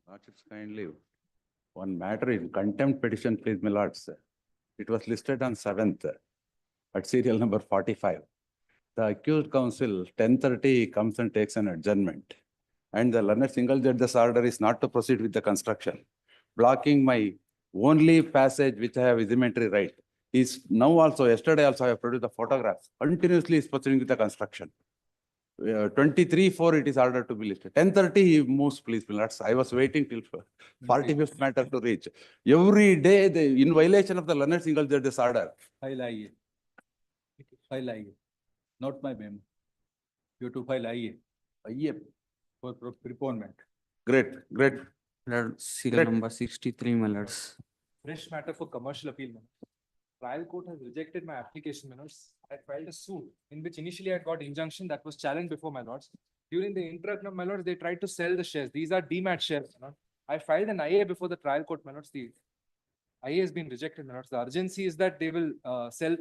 Lordships kindly. One matter in contempt petition, please, my lords. It was listed on 7th at serial number 45. The accused counsel 10:30 comes and takes an adjournment. And the learned single judge's order is not to proceed with the construction, blocking my only passage which I have asymmetry right. Is now also, yesterday also I have produced the photographs. Continuously is proceeding with the construction. 23:4 it is ordered to be listed. 10:30 he moves, please, my lords. I was waiting till 45th matter to reach. Every day, in violation of the learned single judge's order. File IA. File IA. Not my memo. You have to file IA. IA. For preponement. Great, great. Serial number 63, my lords. Fresh matter for commercial appeal. Trial court has rejected my application, my lords. I filed a suit in which initially I got injunction that was challenged before, my lords. During the interim, my lords, they tried to sell the shares. These are demat shares, my lord. I filed an IA before the trial court, my lords. The IA has been rejected, my lords. The urgency is that they will sell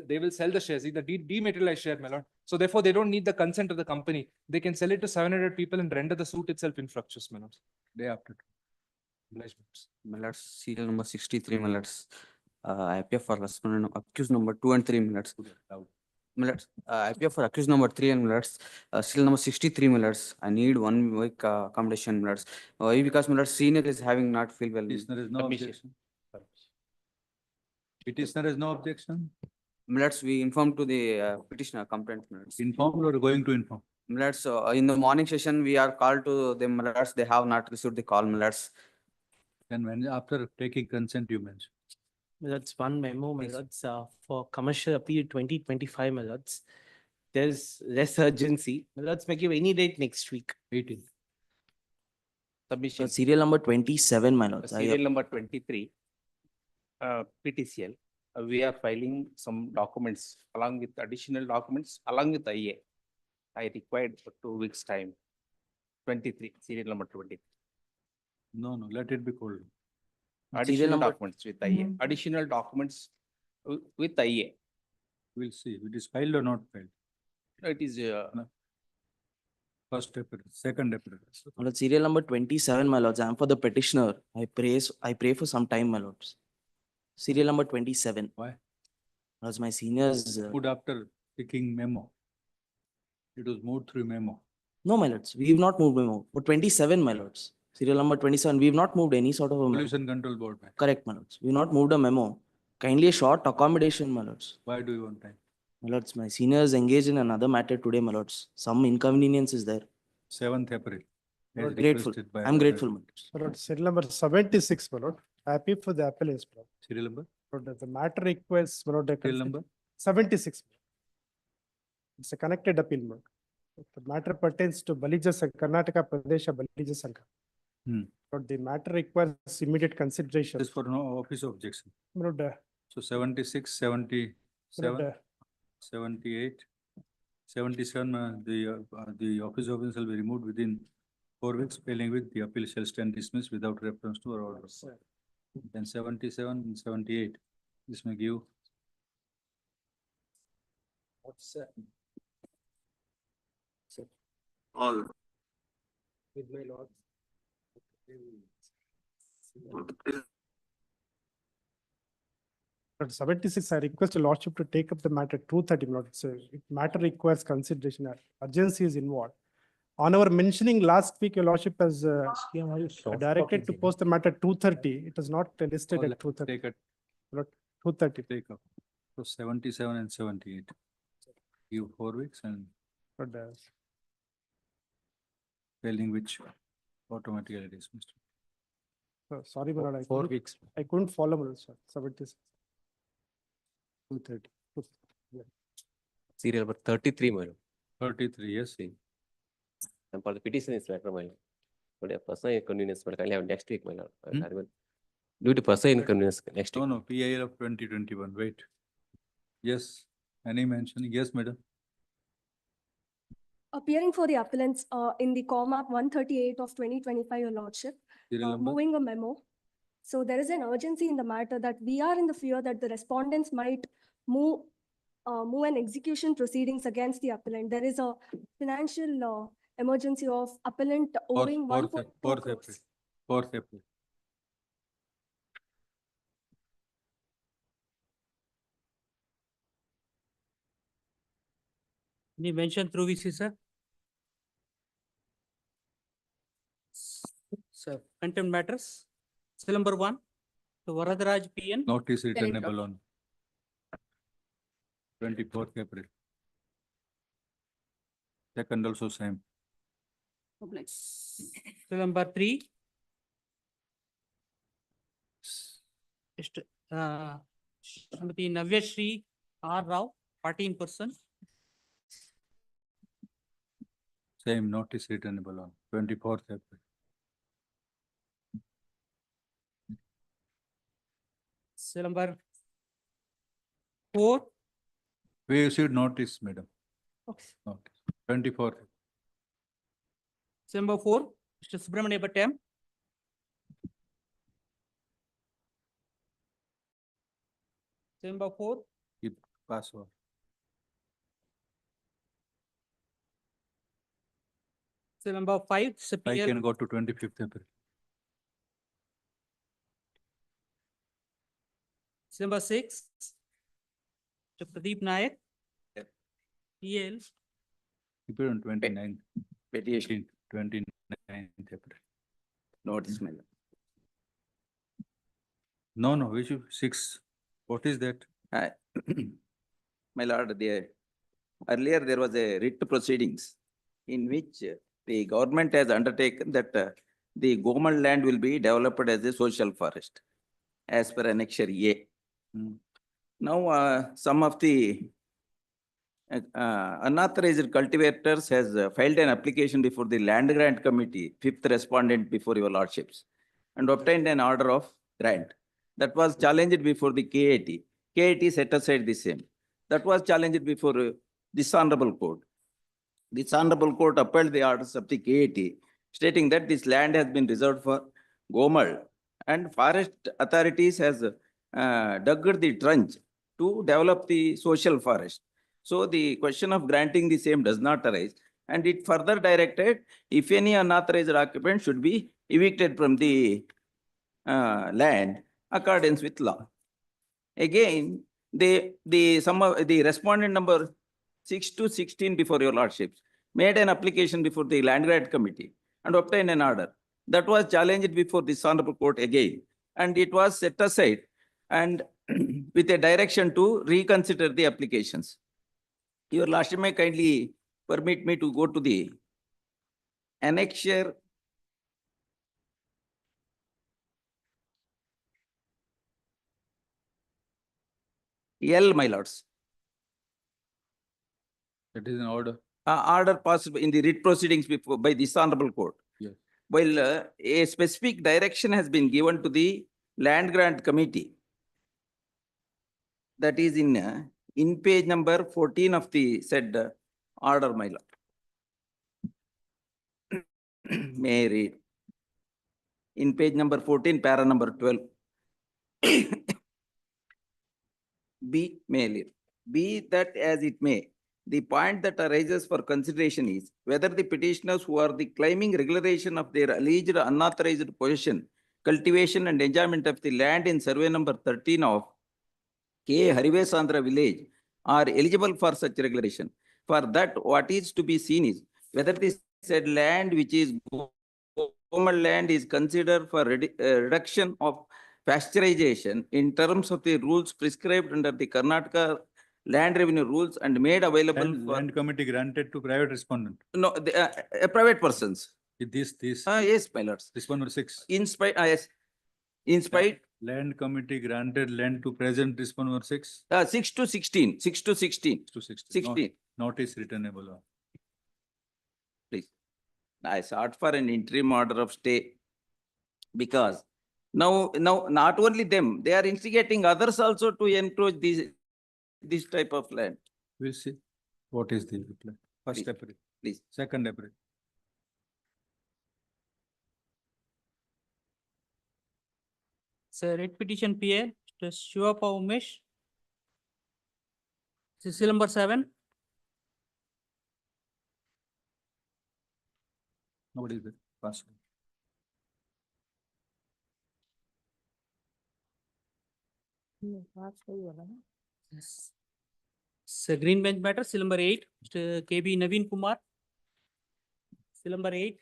the shares, either dematerialized share, my lord. So therefore, they don't need the consent of the company. They can sell it to 700 people and render the suit itself infructuous, my lords. Day after. My lords, serial number 63, my lords. I appear for respondent accused number 2 and 3, my lords. My lords, I appear for accused number 3 and my lords. Serial number 63, my lords. I need 1 week accommodation, my lords. Why? Because my lords, senior is having not feel well. Petitioner is no objection. Petitioner is no objection. My lords, we informed to the petitioner complaint, my lords. Informed or going to inform? My lords, in the morning session, we are called to them, my lords. They have not received the call, my lords. And when after taking consent, you mentioned. That's one memo, my lords, for commercial appeal 2025, my lords. There's less urgency. My lords may give any date next week. 18. Submission. Serial number 27, my lords. Serial number 23, PTCL. We are filing some documents along with additional documents along with IA. I required for 2 weeks time. 23, serial number 23. No, let it be called. Additional documents with IA. Additional documents with IA. We'll see. It is filed or not filed. It is First April, 2nd April. My lords, serial number 27, my lords. I am for the petitioner. I pray for some time, my lords. Serial number 27. Why? Because my seniors. Put after taking memo. It was moved through memo. No, my lords. We have not moved memo. For 27, my lords. Serial number 27. We have not moved any sort of a memo. Pollution Control Board. Correct, my lords. We have not moved a memo. Kindly a short accommodation, my lords. Why do you want time? My lords, my seniors engaged in another matter today, my lords. Some inconvenience is there. 7th April. as Grateful. requested by I'm grateful, my lords. My lord, serial number 76, my lord. Happy for the appellate, my lord. Serial number? Lord, the matter requires, my lord, Serial number? 76. It's a connected appeal, my lord. The matter pertains to Balija Karnataka Pradesh Balija Sangha. But the matter requires immediate consideration. This for no office objection. My lord, So 76, 77, my lord, 78, 77, the office of shall be removed within 4 weeks, failing with the appeal shall stand dismissed without reference to our orders. Then 77 and 78, this may give. What's that? all. With my lord. 76, I request the lordship to take up the matter 230, my lord. So matter requires consideration. Urgency is involved. On our mentioning last week, your lordship has directed to post the matter 230. It is not listed at 230. Take it, 230. take up. So 77 and 78. Give 4 weeks and But, failing which automatically dismissed. sorry, my lord, 4 weeks. I couldn't follow, my lord, sir. 76. 230. Serial number 33, my lord. 33, yes. And for the petition is matter, my lord. But a personal inconvenience, but I'll have next week, my lord. Due to personal inconvenience next week. No, PIL of 2021, wait. Yes, any mention? Yes, madam. Appearing for the appellants in the COMAP 138 of 2025, your lordship, Serial number? moving a memo. So there is an urgency in the matter that we are in the fear that the respondents might move an execution proceedings against the appellant. There is a financial emergency of appellant owing 1.2 4th crores. April. 4th April. Any mention through VC, sir? So contempt matters. Cell number 1, to Unauthorized PN. Notice returnable on 24th April. Second also same. Cell number 3. Srimati Navyashri R. Rao, party in person. Same notice returnable on 24th April. Cell number 4. We received notice, madam. Okay. Notice. 24th. Cell number 4, Mr. Subramania Bhattam. Cell number 4. Keep password. Cell number 5, I Sapir. can go to 25th April. Cell number 6, Mr. Pradeep Nayak. PL. Keep it on 29th. Petition. 29th April. Notice, my lord. No, which 6? What is that? My lord, earlier there was a writ proceedings in which the government has undertaken that the Gomal land will be developed as a social forest as per Annexure A. Now, some of the unauthorized cultivators has filed an application before the Land Grant Committee, 5th respondent before your lordships, and obtained an order of grant. That was challenged before the KAT. KAT set aside the same. That was challenged before this honorable court. This honorable court upheld the orders of the KAT, stating that this land has been reserved for Gomal, and forest authorities has dug the trench to develop the social forest. So the question of granting the same does not arise, and it further directed if any unauthorized occupant should be evicted from the land accordance with law. Again, the respondent number 6 to 16 before your lordships made an application before the Land Grant Committee and obtained an order. That was challenged before this honorable court again, and it was set aside and with a direction to reconsider the applications. Your lordship may kindly permit me to go to the annexure L, my lords. That is an order. Order passed in the writ proceedings before by this honorable court. Yes. While a specific direction has been given to the Land Grant Committee. That is in page number 14 of the said order, my lord. May I read? In page number 14, para number 12. B, may I read? Be that as it may, the point that arises for consideration is whether the petitioners who are the claiming regulation of their alleged unauthorized possession, cultivation and enjoyment of the land in survey number 13 of K. Harivesandra village are eligible for such regulation. For that, what is to be seen is whether this said land which is Gomal land is considered for reduction of pasteurization in terms of the rules prescribed under the Karnataka land revenue rules and made available for Land committee granted to private respondent. no private persons. This. Yes, my lords. This one or 6. In spite, yes. In spite, Land committee granted land to present this one or 6. 6 to 16, 6 to 16, To 16. 16. Notice returnable on. Please. I sought for an interim order of stay because now not only them, they are instigating others also to encroach this type of land. We'll see. What is the reply? 1st Please. April. Please. 2nd April. Sir, writ petition PA, Mr. Shivappa Umesh. Seal number 7. Nobody is there. Password. Yes. So green bench matter, still number 8, Mr. KB Naveen Kumar. Still number 8.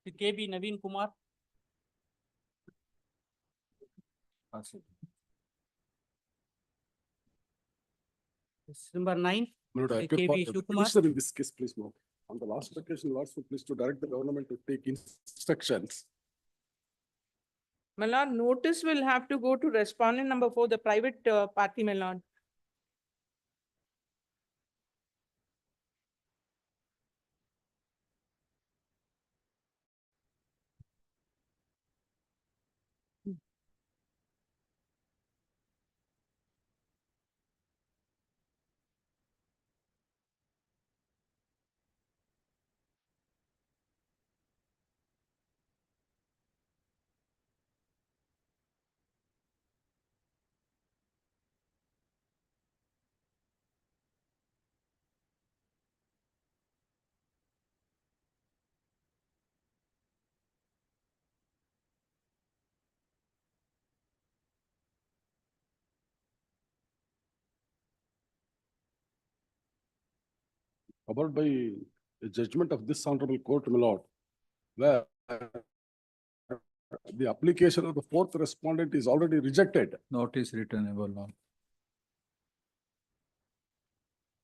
Mr. KB Naveen Kumar. Still number 9. Lord, I Mr. appeal for KB the Shiv Kumar. petitioner in this case, please note. On the last occasion, Lord's please to direct the government to take instructions. My lord, notice will have to go to respondent number 4, the private party, my lord. About by a judgment of this honorable court, my lord, where the application of the fourth respondent is already rejected. Notice returnable on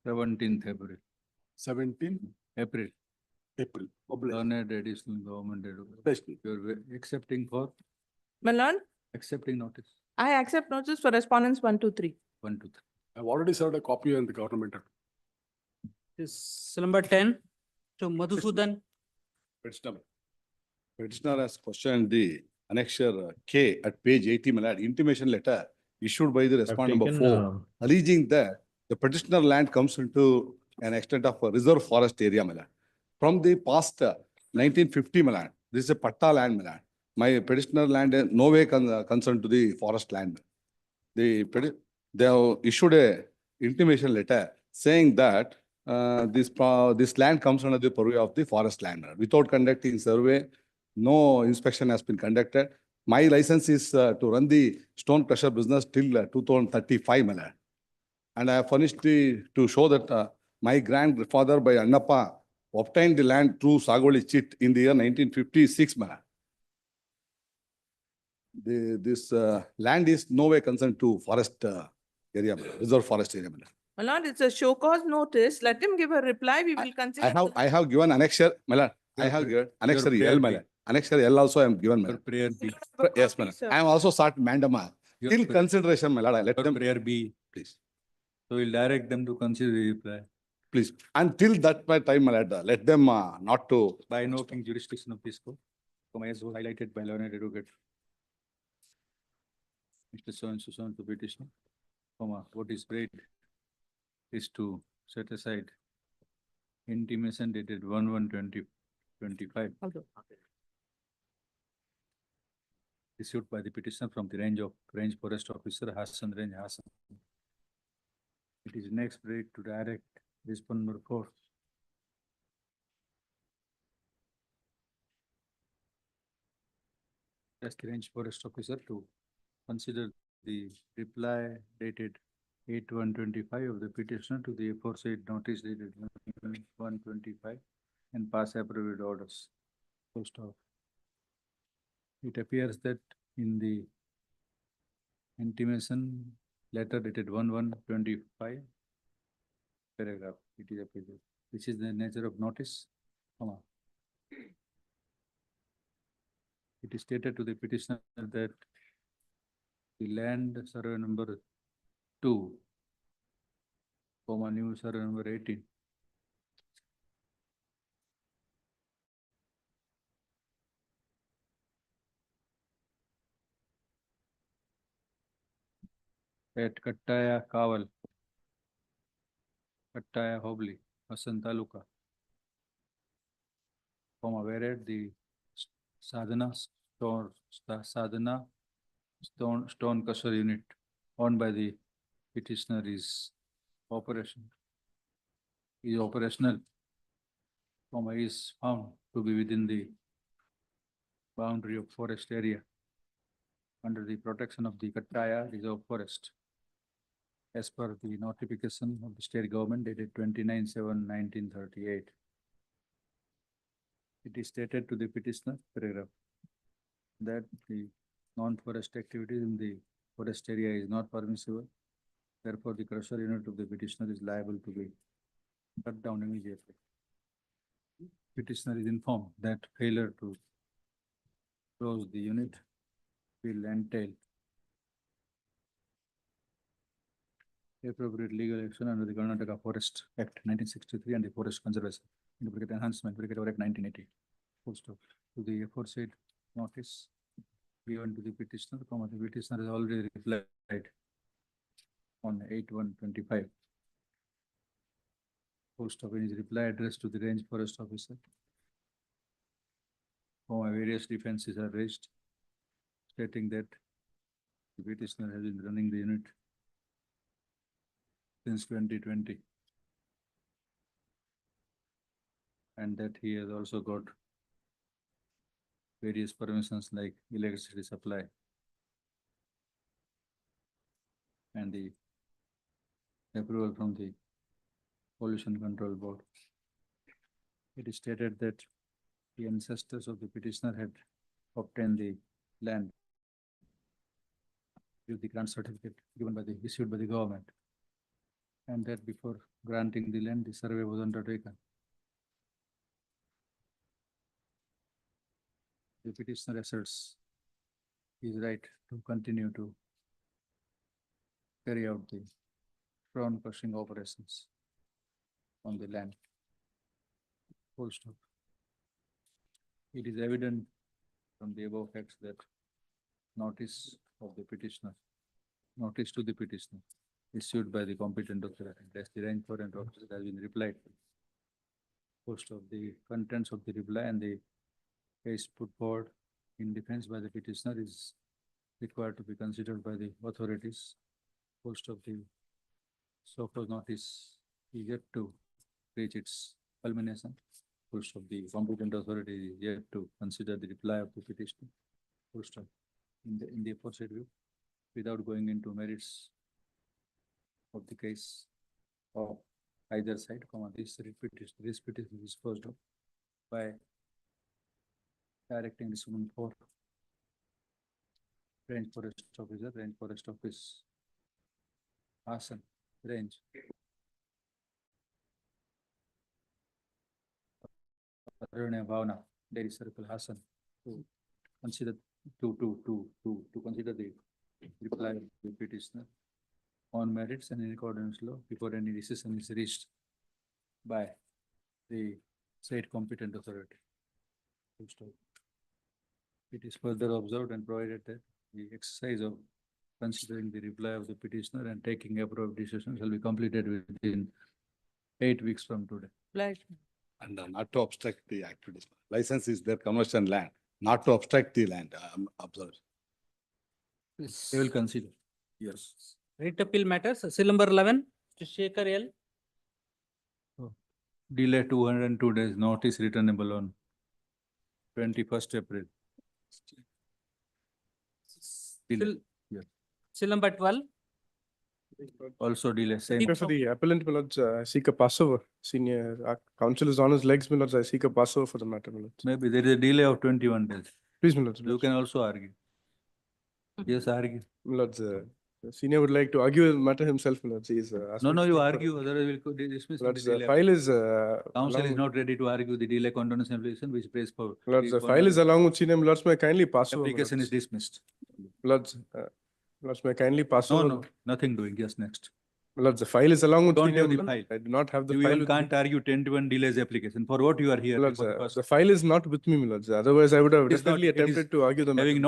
17th April. 17 April. April. Published. Learned additional government. Published. You're accepting for, My lord, accepting notice, I accept notice for respondents 1, 2, 3. 1 to 3. I've already served a copy in the government. This number 10, to Madhusudan. Petitioner. Petitioner has questioned the annexure K at page 80, my lord, intimation letter issued by the respondent number 4, alleging that the petitioner land comes into an extent of a reserve forest area, my lord. From the past 1950, my lord, this is a patta land, my lord. My petitioner land is no way concerned to the forest land. They have issued a intimation letter saying that this land comes under the purview of the forest land. Without conducting survey, no inspection has been conducted. My license is to run the stone crusher business till 2035, my lord. And I have furnished to show that my grandfather by Annappa obtained the land through Sagoli Chit in the year 1956, my lord. This land is no way concerned to forest area, reserve forest area. My lord, it's a show cause notice. Let him give a reply. We will consider. I have given annexure, my lord. I have given annexure L, my lord. Annexure L also I am given, my Your lord. prayer B. Yes, my lord. I am also sought mandama. Your Till prayer- consideration, my lord, I let your them, prayer B. please, So we'll direct them to consider the reply please. Until that my time, my lord, let them not to. by invoking jurisdiction of this court. As was highlighted by learned advocate. Mr. So and so petitioner, what is read is to set aside intimation dated 1/1/2025 issued by the petitioner from the range forest officer Hassan Range Hassan. It is next read to direct respondent number 4. As the range forest officer to consider the reply dated 8/1/25 of the petitioner to the aforesaid notice dated 1/1/25 and pass approved orders. Full stop. It appears that in the intimation letter dated 1/1/25 paragraph, it is appeared, which is the nature of notice, it is stated to the petitioner that the land survey number 2, new survey number 18. At Kattaya Kaval, Kattaya Hobli, Hassan Taluka, whereat the Sadhana stone crusher unit owned by the petitioner is operational, is found to be within the boundary of forest area. under the protection of the Kattaya Reserve Forest. As per the notification of the state government dated 29/7/1938. It is stated to the petitioner, paragraph, that the non-forest activities in the forest area is not permissible. Therefore, the crusher unit of the petitioner is liable to be cut down immediately. Petitioner is informed that failure to close the unit will entail appropriate legal action under the Karnataka Forest Act 1963 and the Forest Conservation Enhancement Act 1980. Post of to the aforesaid notice given to the petitioner, the petitioner has already replied on 8/1/25. Post of his reply addressed to the range forest officer. Various defenses are raised, stating that the petitioner has been running the unit since 2020. And that he has also got various permissions like electricity supply and the approval from the Pollution Control Board. It is stated that the ancestors of the petitioner had obtained the land with the grant certificate issued by the government, and that before granting the land, the survey was undertaken. The petitioner asserts his right to continue to carry out the ground crushing operations on the land. Full stop. It is evident from the above facts that notice to the petitioner issued by the competent authority, that's the range foreign officer, has been replied. Post of the contents of the reply and the case put forward in defense by the petitioner is required to be considered by the authorities. Post of the so-called notice is yet to reach its culmination. Post of the competent authority is yet to consider the reply of the petitioner. Post of in the aforesaid view, without going into merits of the case of either side, this petition is disposed of by directing this one for range forest officer, range forest office, Hassan, range. Bhavna, Dairy Circle, Hassan, to consider consider the reply of the petitioner on merits and in accordance law before any decision is reached by the said competent authority. It is further observed and provided that the exercise of considering the reply of the petitioner and taking appropriate decisions shall be completed within 8 weeks from today. Right. And not to obstruct the activities. License is their commercial land, not to obstruct the land, observed. They will consider. Yes. Writ appeal matters, seal number 11, Mr. Shekhar L. Delay 202 days, notice returnable on 21st April. Delay. Yeah. Seal number 12, Also delay, same. For the appellant, my lords, I seek a passover. Senior counsel is on his legs, my lords. I seek a passover for the matter, my lords. Maybe there is a delay of 21 days. Please, my lords. You can also argue. Yes, argue. My lords, the senior would like to argue the matter himself, my lords. He is No, no, you argue, otherwise we'll dismiss. Lords, the the delay. file is. Council is along- not ready to argue the delay condonation application which pays for. Lords, the file is along with senior, my lords, may I kindly pass over. my Application is lords. dismissed. Lords, lords, may I kindly pass No, over. no, nothing doing, yes, next. My lords, the file is along with Don't senior. have the my lords. file. I do not have the You file. even with me. can't argue 21 delays application. For what you are here? Lords, before the first- the file is not with me, my lords. Otherwise, I would have It is not- definitely it is attempted to argue the matter. Having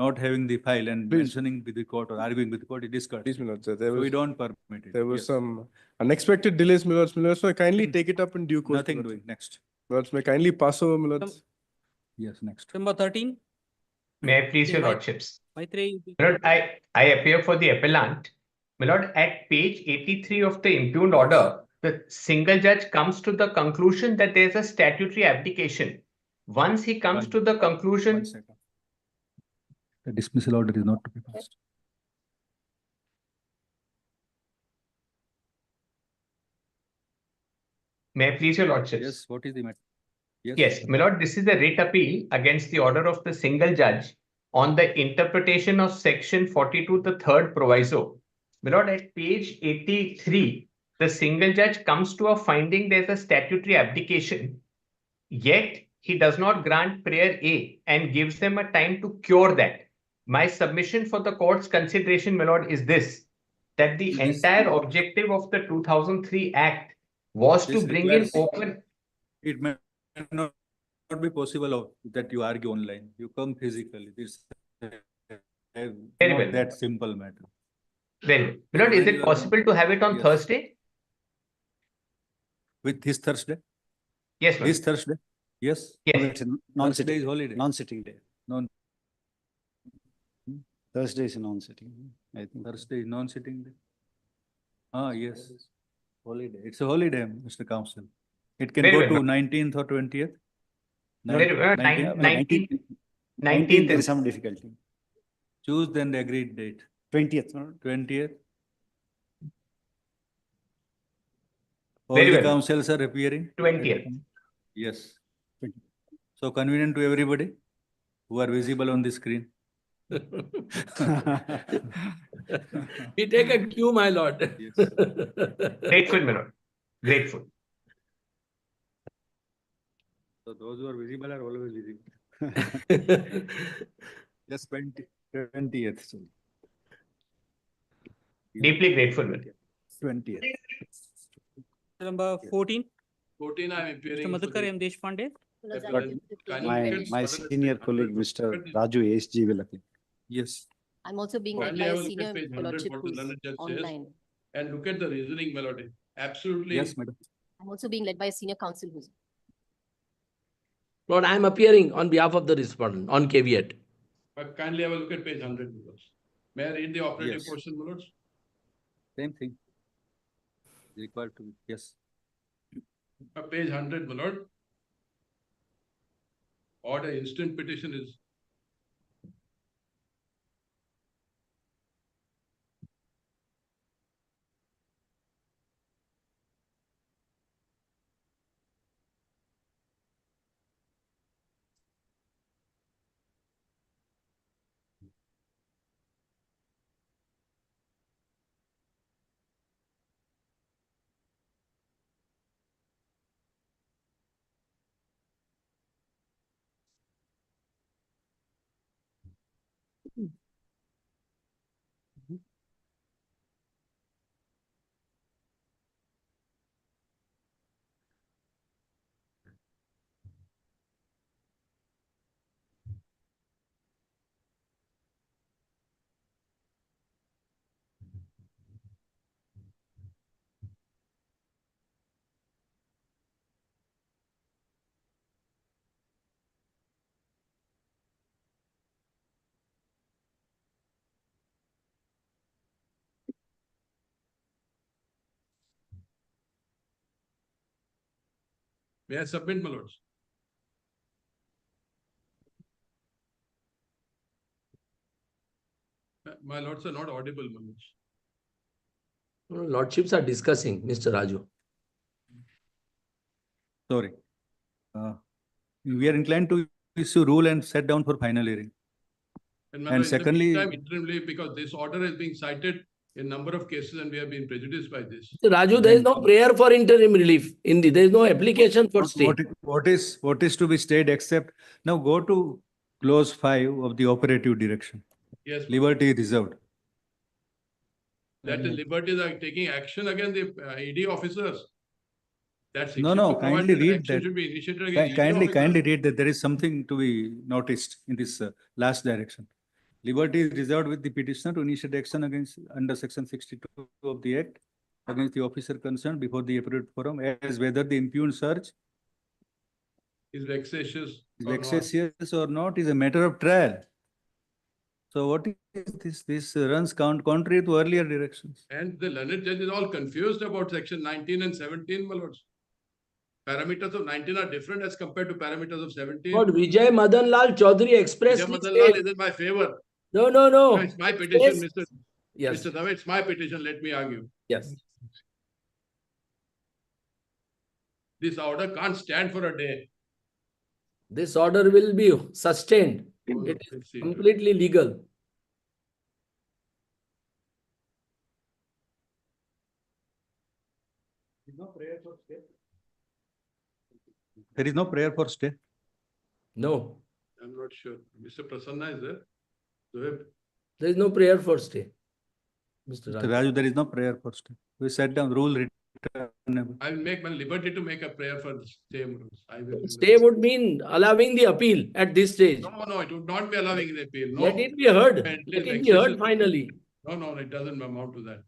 not having the file and Please. mentioning with the court or arguing with the court, it is discussed. Please, my lords, there So we was, don't permit it. there was Yes. some unexpected delays, my lords. My lords, may I kindly take it up in due course. my Nothing lords. doing, next. My lords, may I kindly pass over, my lords. Yes, next. number 13, May I please your Yeah, my- lordships? Maitrey. My lord, I appear for the appellant. My lord, at page 83 of the impugned order, the single judge comes to the conclusion that there is a statutory abdication. Once he comes to the conclusion, One second. The dismissal order is not to be passed. May I please your lordships? Yes, what is the matter? Yes, my lord, this is a writ appeal against the order of the single judge on the interpretation of section 42, the third proviso. My lord, at page 83, the single judge comes to a finding there's a statutory abdication, yet he does not grant prayer A and gives them a time to cure that. My submission for the court's consideration, my lord, is this, that the entire objective of the 2003 Act was to This bring in requires- open. It may not be possible that you argue online. You come physically. It's Very not well. that simple matter. Then, my lord, is When it you are possible to have it on Yes. Thursday? With this Thursday? Yes, my This lord. Thursday? Yes. Yes. Thursday Non-sitting, is holiday. non-sitting day. Non, Thursday is a non-sitting, I think. Thursday is non-sitting day. Ah, yes. Holiday. It's a holiday, Mr. Counsel. It can Very go well, to 19th or 20th. Very well. 19th. 19th 19th, there is is some difficulty. Choose then the agreed date. 20th, no? 20th. All Very the well. counsels are appearing? 20th. Yes. So convenient to everybody who are visible on the screen. We take a cue, my lord. Yes. Grateful, my lord. Grateful. So those who are visible are always visible. Just 20th. So. Deeply grateful, my lord. 20th. Number 14, 14, I'm appearing. Mr. Madhukar M. Deshpande. My senior colleague, Mr. Raju SG will appear. Yes. I'm also being led Kindly by have a a look senior at page 100, lordship what the who's learned judge says. online. And look at the reasoning, my lord. Absolutely. Yes, madam. I'm also being led by a senior counsel who's. Lord, I'm appearing on behalf of the respondent on caveat. But kindly have a look at page 100, my lords. May I read the operative Yes. portion, my lords? Same thing. Required to, yes. Page 100, my lord. Order instant petition is. May I submit, my lords? My lords are not audible, my lords. Lordships are discussing, Mr. Raju. Sorry. We are inclined to issue rule and set down for final hearing. And, my And lord, in the secondly- meantime, interimly, because this order is being cited in number of cases and we have been prejudiced by this. Mr. Raju, there is no prayer for interim relief. There is no application for stay. What is to be stayed except, now go to clause 5 of the operative direction. Yes, Liberty reserved. that the liberties are taking action against the ED officers. That No, 62 provides kindly that read action that. should be initiated against ED Kindly officers. read that there is something to be noticed in this last direction. Liberty is reserved with the petitioner to initiate action against under section 62 of the Act against the officer concerned before the appropriate forum as whether the impugned search Is vexatious. is or not. vexatious or not is a matter of trial. So what is this? This runs contrary to earlier directions. And the learned judge is all confused about section 19 and 17, my lords. Parameters of 19 are different as compared to parameters of 17. Lord Vijay Madan Lal Chaudhary expressly Madan Lal said, is in my favor. No, it's my petition, Mr. Yes. Mr. Dave, it's my petition, let me argue. Yes. This order can't stand for a day. This order will be sustained. Oh, It is let's see. completely legal. There is no prayer for stay. No, I'm not sure. Mr. Prasanna is there? Zoeb? there is no prayer for stay. Mr. Mr. Raju. Raju, there is no prayer for stay. We set down rule returnable. I will make my liberty to make a prayer for the stay. I will. Stay would mean allowing the appeal at this stage. No, it would not be allowing the appeal. No. Let it be heard. And Let it be vexatious- heard finally. No, it doesn't amount to that.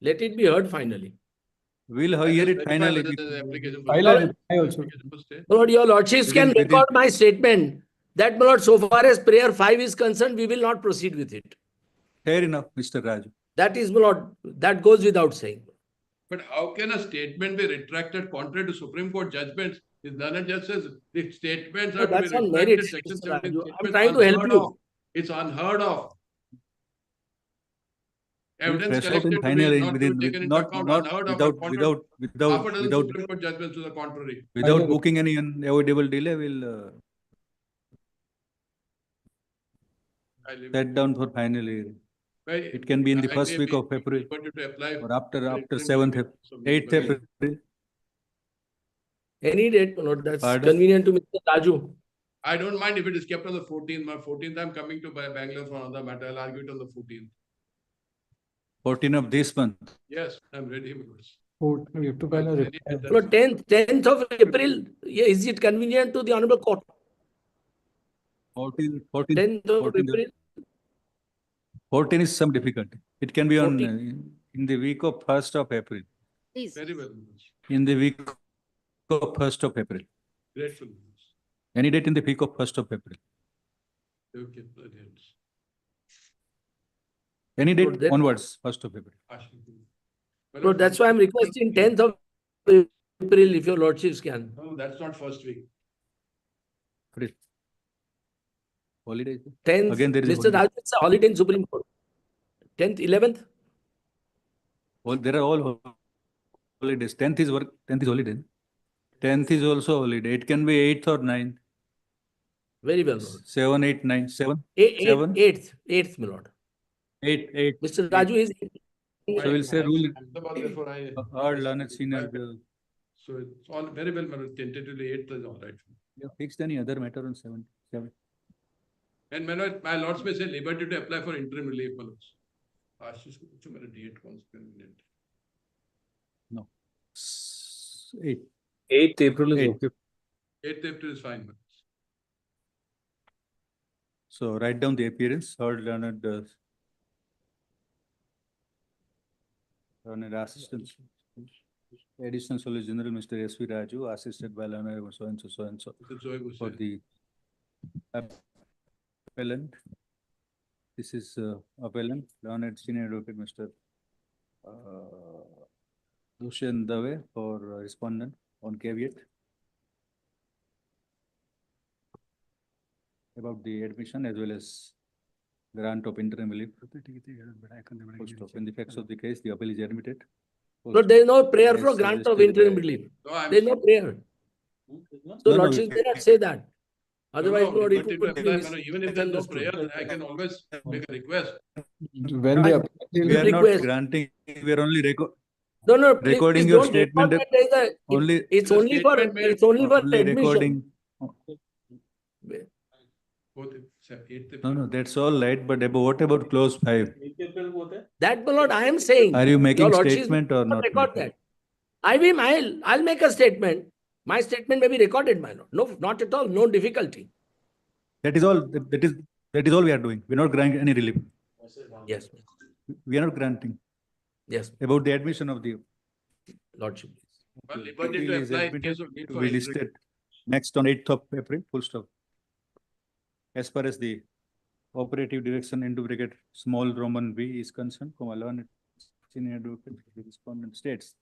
Let it be heard finally. We'll I hear just it verify finally. whether the application for- File a reply also. application for stay. Lord, your lordships can Within- record my statement that, my lord, so far as prayer 5 is concerned, we will not proceed with it. Fair enough, Mr. Raju. That is, my lord, that goes without saying. But how can a statement be retracted contrary to Supreme Court judgments? If the judge says the statements No, are to that's be on retracted, merits, section Mr. 17 Raju. I'm statements trying to help unheard you. of. It's unheard of. We'll Evidence threshold collected to finally be not to be within, taken into not, account, not unheard of. without, and without, without, half a dozen without, Supreme Court judgments to the contrary. without booking any unavoidable delay, we'll I leave set down for finally. Well, It can be in the I first may week be of April liberty to apply or after for 7th, interim relief. 8th April. Any date, my lord, that's Pardon? convenient to Mr. Raju. I don't mind if it is kept on the 14th. My 14th, I'm coming to Bangalore for another matter. I'll argue it on the 14th. 14th of this month. Yes, I'm ready. Because We have to file a reply. No, 10th of April, yeah, is it convenient to the honorable court? 14th 10th of April, 14 is some difficulty. It can be on 14. In the week of 1st of April. Please. Very well. In the week of 1st of April. Grateful. Any date in the week of 1st of April. Okay, brilliant. Any So date then- onwards, 1st of April. so that's why I'm requesting 10th of April if your lordships can. No, that's not first week. April. Holiday. 10th, Again, there is a Mr. holiday. Raju, it's a holiday in Supreme Court. 10th, 11th? There are all holidays. 10th is work. 10th is holiday. 10th is also holiday. It can be 8th or 9th. Very well, Lord. 7, 8, 9, 7. 8th, my lord. 8. Mr. Raju is. So we'll say rule. Therefore, I. Our learned senior. So it's all very well, but tentatively 8th is all right. You fixed any other matter on 7. And my lords may say liberty to apply for interim relief. My lords. Ashish, कुछ मेरा date कौन सा convenient? No. 8. 8th April is 8th. okay. 8th April is fine. My lords. So write down the appearance. Heard learned assistant. Additional Solicitor General Mr. S.V. Raju, assisted by learned so and so. Mr. Zoe will For say. the appellant. This is appellant, learned senior advocate Mr. Dushan Dave for respondent on caveat. About the admission as well as grant of interim relief. Full stop. In the facts of the case, the appeal is admitted. Full No, stop. there is no prayer As for grant of suggested interim by- relief. No, I'm. There is no prayer. So No, lordships cannot say that. No, Otherwise, no, Lord, it liberty to would apply, be my lord. Even if there is no prayer, I can always make a request. When the We are not request. granting, we are only No, please, recording please your don't record statement, that there is a- only- It's The only for, statement made- it's only for only admission. recording. Both, 8th No, that's all right, but what about clause 5? That, my lord, I am saying. Are you making Your lordships statement or will not Record making? that. I'll make a statement. My statement may be recorded, my lord. No, not at all, no difficulty. That is all, that is all we are doing. We are not granting any relief. Yes, We are not granting yes, about the admission of the. lordship. Well, liberty appeal to is apply in admitted case of need to for be interim. listed next on 8th of April, full stop. As far as the operative direction into bracket small Roman V is concerned, from learned senior advocate, the respondent states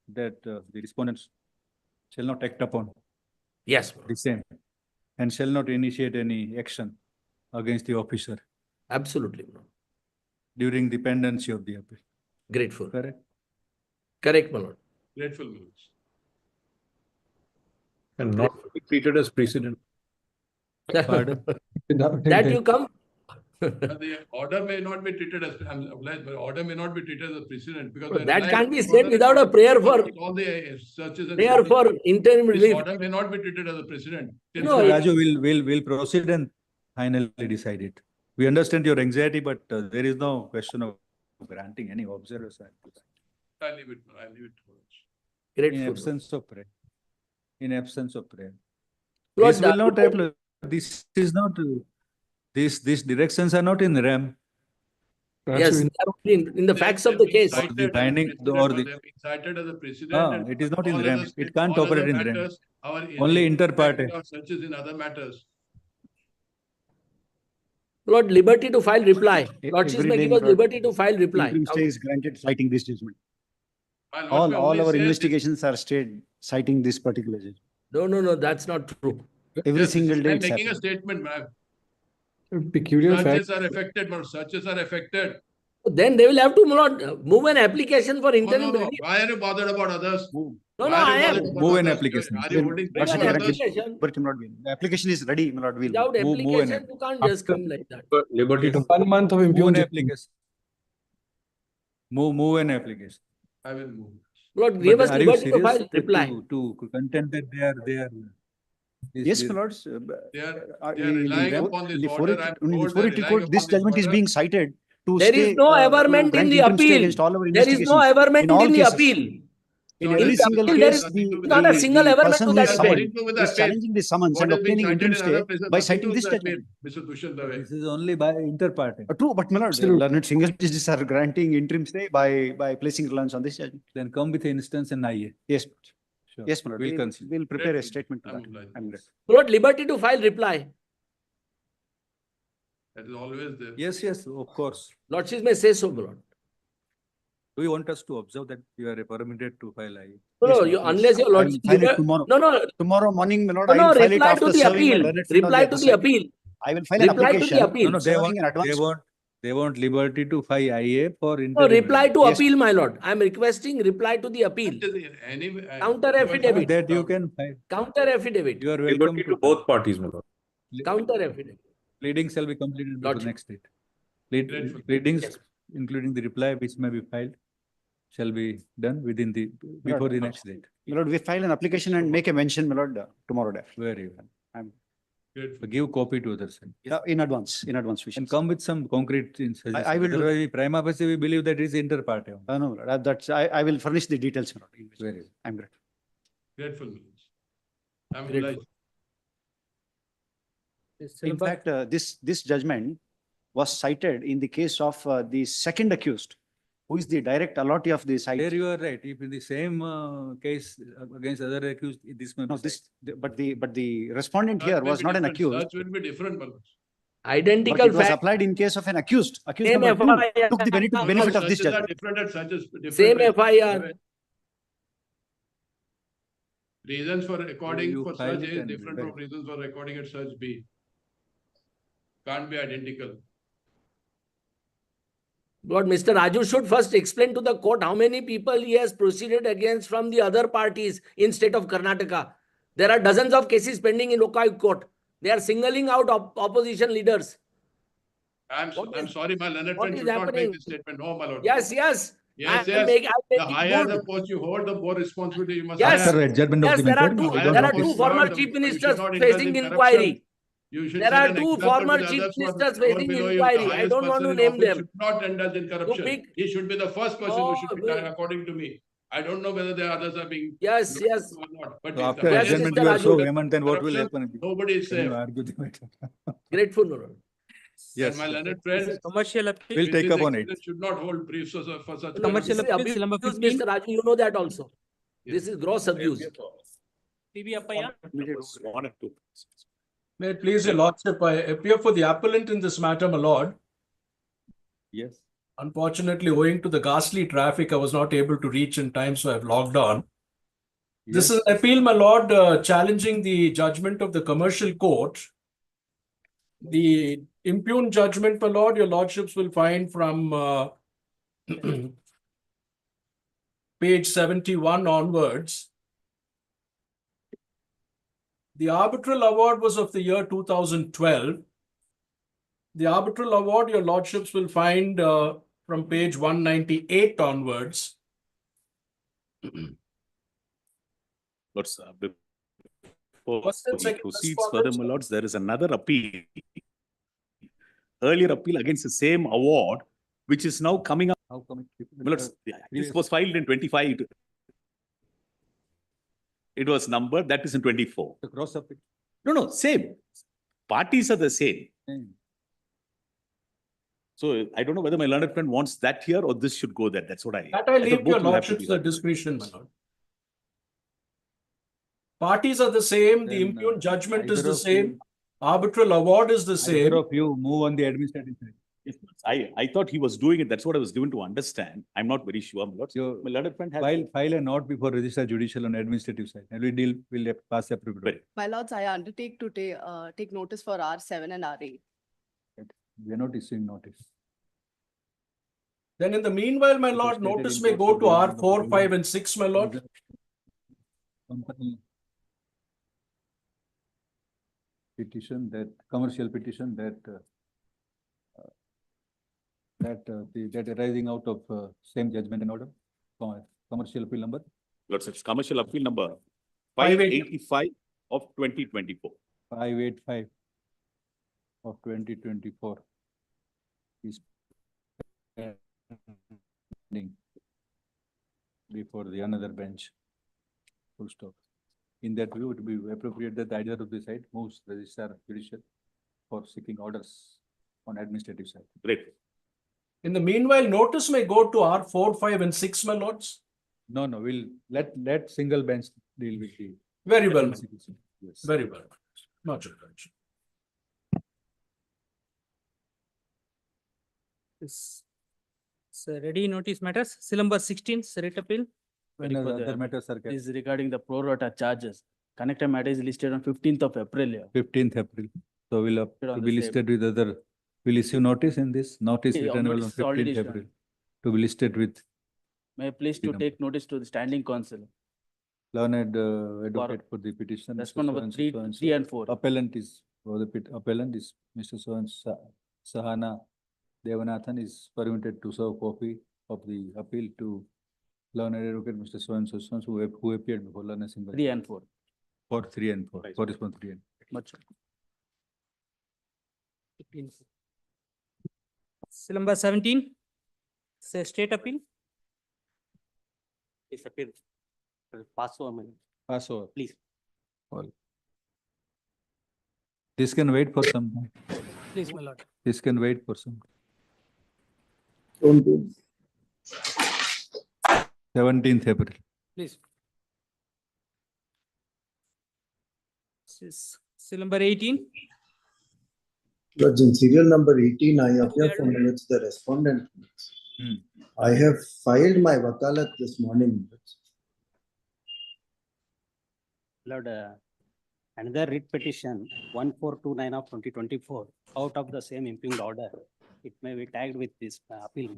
that the respondents shall not act upon Yes, my lord. the same and shall not initiate any action against the officer Absolutely. During the pendency of the appeal. Grateful. Correct? Correct, my lord. Grateful, my lords. And not be treated as precedent. Pardon? That you come. The order may not be treated as, I'm obliged, but order may not be treated as a precedent because. But they're that relying can't be on said order without a and prayer for- all the searches and. Prayer for interim This relief. order may not be treated as a precedent. till No, such- Raju, we'll proceed and finally decide it. We understand your anxiety, but there is no question of granting any observers. I leave it to In Grateful. absence of prayer. In absence of prayer. Lord, This will not apply. This is not, these directions are not in RAM. Yes, they are only in the facts of the case. Or the binding, or the, Cited as a precedent. it is not in all RAM. other It state- can't all other operate in RAM. matters, Only inter partes. Searches in other matters. Lord, liberty to file reply. Lordship may give us Lord, liberty to file reply. interim stay is granted citing this judgment. My lordship All only our says this- investigations are stayed citing this particular judgment. No, that's not true. Every Yes, single day I'm it's making a happening. statement, ma'am. Peculiar fact. Searches are affected, but searches are affected. Then they will have to move an application for No, interim no, no. relief. Why are you bothered about others? No, Why I are you am. bothered about Move an others? application. Are you holding Move back an on others? application. But it will not be. The application is ready, my lord, will. Without Move an application, you can't just come like that. Liberty to. 1 month of Move an impunity. application. Move an application. I will move. Lord, give But us are you liberty to serious file reply. to contend that they are. Yes, my lords. They are In the relying fo- upon in this the order. 480 I'm in the told they're 480 relying court, this upon this judgment is order. being cited to There is stay, no to averment in grant the interim stay appeal. against all our There is investigations. no averment in all in the cases. appeal. In So every the single appeal, there case, is the not a single averment person to who that is effect. summoned Nothing to do with the is appeal. challenging the summons What and is being obtaining cited interim in other stay places, by nothing to citing do this with the appeal, judgment. Mr. Dushyant Dave. This is only by inter partes. True, but my lord, learned single judges are granting interim stay by placing reliance on this judgment. Then come with an instance in IA. Yes, Sure. yes, my lord. We'll consider. We'll prepare a Grateful. statement to I'm that. obliged. I'm grateful. Lord, liberty to file reply. That is always there. Yes, of course. Lordship may say so, my lord. Do you want us to observe that you are permitted to file IA? No, Yes, no, my you, lord, yes. unless your I will lordship. file it tomorrow. No, Tomorrow morning, my lord, no, I will file it reply to after the serving my appeal. learned friend on Reply the to other the side. appeal. I will file an Reply to the application. appeal. No, Serving in advance. they want liberty to file IA for No, interim. reply to Yes. appeal, my lord. I am requesting reply to the appeal. Anyway, Counter affidavit. That you can file. Counter affidavit. You are welcome to both parties, my lord. Counter affidavit. Pleadings shall be completed before Lordship. next date. Grateful. Pleadings, Yes. including the reply which may be filed, shall be done within before the next date. My lord, we file an application and make a mention, my lord, tomorrow day. Very well. Grateful. Give copy to others. In advance, we shall. And come with some concrete suggestions. I will do- Otherwise, prima facie, we believe that is inter partes. No, my lord, I will furnish the details, my lord. Very well. I'm grateful. Grateful. I'm Grateful. obliged. In fact, this judgment was cited in the case of the second accused, who is the direct allottee of the site. There you are right. If in the same case against other accused, this may be. No, cited. but the respondent here Search may was be not an different. accused, Search will be different, my lords. but Identical it was fact. applied in case of an accused. Accused Same number two FIR. took the benefit of this Searches are judgment. different and searches different. Same ways. FIR. Reasons for recording you for file search it A is and different verify. from reasons for recording at search B. Can't be identical. Lord, Mr. Raju should first explain to the court how many people he has proceeded against from the other parties in state of Karnataka. There are dozens of cases pending in Lokai court. They are singling out opposition leaders. I'm sorry, my learned what friend is should not happening? make this statement. No, my lord. Yes. Yes, I'll yes. make The it higher the good. post you hold, the more responsibility you must Yes. have. After adjournment of Yes, the there are matter, two, we Higher there don't are the two post, former not- chief you should ministers not indulge facing in inquiry. corruption. You should There set are an two example former to the chief others who are ministers lower facing below you. The inquiry. I highest don't want person to in name office them. should not indulge in corruption. pick- He should be the first person who should be No, done, according to me. I don't know whether the others are being. Yes, looked yes. into or not, but So if after the highest adjournment, Mr. you are so Raju. vehement, then what will corruption, happen? nobody is Can you safe. argue the matter? Grateful, Lord. And my learned friends. Commercial appeal. We'll with take this up on it. experience Should not hold briefs for such. Commercial This is appeal, number abuse, 15. Mr. Raju, you know that also. Yes. This is gross abuse. May it please your lordship, I appear for the appellant in this matter, my lord. Yes. Unfortunately, owing to the ghastly traffic, I was not able to reach in time, so I've logged on. This is an appeal, my lord, challenging the judgment of the commercial court. The Impugned judgment, my lord, your lordships will find from page 71 onwards. The arbitral award was of the year 2012. The arbitral award, your lordships will find from page 198 onwards. Lords, before First and he second proceeds further, respondents. my lords, there is another appeal. Earlier appeal against the same award, which is now coming up. How come My lords, this was filed in 25. It was numbered, that is in 24. the cross appeal? No, same. Parties are the same. So I don't know whether my learned friend wants that here or this should go there. That's what I. That I thought leave to both your will have to lordships be the there. discretion, my lord. Parties are the same, the Then, impugned judgment is either the of same, you- arbitral award is the same. Either of you move on the administrative side. Yes, I thought he was doing it. That's what I was given to understand. I'm not very sure, my lords. You My learned friend has. file a note before register judicial on administrative side, and we'll pass appropriate. Right. My lords, I undertake to take notice for R7 and R8. We are not issuing notice. Then in the meanwhile, my It is lord, stated notice in may go court to of the R4, 5 and 6, my lord. Company petition, that commercial petition that arising out of same judgment and order, commercial appeal number. Lords, it's commercial appeal number 580. 585 of 2024. 585 of 2024 is pending before the another bench. Full stop. In that view, it would be appropriate that either of the side moves registrar judicial for seeking orders on administrative side. Great. In the meanwhile, notice may go to R4, 5 and 6, my lords. No, we'll let single bench deal with the. Very well, my lord. Yes. Very well. Not your attention. So ready notice matters, still number 16, writ appeal. When other matters are kept. Is regarding the pro rata charges. Connected matter is listed on 15th of April. Yeah. 15th April. So we'll on to the be same. listed with other, we'll issue notice in this, notice Yeah, returnable on notice is already 15th issued. April. To be listed with May I please to Number. take notice to the standing council. learned advocate for the petition. Mr. Respond number so-and-so, 3, so-and-so. 3 and 4. Appellant is, for the appellant is Mr. Sahana Devanathan is permitted to serve copy of the appeal to learned advocate Mr. So-and-so, so-and-so, who appeared before learned single. 3 and 4. For 3 and 4, Right. correspond 3 and. Much. Still number 17, say state appeal. It's appeal. Pass over. Pass over. Please. This can wait for some time. Please, my lord. This can wait for some. 17th April. Please. Still number 18, Judge, in serial number 18, I appear for minutes the respondent. I have filed my wakalat this morning. Lord, another writ petition 1429 of 2024 out of the same impugned order. It may be tagged with this appeal.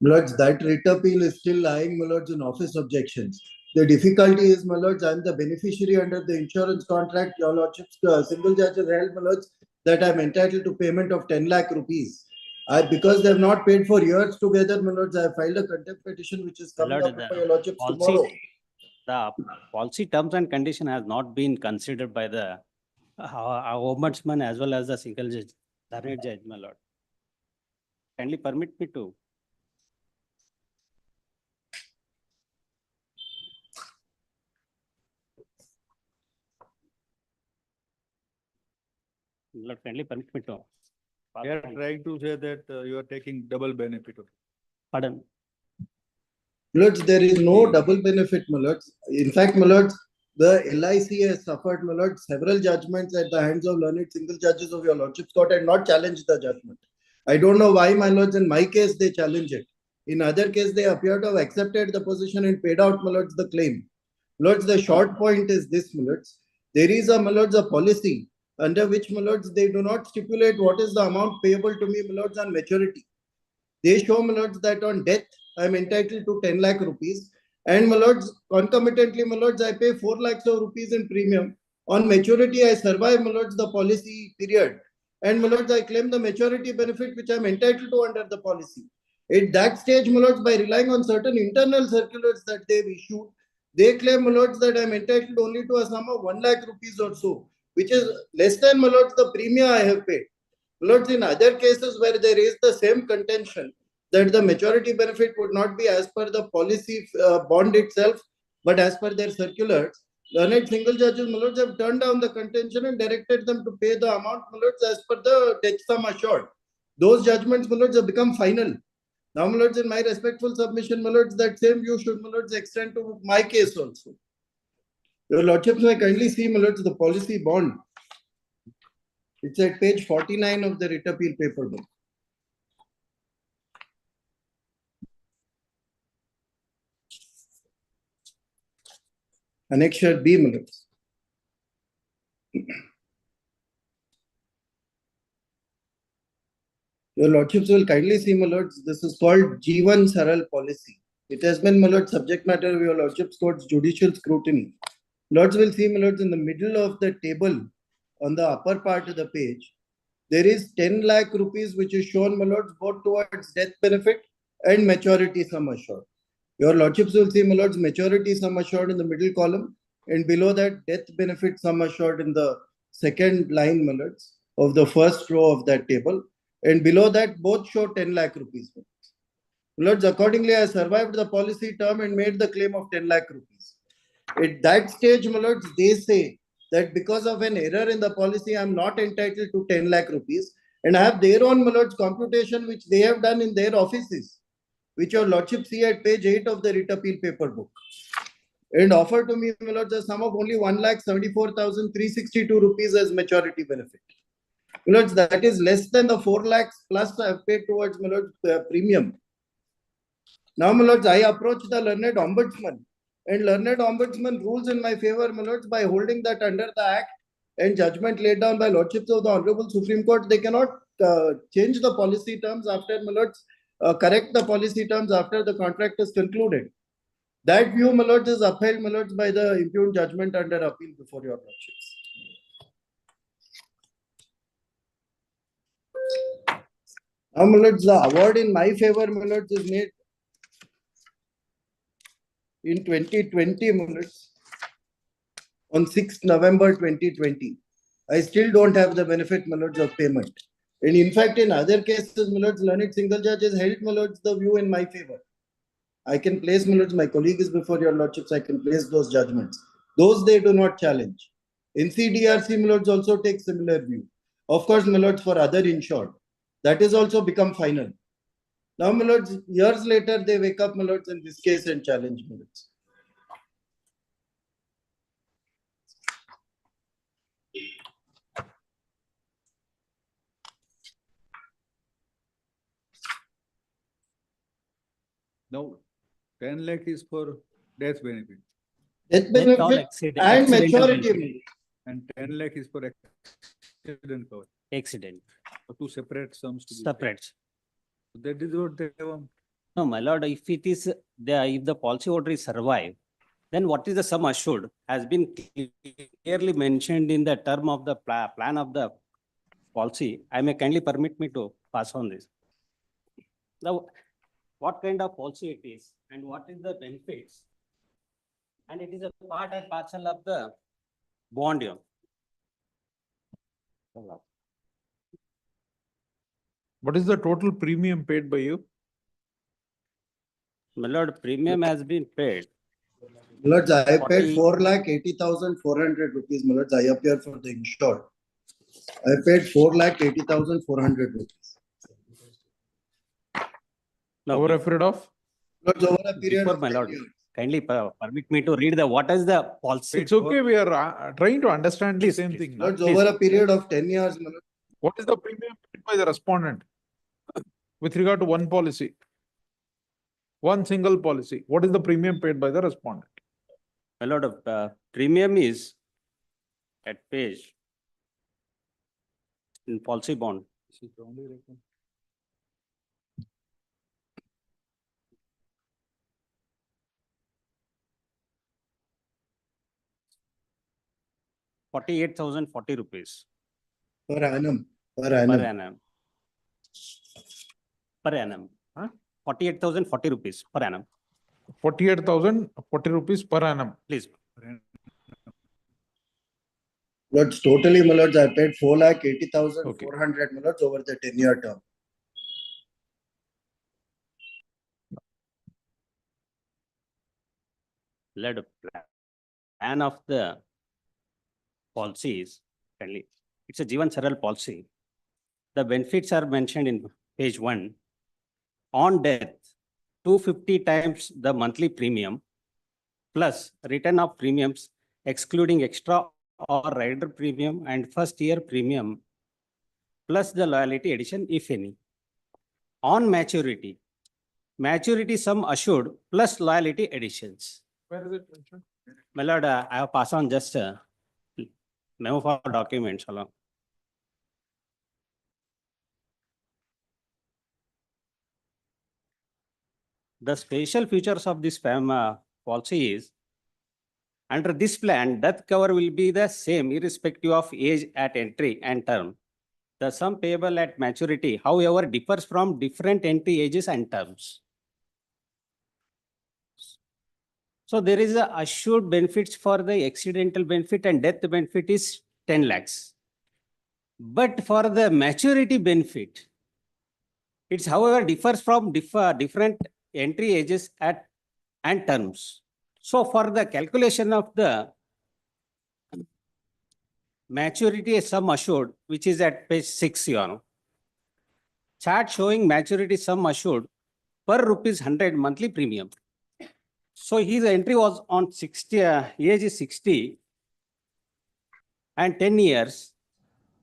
My lords, that writ appeal is still lying, my lords, in office objections. The difficulty is, my lords, I am the beneficiary under the insurance contract. Your lordships, single judge has held, my lords, that I am entitled to payment of 10 lakh rupees. Because they have not paid for years together, my lords, I have filed a contempt petition which is coming Lord, up for your lordships policy- tomorrow. The policy terms and condition has not been considered by the our ombudsman as well as the single judge, learned judge, my lord. Kindly permit me to. Lord, kindly permit me to. They are trying to say that you are taking double benefit of. Pardon. Lords, there is no double benefit, my lords. In fact, my lords, the LIC has suffered, my lords, several judgments at the hands of learned single judges of your lordships court and not challenged the judgment. I don't know why, my lords, in my case, they challenge it. In other case, they appear to have accepted the position and paid out, my lords, the claim. Lords, the short point is this, my lords. There is a, my lords, a policy under which, my lords, they do not stipulate what is the amount payable to me, my lords, on maturity. They show, my lords, that on death, I am entitled to 10 lakh rupees. And, my lords, concomitantly, my lords, I pay 4 lakhs of rupees in premium. On maturity, I survive, my lords, the policy period. And, my lords, I claim the maturity benefit which I am entitled to under the policy. At that stage, my lords, by relying on certain internal circulars that they've issued, they claim, my lords, that I am entitled only to a sum of 1 lakh rupees or so, which is less than, my lords, the premium I have paid. My lords, in other cases where they raise the same contention, that the maturity benefit would not be as per the policy bond itself, but as per their circulars, learned single judges, my lords, have turned down the contention and directed them to pay the amount, my lords, as per the death sum assured. Those judgments, my lords, have become final. Now, my lords, in my respectful submission, my lords, that same view should, my lords, extend to my case also. Your lordships may kindly see, my lords, the policy bond. It's at page 49 of the writ appeal paper book. Annexure B, my lords. Your lordships will kindly see, my lords, this is called G1 Saral policy. It has been, my lords, subject matter of your lordships court's judicial scrutiny. Lords will see, my lords, in the middle of the table on the upper part of the page, there is 10 lakh rupees which is shown, my lords, both towards death benefit and maturity sum assured. Your lordships will see, my lords, maturity sum assured in the middle column, and below that death benefit sum assured in the second line, my lords, of the first row of that table. And below that, both show 10 lakh rupees. My lords, accordingly, I survived the policy term and made the claim of 10 lakh rupees. At that stage, my lords, they say that because of an error in the policy, I am not entitled to 10 lakh rupees. And I have their own, my lords, computation which they have done in their offices, which your lordship see at page 8 of the writ appeal paper book. And offer to me, my lords, a sum of only 1,74,362 rupees as maturity benefit. My lords, that is less than the 4 lakhs plus I have paid towards, my lords, premium. Now, my lords, I approach the learned ombudsman, and learned ombudsman rules in my favor, my lords, by holding that under the act and judgment laid down by lordships of the Honorable Supreme Court, they cannot change the policy terms after, my lords, correct the policy terms after the contract is concluded. That view, my lords, is upheld, my lords, by the impugned judgment under appeal before your lordships. Now, my lords, the award in my favor, my lords, is made in 2020, my lords, on 6th November 2020. I still don't have the benefit, my lords, of payment. And in fact, in other cases, my lords, learned single judge has held, my lords, the view in my favor. I can place, my lords, my colleague is before your lordships, I can place those judgments. Those they do not challenge. NCDRC, my lords, also takes similar view. Of course, my lords, for other insured. That is also become final. Now, my lords, years later, they wake up, my lords, in this case and challenge, my lords. Now, 10 lakh is for death benefit. Death benefit and maturity. And 10 lakh is for accident cover. Accident. So two separate sums to be paid. Separate. That is what they want. No, my lord, if it is, if the policy holder is survived, then what is the sum assured has been clearly mentioned in the term of the plan of the policy. I may kindly permit me to pass on this. Now, what kind of policy it is and what is the benefits? And it is a part and parcel of the bond here. What is the total premium paid by you? My lord, premium has been paid. Lords, I paid 4,80,400 rupees. My lords, I appear for the insured. I paid 4,80,400 rupees. No, Over a period of? Lords, over a period before of my 10 lord, years. kindly permit me to read what is the policy. It's okay, we are trying to understand the same thing. Lords, over a period of 10 years, my lord. What is the premium paid by the respondent with regard to one policy? One single policy. What is the premium paid by the respondent? My lord, premium is at page in policy bond. This is the only record. ₹48,040 Per annum, per per annum. annum. Per annum, huh? ₹48,040 per annum, 48,040 per annum. please. Lords, totally, my lords, I paid 4,80,400, my lords, over the 10-year term. Led a plan of the policies, kindly. It's a Jivan Saral policy. The benefits are mentioned in page 1. On death, 250 times the monthly premium plus return of premiums excluding extra or rider premium and first year premium plus the loyalty addition if any. On maturity, maturity sum assured plus loyalty additions. Where is it mentioned? My lord, I have passed on just memo for documents along. The special features of this policy is, under this plan, death cover will be the same irrespective of age at entry and term. The sum payable at maturity, however, differs from different entry ages and terms. So there is a assured benefits for the accidental benefit and death benefit is 10 lakhs. But for the maturity benefit, it's however differs from different entry ages at and terms. So for the calculation of the maturity sum assured, which is at page 6, chart showing maturity sum assured per ₹100 monthly premium. So his entry was on 60, age is 60 and 10 years.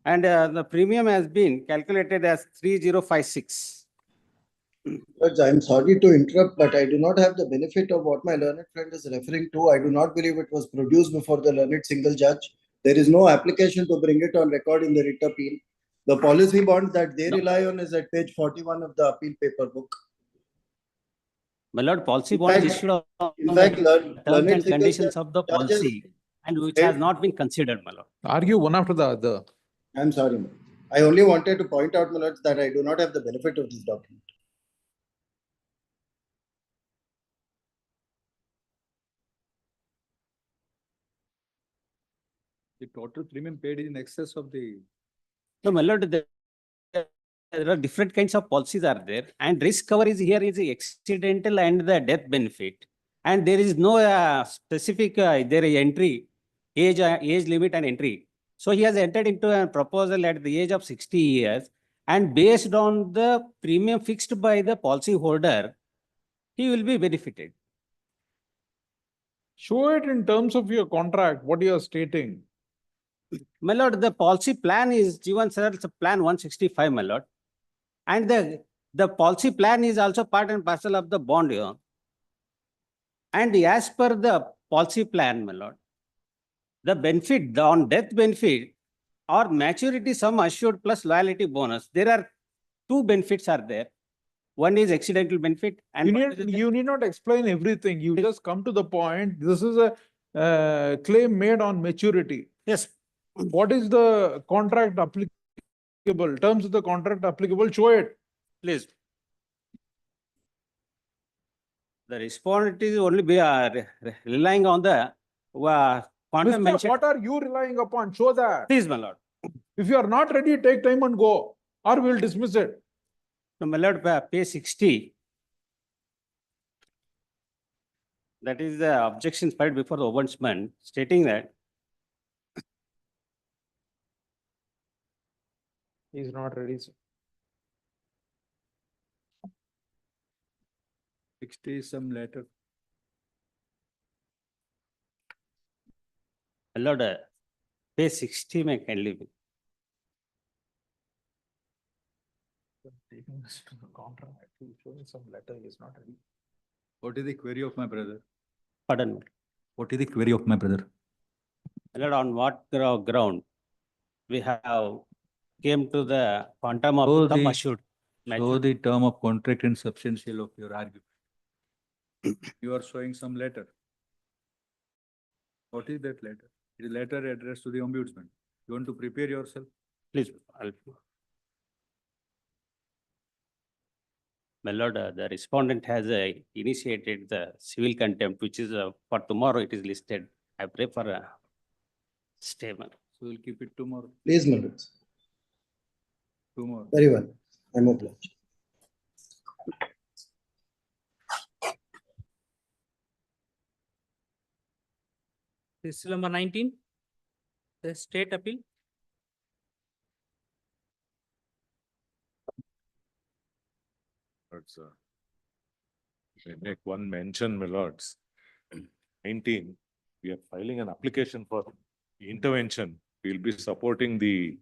And the premium has been calculated as 3056. Lords, I'm sorry to interrupt, but I do not have the benefit of what my learned friend is referring to. I do not believe it was produced before the learned single judge. There is no application to bring it on record in the writ appeal. The policy bond that they rely on is at page 41 of the appeal paper book. My lord, policy In bond is fact- issued on In fact, the learned terms and single conditions of the judges- policy and which has not been considered, my lord. Argue one after the other. I'm sorry, ma'am. I only wanted to point out, my lords, that I do not have the benefit of this document. The total premium paid is in excess of the. No, my lord, there are different kinds of policies are there and risk cover is here is the accidental and the death benefit. And there is no specific there is entry, age limit and entry. So he has entered into a proposal at the age of 60 years and based on the premium fixed by the policy holder, he will be benefited. Show it in terms of your contract, what you are stating. My lord, the policy plan is Jivan Saral's plan 165, my lord. And the policy plan is also part and parcel of the bond here. And as per the policy plan, my lord, the benefit, the on death benefit or maturity sum assured plus loyalty bonus, there are two benefits are there. One is accidental benefit and You need not explain everything. You just come to the point. This is a claim made on maturity. yes. What is the contract applicable? Terms of the contract applicable, show it. Please. The respondent is only relying on the quantum Mister, mentioned. what are you relying upon? Show that. Please, my lord. If you are not ready, take time and go, or we'll dismiss it. No, my lord, page 60. That is the objection filed before the ombudsman stating that He's not ready, sir. 60 some letter. my lord, page 60 may kindly be. Taking us to the contract, showing some letter, he is not ready. What is the query of my brother? Pardon me. What is the query of my brother? My lord, on what ground we have came to the quantum So of the sum the- assured. Show the term of contract and substantial of your argument. You are showing some letter. What is that letter? It is a letter addressed to the ombudsman. You want to prepare yourself? Please, my lord, the respondent has initiated the civil contempt, which is for tomorrow. It is listed. I pray for a statement. So we'll keep it tomorrow. Please, my lords. Tomorrow. Very well. I'm obliged. This is number 19, the state appeal. I make one mention, my lords. 19, we are filing an application for intervention. We will be supporting the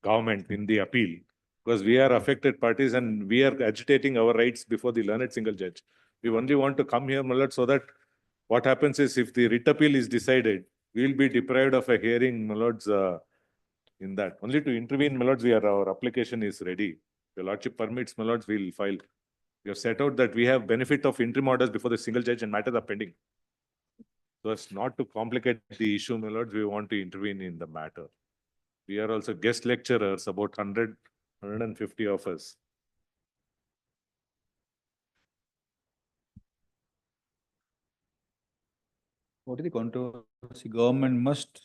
government in the appeal because we are affected parties and we are agitating our rights before the learned single judge. We only want to come here, my lord, so that what happens is if the writ appeal is decided, we will be deprived of a hearing, my lords, in that. Only to intervene, my lords, our application is ready. Your lordship permits, my lords, we will file. We have set out that we have benefit of interim orders before the single judge and matters are pending. So as not to complicate the issue, my lords, we want to intervene in the matter. We are also guest lecturers, about 150 of us. What is the controversy? Government must,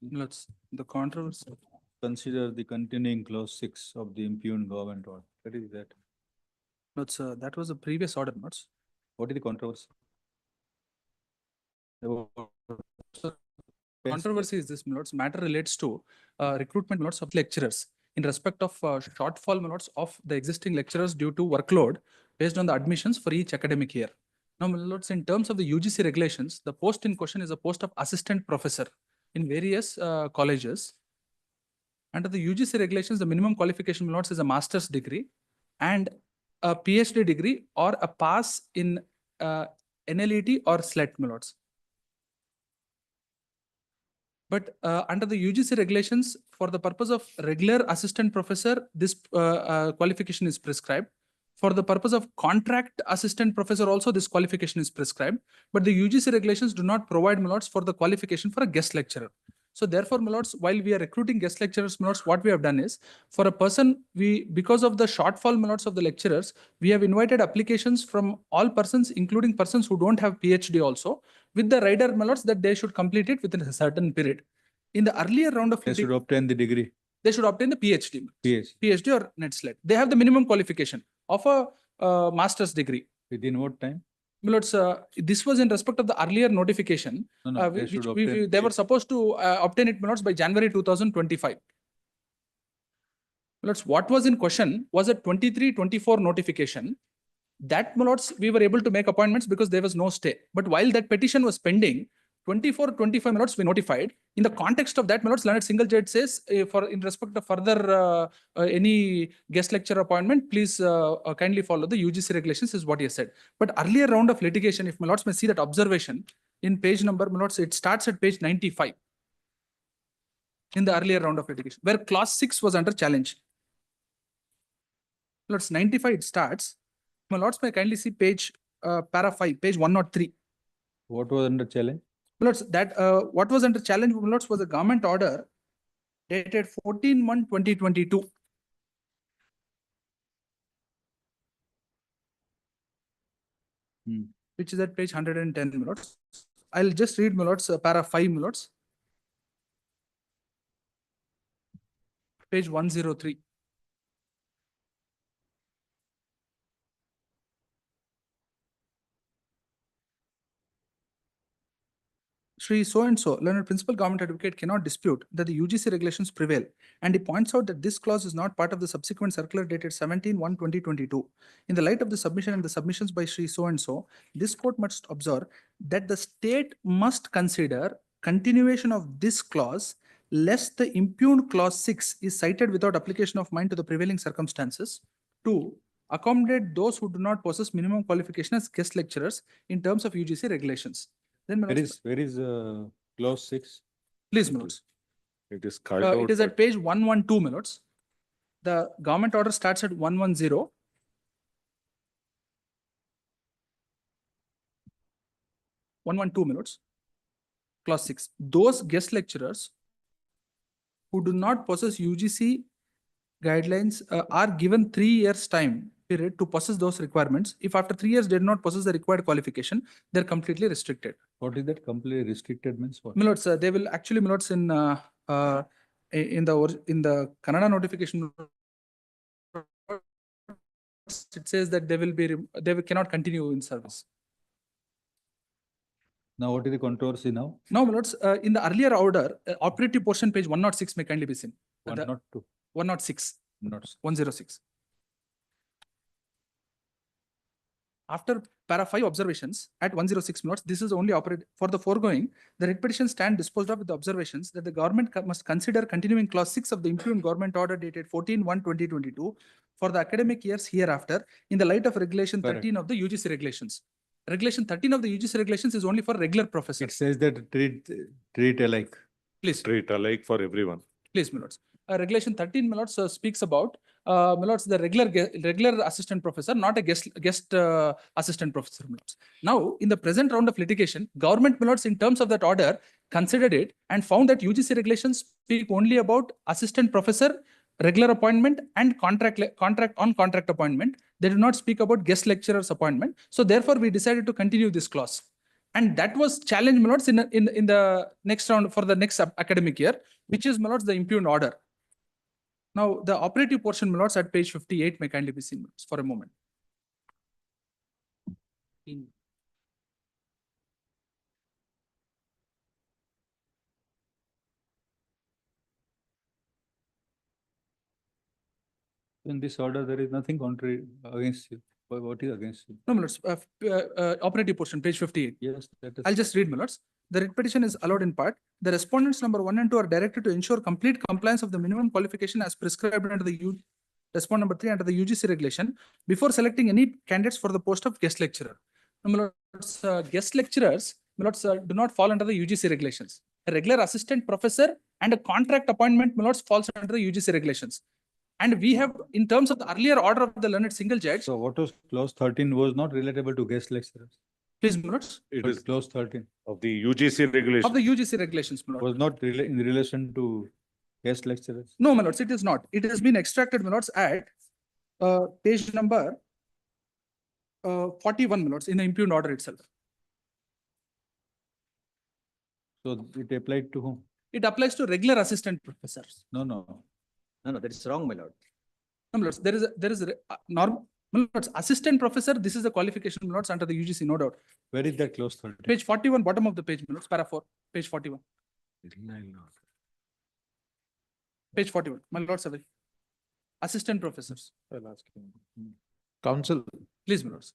the controversy, consider the continuing clause 6 of the impugned government order. What is that? Notes, that was the previous order, notes. What is the controversy? Controversy is this, notes, matter relates to recruitment notes of lecturers in respect of shortfall notes of the existing lecturers due to workload based on the admissions for each academic year. Now, notes, in terms of the UGC regulations, the post in question is a post of assistant professor in various colleges. Under the UGC regulations, the minimum qualification notes is a master's degree and a PhD degree or a pass in NLET or SLET, notes. But under the UGC regulations, for the purpose of regular assistant professor, this qualification is prescribed. For the purpose of contract assistant professor also, this qualification is prescribed. But the UGC regulations do not provide, my lords, for the qualification for a guest lecturer. So therefore, my lords, while we are recruiting guest lecturers, my lords, what we have done is, for a person, because of the shortfall, my lords, of the lecturers, we have invited applications from all persons, including persons who don't have PhD also, with the rider, my lords, that they should complete it within a certain period. In the earlier round of... They should obtain the degree. They should obtain the PhD. PhD or NET/SLET. They have the minimum qualification of a master's degree. Within what time? My lords, this was in respect of the earlier notification. No, they were supposed to obtain it, my lords, by January 2025. My lords, what was in question was a 23-24 notification. That, my lords, we were able to make appointments because there was no stay. But while that petition was pending, 24-25 my lords we notified. In the context of that, my lords, learned single judge says, in respect of further any guest lecture appointment, please kindly follow the UGC regulations, is what he has said. But earlier round of litigation, if my lords may see that observation in page number, my lords, it starts at page 95. In the earlier round of litigation, where clause 6 was under challenge. My lords, 95 it starts. My lords may kindly see page para 5, page 103. What was under challenge? Lords, that what was under challenge, lords, was a government order dated 14/1/2022. Which is at page 110, lords. I'll just read, lords, para 5, lords. Page 103. Shri so-and-so, learned principal government advocate, cannot dispute that the UGC regulations prevail, and he points out that this clause is not part of the subsequent circular dated 17/1/2022. In the light of the submission and the submissions by Shri so-and-so, this court must observe that the state must consider continuation of this clause lest the impugned clause 6 is cited without application of mind to the prevailing circumstances. 2. Accommodate those who do not possess minimum qualification as guest lecturers in terms of UGC regulations. Then, where is clause 6? Please, my lords. It is called it is at page 112, my lords. the government order starts at 110. Minutes. Clause 6. Those guest lecturers who do not possess UGC guidelines are given 3 years time period to possess those requirements. If after 3 years they do not possess the required qualification, they're completely restricted. What is that completely restricted means what? My lords, they will actually, my lords, in the Kannada notification, it says that they cannot continue in service. Now, what is the controversy now? Now, my lords, in the earlier order, operative portion page 106 may kindly be seen. 102. 106. 106. 106. After para 5 observations at 106 minutes, this is only operated for the foregoing. The writ petition stand disposed of with the observations that the government must consider continuing clause 6 of the impugned government order dated 14/1/2022 for the academic years hereafter in the light of regulation 13 of the UGC regulations. Regulation 13 of the UGC regulations is only for regular professors. It says that treat alike. Please. Treat alike for everyone. Please, my lords. Regulation 13, my lords, speaks about my lords, the regular assistant professor, not a guest assistant professor. My lords. Now, in the present round of litigation, government, my lords, in terms of that order, considered it and found that UGC regulations speak only about assistant professor, regular appointment, and contract appointment. They do not speak about guest lecturer's appointment. So therefore, we decided to continue this clause. And that was challenged, my lords, in the next round for the next academic year, which is, my lords, the impugned order. Now, the operative portion, my lords, at page 58 may kindly be seen, my lords, for a moment. In this order, there is nothing contrary against you. What is against you? No, my lords, operative portion, page 58. Yes, that is. I'll just read, my lords. The writ petition is allowed in part. The respondents number 1 and 2 are directed to ensure complete compliance of the minimum qualification as prescribed under the respondent number 3 under the UGC regulation before selecting any candidates for the post of guest lecturer. Now, my lords, guest lecturers, my lords, do not fall under the UGC regulations. A regular assistant professor and a contract appointment, my lords, falls under the UGC regulations. And we have, in terms of the earlier order of the learned single judge. So what was clause 13 was not relatable to guest lecturers? Please, my lords. It is clause 13 of the UGC regulation. Of the UGC regulations, my lords. was not in relation to guest lecturers. No, my lords, it is not. It has been extracted, my lords, at page number 41, my lords, in the impugned order itself. So it applied to whom? It applies to regular assistant professors. No, that is wrong, my lord. No, my lords, there is a normal. My lords, assistant professor, this is the qualification, my lords, under the UGC, no doubt. Where is that clause 13? Page 41, bottom of the page, my lords, para 4, page 41. Page 41, my lords, assistant professors. Counsel, Please, my lords.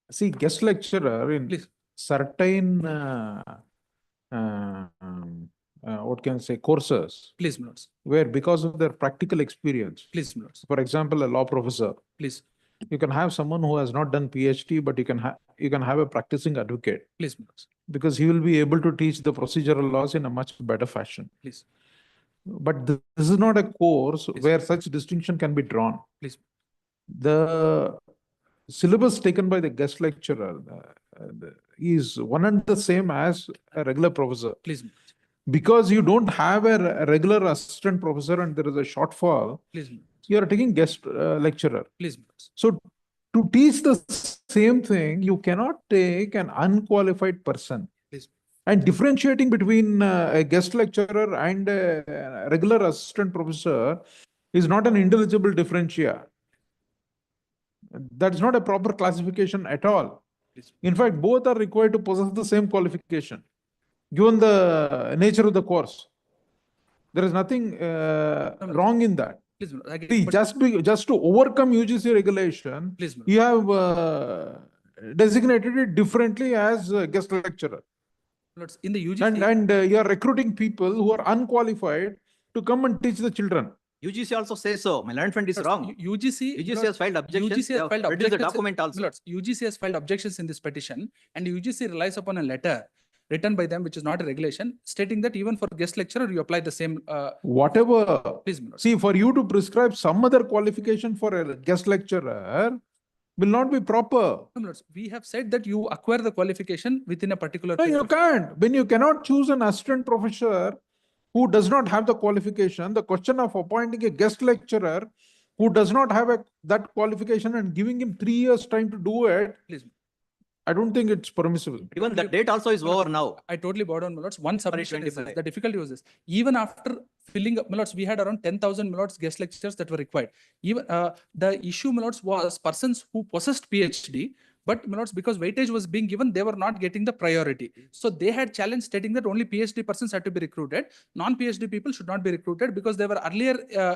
see, guest lecturer in Please. certain what can I say, courses, Please, my lords. where because of their practical experience, Please, my lords. for example, a law professor, Please, you can have someone who has not done PhD, but you can have a practicing advocate, please, my lords. because he will be able to teach the procedural laws in a much better fashion. Please, But this is not a course Yes. where such distinction can be drawn. please. The syllabus taken by the guest lecturer is one and the same as a regular professor. Please, my lords. Because you don't have a regular assistant professor and there is a shortfall, Please, my lords. you are taking guest lecturer. Please, my lords. So to teach the same thing, you cannot take an unqualified person. Please. And differentiating between a guest lecturer and a regular assistant professor is not an intelligible differential. That's not a proper classification at all. Please. In fact, both are required to possess the same qualification, given the nature of the course. There is nothing wrong in that. Please, my lords. See, just to overcome UGC regulation, Please, my lords. you have designated it differently as a guest lecturer. Lords, in the UGC. And you are recruiting people who are unqualified to come and teach the children. UGC also says so. My learned friend is wrong. UGC has filed objections. UGC has filed Produce the objections. document also. Lords, UGC has filed objections in this petition, and UGC relies upon a letter written by them, which is not a regulation, stating that even for guest lecturer, you apply the same. Whatever. Please, my lord. See, for you to prescribe some other qualification for a guest lecturer will not be proper. No, my lords, we have said that you acquire the qualification within a particular. No, period you of- can't. When you cannot choose an assistant professor who does not have the qualification, the question of appointing a guest lecturer who does not have that qualification and giving him 3 years time to do it, Please. I don't think it's permissible. Even the date also is over now. I totally bow down, my lords. One submission is this. 25. The difficulty was this. Even after filling up, my lords, we had around 10,000 my lords guest lecturers that were required. Even the issue, my lords, was persons who possessed PhD, but my lords, because weightage was being given, they were not getting the priority. So they had challenge stating that only PhD persons had to be recruited. Non-PhD people should not be recruited because they were earlier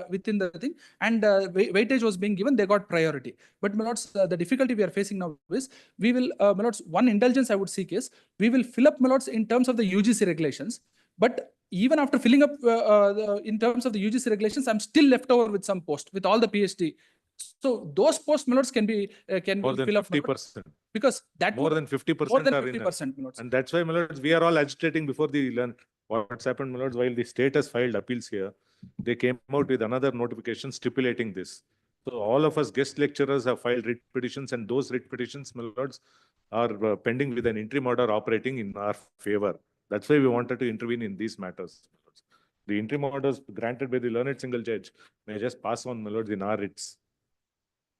within the thing, and weightage was being given, they got priority. But my lords, the difficulty we are facing now is, we will, my lords, one indulgence I would seek is, we will fill up, my lords, in terms of the UGC regulations, but even after filling up in terms of the UGC regulations, I'm still left over with some post with all the PhD. So those post, my lords, can be More than fill up, my lord, 50%. because that More would- than 50% more than are in. 50%, my lords. And that's why, my lords, we are all agitating before the learn. What's happened, my lords, while the state has filed appeals here, they came out with another notification stipulating this. So all of us guest lecturers have filed writ petitions, and those writ petitions, my lords, are pending with an interim order operating in our favor. That's why we wanted to intervene in these matters. The interim orders granted by the learned single judge may just pass on, my lords, in our writs,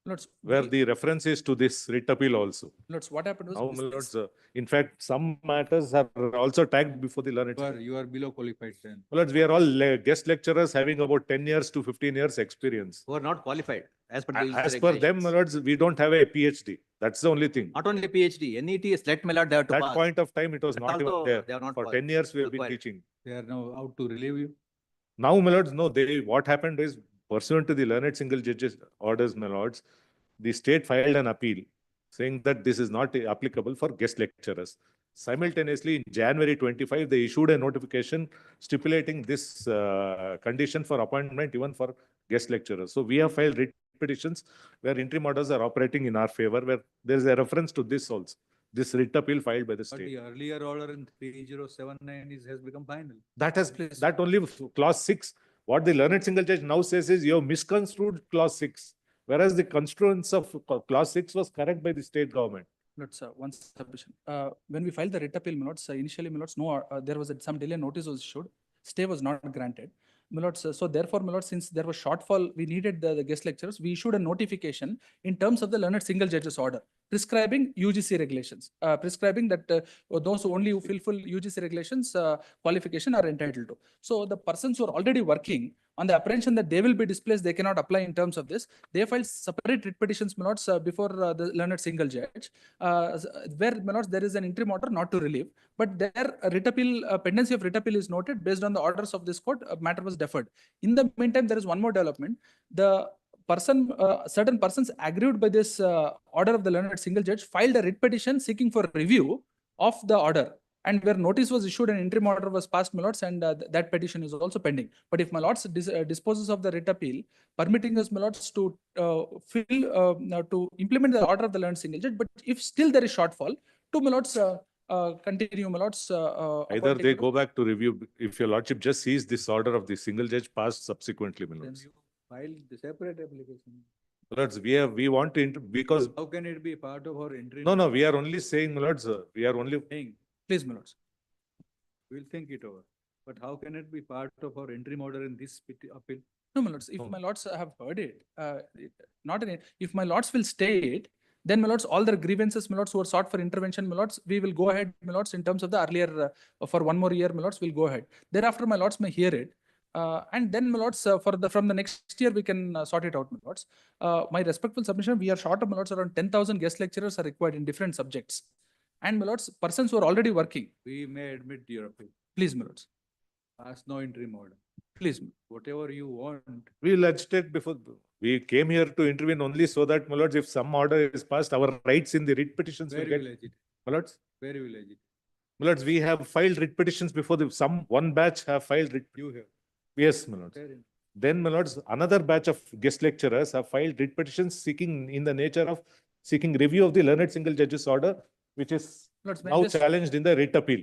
Lords, where the reference is to this writ appeal also. Lords, what happened was, Now, my lords, in fact, some matters are also tagged before the learned. You are below qualified then. My lords, we are all guest lecturers having about 10 years to 15 years experience. Who are not qualified as per the UGC As per them, my regulations. lords, we don't have a PhD. That's the only thing. Not only PhD, NET is let my lord they have to That pass. point of time, it was That not even also there. they are not For qual- 10 years, we have been required. teaching. They are now out to relieve you. Now, my lords, no, what happened is, pursuant to the learned single judge's orders, my lords, the state filed an appeal saying that this is not applicable for guest lecturers. Simultaneously, in January 25, they issued a notification stipulating this condition for appointment even for guest lecturers. So we have filed writ petitions where interim orders are operating in our favor, where there is a reference to this also. This writ appeal filed by the But state. the earlier order in 3079 has become final. That only clause 6. What the learned single judge now says is you have misconstrued clause 6, whereas the construence of clause 6 was correct by the state government. Lords, one submission. When we filed the writ appeal, my lords, initially, my lords, no, there was some delay, notice was issued, stay was not granted. My lords, so therefore, my lords, since there was shortfall, we needed the guest lecturers, we issued a notification in terms of the learned single judge's order, prescribing UGC regulations, prescribing that those who only fulfill UGC regulations qualification are entitled to. So the persons who are already working, on the apprehension that they will be displaced, they cannot apply in terms of this. They filed separate writ petitions, my lords, before the learned single judge, where, my lords, there is an interim order not to relieve, but their writ appeal, pendency of writ appeal is noted based on the orders of this court, matter was deferred. In the meantime, there is one more development. The person, certain persons aggrieved by this order of the learned single judge filed a writ petition seeking for review of the order, and where notice was issued and interim order was passed, my lords, and that petition is also pending. But if my lords disposes of the writ appeal, permitting us, my lords, to to implement the order of the learned single judge, but if still there is shortfall, to my lords continue, my lords. Either they go back to review, if your lordship just sees this order of the single judge passed subsequently, my Then lords. you file the separate application. Lords, we want to, because, How can it be part of our interim? no, we are only saying, my lords, we are only, Saying, please, my lords. we'll think it over. But how can it be part of our interim order in this appeal? No, my lords, if my lords have heard it, if my lords will stay it, then, my lords, all the grievances, my lords, who are sought for intervention, my lords, we will go ahead, my lords, in terms of the earlier, for one more year, my lords, we'll go ahead. Thereafter, my lords may hear it. And then, my lords, from the next year, we can sort it out, my lords. My respectful submission, we are short of, my lords, around 10,000 guest lecturers are required in different subjects. And, my lords, persons who are already working, We may admit your appeal. please, my lords, Ask no interim order. please. Whatever you want. We will agitate before, we came here to intervene only so that, my lords, if some order is passed, our rights in the writ petitions will Where get, will agitate? my lords. Where will agitate? My lords, we have filed writ petitions before one batch have filed writ. You have. Yes, my lords. Fair enough. Then, my lords, another batch of guest lecturers have filed writ petitions seeking, in the nature of seeking review of the learned single judge's order, which is Lords, may I now just- challenged in the writ appeal.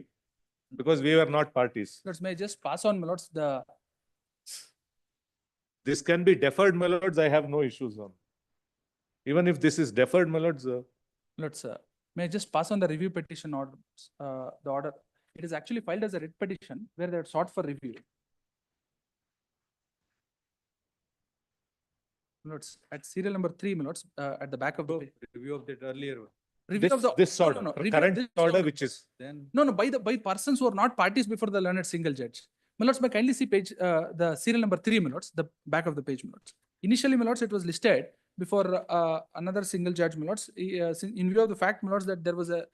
because we were not parties. Lords, may I just pass on, my lords, the, This can be deferred, my lords, I have no issues on. Even if this is deferred, my lords, lords, may I just pass on the review petition order, the order. It is actually filed as a writ petition where they had sought for review. Lords, at serial number 3, my lords, at the back of the page. Review of that earlier one. Review this, of the this order, review of current this order, which is, Then No, by persons who are not parties before the learned single judge. My lords, may kindly see page, the serial number 3, my lords, the back of the page, my lords. Initially, my lords, it was listed before another single judge, my lords. In view of the fact, my lords, that there was a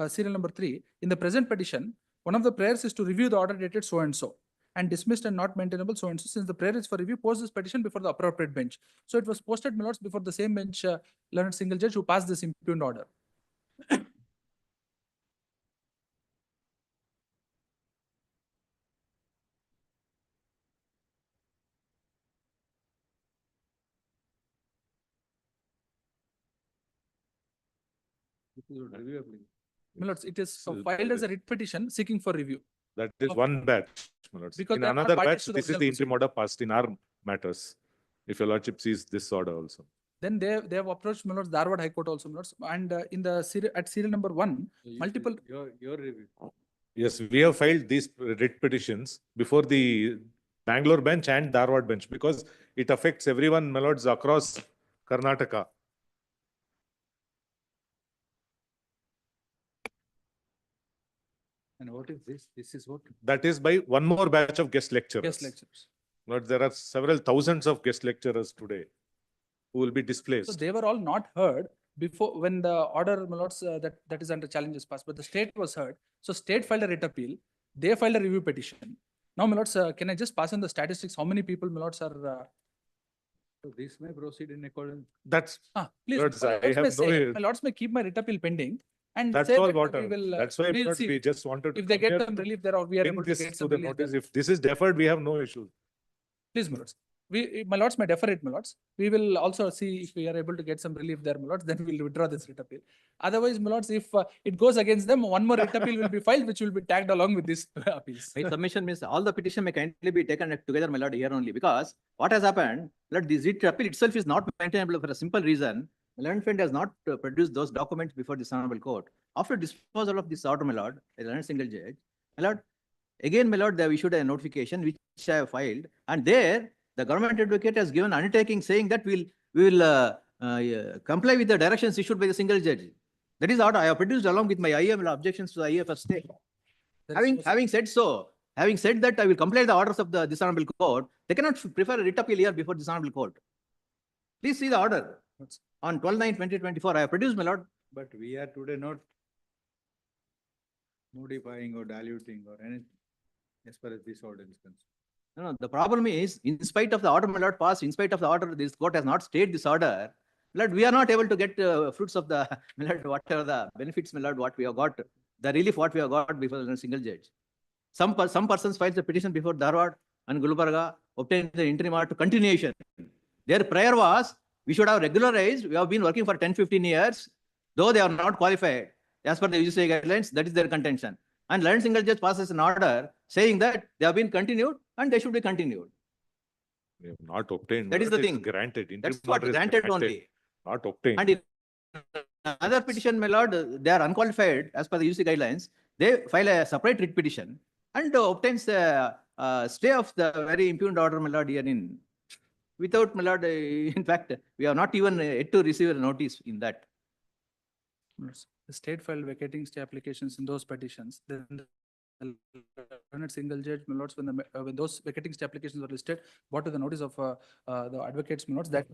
serial number 3. In the present petition, one of the prayers is to review the order dated so and so and dismissed and not maintainable so and so. Since the prayer is for review, post this petition before the appropriate bench. So it was posted, my lords, before the same bench, learned single judge who passed this impugned order. this is a review application. My lords, it is So, filed as a writ petition seeking for review. that is of- one batch, my lords. Because In they are not another parties batch, to the this is original the interim order passed in our matters. If your lordship sees this order also. Then they have approached, my lords, the Harvard High Court also, my lords. And in the at serial number 1, So you- multiple, Your review. Yes, we have filed these writ petitions before the Bangalore bench and Dharwad bench because it affects everyone, my lords, across Karnataka. And what is this? This is what? That is by one more batch of guest lecturers. guest lectures. Lord, there are several thousands of guest lecturers today who will be So displaced. they were all not heard before when the order, my lords, that is under challenge is passed, but the state was heard. So state filed a writ appeal. They filed a review petition. Now, my lords, can I just pass on the statistics? How many people, my lords, are? So this may proceed in accordance. That's, Please, Lords, my I lords may have no- say, my lords may keep my writ appeal pending. And that's say all that what, we will, that's why, my we'll lords, see we just wanted to. if they come get here some to relief there or we are bring able to this get to some the relief notice. there. If this is deferred, we have no issues. Please, my lords. My lords may defer it, my lords. We will also see if we are able to get some relief there, my lords, then we will withdraw this writ appeal. Otherwise, my lords, if it goes against them, one more writ appeal will be filed, which will be tagged along with these appeals. My submission means all the petition may kindly be taken together, my lord, here only, because what has happened, that this writ appeal itself is not maintainable for a simple reason. The learned friend has not produced those documents before this honorable court. After disposal of this order, my lord, a learned single judge, my lord, again, my lord, they have issued a notification which I have filed, and there the government advocate has given undertaking saying that we will comply with the directions issued by the single judge. That is what I have produced along with my IAM objections to the IAF state. Having said so, having said that I will comply the orders of this honorable court, they cannot prefer a writ appeal here before this honorable court. Please see the order. On 12/9/2024, I have produced, my lord. But we are today not modifying or diluting or anything as far as this order is concerned. No, the problem is, in spite of the order, my lord, passed, in spite of the order, this court has not stayed this order. My lord, we are not able to get fruits of the, my lord, whatever the benefits, my lord, what we have got, the relief what we have got before the single judge. Some persons filed the petition before Dharwad and Gulbarga, obtained the interim order to continuation. Their prayer was, we should have regularized, we have been working for 10-15 years, though they are not qualified. As per the UGC guidelines, that is their contention. And learned single judge passes an order saying that they have been continued and they should be continued. We have not obtained. That is my the lord, it's thing. Granted. That's Interim what order is granted granted, only. Not obtained. And in another petition, my lord, they are unqualified as per the UGC guidelines. They file a separate writ petition and obtains a stay of the very impugned order, my lord, herein. Without, my lord, in fact, we have not even yet to receive a notice in that. The state filed vacating stay applications in those petitions. Then the learned single judge, my lords, when those vacating stay applications were listed, brought to the notice of the advocates, my lords, that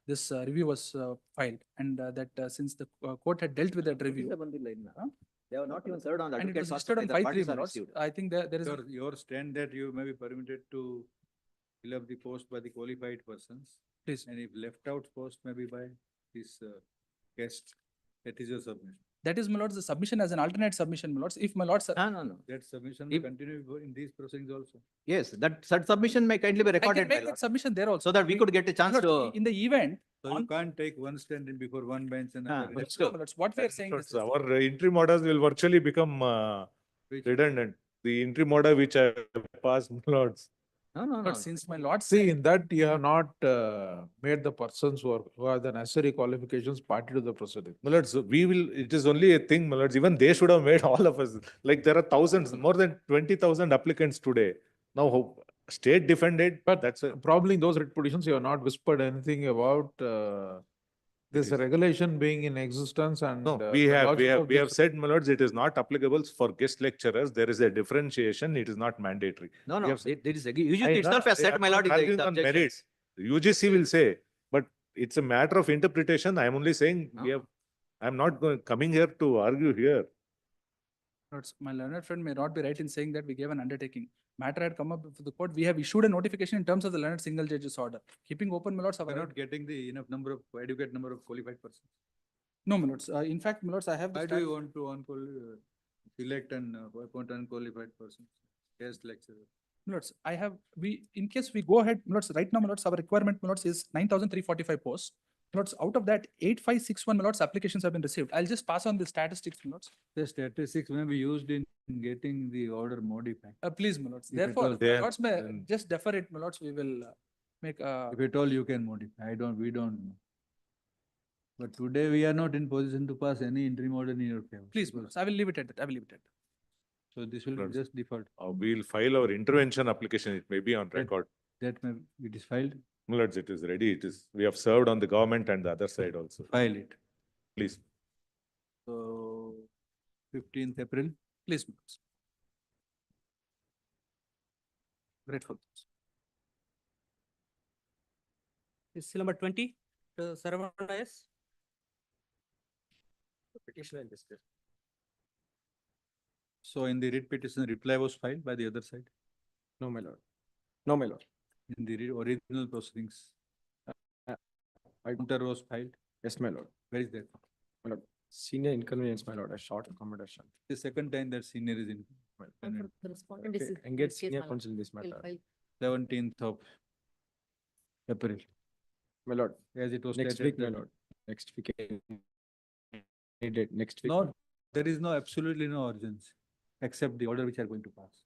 this review was filed, and that since the court had dealt with that review. They have not even served on the And it was advocates. listed on 5/3, my lords. I think there is. Your stand that you may be permitted to fill up the post by the qualified persons. Please. And if left out post maybe by this guest, that is your submission. That is, my lords, the submission as an alternate submission, my lords. If my lords. No. That submission If- will continue in these proceedings also. Yes, that submission may kindly be I can recorded, my make lord, that submission there also. so that we could get a chance My to. lord, In the event. So you can't take one stand in before one bench and another. Let's go. bench. What we are saying is. Our interim orders will virtually become redundant. the interim order which I passed, my lords. But since my lord See, in that you have not made the persons who are the necessary qualifications party to the proceeding. My lords, we will, it is only a thing, my lords, even they should have made all of us. Like there are thousands, more than 20,000 applicants today. Now, state defended, But that's a, probably in those writ petitions, you have not whispered anything about this is- regulation being in existence and. no, the we have lordship of this- said, my lords, it is not applicable for guest lecturers. There is a differentiation. It is not mandatory. No, We no, have- there is, I usually itself know, has said, I'm my not lord, in arguing the on objections. merits. UGC will say, but it's a matter of interpretation. I am only saying we No. have, I'm not coming here to argue here. Lords, my learned friend may not be right in saying that we gave an undertaking. Matter had come up before the court. We have issued a notification in terms of the learned single judge's order. Keeping open, my lords, We're our not getting the enough number of, adequate number of qualified persons. no, my lords. In fact, my lords, I have. the Why do you stat- want to select and appoint unqualified persons? Guest lecturer. My lords, I have, in case we go ahead, my lords, right now, my lords, our requirement, my lords, is 9,345 posts. My lords, out of that, 8,561, my lords, applications have been received. I'll just pass on the statistics, my lords. The statistics may be used in getting the order modified. Please, my lords. If it Therefore, was my there, lords, may then- just defer it, my lords. We will make If at all you can modify, we don't know. But today we are not in position to pass any interim order in your favor. please, my lords. I will leave it at that. I will leave it at that. So this will be Lords. just deferred. We'll file our intervention application. It may be on record. That may, it is filed, My lords, it is ready. It is, we have served on the government and the other side also. file it. Please. So 15th April. Please, my lords. Grateful. Is still number 20, the Saravanan is? Petition and discuss. So in the writ petition, reply was filed by the other side. No, my lord. No, my lord. In the original proceedings. Counter was filed. Yes, my lord. Where is that? Senior inconvenience, my lord, a short accommodation. The second time that senior is in. And the respondent is. Engage this case, senior my lord, counsel in this will matter. file. 17th of April. My lord, As it was next stated week, my that- lord. Next week. Any date, next week. No, there is no, absolutely no urgency, except the order which are going to pass,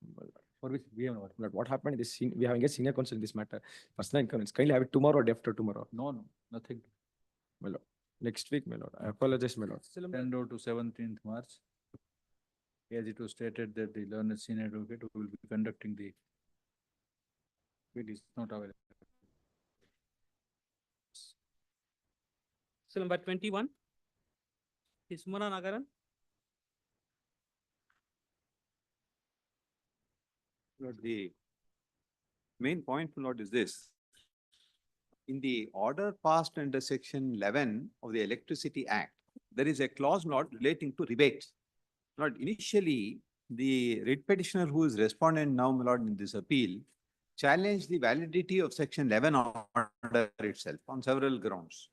for which we have no order. Lord, what happened is we have engaged senior counsel in this matter. Personal inconvenience. Kindly have it tomorrow or day after tomorrow. No, nothing. My lord. Next week, my lord. I apologize, my lord. 10th to 17th March. As it was stated that the learned senior advocate will be conducting the. It is not available. Still number 21. Is Sumana Nagaran? Lord, the main point, Lord, is this. In the order passed under section 11 of the Electricity Act, there is a clause, Lord, relating to rebates. Lord, initially, the writ petitioner who is respondent now, my lord, in this appeal, challenged the validity of section 11 order itself on several grounds.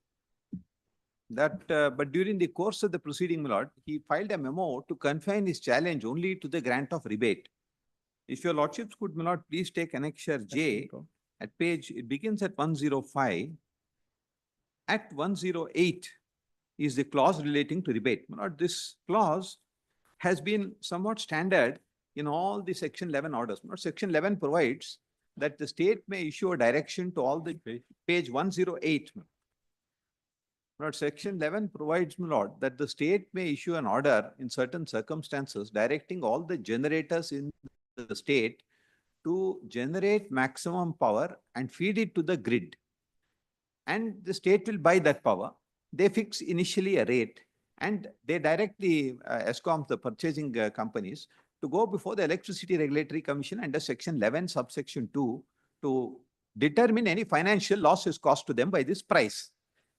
But during the course of the proceeding, my lord, he filed a memo to confine his challenge only to the grant of rebate. If your lordships could, my lord, please take annexure J at page, it begins at 105. At 108 is the clause relating to rebate. My lord, this clause has been somewhat standard in all the section 11 orders. My lord, section 11 provides that the state may issue a direction to all the page 108. My lord, section 11 provides, my lord, that the state may issue an order in certain circumstances directing all the generators in the state to generate maximum power and feed it to the grid. And the state will buy that power. They fix initially a rate and they direct the ESCOMs, the purchasing companies, to go before the Electricity Regulatory Commission under section 11 subsection 2 to determine any financial losses caused to them by this price.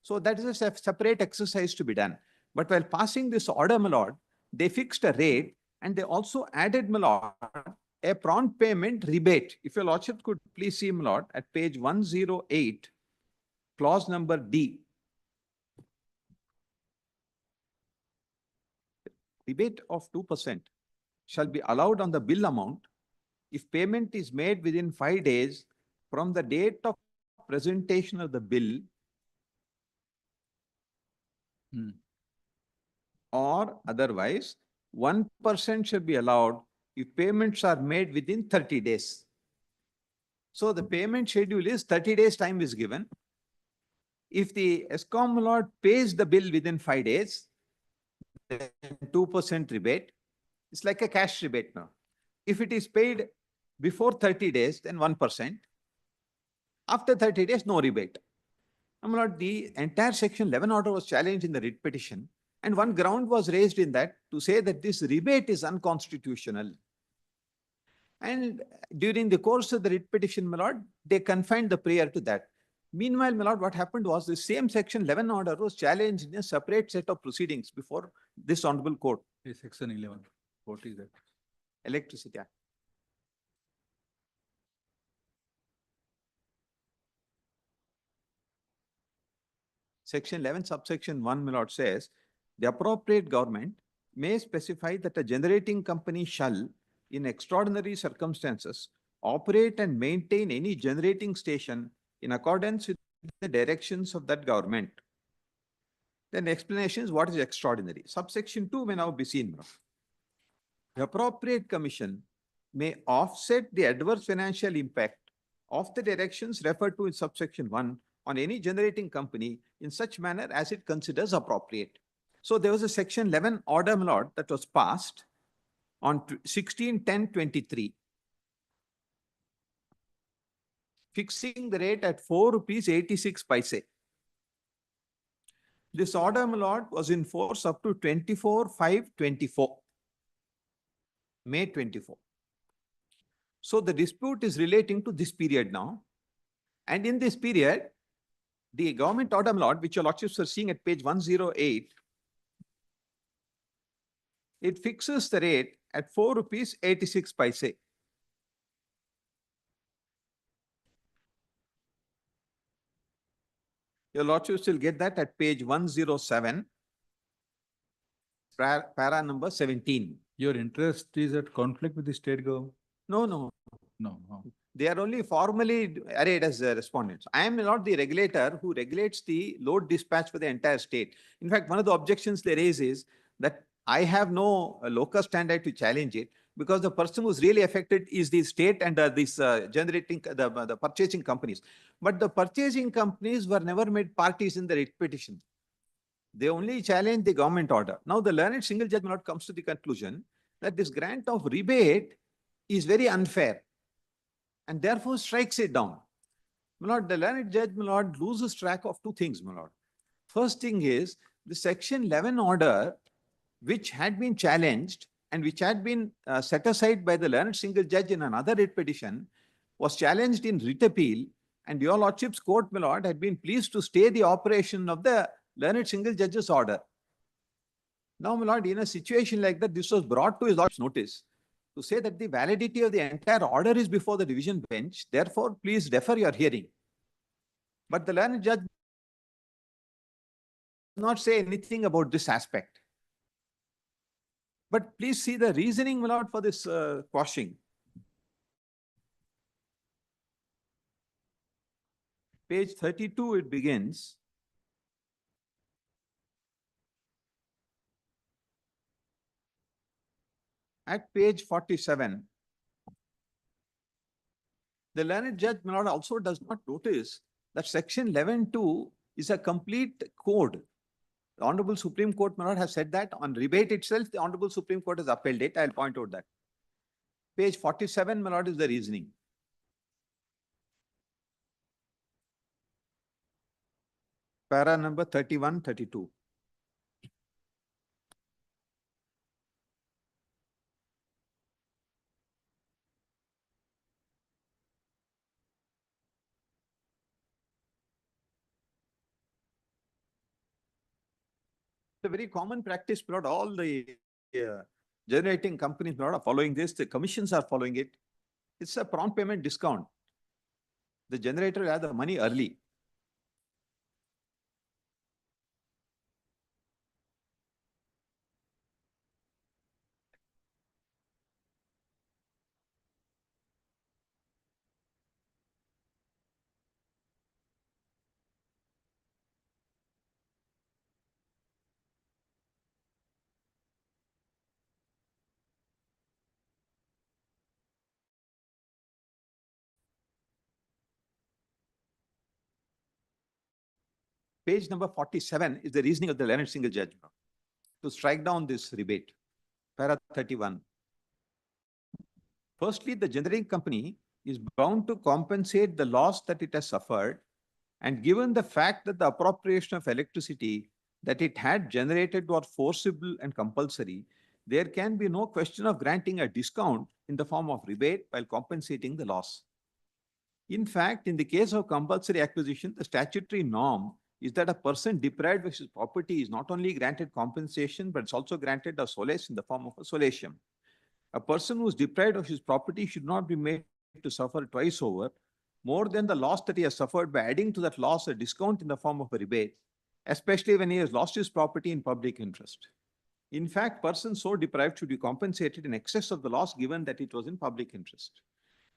So that is a separate exercise to be done. But while passing this order, my lord, they fixed a rate and they also added, my lord, a prompt payment rebate. If your lordship could please see, my lord, at page 108, clause number D. Rebate of 2% shall be allowed on the bill amount if payment is made within 5 days from the date of presentation of the bill or otherwise 1% shall be allowed if payments are made within 30 days. So the payment schedule is 30 days time is given. If the ESCOM lord pays the bill within 5 days, then 2% rebate. It's like a cash rebate now. If it is paid before 30 days, then 1%. After 30 days, no rebate. My lord, the entire section 11 order was challenged in the writ petition, and one ground was raised in that to say that this rebate is unconstitutional. And during the course of the writ petition, my lord, they confined the prayer to that. Meanwhile, my lord, what happened was the same section 11 order was challenged in a separate set of proceedings before this honorable court. Section 11. What is that? Electricity Act. Section 11 subsection 1, my lord, says the appropriate government may specify that a generating company shall, in extraordinary circumstances, operate and maintain any generating station in accordance with the directions of that government. Then explanation is what is extraordinary. Subsection 2 may now be seen. The appropriate commission may offset the adverse financial impact of the directions referred to in subsection 1 on any generating company in such manner as it considers appropriate. So there was a section 11 order, my lord, that was passed on 16/10/23, fixing the rate at 4 rupees 86 paise. This order, my lord, was in force up to 24/5/24, May 24. So the dispute is relating to this period now. And in this period, the government order, my lord, which your lordships are seeing at page 108, it fixes the rate at 4 rupees 86 paise. Your lordships will get that at page 107, para number 17. Your interest is at conflict with the state government? No, no. No, no. They are only formally arrayed as respondents. I am not the regulator who regulates the load dispatch for the entire state. In fact, one of the objections they raise is that I have no locus standi to challenge it, because the person who's really affected is the state and this generating the purchasing companies. But the purchasing companies were never made parties in the writ petition. They only challenge the government order. Now the learned single judge comes to the conclusion that this grant of rebate is very unfair, and therefore strikes it down. My lord, the learned judge, my lord, loses track of two things, my lord. First thing is the section 11 order, which had been challenged and which had been set aside by the learned single judge in another writ petition, was challenged in writ appeal, and your lordship's court, my lord, had been pleased to stay the operation of the learned single judge's order. Now, my lord, in a situation like that, this was brought to his lordship's notice to say that the validity of the entire order is before the division bench. Therefore, please defer your hearing. But the learned judge does not say anything about this aspect. But please see the reasoning, my lord, for this quashing. Page 32, it begins. At page 47, the learned judge, my lord, also does not notice that section 11(2) is a complete code. The Honorable Supreme Court, my lord, has said that on rebate itself, the Honorable Supreme Court has upheld it. I'll point out that. Page 47, my lord, is the reasoning. Para number 31, 32. It's a very common practice, but all the generating companies are following this. The commissions are following it. It's a prompt payment discount. The generator will have the money early. page number 47 is the reasoning of the learned single judge to strike down this rebate. Para 31. Firstly, the generating company is bound to compensate the loss that it has suffered, and given the fact that the appropriation of electricity that it had generated was forcible and compulsory, there can be no question of granting a discount in the form of rebate while compensating the loss. In fact, in the case of compulsory acquisition, the statutory norm is that a person deprived of his property is not only granted compensation, but it's also granted a solace in the form of a solatium. A person who is deprived of his property should not be made to suffer twice over, more than the loss that he has suffered by adding to that loss a discount in the form of a rebate, especially when he has lost his property in public interest. In fact, persons so deprived should be compensated in excess of the loss given that it was in public interest.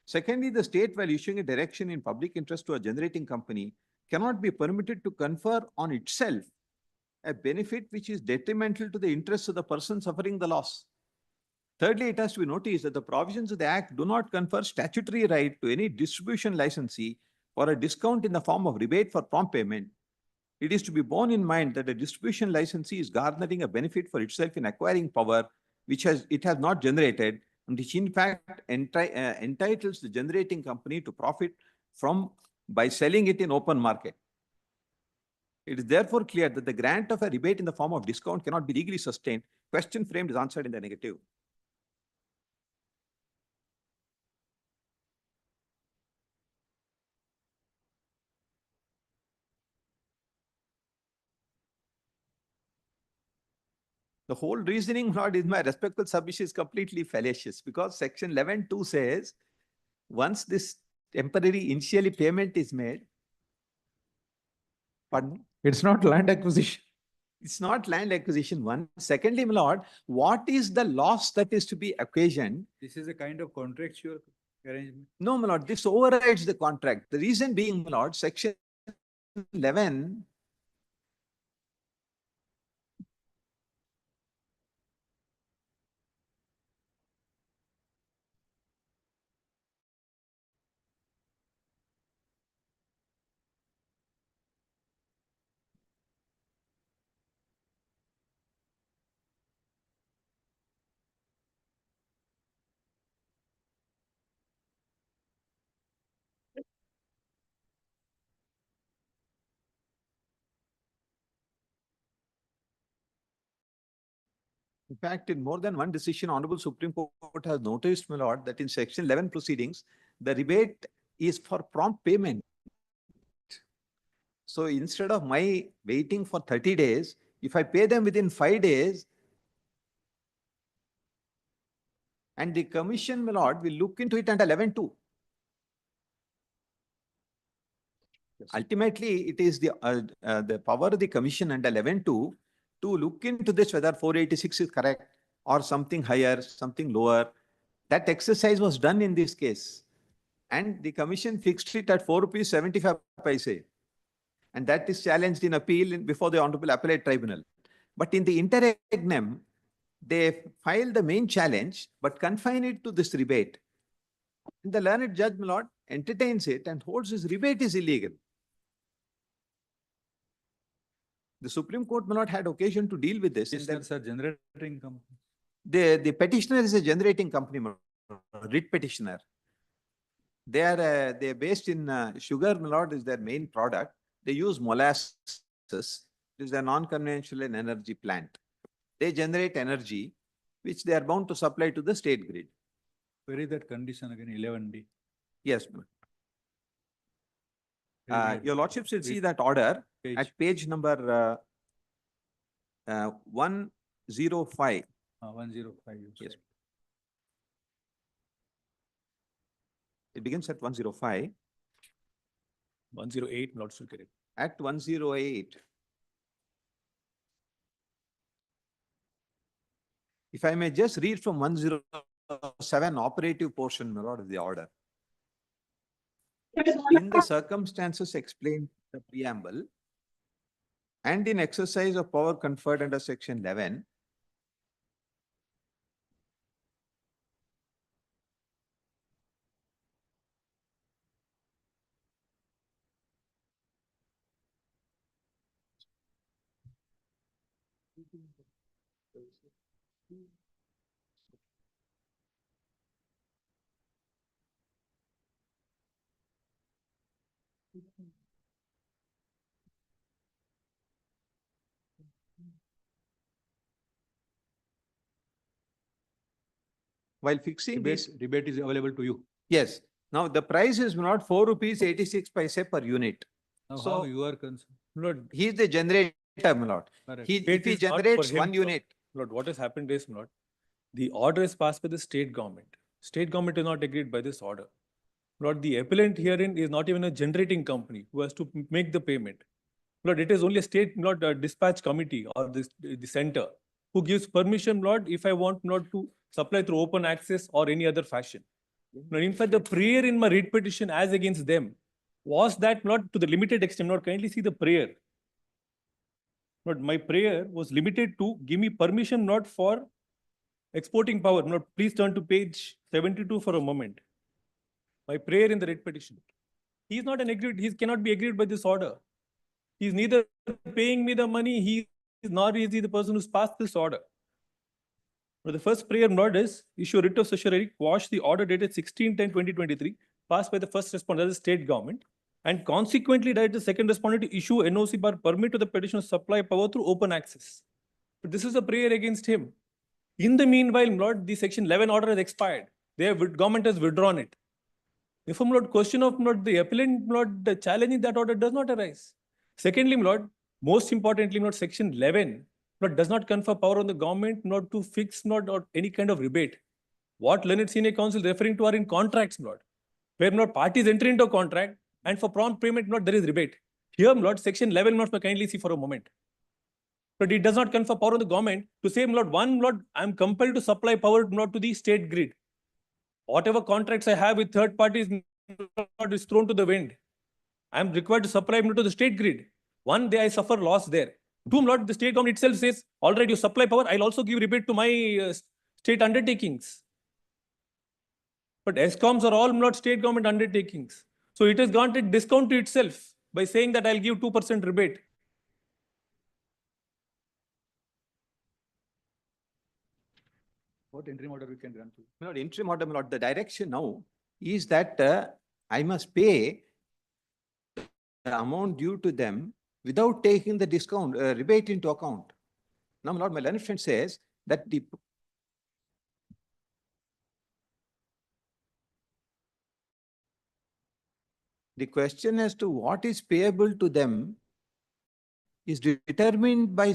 Secondly, the state, while issuing a direction in public interest to a generating company, cannot be permitted to confer on itself a benefit which is detrimental to the interests of the person suffering the loss. Thirdly, it has to be noticed that the provisions of the Act do not confer statutory right to any distribution licensee for a discount in the form of rebate for prompt payment. It is to be borne in mind that the distribution licensee is garnering a benefit for itself in acquiring power which it has not generated, and which in fact entitles the generating company to profit from by selling it in open market. It is therefore clear that the grant of a rebate in the form of discount cannot be legally sustained. Question framed is answered in the negative. The whole reasoning, Lord, in my respectful submission is completely fallacious, because section 11(2) says once this temporary initially payment is made, pardon? It's not land acquisition. It's not land acquisition, one. Secondly, my lord, what is the loss that is to be occasioned? This is a kind of contractual arrangement. No, my lord, this overrides the contract. The reason being, my lord, section 11. In fact, in more than one decision, Honorable Supreme Court has noticed, my lord, that in section 11 proceedings, the rebate is for prompt payment. So instead of my waiting for 30 days, if I pay them within 5 days, and the commission, my lord, will look into it under 11(2). Yes. Ultimately, it is the power of the commission under 11(2) to look into this, whether 486 is correct or something higher, something lower. That exercise was done in this case. And the commission fixed it at ₹4.75. And that is challenged in appeal before the Honorable Appellate Tribunal. But in the interregnum, they filed the main challenge, but confine it to this rebate. And the learned judge, my lord, entertains it and holds this rebate is illegal. The Supreme Court may not had occasion to deal with this. Petitioners are generating company. The petitioner is a generating company, writ petitioner. They are based in sugar, my lord, is their main product. They use molasses. It is a non-conventional energy plant. They generate energy, which they are bound to supply to the state grid. Where is that condition again, 11D? Yes, your lordship should see that order at page number 105. 105. Yes. It begins at 105. 108, not so correct. At 108. If I may just read from 107 operative portion, my lord, of the order. In the circumstances explained in the preamble, and in exercise of power conferred under section 11, While fixing this, Rebate is available to you. yes, now the price is not 4 rupees 86 paise per unit. Now, So- how you are concerned? Lord, He is the generator, my lord. Correct. He, Rebate if he is not for generates him one to- unit, Lord, what has happened is, Lord, the order is passed by the state government. State government is not agreed by this order. Lord, the appellant herein is not even a generating company who has to make the payment. Lord, it is only a state, not a dispatch committee or the center who gives permission, Lord, if I want not to supply through open access or any other fashion. Lord, in fact, the prayer in my writ petition as against them was that, not to the limited extent, Lord, kindly see the prayer. Lord, my prayer was limited to give me permission not for exporting power. Lord, please turn to page 72 for a moment. My prayer in the writ petition. He is not an agreed, he cannot be agreed by this order. He is neither paying me the money, he is nor is he the person who's passed this order. But the first prayer, Lord, is issue a writ of certiorari, quash the order dated 16/10/2023, passed by the first respondent, that is state government, and consequently direct the second respondent to issue NOC bar permit to the petitioner to supply power through open access. But this is a prayer against him. In the meanwhile, Lord, the section 11 order has expired. Government has withdrawn it. Therefore, Lord, question of Lord, the appellant, Lord, the challenging that order does not arise. Secondly, Lord, most importantly, Lord, section 11, Lord, does not confer power on the government not to fix not or any kind of rebate. What learned senior counsel referring to are in contracts, Lord, where not parties enter into a contract and for prompt payment, not there is rebate. Here, Lord, section 11, Lord, kindly see for a moment. But it does not confer power on the government to say, Lord, Lord, I am compelled to supply power not to the state grid. Whatever contracts I have with third parties is thrown to the wind. I am required to supply to the state grid. One day I suffer loss there. Two, Lord, the state government itself says, all right, you supply power, I'll also give rebate to my state undertakings. But ESCOMs are all not state government undertakings. So it has granted discount to itself by saying that I'll give 2% rebate. What interim order we can grant to? my lord, interim order, my lord, the direction now is that I must pay the amount due to them without taking the discount, rebate into account. Now, my lord, my learned friend says that the question as to what is payable to them is determined by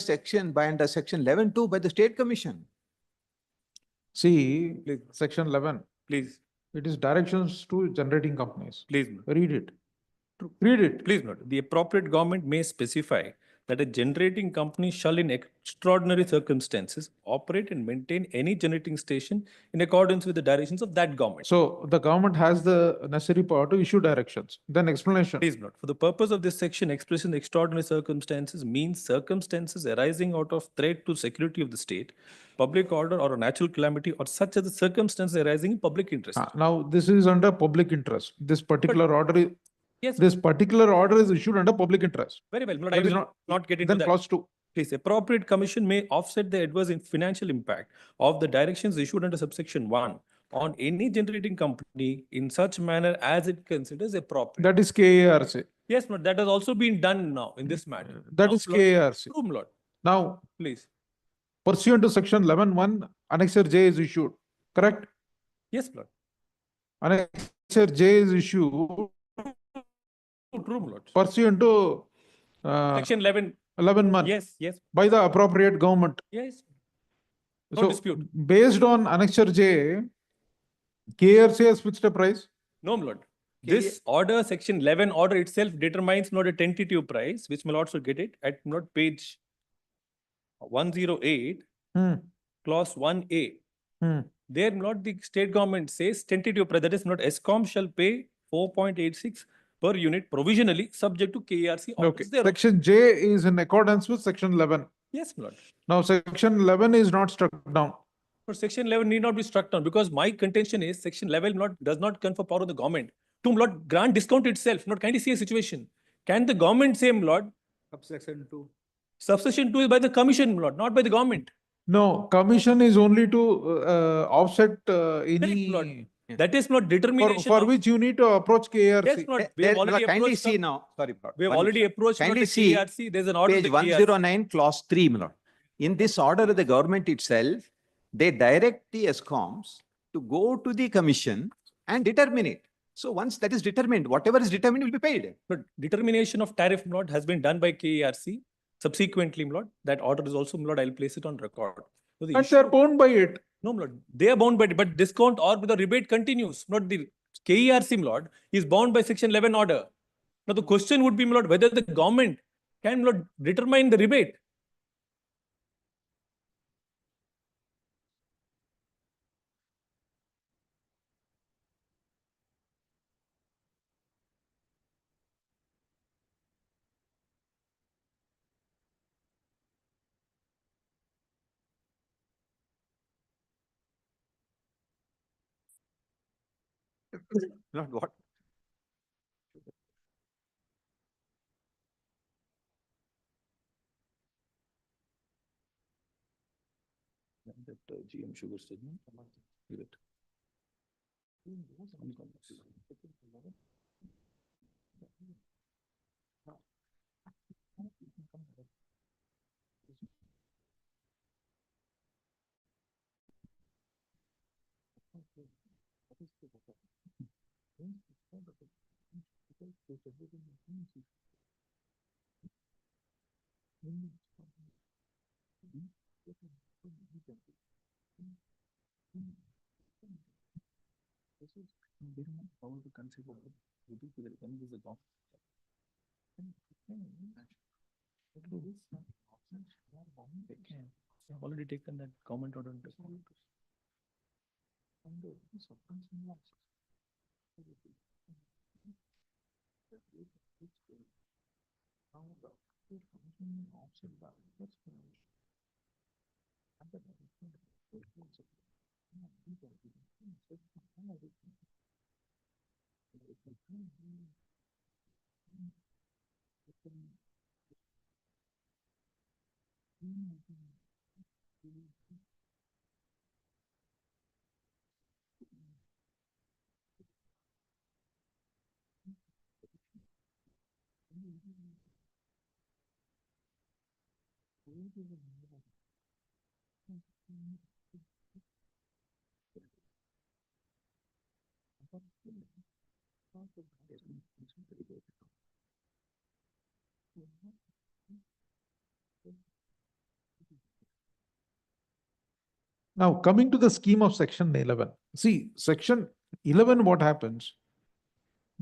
under section 11(2) by the state commission. See, Please. section 11, Please, it is directions to generating companies. please, Read it. Read it. please note, the appropriate government may specify that a generating company shall in extraordinary circumstances operate and maintain any generating station in accordance with the directions of that government. So the government has the necessary power to issue directions. Then explanation. Please note, for the purpose of this section, expression extraordinary circumstances means circumstances arising out of threat to security of the state, public order or a natural calamity or such as the circumstances arising in public interest. Now, this is under public interest. This particular order is, Yes, this particular order is issued under public interest. very well. But That I is will not get into Then that. clause 2. Please, appropriate commission may offset the adverse financial impact of the directions issued under subsection 1 on any generating company in such manner as it considers appropriate. That is KARC. Yes, but that has also been done now in this matter. That Now, is Lord, KARC. Room Lord, Now, please. pursuant to section 11(1), Annexure J is issued. Correct? Yes, Lord. Annexure J is issued Room Lord. pursuant to Section 11. 11(1) Yes, yes, by the appropriate government. yes. No So, dispute. based on Annexure J, KRC has fixed a price. No, my Lord. This order, section 11 order itself determines not a tentative price, which my Lord should get it at not page 108, clause 1A. There, not the state government says tentative price, that is not ESCOM shall pay 4.86 per unit provisionally subject to KRC Okay. orders. Section J is in accordance with section 11. Yes, my Lord. Now, section 11 is not struck down. But section 11 need not be struck down because my contention is section 11 does not confer power on the government to not grant discount itself. Not kindly see a situation. Can the government say, my Lord, Subsection 2. Subsection 2 is by the commission, my lord, not by the government. No, commission is only to offset Correct, Lord. any, That is not determination. for of- which you need to approach KRC. Yes, Lord. We have already Kindly approached. see now, sorry, my lord, We have one already minute. approached. Kindly the see KRC. There's an order. of Page the KRC. 109, clause 3, my lord. In this order of the government itself, they direct the ESCOMs to go to the commission and determine it. So once that is determined, whatever is determined will be paid. But determination of tariff, my lord, has been done by KRC. Subsequently, my lord, that order is also, my lord, I'll place it on record. So the And issue- they are bound by it. No, my lord, they are bound by it, but discount or the rebate continues. Not the KERC, my lord, is bound by section 11 order. Now the question would be, my lord, whether the government can, my lord, determine the rebate. Not what? That GM sugar statement. Give it. I've already taken that comment order. into account. Now, coming to the scheme of section 11. See, section 11, what happens?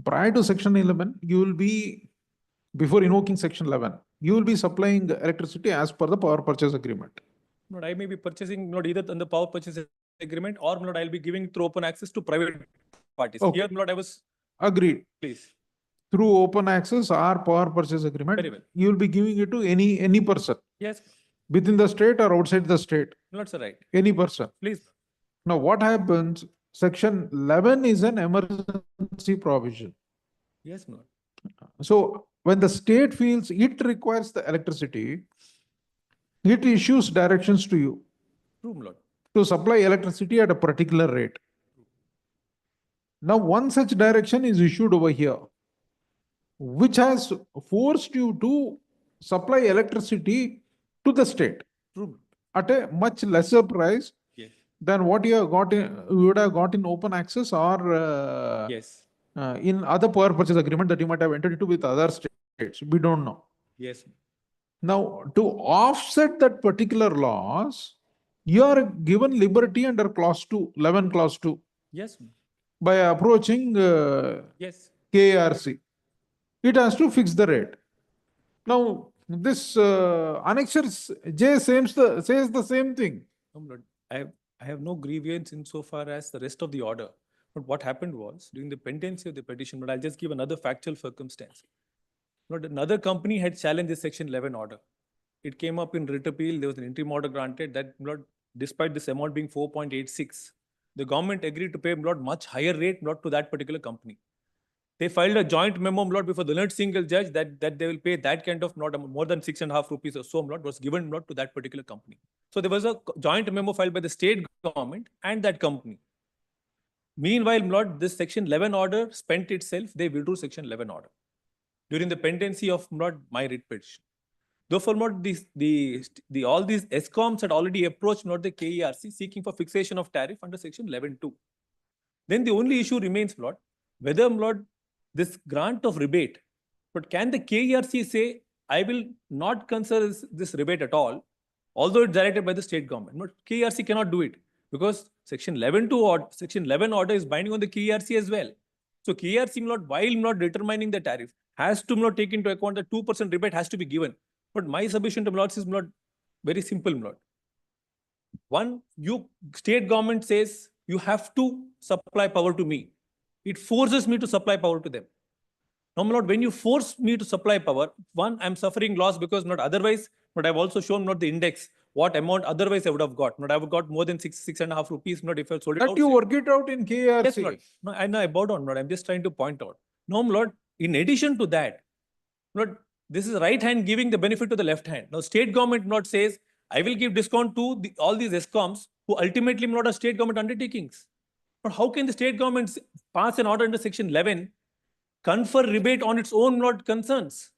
Prior to section 11, you will be, before invoking section 11, you will be supplying electricity as per the power purchase agreement. Lord, I may be purchasing, Lord, either on the power purchase agreement or, Lord, I'll be giving through open access to private parties. Okay. Here, Lord, I was, Agreed. please. Through open access or power purchase agreement, Very well. you will be giving it to any person Yes, within the state or outside the state, Lord, sir, right. any person. Please. Now, what happens? Section 11 is an emergency provision. Yes, Lord. So when the state feels it requires the electricity, it issues directions to you True, Lord. to supply electricity at a particular rate. Now, one such direction is issued over here, which has forced you to supply electricity to the state True. at a much lesser price Yes. than what you have got in, you would have got in open access or Yes. in other power purchase agreement that you might have entered into with other states. We don't know. Yes. Now, to offset that particular loss, you are given liberty under clause 2, 11 clause 2, Yes. by approaching Yes. KRC. It has to fix the rate. Now, this annexure J says the same thing. No, Lord, I have no grievance insofar as the rest of the order. But what happened was, during the pendency of the petition, but I'll just give another factual circumstance. Lord, another company had challenged this section 11 order. It came up in writ appeal. There was an interim order granted that, Lord, despite this amount being 4.86, the government agreed to pay, Lord, much higher rate, Lord, to that particular company. They filed a joint memo, my lord, before the learned single judge that they will pay that kind of not more than 6.5 rupees or so, my lord, was given, my lord, to that particular company. So there was a joint memo filed by the state government and that company. Meanwhile, my lord, this section 11 order spent itself, they withdrew section 11 order during the pendency of, my lord, my writ petition. Therefore, my lord, all these ESCOMs had already approached, my lord, the KERC seeking for fixation of tariff under section 11.2. Then the only issue remains, my lord, whether, my lord, this grant of rebate, but can the KERC say, I will not consider this rebate at all, although it's directed by the state government? But KERC cannot do it because section 11.2 or section 11 order is binding on the KERC as well. So KERC, my lord, while not determining the tariff, has to, my lord, take into account that 2% rebate has to be given. But my submission to my lords is, my lord, very simple, my lord. One, state government says you have to supply power to me. It forces me to supply power to them. Now, my lord, when you force me to supply power, one, I'm suffering loss because not otherwise, but I've also shown not the index, what amount otherwise I would have got. Not I would have got more than 6.5 rupees, not if I sold it That outside. you work it out in KRC. Yes, Lord. No, I bowed down, Lord. I'm just trying to point out. No, Lord, in addition to that, Lord, this is right hand giving the benefit to the left hand. Now, state government not says, I will give discount to all these ESCOMs who ultimately not are state government undertakings. But how can the state government pass an order under section 11, confer rebate on its own, Lord, concerns,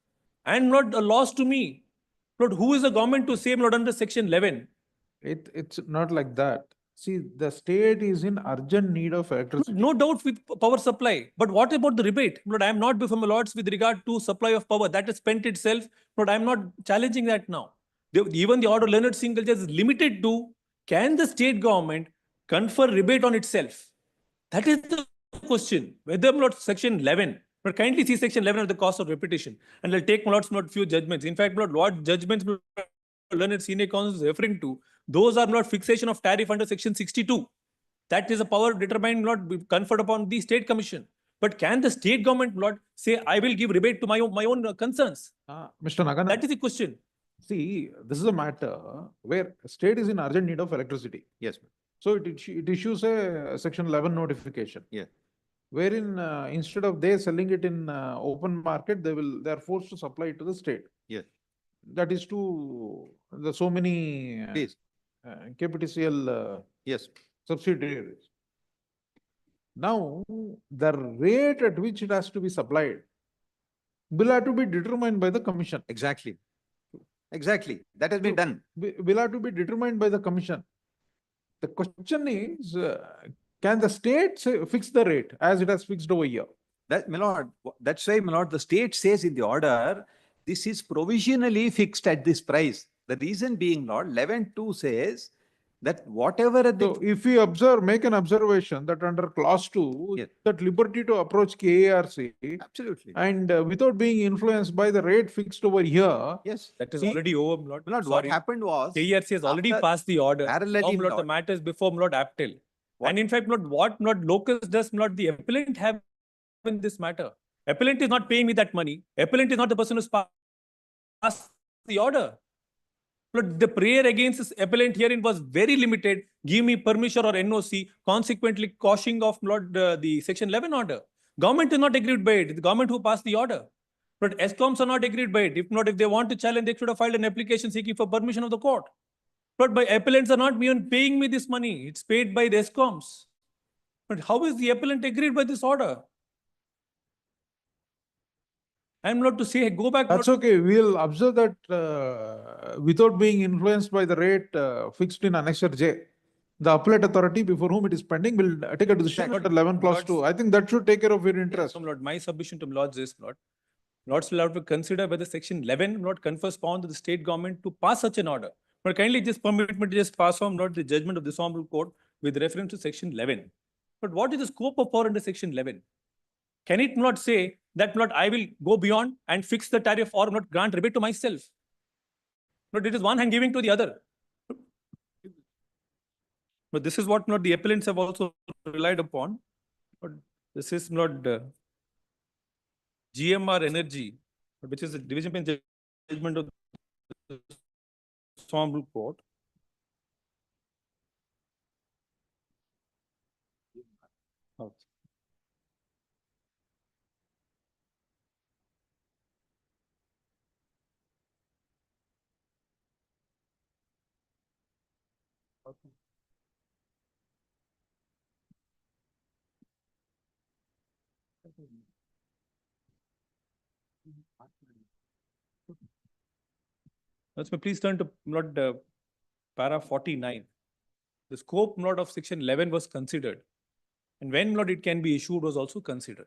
and not a loss to me? Lord, who is the government to say, Lord, under section 11? It's not like that. See, the state is in urgent need of electricity. No doubt with power supply. But what about the rebate? Lord, I am not before my lords with regard to supply of power. That is spent itself. Lord, I am not challenging that now. Even the order Leonard Single Judge is limited to, can the state government confer rebate on itself? That is the question. Whether, my lord, section 11, but kindly see section 11 of the cost of repetition. And I'll take, my lords, not few judgments. In fact, my lord, what judgments Learned Senior Counsel is referring to, those are not fixation of tariff under section 62. That is a power determined, not conferred upon the state commission. But can the state government, Lord, say, I will give rebate to my own concerns? Mr. Nagana. That is the question. See, this is a matter where state is in urgent need of electricity. Yes. So it issues a section 11 notification. Yeah. Wherein instead of they selling it in open market, they are forced to supply it to the state. Yes. That is to the so many KPTCL yes. subsidiaries. Now, the rate at which it has to be supplied will have to be determined by the commission. Exactly. Exactly. That has been done. Will have to be determined by the commission. The question is, can the state fix the rate as it has fixed over here? That, my lord, that's why, my lord, the state says in the order, this is provisionally fixed at this price. The reason being, Lord, 11.2 says that whatever so if we make an observation that under clause 2, yes, that liberty to approach KARC, absolutely, and without being influenced by the rate fixed over here, yes, that is already over, Lord. Lord, what happened was KERC has already passed the order. Parallelly, Lord, the matter is before Lord Appellate. And in fact, Lord, what not locus does not the appellant have in this matter? Appellant is not paying me that money. Appellant is not the person who's passed the order. But the prayer against this appellant herein was very limited. Give me permission or NOC, consequently quashing of Lord the section 11 order. Government is not agreed by it. The government who passed the order. But ESCOMs are not agreed by it. If not, if they want to challenge, they should have filed an application seeking for permission of the court. But by appellants are not even paying me this money. It's paid by the ESCOMs. But how is the appellant agreed by this order? I'm not to say, go back. That's okay. We'll observe that without being influenced by the rate fixed in Annexure J, the appellate authority before whom it is pending will take a decision at 11 clause 2. I think that should take care of your interest. Yes, Lord, my submission to Lords is, Lord, Lords will have to consider whether section 11, Lord, confers power to the state government to pass such an order. But kindly just permit me to just pass on, Lord, the judgment of this Honorable Court with reference to section 11. But what is the scope of power under section 11? Can it not say that, Lord, I will go beyond and fix the tariff or not grant rebate to myself? But it is one hand giving to the other. But this is what not the appellants have also relied upon. But this is not GMR Energy, which is the division bench judgment of the Honorable Court. Let's please turn to para 49. The scope of section 11 was considered, and when it can be issued was also considered.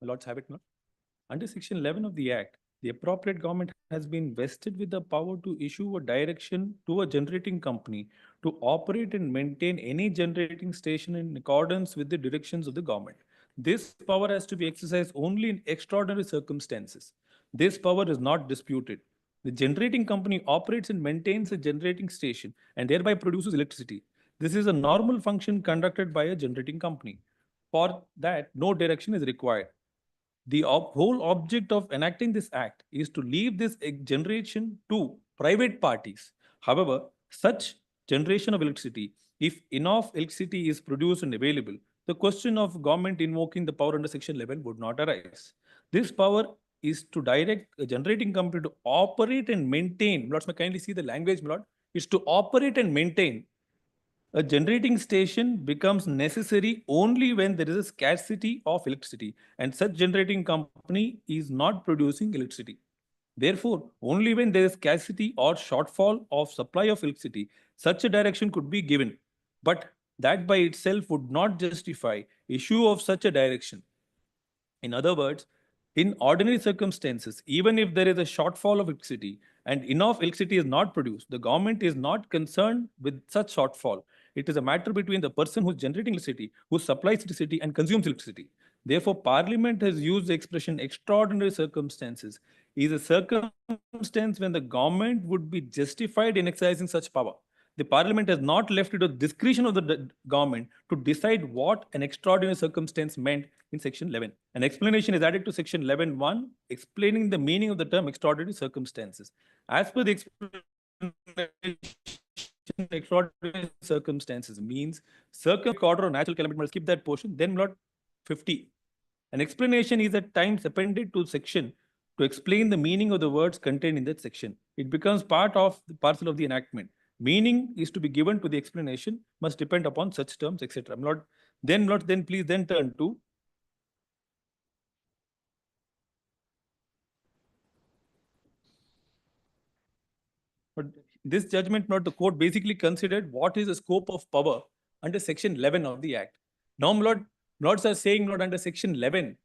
Lords have it now. Under section 11 of the Act, the appropriate government has been vested with the power to issue a direction to a generating company to operate and maintain any generating station in accordance with the directions of the government. This power has to be exercised only in extraordinary circumstances. This power is not disputed. The generating company operates and maintains a generating station and thereby produces electricity. This is a normal function conducted by a generating company. For that, no direction is required. The whole object of enacting this act is to leave this generation to private parties. However, such generation of electricity, if enough electricity is produced and available, the question of government invoking the power under section 11 would not arise. This power is to direct a generating company to operate and maintain. Lords, may kindly see the language, my lord. Is to operate and maintain. A generating station becomes necessary only when there is a scarcity of electricity and such generating company is not producing electricity. Therefore, only when there is scarcity or shortfall of supply of electricity, such a direction could be given. But that by itself would not justify issue of such a direction. In other words, in ordinary circumstances, even if there is a shortfall of electricity and enough electricity is not produced, the government is not concerned with such shortfall. It is a matter between the person who is generating electricity, who supplies electricity and consumes electricity. Therefore, Parliament has used the expression extraordinary circumstances is a circumstance when the government would be justified in exercising such power. The Parliament has not left it to the discretion of the government to decide what an extraordinary circumstance meant in section 11. An explanation is added to section 11(1), explaining the meaning of the term extraordinary circumstances. As per the explanation, extraordinary circumstances means circumstances order or natural calamity. Must skip that portion. Then Lord 50. An explanation is at times appended to section to explain the meaning of the words contained in that section. It becomes part of the parcel of the enactment. Meaning is to be given to the explanation, must depend upon such terms, etc. Then please turn to but this judgment, the court basically considered what is the scope of power under section 11 of the Act. Now, lords are saying, under section 11,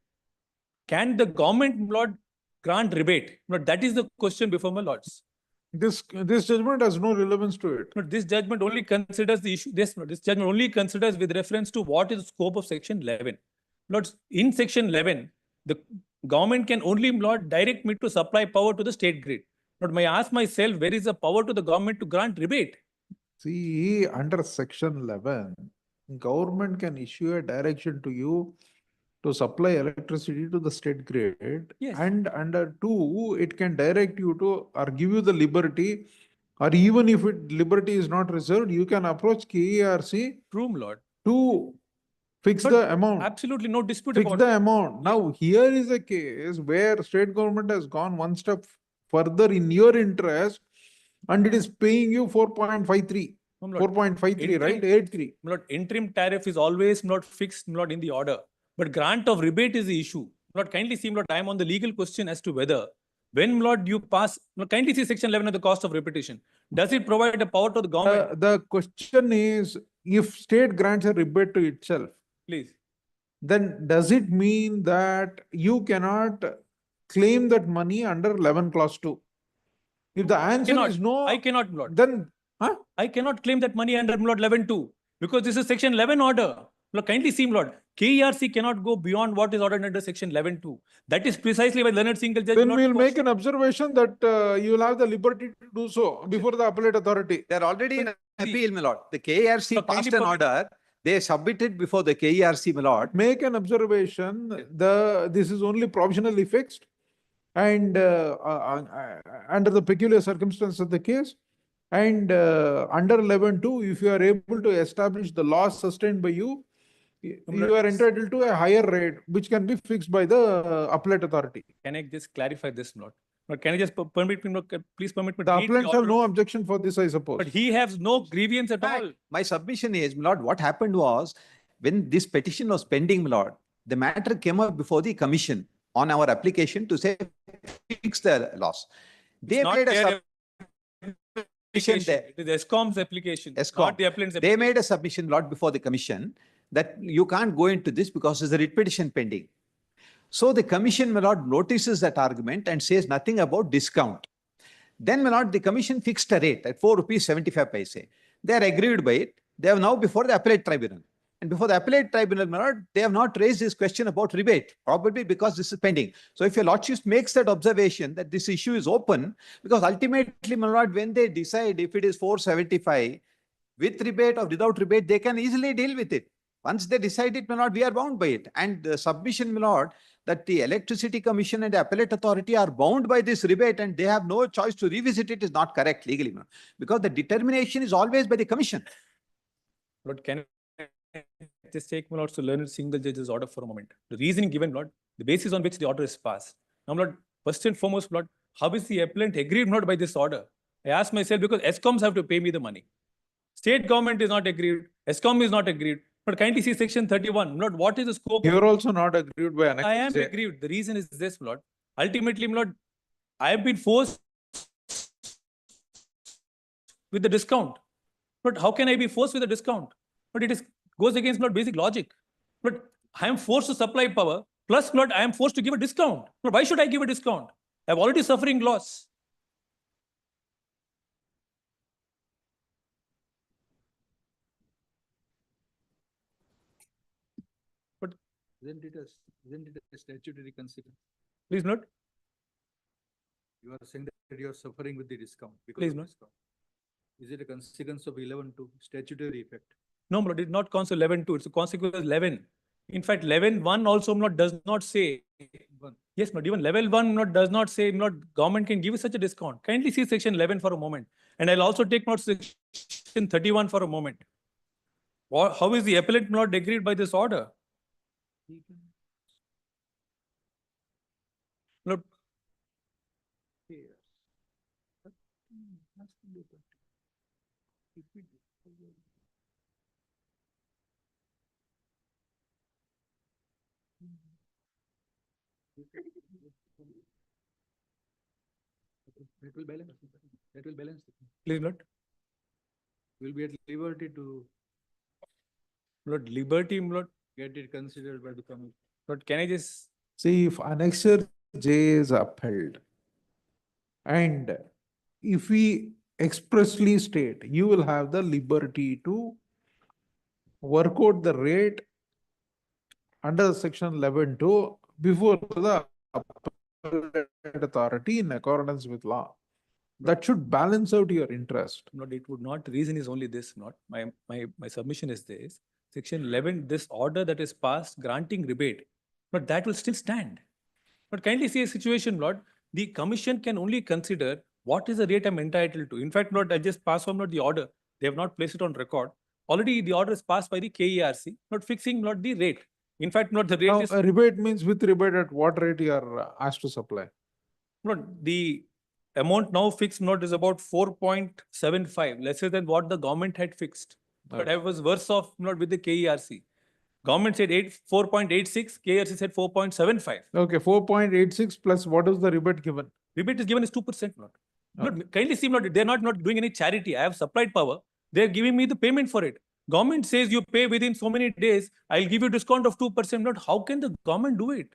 can the government, grant rebate? That is the question before my lords. This judgment has no relevance to it. No, this judgment only considers the issue. This judgment only considers with reference to what is the scope of section 11. Lords, in section 11, the government can only, direct me to supply power to the state grid. But may I ask myself, where is the power to the government to grant rebate? See, under section 11, government can issue a direction to you to supply electricity to the state grid. Yes. And under 2, it can direct you to or give you the liberty, or even if liberty is not reserved, you can approach KERC. True, Lord. To fix the amount. Absolutely no dispute Fix about the amount. Now, here is a case where state government has gone one step further in your interest and it is paying you 4.53. 4.53, right? 83. Interim tariff is always not fixed, in the order. But grant of rebate is the issue. Kindly see, I am on the legal question as to whether, when, you pass, kindly see section 11 of the cost of repetition. Does it provide a power to the government? The question is, if state grants a rebate to itself, please, then does it mean that you cannot claim that money under 11 clause 2? If the answer is no, I cannot, Lord. Then, I cannot claim that money under 11(2) because this is section 11 order. Kindly see, KERC cannot go beyond what is ordered under section 11(2). That is precisely why learned single judge. Then we will make an observation that you will have the liberty to do so before the appellate authority. They are already in appeal, my lord. The KERC passed an order. They submitted before the KERC, my lord. Make an observation. This is only provisionally fixed, and under the peculiar circumstances of the case, and under 11(2), if you are able to establish the loss sustained by you, You are entitled to a higher rate, which can be fixed by the appellate authority. Can I just clarify this, Lord? But can I just permit me, please permit me? The to read appellants have order? no objection for this, I suppose. But he has no grievance at Fact, all. my submission is, my lord, what happened was, when this petition was pending, my lord, the matter came up before the commission on our application to say, fix the loss. They It's not made a their submission application. there. It is ESCOM's application, ESCOM. not the appellant's They application. made a submission, Lord, before the commission that you can't go into this because there's a writ petition pending. So the commission, my lord, notices that argument and says nothing about discount. Then, my lord, the commission fixed a rate at ₹4.75. They are aggrieved by it. They have now before the appellate tribunal. And before the appellate tribunal, my lord, they have not raised this question about rebate, probably because this is pending. So if your lordship makes that observation that this issue is open, because ultimately, my lord, when they decide if it is 475, with rebate or without rebate, they can easily deal with it. Once they decide it, my lord, we are bound by it. And the submission, my lord, that the Electricity Commission and the Appellate Authority are bound by this rebate and they have no choice to revisit it is not correct legally, my lord, because the determination is always by the commission. Lord, can I just take, my lord, to learn single judge's order for a moment? The reasoning given, Lord, the basis on which the order is passed. Now, Lord, first and foremost, Lord, how is the appellant aggrieved not by this order? I ask myself because ESCOMs have to pay me the money. State government is not aggrieved. ESCOM is not aggrieved. But kindly see section 31. Lord, what is the scope? You're also not aggrieved by Annex I am J. aggrieved. The reason is this, Lord. Ultimately, Lord, I have been forced with the discount. But how can I be forced with a discount? But it goes against Lord basic logic. But I am forced to supply power. Plus, Lord, I am forced to give a discount. But why should I give a discount? I am already suffering loss. But isn't it a statutory consequence? Please note. You are saying that you are suffering with the discount. Please note. Is it a consequence of 11(2) statutory effect? No, Lord, it is not consequence 11(2). It's a consequence of 11. In fact, 11(1) also Lord does not say. Yes, Lord, even level 1 Lord does not say Lord government can give such a discount. Kindly see section 11 for a moment. And I'll also take note section 31 for a moment. How is the appellant Lord aggrieved by this order? Lord, that will balance. That will balance. Please, Lord. We'll be at liberty to, Lord, Lord, get it considered by the committee. Lord, can I just See, if Annexure J is upheld, and if we expressly state, you will have the liberty to work out the rate under section 11(2) before the appellate authority in accordance with law. That should balance out your interest. Not, it would not. Reason is only this, not my submission is this. Section 11, this order that is passed granting rebate, but that will still stand. But kindly see a situation, Lord, the commission can only consider what is the rate I'm entitled to. In fact, Lord, I just pass on the order. They have not placed it on record. Already the order is passed by the KERC, not fixing the rate. In fact, the rate Now, is. a rebate means with rebate at what rate you are asked to supply? The amount now fixed is about 4.75, lesser than what the government had fixed. But I was worse off with the KERC. Government said 4.86, KERC said 4.75. Okay, 4.86 plus what is the rebate given? Rebate is given is 2%. Kindly see, they're not doing any charity. I have supplied power. They're giving me the payment for it. Government says you pay within so many days, I'll give you a discount of 2%. How can the government do it?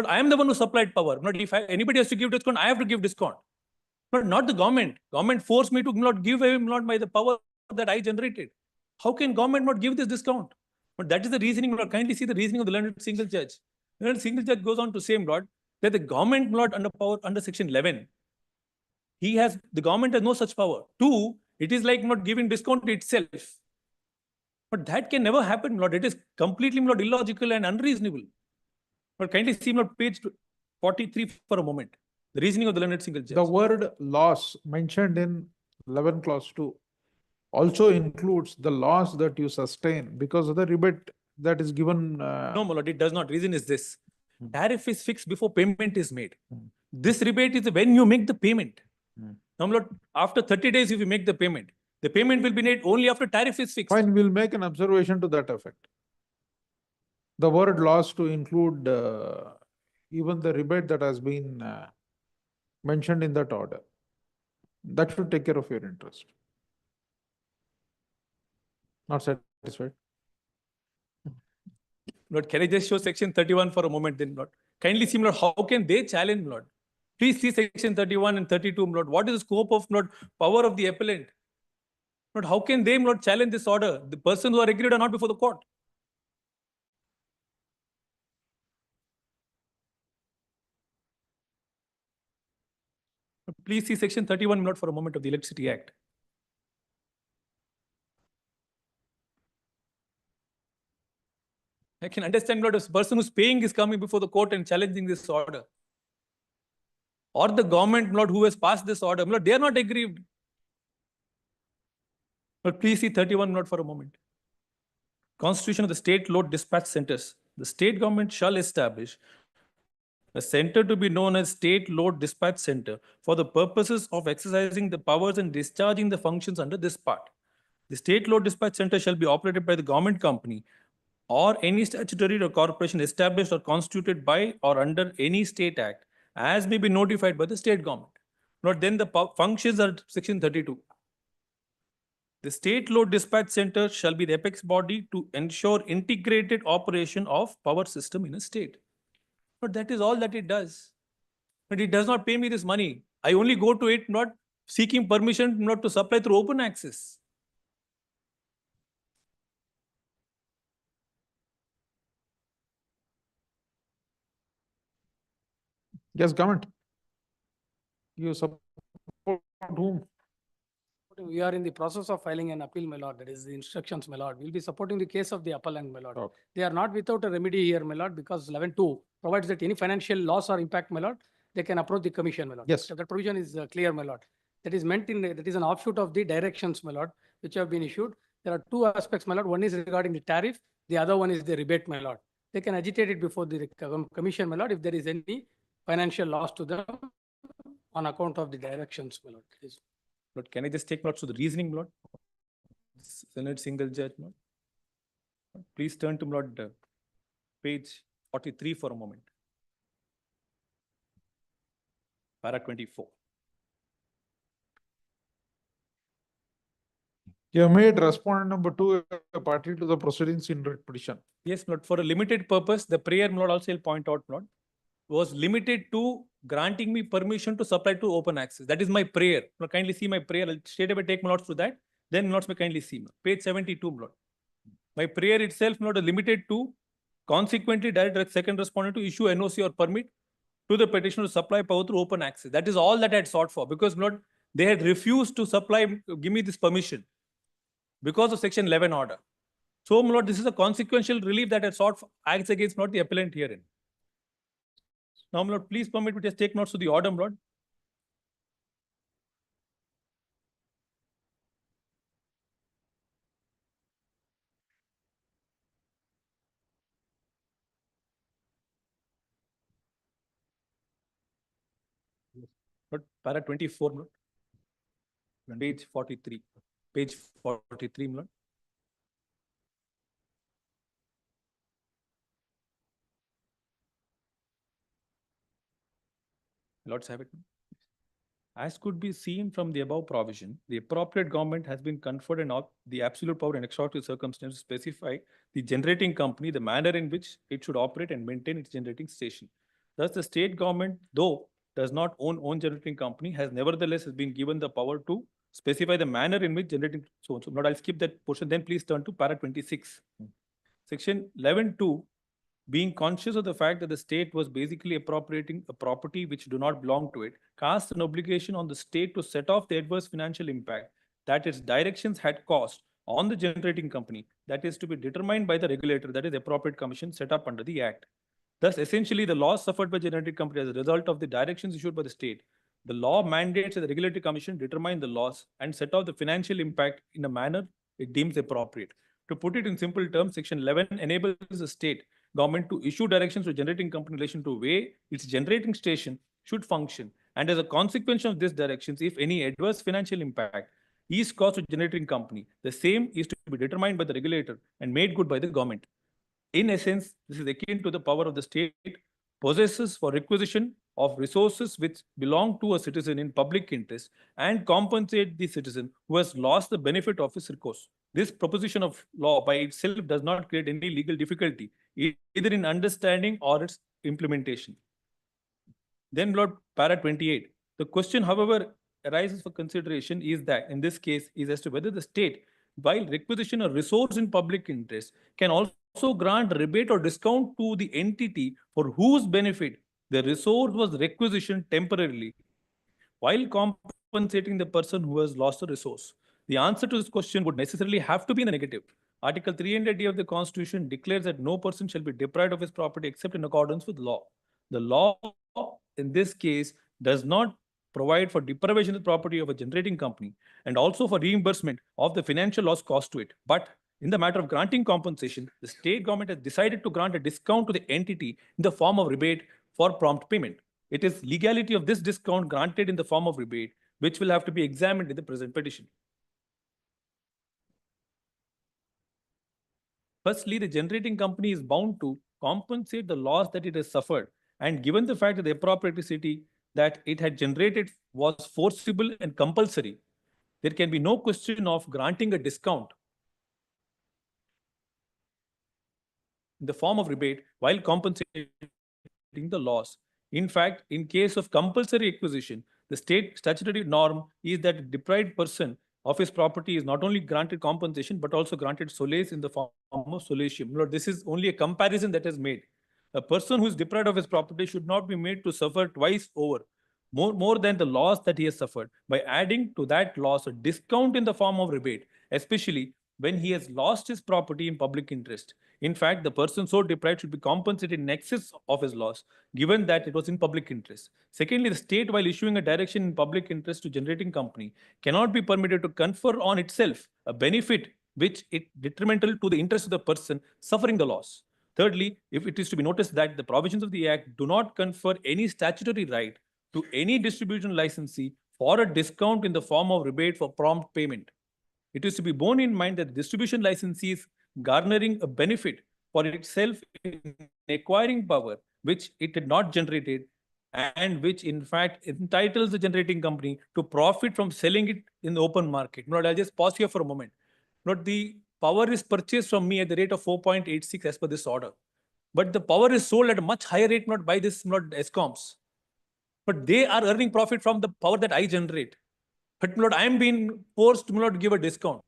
I am the one who supplied power. If anybody has to give discount, I have to give discount. Not the government. Government forced me to give away by the power that I generated. How can government not give this discount? But that is the reasoning. Kindly see the reasoning of the learned single judge. The learned single judge goes on to say, that the government under section 11, the government has no such power. 2, it is like not giving discount itself. But that can never happen, It is completely illogical and unreasonable. But kindly see page 43 for a moment. The reasoning of the learned single judge. The word loss mentioned in 11 clause 2 also includes the loss that you sustain because of the rebate that is given. No, my lord, it does not. Reason is this. Tariff is fixed before payment is made. Hmm. This rebate is when you make the payment. Hmm. Now, my lord, after 30 days, if you make the payment will be made only after tariff is fixed. Fine, we'll make an observation to that effect. The word loss to include even the rebate that has been mentioned in that order. That should take care of your interest. Not satisfied? Lord, can I just show section 31 for a moment then, Lord? Kindly see, Lord, how can they challenge, Lord? Please see section 31 and 32, Lord. What is the scope of, Lord, power of the appellant? Lord, how can they, Lord, challenge this order? The person who are agreed or not before the court. Please see section 31, Lord, for a moment of the Electricity Act. I can understand, Lord, if the person who's paying is coming before the court and challenging this order. Or the government, Lord, who has passed this order, Lord, they are not aggrieved. But please see 31, Lord, for a moment. Constitution of the State Load Dispatch Centers. The state government shall establish a center to be known as State Load Dispatch Center for the purposes of exercising the powers and discharging the functions under this part. The State Load Dispatch Center shall be operated by the government company or any statutory or corporation established or constituted by or under any state act as may be notified by the state government. Now, then the functions are section 32. The State Load Dispatch Center shall be the apex body to ensure integrated operation of power system in a state. But that is all that it does. But it does not pay me this money. I only go to it not seeking permission not to supply through open access. Yes, government. You support whom? We are in the process of filing an appeal, my lord. That is the instructions, my lord. We'll be supporting the case of the appellant, my lord. Okay. They are not without a remedy here, my lord, because 11(2) provides that any financial loss or impact, my lord, they can approach the commission, my lord. Yes. So that provision is clear, my lord. That is meant in, that is an offshoot of the directions, my lord, which have been issued. There are two aspects, my lord. One is regarding the tariff. The other one is the rebate, my lord. They can agitate it before the commission, my lord, if there is any financial loss to them on account of the directions, my lord. Lord, can I just take notes to the reasoning, Lord? Senate single judge, Lord. Please turn to, Lord, page 43 for a moment. Para 24. You have made respondent number 2 a party to the proceedings in writ petition. Yes, Lord. For a limited purpose, the prayer, Lord, also will point out, Lord, was limited to granting me permission to supply to open access. That is my prayer. Lord, kindly see my prayer. I'll straight away take my notes through that. Then notes may kindly see. Page 72, Lord. My prayer itself, Lord, is limited to consequently direct second respondent to issue NOC or permit to the petitioner to supply power through open access. That is all that I had sought for, because, Lord, they had refused to supply, give me this permission because of section 11 order. So, Lord, this is a consequential relief that I sought for, acts against not the appellant herein. Now, Lord, please permit me to just take notes to the order, Lord. Lord, para 24, Lord. Page 43. Page 43, Lord. Lords have it. As could be seen from the above provision, the appropriate government has been conferred the absolute power in extraordinary circumstances to specify the generating company, the manner in which it should operate and maintain its generating station. Thus, the state government, though does not own generating company, has nevertheless been given the power to specify the manner in which generating. So Lord, I'll skip that portion. Then please turn to para 26. Section 11(2). Being conscious of the fact that the state was basically appropriating a property which do not belong to it, casts an obligation on the state to set off the adverse financial impact that its directions had caused on the generating company, that is to be determined by the regulator, that is the appropriate commission set up under the Act. Thus, essentially, the loss suffered by generating company as a result of the directions issued by the state. The law mandates that the regulatory commission determine the loss and set off the financial impact in a manner it deems appropriate. To put it in simple terms, Section 11 enables the state government to issue directions to generating company in relation to way its generating station should function. And as a consequence of these directions, if any adverse financial impact is caused to generating company, the same is to be determined by the regulator and made good by the government. In essence, this is akin to the power of the state possesses for requisition of resources which belong to a citizen in public interest and compensate the citizen who has lost the benefit of his recourse. This proposition of law by itself does not create any legal difficulty, either in understanding or its implementation. Then Lord para 28. The question, however, arises for consideration is that in this case is as to whether the state, while requisition a resource in public interest, can also grant rebate or discount to the entity for whose benefit the resource was requisitioned temporarily, while compensating the person who has lost the resource. The answer to this question would necessarily have to be in the negative. Article 300D of the Constitution declares that no person shall be deprived of his property except in accordance with law. The law, in this case, does not provide for deprivation of the property of a generating company and also for reimbursement of the financial loss caused to it. But in the matter of granting compensation, the state government has decided to grant a discount to the entity in the form of rebate for prompt payment. It is legality of this discount granted in the form of rebate which will have to be examined in the present petition. Firstly, the generating company is bound to compensate the loss that it has suffered, and given the fact that the appropriaticity that it had generated was forcible and compulsory, there can be no question of granting a discount in the form of rebate while compensating the loss. In fact, in case of compulsory acquisition, the state statutory norm is that a deprived person of his property is not only granted compensation, but also granted solace in the form of solatium. Lord, this is only a comparison that is made. A person who is deprived of his property should not be made to suffer twice over, more than the loss that he has suffered, by adding to that loss a discount in the form of rebate, especially when he has lost his property in public interest. In fact, the person so deprived should be compensated in excess of his loss, given that it was in public interest. Secondly, the state, while issuing a direction in public interest to generating company, cannot be permitted to confer on itself a benefit which is detrimental to the interest of the person suffering the loss. Thirdly, if it is to be noticed that the provisions of the Act do not confer any statutory right to any distribution licensee for a discount in the form of rebate for prompt payment. It is to be borne in mind that the distribution licensee is garnering a benefit for itself in acquiring power which it had not generated, and which in fact entitles the generating company to profit from selling it in the open market. Lord, I'll just pause here for a moment. Lord, the power is purchased from me at the rate of 4.86 as per this order. But the power is sold at a much higher rate, not by this, not ESCOMs. But they are earning profit from the power that I generate. But Lord, I am being forced to give a discount.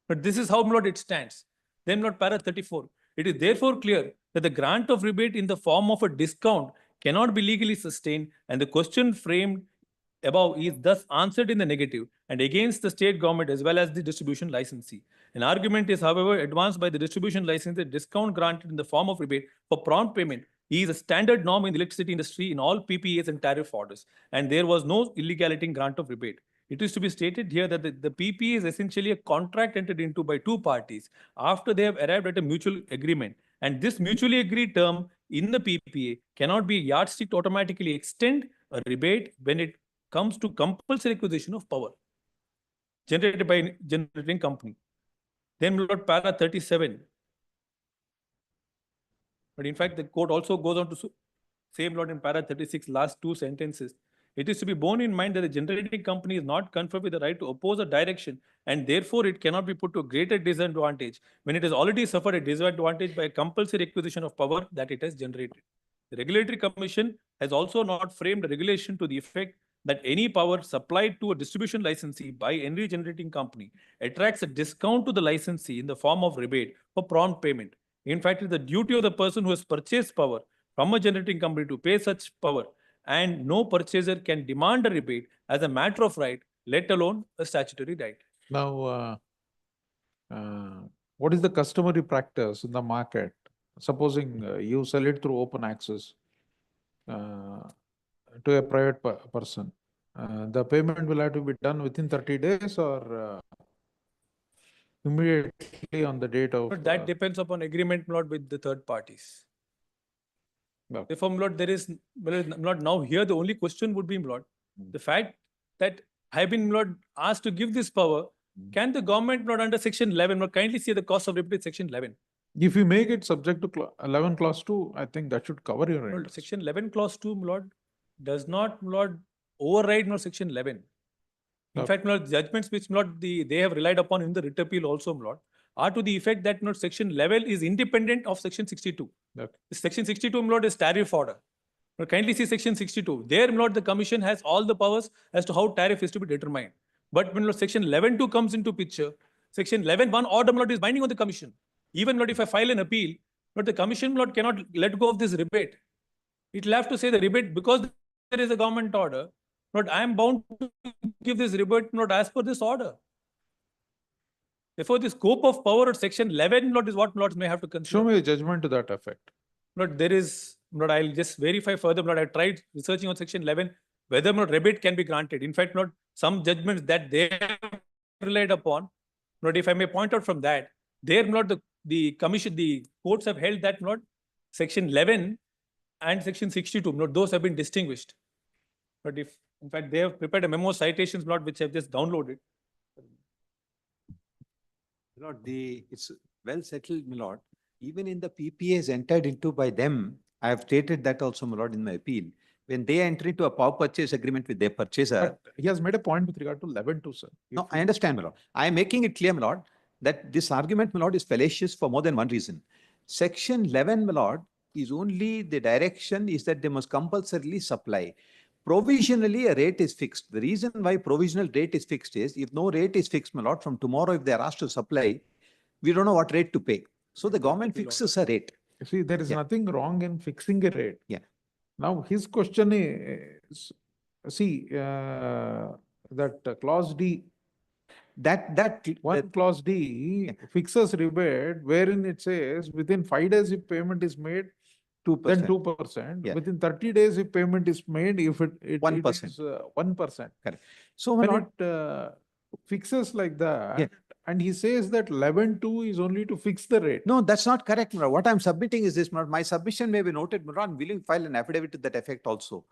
But this is how Lord it stands. Then Lord, para 34. It is therefore clear that the grant of rebate in the form of a discount cannot be legally sustained, and the question framed above is thus answered in the negative and against the state government as well as the distribution licensee. An argument is, however, advanced by the distribution licensee that discount granted in the form of rebate for prompt payment is a standard norm in the electricity industry in all PPAs and tariff orders, and there was no illegality in grant of rebate. It is to be stated here that the PPA is essentially a contract entered into by two parties after they have arrived at a mutual agreement. And this mutually agreed term in the PPA cannot be a yardstick to automatically extend a rebate when it comes to compulsory acquisition of power generated by generating company. Then Lord, para 37. But in fact, the court also goes on to same Lord in para 36, last two sentences. It is to be borne in mind that the generating company is not conferred with the right to oppose a direction, and therefore it cannot be put to a greater disadvantage when it has already suffered a disadvantage by a compulsory acquisition of power that it has generated. The Regulatory Commission has also not framed a regulation to the effect that any power supplied to a distribution licensee by any generating company attracts a discount to the licensee in the form of rebate for prompt payment. In fact, it is the duty of the person who has purchased power from a generating company to pay such power, and no purchaser can demand a rebate as a matter of right, let alone a statutory right. Now, what is the customary practice in the market? Supposing you sell it through open access to a private person, the payment will have to be done within 30 days or immediately on the date of. But that depends upon agreement, my lord, with the third parties. Okay. Therefore, my lord, there is, my lord, now here the only question would be, my lord, the fact that I have been, my lord, asked to give this power, can the government, my lord, under section 11, my lord, kindly see the cost of rebate section 11? If you make it subject to 11 clause 2, I think that should cover your My lord, interest. section 11 clause 2, my lord, does not, my lord, override, my lord, section 11. In Okay. fact, my lord, judgments which, my lord, they have relied upon in the writ appeal also, my lord, are to the effect that, my lord, section 11 is independent of section 62. Okay. Section 62, my lord, is tariff order. Now, kindly see section 62. There, my lord, the commission has all the powers as to how tariff is to be determined. But when, my lord, section 11.2 comes into picture, section 11.1 order, my lord, is binding on the commission. Even, my lord, if I file an appeal, but the commission, my lord, cannot let go of this rebate. It will have to say the rebate, because there is a government order, but I am bound to give this rebate, not as per this order. Therefore, the scope of power of section 11, Lord, is what Lords may have to consider. Show me a judgment to that effect. Lord, there is, Lord, I'll just verify further. Lord, I tried researching on section 11, whether, Lord, rebate can be granted. In fact, Lord, some judgments that they have relied upon, Lord, if I may point out from that, there, Lord, the commission, the courts have held that, Lord, section 11 and section 62, Lord, those have been distinguished. But if, in fact, they have prepared a memo citations, Lord, which I have just downloaded. Lord, it's well settled, my lord. Even in the PPAs entered into by them, I have stated that also, my lord, in my appeal. When they enter into a power purchase agreement with their purchaser. But he has made a point with regard to 11.2, sir. No, I understand, my lord. I am making it clear, my lord, that this argument, my lord, is fallacious for more than one reason. Section 11, my lord, is only the direction is that they must compulsorily supply. Provisionally, a rate is fixed. The reason why provisional rate is fixed is, if no rate is fixed, my lord, from tomorrow, if they are asked to supply, we don't know what rate to pay. So the government fixes a rate. See, there is nothing wrong in fixing a rate. Yeah. Now, his question is, see, that clause D, clause D fixes rebate, wherein it says within 5 days if payment is made, 2%. then 2%. Yeah. Within 30 days if payment is made, if it 1%. is 1%. Correct. So when it fixes like that, Yeah. and he says that 11.2 is only to fix the rate. No, that's not correct, Murad. What I'm submitting is this, Murad. My submission may be noted, Murad. I'm willing to file an affidavit to that effect also.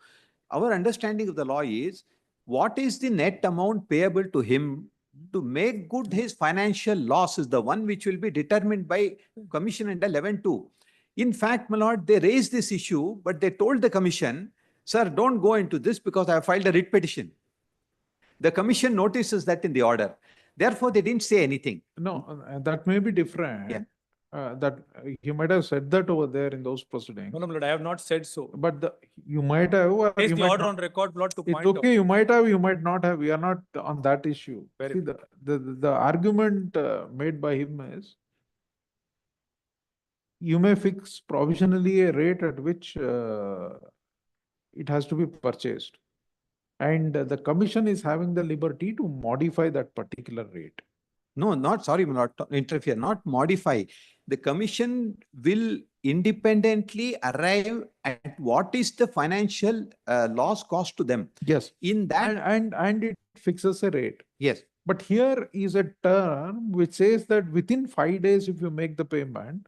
Our understanding of the law is, what is the net amount payable to him to make good his financial loss is the one which will be determined by commission under 11.2. In fact, my lord, they raised this issue, but they told the commission, sir, don't go into this because I have filed a writ petition. The commission notices that in the order. Therefore, they didn't say anything. No, that may be different. Yeah. That you might have said that over there in those proceedings. No, Lord, I have not said so. But you might have. Or Place you the might order not. on record, Lord, to It's point okay, out. you might have, you might not have. We are not on that issue. Very See, the argument made by him is, you may fix provisionally a rate at which it has to be purchased. And the commission is having the liberty to modify that particular rate. No, not, sorry, not interfere, not modify. The commission will independently arrive at what is the financial loss cost to them. Yes. In that. And it fixes a rate. Yes. But here is a term which says that within 5 days, if you make the payment.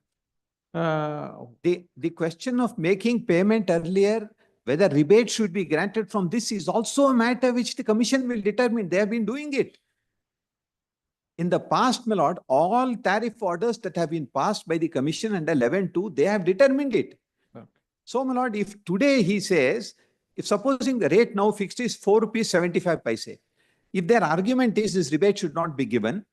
The question of making payment earlier, whether rebate should be granted from this is also a matter which the commission will determine. They have been doing it. In the past, my lord, all tariff orders that have been passed by the commission under 11.2, they have determined it. Okay. So, my lord, if today he says, if supposing the rate now fixed is 4.75 rupees, if their argument is this rebate should not be given,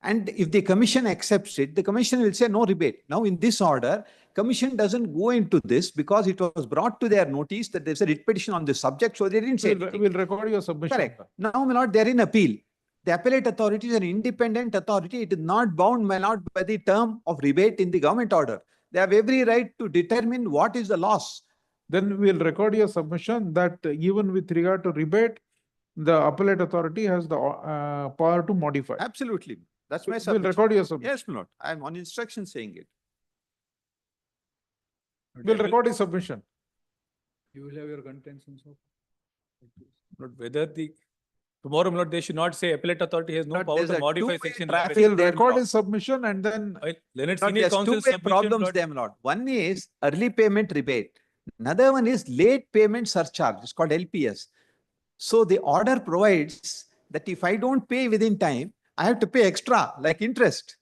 and if the commission accepts it, the commission will say no rebate. Now, in this order, commission doesn't go into this because it was brought to their notice that there's a writ petition on this subject, so they didn't say anything. We'll record your submission. Correct. Now, my lord, they're in appeal. The appellate authority is an independent authority. It is not bound, my lord, by the term of rebate in the government order. They have every right to determine what is the loss. Then we'll record your submission that even with regard to rebate, the appellate authority has the power to modify. Absolutely. That's my We'll submission. record your submission. Yes, my lord. I'm on instruction saying it. We'll record his submission. You will have your contentions of. But whether the Tomorrow, my lord, they should not say appellate authority has no But power there's to a modify two-way section. traffic He'll there, record Lord. his submission and then Leonard Lord, Senior there's Counsel two-way submission, problems lord. there, my lord. One is early payment rebate. Another one is late payment surcharge. It's called LPS. So the order provides that if I don't pay within time, I have to pay extra, like interest.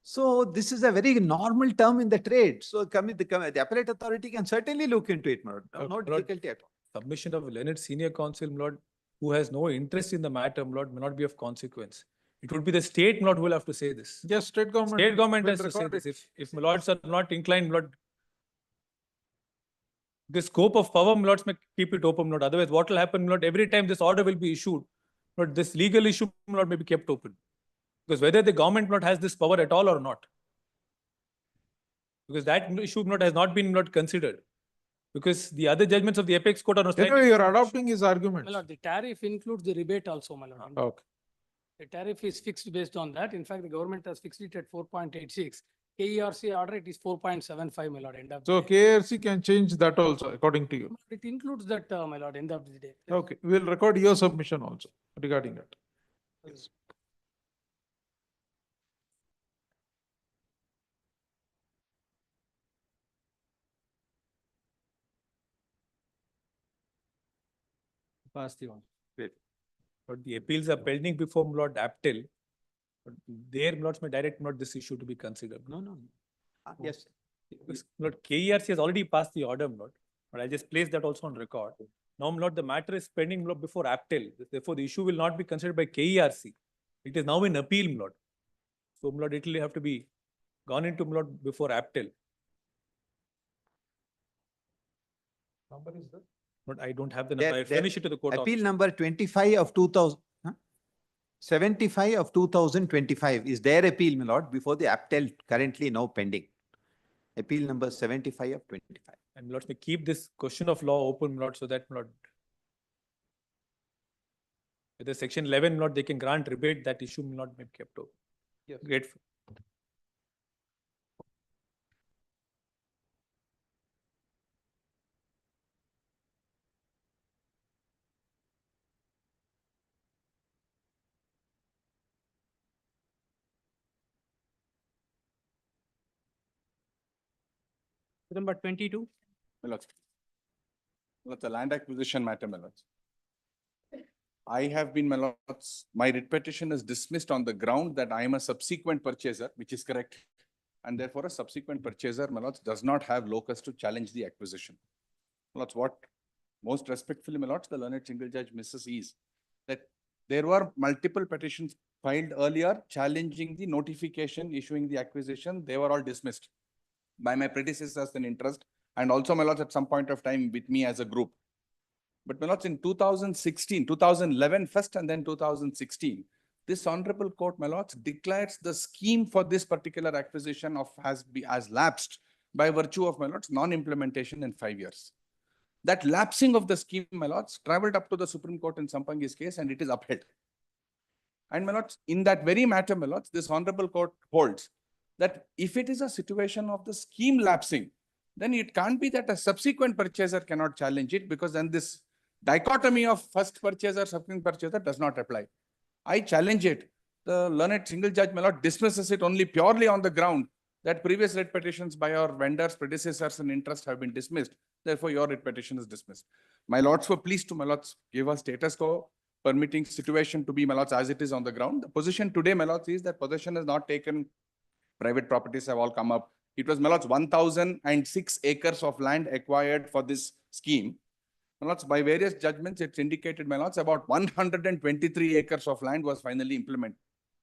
So this is a very normal term in the trade. So the appellate authority can certainly look into it, my lord. No My lord, difficulty at all. Submission of Leonard Senior Counsel, my lord, who has no interest in the matter, my lord, may not be of consequence. It would be the state, my lord, who will have to say this. yes, state government. State government will has to say record this. it. If my lords are not inclined, my lord, the scope of power, my lords, may keep it open, my lord. Otherwise, what will happen, my lord, every time this order will be issued, but this legal issue, my lord, may be kept open. Because whether the government, my lord, has this power at all or not. Because that issue, my lord, has not been, my lord, considered. Because the other judgments of the apex court are not. Anyway, you're adopting his arguments. My lord, the tariff includes the rebate also, my lord. Okay. The tariff is fixed based on that. In fact, the government has fixed it at 4.86. KERC order, it is 4.75, my lord, end of So the day. KRC can change that also, according to you. It includes that, my lord, end of the day. Okay, we'll record your submission also regarding that. Yes. Pass the on. But the appeals are pending before my lord Appellate. But their lords may direct not this issue to be considered. No. Yes. Because, Lord, KERC has already passed the order, Lord, but I just place that also on record. Now, Lord, the matter is pending, Lord, before Appellate. Therefore, the issue will not be considered by KERC. It is now in appeal, Lord. So, Lord, it will have to be gone into, Lord, before Appellate. Number is that? But I don't have the number. I furnish it to the court. Appeal office. number 25 of 2000, 75 of 2025 is their appeal, my lord, before the Appellate, currently now pending. Appeal number 75 of 25. And Lord, may keep this question of law open, Lord, so that, Lord, whether section 11, Lord, they can grant rebate, that issue will not be kept open. Yes. Grateful. Number 22. My lords. My lords, the land acquisition matter, my lords. I have been, my lords, my writ petition is dismissed on the ground that I am a subsequent purchaser, which is correct. And therefore, a subsequent purchaser, my lords, does not have locus to challenge the acquisition. My lords, what most respectfully, my lords, the learned single judge misses is that there were multiple petitions filed earlier challenging the notification, issuing the acquisition. They were all dismissed by my predecessors in interest, and also, my lords, at some point of time with me as a group. But my lords, in 2011 first and then 2016, this honorable court, my lords, declares the scheme for this particular acquisition has lapsed by virtue of, my lords, non-implementation in 5 years. That lapsing of the scheme, my lords, traveled up to the Supreme Court in Sampangi's case, and it is upheld. And my lords, in that very matter, my lords, this honorable court holds that if it is a situation of the scheme lapsing, then it can't be that a subsequent purchaser cannot challenge it, because then this dichotomy of first purchaser, subsequent purchaser does not apply. I challenge it. The learned single judge, my lord, dismisses it only purely on the ground that previous writ petitions by our vendors, predecessors in interest have been dismissed. Therefore, your writ petition is dismissed. My lords were pleased to, my lords, give a status quo permitting situation to be, my lords, as it is on the ground. The position today, my lords, is that possession is not taken. Private properties have all come up. It was, my lords, 1,006 acres of land acquired for this scheme. My lords, by various judgments, it's indicated, my lords, about 123 acres of land was finally implemented.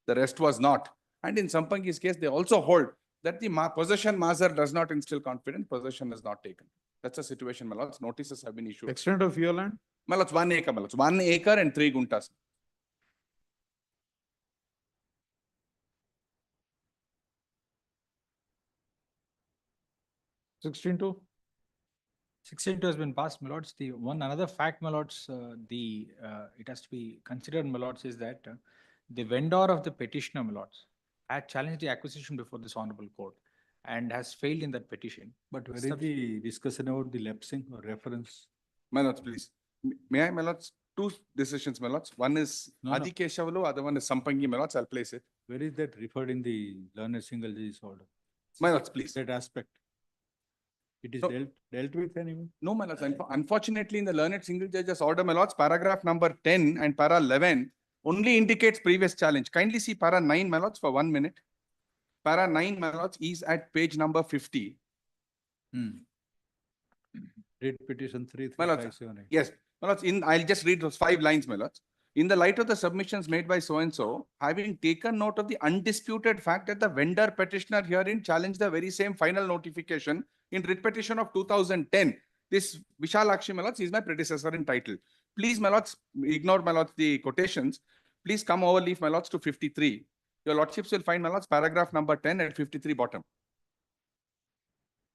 The rest was not. And in Sampangi's case, they also hold that the possession master does not instill confidence, possession is not taken. That's the situation, my lords. Notices have been issued. Extent of your land? My lords, 1 acre, my lords. 1 acre and 3 guntas. (16:2). 16:2 has been passed, my lords. The another fact, my lords, it has to be considered, my lords, is that the vendor of the petitioner, my lords, had challenged the acquisition before this honorable court and has failed in that petition. But where is the discussion about the lapsing or reference? My lords, please. May I, my lords, two decisions, my lords. One is No, no. Adikeshavalu, other one is Sampangi, my lords. I'll place it. Where is that referred in the learned single judge's order? My lords, please. That aspect. It is No. dealt with anyway? No, my lords. Unfortunately, in the learned single judge's order, my lords, paragraph number 10 and para 11 only indicates previous challenge. Kindly see para 9, my lords, for 1 minute. Para 9, my lords, is at page number 50. Read petition My lords, 33578. yes, my lords, I'll just read those 5 lines, my lords. In the light of the submissions made by so-and-so, having taken note of the undisputed fact that the vendor petitioner herein challenged the very same final notification in writ petition of 2010. This Vishalakshi, my lords, is my predecessor in title. Please, my lords, ignore, my lords, the quotations. Please come over, leaf, my lords, to 53. Your lordships will find, my lords, paragraph number 10 at 53 bottom.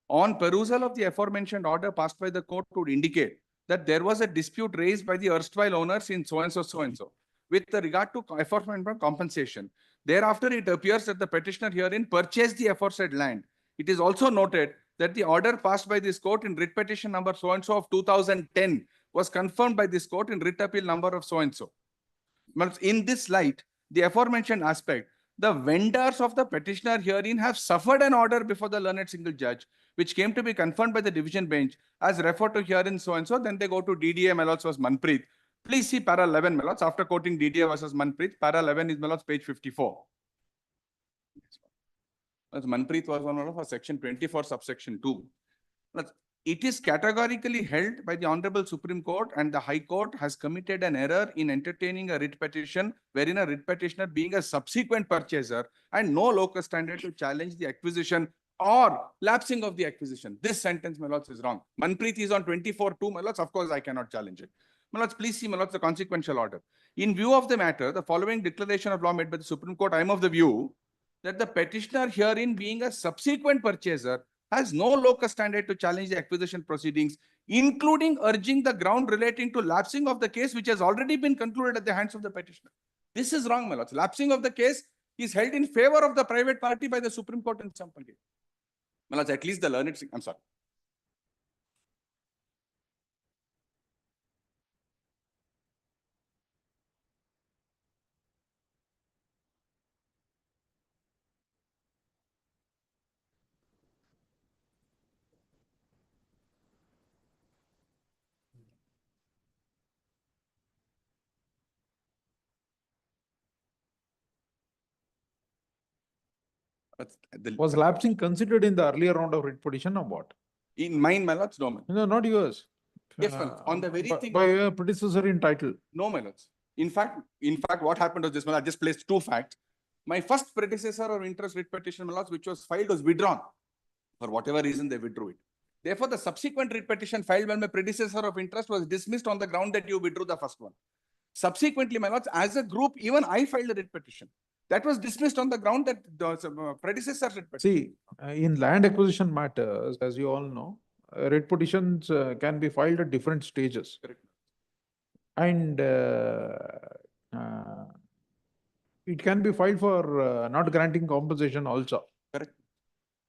On perusal of the aforementioned order passed by the court would indicate that there was a dispute raised by the erstwhile owners in so-and-so with regard to aforementioned compensation. Thereafter, it appears that the petitioner herein purchased the aforesaid land. It is also noted that the order passed by this court in writ petition number so-and-so of 2010 was confirmed by this court in writ appeal number of so-and-so. In this light, the aforementioned aspect, the vendors of the petitioner herein have suffered an order before the learned single judge, which came to be confirmed by the division bench as referred to herein so-and-so. Then they go to DDA, my lords, was Manpreet. Please see para 11, my lords. After quoting DDA versus Manpreet, para 11 is, my lords, page 54. Manpreet was one of section 24, subsection 2. It is categorically held by the Honorable Supreme Court and the High Court has committed an error in entertaining a writ petition wherein a writ petitioner being a subsequent purchaser and no locus standard to challenge the acquisition or lapsing of the acquisition. This sentence, my lords, is wrong. Manpreet is on 24.2, my lords. Of course, I cannot challenge it. My lords, please see, my lords, the consequential order. In view of the matter, the following declaration of law made by the Supreme Court, I am of the view that the petitioner herein being a subsequent purchaser has no locus standard to challenge the acquisition proceedings, including urging the ground relating to lapsing of the case, which has already been concluded at the hands of the petitioner. This is wrong, my lords. Lapsing of the case is held in favor of the private party by the Supreme Court in Sampangi. My lords, at least the learned, I'm sorry. Was lapsing considered in the earlier round of writ petition or what? In mine, my lords, no, my lords. No, not yours. Yes, my lords. On the very thing. By a predecessor in title. No, my lords. In fact, what happened was this, my lords, I just placed 2 facts. My first predecessor or interest writ petition, my lords, which was filed, was withdrawn. For whatever reason, they withdrew it. Therefore, the subsequent writ petition filed by my predecessor of interest was dismissed on the ground that you withdrew the first one. Subsequently, my lords, as a group, even I filed a writ petition. That was dismissed on the ground that the predecessor writ petition. See, in land acquisition matters, as you all know, writ petitions can be filed at different stages. Correct. And it can be filed for not granting compensation also. Correct.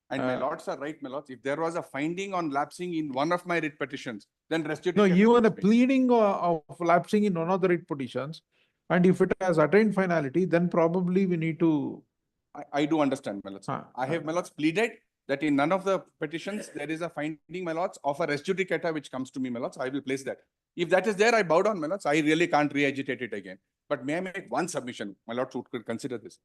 And my lords are right, my lords. If there was a finding on lapsing in one of my writ petitions, then restitution. No, even a pleading of lapsing in one of the writ petitions, and if it has attained finality, then probably we need to. I do understand, my lords. I have, my lords, pleaded that in none of the petitions there is a finding, my lords, of a res judicata which comes to me, my lords. I will place that. If that is there, I bow down, my lords. I really can't re-agitate it again. But may I make one submission, my lords could consider this.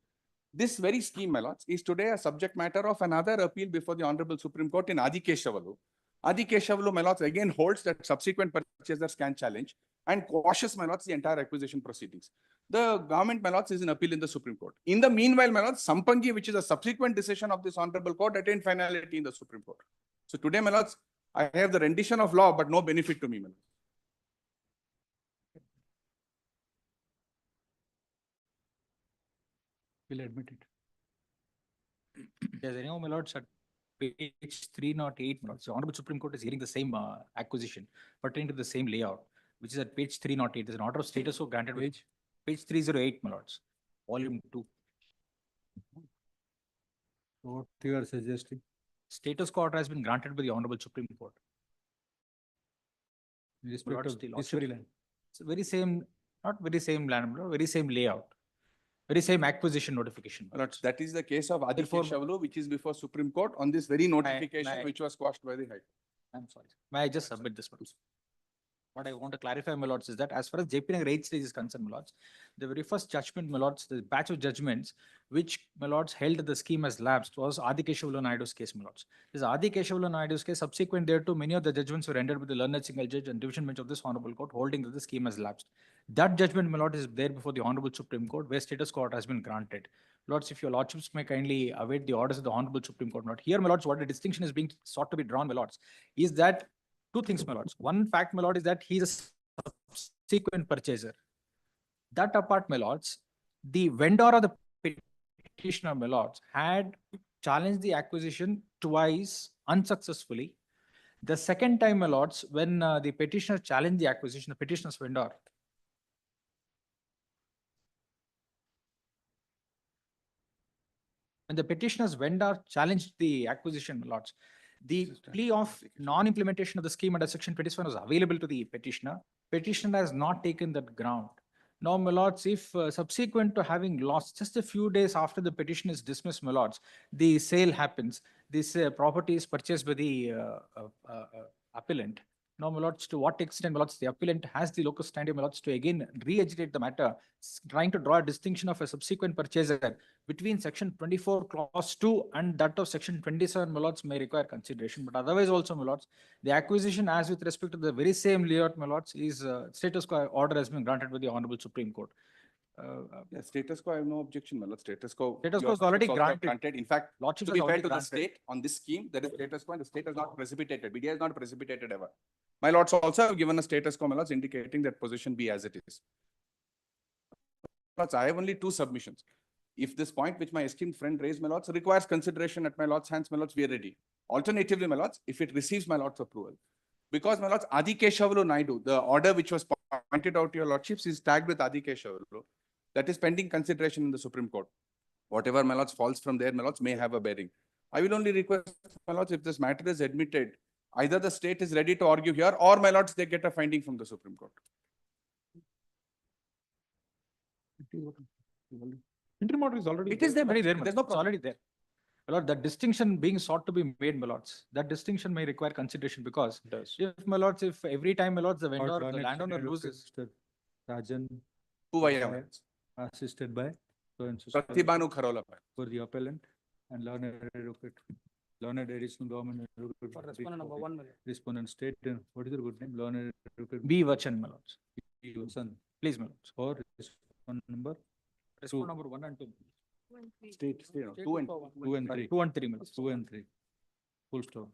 This very scheme, my lords, is today a subject matter of another appeal before the Honorable Supreme Court in Adikeshavalu. Adikeshavalu, my lords, again holds that subsequent purchasers can challenge and quashes, my lords, the entire acquisition proceedings. The government, my lords, is in appeal in the Supreme Court. In the meanwhile, my lords, Sampangi, which is a subsequent decision of this Honorable Court, attained finality in the Supreme Court. So today, my lords, I have the rendition of law, but no benefit to me, my lords. Will admit it. Yes, anyhow, my lords, at page 308, my lords, the Honorable Supreme Court is hearing the same acquisition pertaining to the same layout, which is at page 308. There's an order of status so granted page 308, my lords, volume 2. What you are suggesting? Status quo order has been granted by the Honorable Supreme Court. In respect of this very line. It's very same, not very same land, very same layout, very same acquisition notification. My lords, that is the case of Therefore- Adikeshavlu, which is before Supreme Court on this very notification may- which was quashed by the High Court. I'm sorry. May I just submit this one? What I want to clarify, my lords, is that as far as JP Nagar 8 stage is concerned, my lords, the very first judgment, my lords, the batch of judgments which my lords held the scheme as lapsed was Adikeshavlu Naidu's case, my lords. This Adikeshavlu Naidu's case, subsequent thereto, many of the judgments were rendered with the learned single judge and division bench of this honorable court holding that the scheme has lapsed. That judgment, my lord, is there before the honorable Supreme Court where status quo has been granted. Lords, if your lordships may kindly await the orders of the honorable Supreme Court. Not here, my lords, what the distinction is being sought to be drawn, my lords, is that two things, my lords. One fact, my lord, is that he is a subsequent purchaser. That apart, my lords, the vendor or the petitioner, my lords, had challenged the acquisition twice unsuccessfully. The second time, my lords, when the petitioner challenged the acquisition, the petitioner's vendor, when the petitioner's vendor challenged the acquisition, my lords, the plea of non-implementation of the scheme under section 27 was available to the petitioner. Petitioner has not taken that ground. Now, my lords, if subsequent to having lost just a few days after the petition is dismissed, my lords, the sale happens, this property is purchased by the appellant. Now, my lords, to what extent, my lords, the appellant has the locus standi, my lords, to again re-agitate the matter, trying to draw a distinction of a subsequent purchaser between section 24 clause 2 and that of section 27, my lords, may require consideration. But otherwise also, my lords, the acquisition as with respect to the very same layout, my lords, is status quo order has been granted by the Honorable Supreme Court. Yeah, status quo, I have no objection, my lord. Status quo. Status your quo is already lordships also have granted. In fact, Lordships to be has fair already to the granted. state on this scheme, there is status quo and the state has not precipitated. BDI has not precipitated ever. My lords also have given a status quo, my lords, indicating that position be as it is. Lords, I have only two submissions. If this point which my esteemed friend raised, my lords, requires consideration at my lord's hands, my lords, we are ready. Alternatively, my lords, if it receives my lord's approval, because my lords, Adikeshavlu Naidu, the order which was pointed out to your lordships is tagged with Adikeshavlu. That is pending consideration in the Supreme Court. Whatever, my lords, falls from there, my lords, may have a bearing. I will only request, my lords, if this matter is admitted, either the state is ready to argue here or, my lords, they get a finding from the Supreme Court. Interim order is already. It is there, very there. There's no It's already there. My lord, that distinction being sought to be made, my lords, that distinction may require consideration because if, my lords, if every time, my lords, the vendor, the landowner loses. Rajan, Who I am. assisted by so and so Pratibhanu Kharola. for the appellant and learned additional government advocate, For respondent number 1 million. respondent state, what is your good name? Learned advocate. B. Vachan, my lords. B. Vasan. Please, my lords. Or respondent number Respond number 1 and 2. State, no, 2 and 2 and 3. 2 and 3, my lords. 2 and 3. Full stop.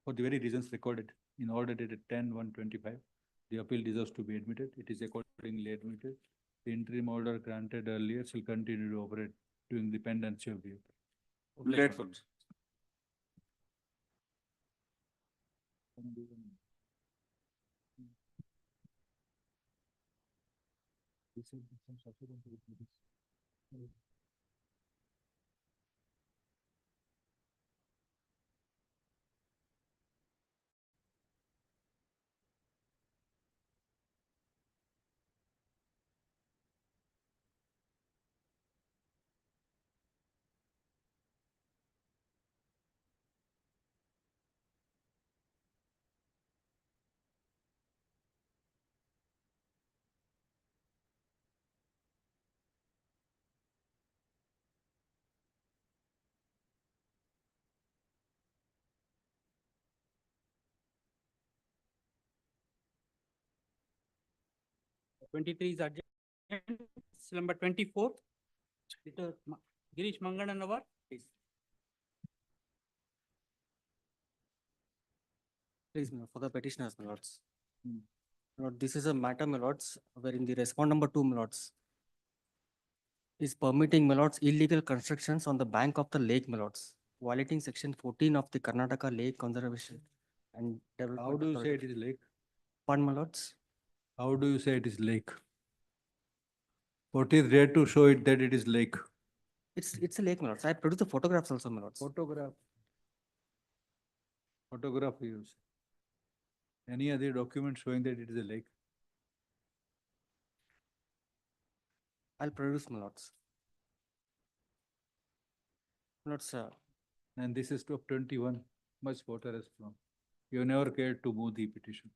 For the very reasons recorded in order dated 10/1/25, the appeal deserves to be admitted. It is accordingly admitted. The interim order granted earlier shall continue to operate during the pendency of the appeal. Grateful. Twenty-three is adjourned. Number 24. Girish Mangadanawar, please. Please, my lord, for the petitioners, my lords. My lord, this is a matter, my lords, wherein the respond number 2, my lords, is permitting, my lords, illegal constructions on the bank of the lake, my lords, violating section 14 of the Karnataka Lake Conservation and Development. How do you say Authority. it is lake? Pardon, my lords? How do you say it is lake? What is there to show it that it is lake? It's a lake, my lords. I produced the photographs also, my lords. Photograph. Photograph use. Any other document showing that it is a lake? I'll produce, my lords. My lords, And this is of 21, much water has flown. You never cared to move the petition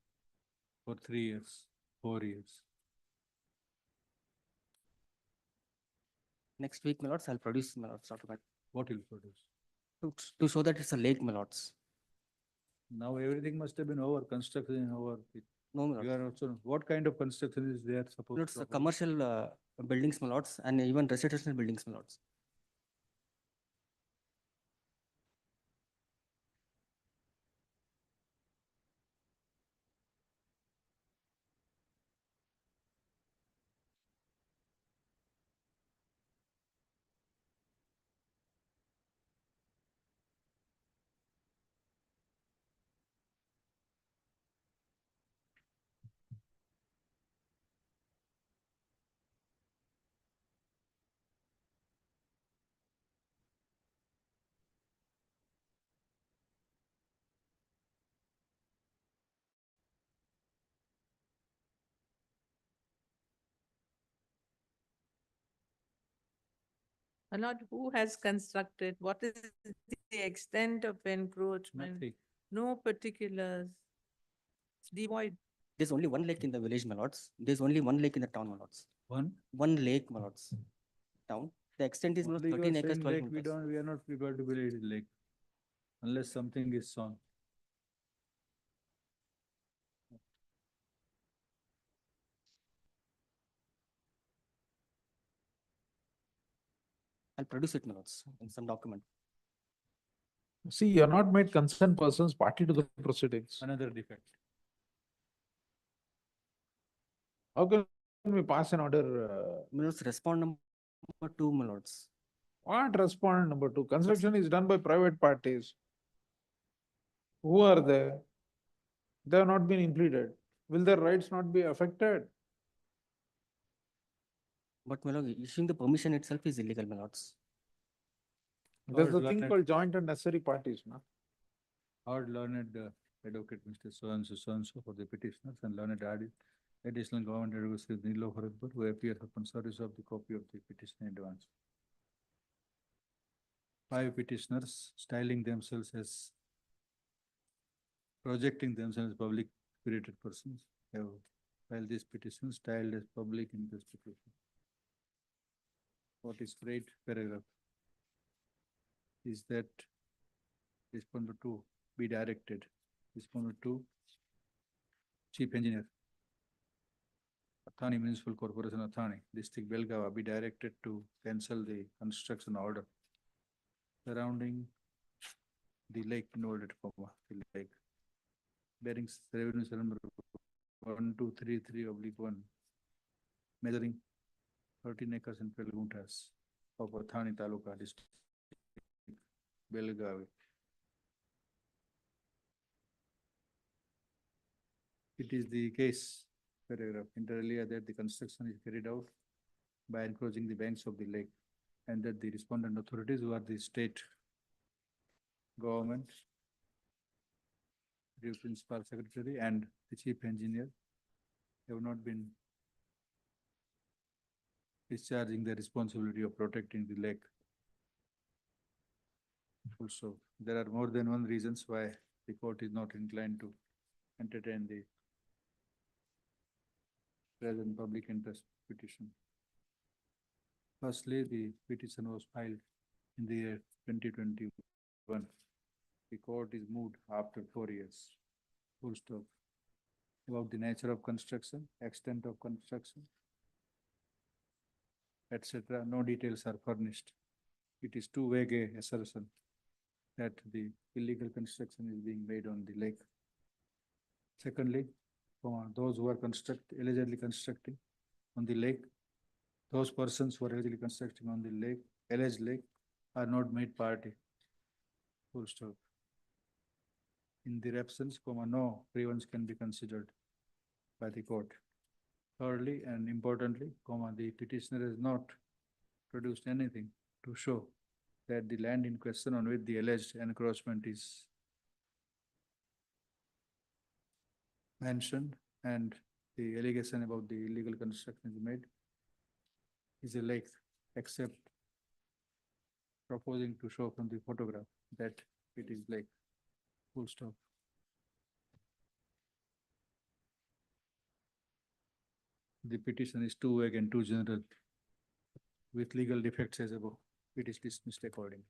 for 3 years, 4 years. next week, my lords, I'll produce, my lords, document What will produce? to show that it's a lake, my lords. Now everything must have been over, construction is over. No, my You lords. are also, what kind of construction is there supposed Lords, to? the operate? commercial buildings, my lords, and even residential buildings, my lords. My lord, who has constructed? What is the extent of encroachment? Nothing. No particulars. It's devoid. There's only one lake in the village, my lords. There's only one lake in the town, my lords. One? One lake, my lords. Town. The extent is not Only you are 13 acres, saying 12 lake, meters. we are not prepared to believe it is lake. Unless something is shown. I'll produce it, my lords, in some document. See, you're not made concerned persons party to the proceedings. Another defect. How can we pass an order? My lords, respond number 2, my lords. What respond number 2? Construction is done by private parties. Who are they? They have not been implemented. Will their rights not be affected? But my lord, issuing the permission itself is illegal, my lords. There's a Lord thing learned- called joint and necessary parties, no? Our learned advocate, Mr. So-and-so for the petitioners and learned additional government advocacy Nilo Horikbar, who appear upon service of the copy of the petition in advance. 5 petitioners styling themselves as projecting themselves as public spirited persons have filed this petition styled as public interest petition. What is great paragraph is that respondent to be directed, respondent to Chief Engineer, Athani Municipal Corporation Athani, District Belgaum be directed to cancel the construction order surrounding the lake involved, the lake. Bearings revenue number 1233/1, measuring 13 acres and 12 guntras of Athani Taluka District, Belgaum. It is the case, paragraph, inter-alia, that the construction is carried out by encroaching the banks of the lake, and that the respondent authorities, who are the state government, the principal secretary and the chief engineer, have not been discharging the responsibility of protecting the lake. Also, there are more than one reasons why the court is not inclined to entertain the present public interest petition. Firstly, the petition was filed in the year 2021. The court is moved after 4 years. Full stop. About the nature of construction, extent of construction, etc. No details are furnished. It is too vague a assertion that the illegal construction is being made on the lake. Secondly, those who are allegedly constructing on the lake, those persons who are allegedly constructing on the lake, alleged lake, are not made party. Full stop. In their absence, no grievance can be considered by the court. Thirdly and importantly, the petitioner has not produced anything to show that the land in question on which the alleged encroachment is mentioned and the allegation about the illegal construction is made is a lake, except proposing to show from the photograph that it is lake. Full stop. The petition is too vague and too general with legal defects as above. It is dismissed accordingly.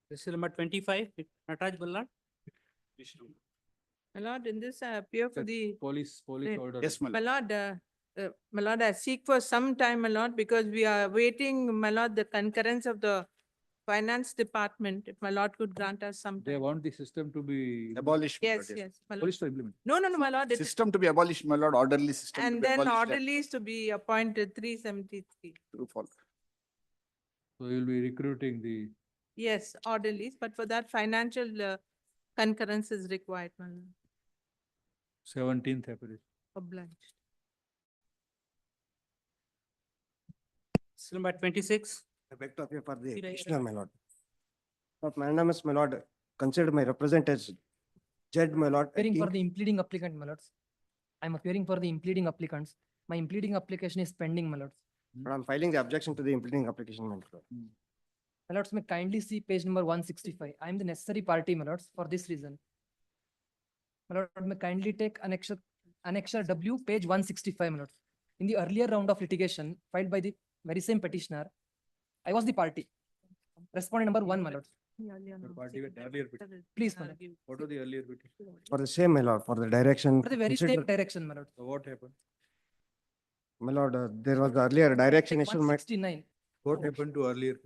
This is number 25, Nataraj Ballad. My lord, in this I appear for That the, Police Right. order. Yes, my my lord. lord, my lord, I seek for some time, my lord, because we are waiting, my lord, the concurrence of the finance department. If my lord could grant us some They time. want the system to be. Abolished. my Yes, lord, yes, my lord. Police to implement. No, my lord. it- System to be abolished, my lord, orderly system. to And be then abolished orderlies to be appointed 373. through fall. So you'll be recruiting the, Yes, orderlies, but for that financial concurrence is required, my lord. 17th April. Obliged. This is number 26. I beg to appear for the Right. petitioner, my lord. But mandamus, my lord, consider my representatives. Judge, my lord. Appearing for King- the impleading applicant, my lords. I'm appearing for the impleading applicants. My impleading application is pending, my lords. But I'm filing the objection to the impleading application, my lord. My lords, may kindly see page number 165. I am the necessary party, my lords, for this reason. My lord, may kindly take annexure W, page 165, my lords. In the earlier round of litigation filed by the very same petitioner, I was the party. Respondent number 1, my lords. The party with earlier petition. Please, my lord. What was the earlier petition? For the same, my lord, for the direction. For the very same consider- direction, my lord. So what happened? My lord, there was earlier direction Page issue, my 169. What happened to earlier?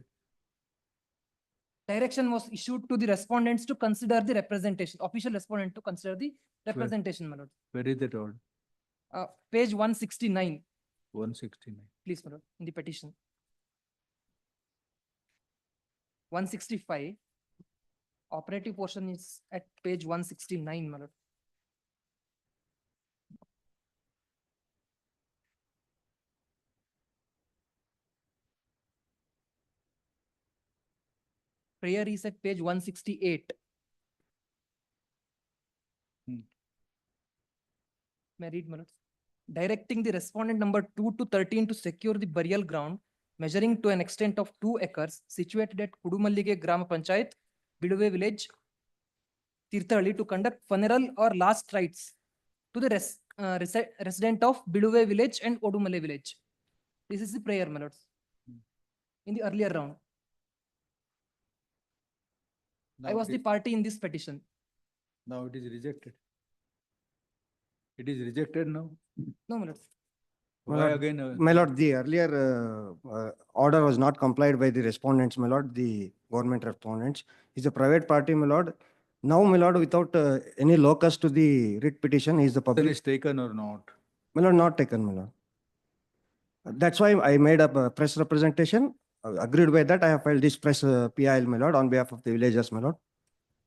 Direction was issued to the respondents to consider the representation, official respondent to consider the representation, my lord. Where is that order? Page 169, 169. please, my lord, in the petition. 165, operative portion is at page 169, my lord. Prayer is at page 168. May I read, my lords? Directing the respondent number 2 to 13 to secure the burial ground measuring to an extent of 2 acres situated at Kudumallige Grama Panchayat, Biduve village, Tirthali, to conduct funeral or last rites to the resident of Biduve village and Odumale village. This is the prayer, my lords. In the earlier round, I Now was it the is- party in this petition. Now it is rejected. It is rejected now. No, my lords. My Why lord, again? My lord, the earlier order was not complied by the respondents, my lord, the government respondents. He's a private party, my lord. Now, my lord, without any locus to the writ petition, he is the Action public. is taken or not? My lord, not taken, my lord. That's why I made up a press representation. Agreed by that, I have filed this press PIL, my lord, on behalf of the villagers, my lord.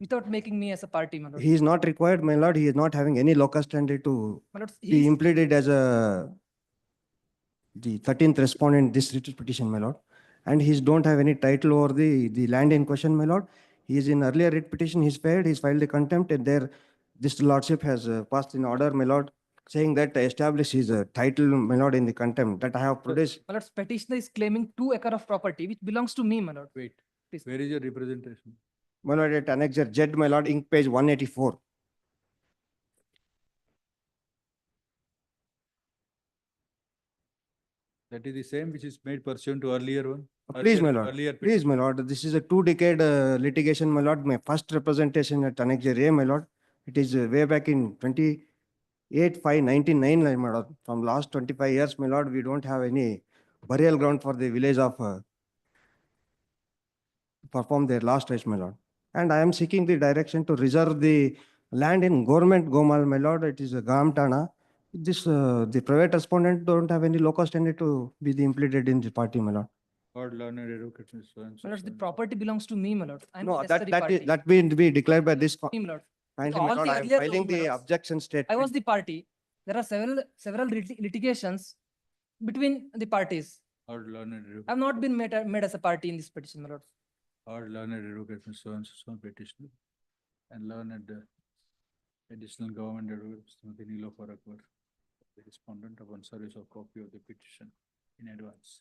Without making me as a party, my lord. He is not required, my lord. He is not having any locus standi to My lords, be he is, impleaded as the 13th respondent this writ petition, my lord. And he don't have any title over the land in question, my lord. He is in earlier writ petition, he's paid, he's filed the contempt, and there, this lordship has passed in order, my lord, saying that establish his title, my lord, in the contempt that I have produced. my lords, petitioner is claiming 2 acre of property which belongs to me, my lord. Wait, Please. where is your representation? My lord, at annexure Z, my lord, ink page 184. That is the same which is made pursuant to earlier one? Please, my Earlier- lord, Earlier. please, my lord, this is a 2-decade litigation, my lord. My first representation at annexure A, my lord. It is way back in 28/5/1999, my lord. From last 25 years, my lord, we don't have any burial ground for the village of perform their last rites, my lord. And I am seeking the direction to reserve the land in government Gomal, my lord. It is a Gamtana. This, the private respondent don't have any locus standi to be the implemented in the party, my lord. God learned advocate and so and so. My lords, so the and so. property belongs to me, my lord. I'm No, the necessary party. that be declared by this. Me, my lord. Kindly, all my lord, the I am earlier filing the governments- objection I statement. was the party. There are several litigations between the parties. Or learned, I've not been made as a party in this petition, my lord. or learned advocate, Mr. so petitioner, and learned additional government advocate, Mr. Nilofer Akbar, the respondent upon service of copy of the petition in advance.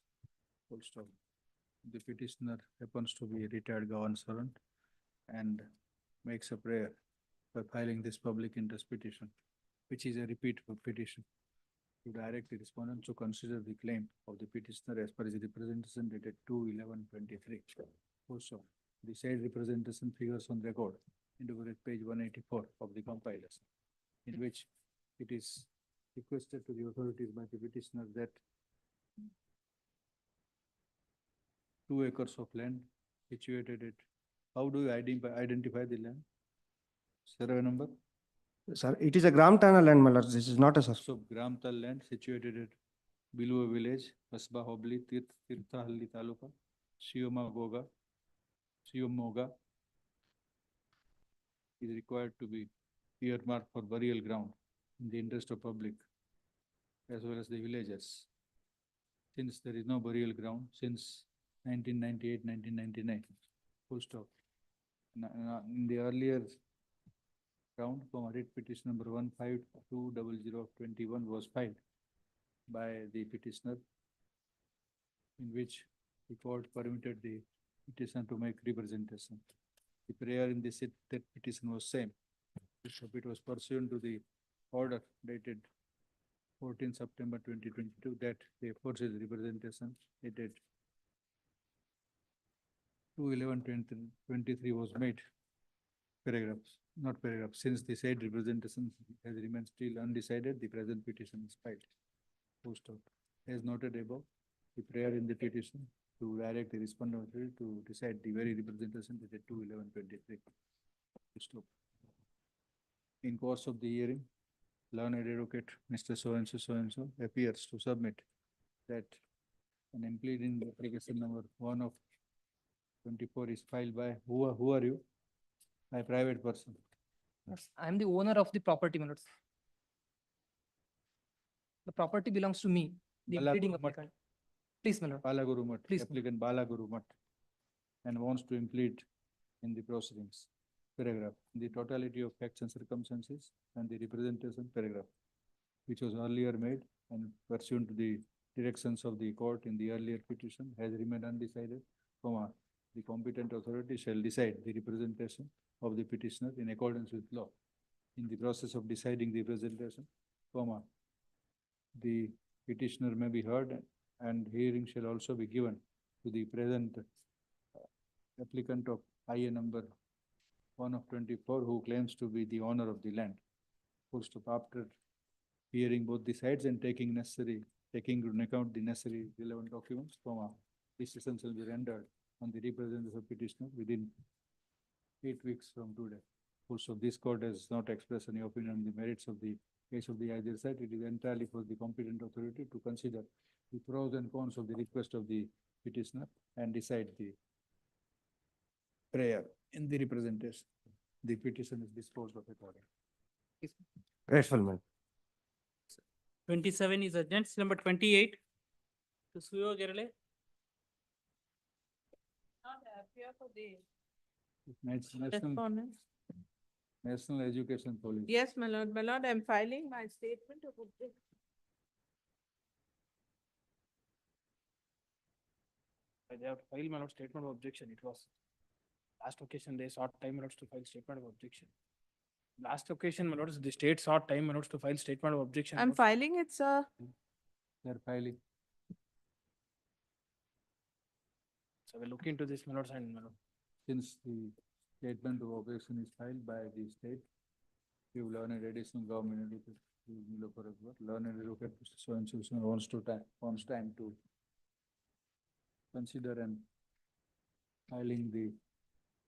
Full stop. The petitioner happens to be a retired government servant and makes a prayer by filing this public interest petition, which is a repeat petition, to direct the respondent to consider the claim of the petitioner as per his representation dated 2/11/23. Also, the said representation figures on record into page 184 of the compilers, in which it is requested to the authorities by the petitioner that 2 acres of land situated at, how do you identify the land? Survey number? Sir, it is a gram tunnel land, my lord. This is not a sir. So Gramtal land situated at below a village, Kasba Hobli, Tirthahalli Taluka, Shiyomoga is required to be earmarked for burial ground in the interest of public as well as the villagers. Since there is no burial ground since 1998, 1999, full stop. In the earlier round, writ petition number 15200/21 was filed by the petitioner, in which the court permitted the petitioner to make representation. The prayer in this petition was same. It was pursuant to the order dated 14 September 2022 that the aforesaid representation dated 2/11/23 was made. Paragraphs, not paragraphs. Since the said representation has remained still undecided, the present petition is filed. Full stop. As noted above, the prayer in the petition to direct the respondent to decide the very representation dated 2/11/23. Full stop. In course of the hearing, learned advocate Mr. So-and-so appears to submit that an impleading application number 1 of 24 is filed by, who are you? By private person. Yes, I am the owner of the property, my lord. The property belongs to me, the Balaguru pleading Mutt. applicant. Please, my lord. Balaguru Mutt, Please. applicant Balaguru Mutt, and wants to implead in the proceedings. Paragraph, the totality of facts and circumstances and the representation paragraph, which was earlier made and pursuant to the directions of the court in the earlier petition, has remained undecided, the competent authority shall decide the representation of the petitioner in accordance with law. In the process of deciding the representation, the petitioner may be heard and hearing shall also be given to the present applicant of IA number 1 of 24 who claims to be the owner of the land. Full stop. After hearing both the sides and taking into account the necessary relevant documents, decision shall be rendered on the representation of petitioner within 8 weeks from today. Also, this court has not expressed any opinion on the merits of the case of the either side. It is entirely for the competent authority to consider the pros and cons of the request of the petitioner and decide the prayer in the representation. The petition is disposed of accordingly. Grateful, man. 27 is adjourned. Seal number 28 to Suyo Gerale. Not appear for the National respondents. National Education Policy. Yes, my lord, I'm filing my statement of objection. They have to file, my lord, statement of objection. It was last occasion they sought time, my lords, to file statement of objection. Last occasion, my lords, the state sought time, my lords, to file statement of objection. I'm filing it, sir. They're filing. So we'll look into this, my lords, and my lord. Since the statement of objection is filed by the state, you learned additional government advocate, learned advocate, so-and-so wants time to consider and filing the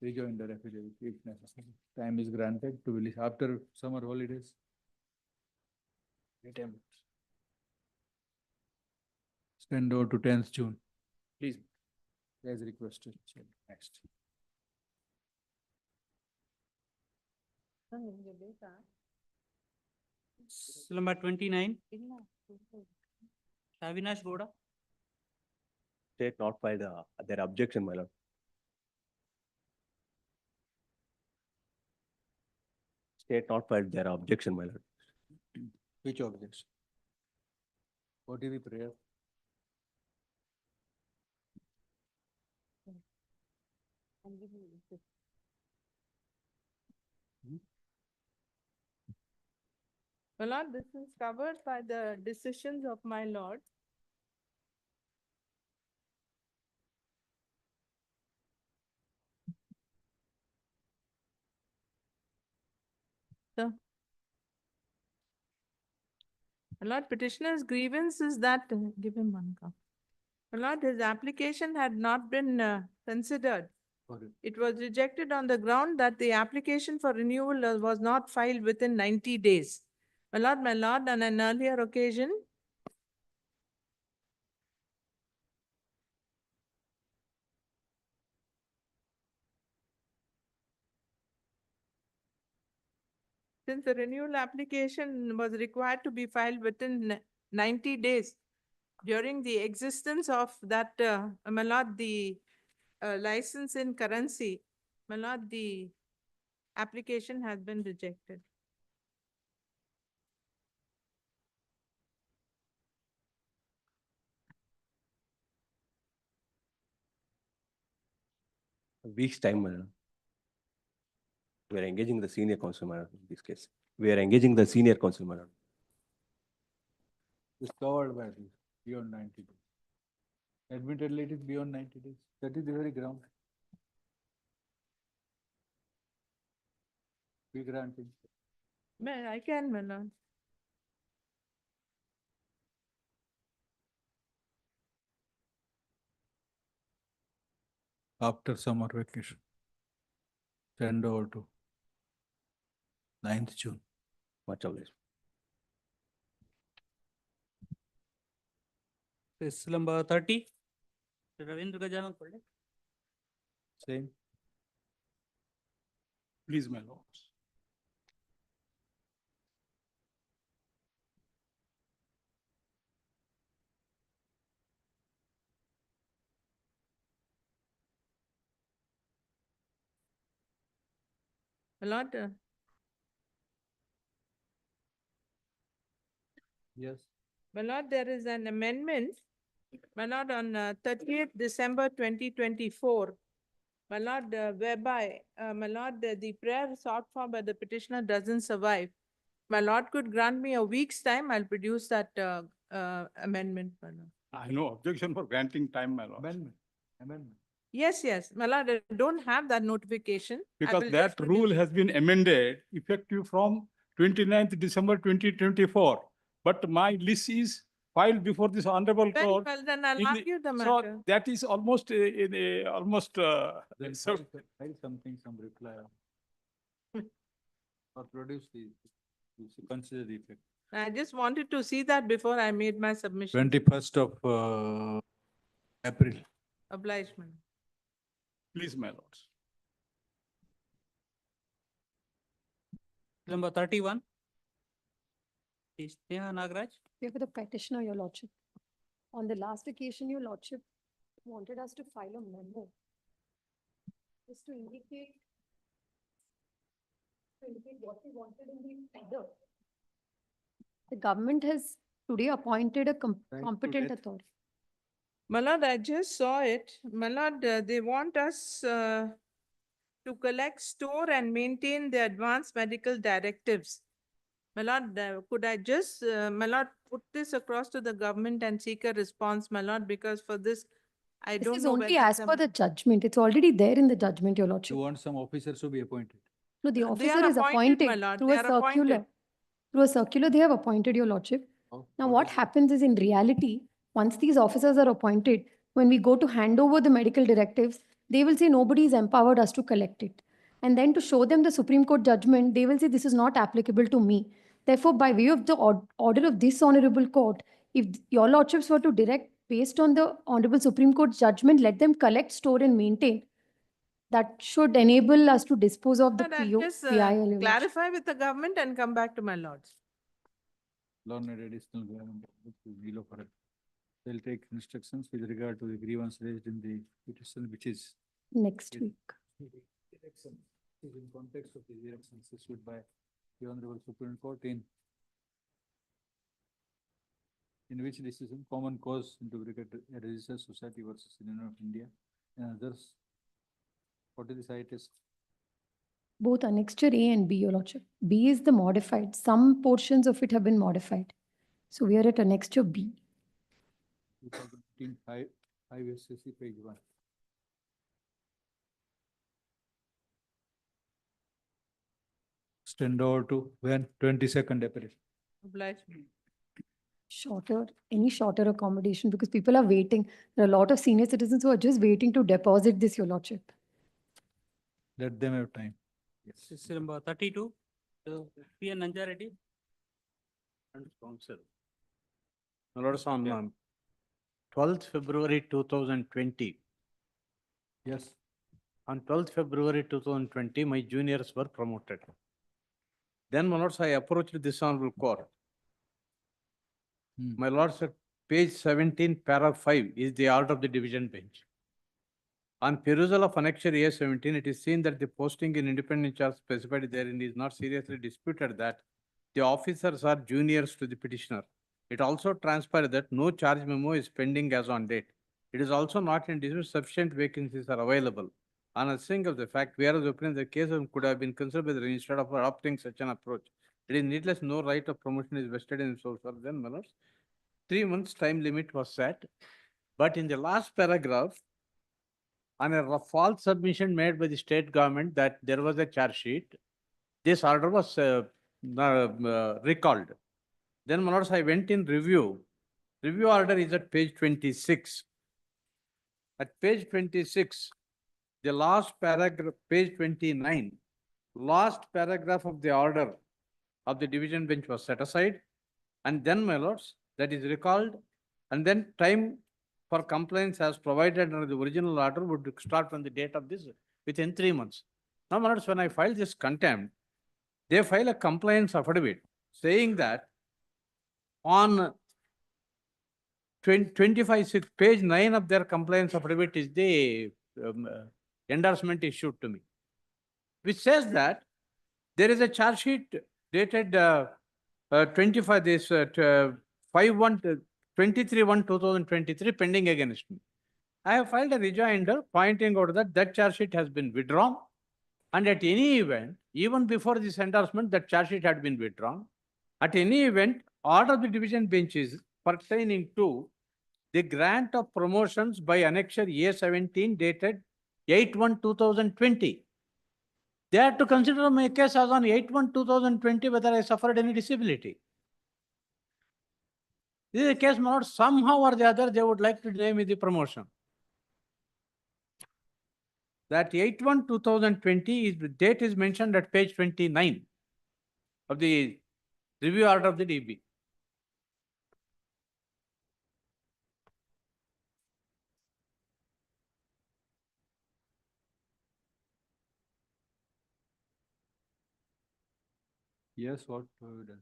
rejoinder affidavit if necessary. Time is granted to release after summer holidays. Stand over to 10th June. Please. As requested. Next. Seal number 29 Avinash Gowda. State not filed their objection, my lord. State not filed their objection, my lord. Which objection? What is the prayer? My lord, this is covered by the decisions of my lord. So, my lord, petitioner's grievance is that, give him one copy. My lord, his application had not been considered. It was rejected on the ground that the application for renewal was not filed within 90 days. My lord, on an earlier occasion, since the renewal application was required to be filed within 90 days during the existence of that, my lord, the license in currency, my lord, the application has been rejected. A week's time, my lord. We are engaging the senior counsel, my lord, in this case. We are engaging the senior counsel, my lord. It's covered by this, beyond 90 days. Admittedly, it is beyond 90 days. That is the very ground. We granted. I can, my lord. After summer vacation. Send over to 9th June. Much obliged. Case number 30. Ravindra Gajanan. Same. Please, my lords. My lord, Yes. my lord, there is an amendment, my lord, on 30th December 2024. My lord, whereby, my lord, the prayer sought for by the petitioner doesn't survive. My lord could grant me a week's time, I'll produce that amendment, my lord. I no objection for granting time, my lord. Amendment. Yes, my lord, I don't have that notification. I Because will that just rule produce- has been amended effective from 29th December 2024. But my list is filed before this honorable Very court. well, then I'll in the- argue the So matter. that is almost Then so file something, some reply. Or produce the, consider the effect. I just wanted to see that before I made my submission. 21st of April. Obligement. please, my lords. Number 31. Is Neha Nagraj. We have the petitioner, your lordship. On the last occasion, your lordship wanted us to file a memo. Just to indicate what we wanted in the header. The government has today appointed a competent authority. My lord, I just saw it. My lord, they want us to collect, store and maintain the advanced medical directives. My lord, could I just, my lord, put this across to the government and seek a response, my lord, because for this, I This don't is know. only whether as some- per the judgment. It's already there in the judgment, your You lordship. want some officers to be appointed. No, the They officer are is appointed, my appointed lord. through They a are appointed. circular. Through a circular, they have appointed your lordship. Oh, Now, what happens is in reality, once these officers are appointed, when we go to hand over the medical directives, they will say nobody's empowered us to collect it. And then to show them the Supreme Court judgment, they will say this is not applicable to me. Therefore, by way of the order of this honorable court, if your lordships were to direct based on the honorable Supreme Court judgment, let them collect, store and maintain. That should enable us to dispose of the Lord, I'll PO, just PIL. your lordship. clarify with the government and come back to my lords. Learned additional government, below for it. They'll take instructions with regard to the grievance raised in the petition, which is Next Yes. week. election, is in context of the elections issued by the Honorable Supreme Court in which decision common cause integrated a registered society versus Union of India and others. What is the citation? Both annexure A and B, Your Lordship. B is the modified. Some portions of it have been modified. So we are at annexure B. 2015 5 SCC page 1. Stand over to when 22nd April. Obliged. Shorter, any shorter accommodation because people are waiting. There are a lot of senior citizens who are just waiting to deposit this, Your Lordship. Let them have time. This is number 32, P. N. Nanja Reddy. And counsel. My lords, on 12th February 2020. Yes. On 12th February 2020, my juniors were promoted. Then, my lords, I approached this honorable court. My lords, at page 17, paragraph 5 is the order of the division bench. On perusal of annexure A17, it is seen that the posting in independent charge specified therein is not seriously disputed that the officers are juniors to the petitioner. It also transpired that no charge memo is pending as on date. It is also not in dispute sufficient vacancies are available. On a seeing of the fact, whereas the opinion the case could have been considered by the instead of adopting such an approach. It is needless, no right of promotion is vested in so far. Then, my lords, 3 months time limit was set. But in the last paragraph, on a false submission made by the state government that there was a charge sheet, this order was recalled. Then, my lords, I went in review. Review order is at page 26. At page 26, the last paragraph, page 29, last paragraph of the order of the division bench was set aside. And then, my lords, that is recalled. And then time for compliance as provided under the original order would start from the date of this within 3 months. Now, my lords, when I filed this contempt, they file a compliance affidavit saying that on 25/6, page 9 of their compliance affidavit is the endorsement issued to me, which says that there is a charge sheet dated 23/1/2023 pending against me. I have filed a rejoinder pointing out that that charge sheet has been withdrawn, and at any event, even before this endorsement, that charge sheet had been withdrawn. At any event, order of the division bench is pertaining to the grant of promotions by annexure A17 dated 8/1/2020. They have to consider my case as on 8/1/2020 whether I suffered any disability. This is a case, my lord, somehow or the other they would like to deny me the promotion. That 8/1/2020 is the date is mentioned at page 29 of the review order of the DB. Yes, what have you done?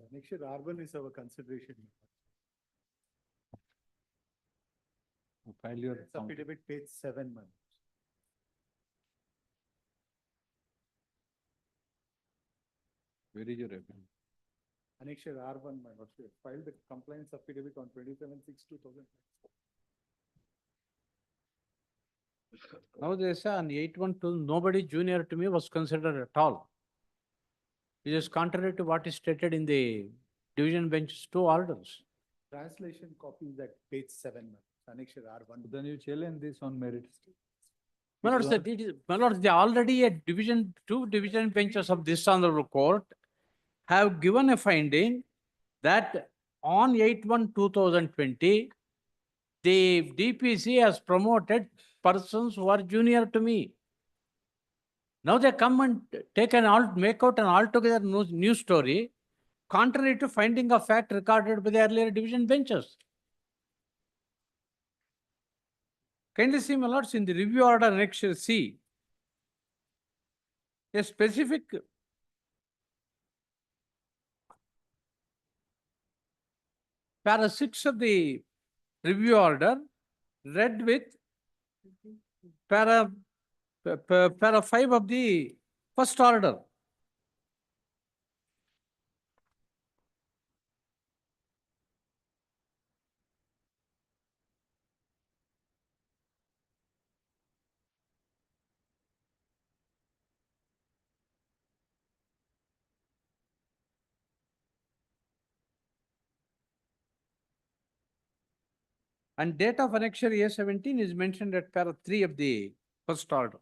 Annexure R1 is our consideration. File your Affidavit page 7, man. Where is your evidence? Annexure R1, my lord, filed the compliance affidavit on 27/6/2000. Now they say on 8/1/2020, nobody junior to me was considered at all. It is contrary to what is stated in the division bench's 2 orders. Translation copy is at page 7, man. Annexure R1. Then you challenge this on merit. My lord, they already a division, 2 division benches of this honorable court have given a finding that on 8/1/2020, the DPC has promoted persons who are junior to me. Now they come and make out an altogether new story, contrary to finding of fact recorded by the earlier division benches. Kindly see, my lords, in the review order annexure C, a specific para 6 of the review order read with para 5 of the first order. And date of annexure A17 is mentioned at para 3 of the first order.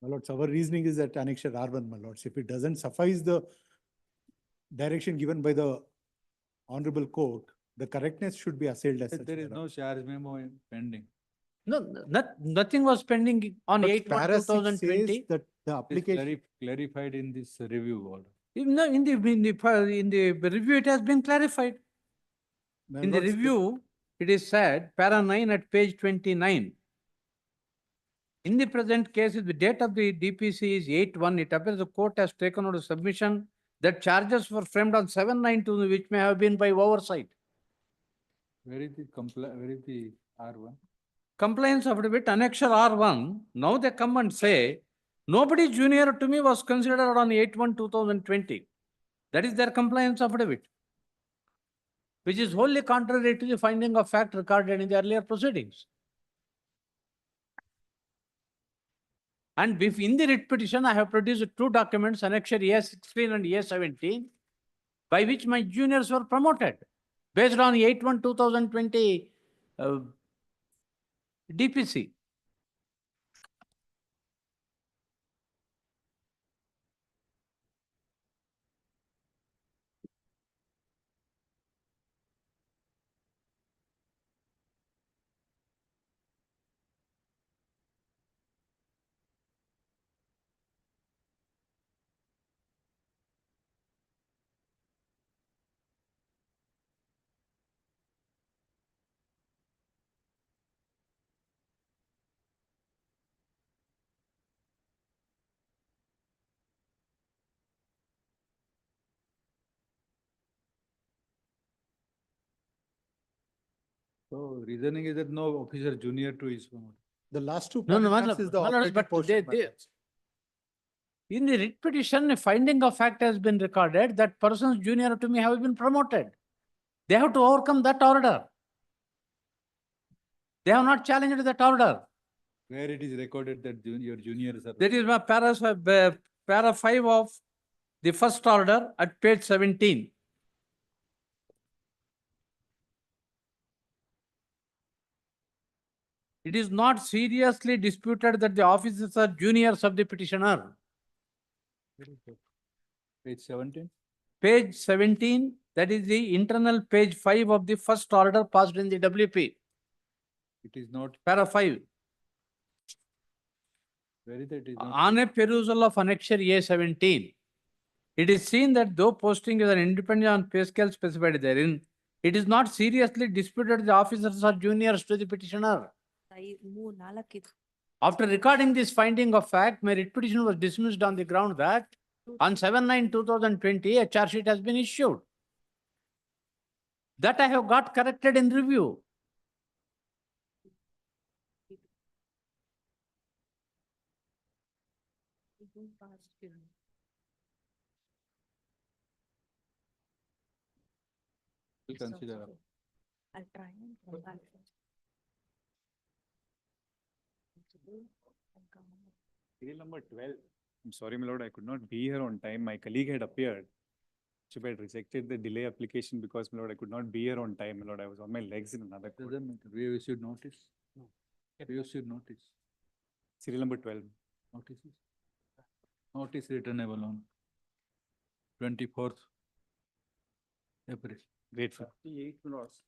My lords, our reasoning is that annexure R1, my lords, if it doesn't suffice the direction given by the honorable court, the correctness should be assailed as such. There is my no lord. charge memo pending. No, nothing was pending on But 8/1, para 6 says 2020. that the It is application, clarified in this review order. No, in the review, it has been clarified. my In the lords, review, it is said, para 9 at page 29. In the present case, the date of the DPC is 8/1. It appears the court has taken out a submission that charges were framed on 7/9/2000, which may have been by oversight. Where is the where is the R1? Compliance affidavit, annexure R1. Now they come and say, nobody junior to me was considered on 8/1/2020. That is their compliance affidavit, which is wholly contrary to the finding of fact recorded in the earlier proceedings. And if in the writ petition, I have produced two documents, annexure A16 and A17, by which my juniors were promoted based on 8/1/2020 DPC. So reasoning is that no officer junior to is promoted. the last two No, paragraphs is the operative but portion. my lords. in the writ petition, a finding of fact has been recorded that persons junior to me have been promoted. They have to overcome that order. They have not challenged that order. Where it is recorded that your juniors are. That is my para 5 of the first order at page 17. It is not seriously disputed that the officers are juniors of the petitioner. Page 17. Page 17, that is the internal page 5 of the first order passed in the WP. It is not. Para 5. Where is it? It is not. On a perusal of annexure A17, it is seen that though posting is an independent on pay scale specified therein, it is not seriously disputed the officers are juniors to the petitioner. After recording this finding of fact, my writ petition was dismissed on the ground that on 7/9/2020, a charge sheet has been issued. That I have got corrected in review. We'll consider. I'll try and come back. Serial number 12. I'm sorry, my lord, I could not be here on time. My colleague had appeared. She had rejected the delay application because, my lord, I could not be here on time, my lord. I was on my legs in another court. Doesn't matter. We issued notice. No. We issued notice. Serial number 12. Notices. Notice returnable on 24th April. Grateful. 38 minutes.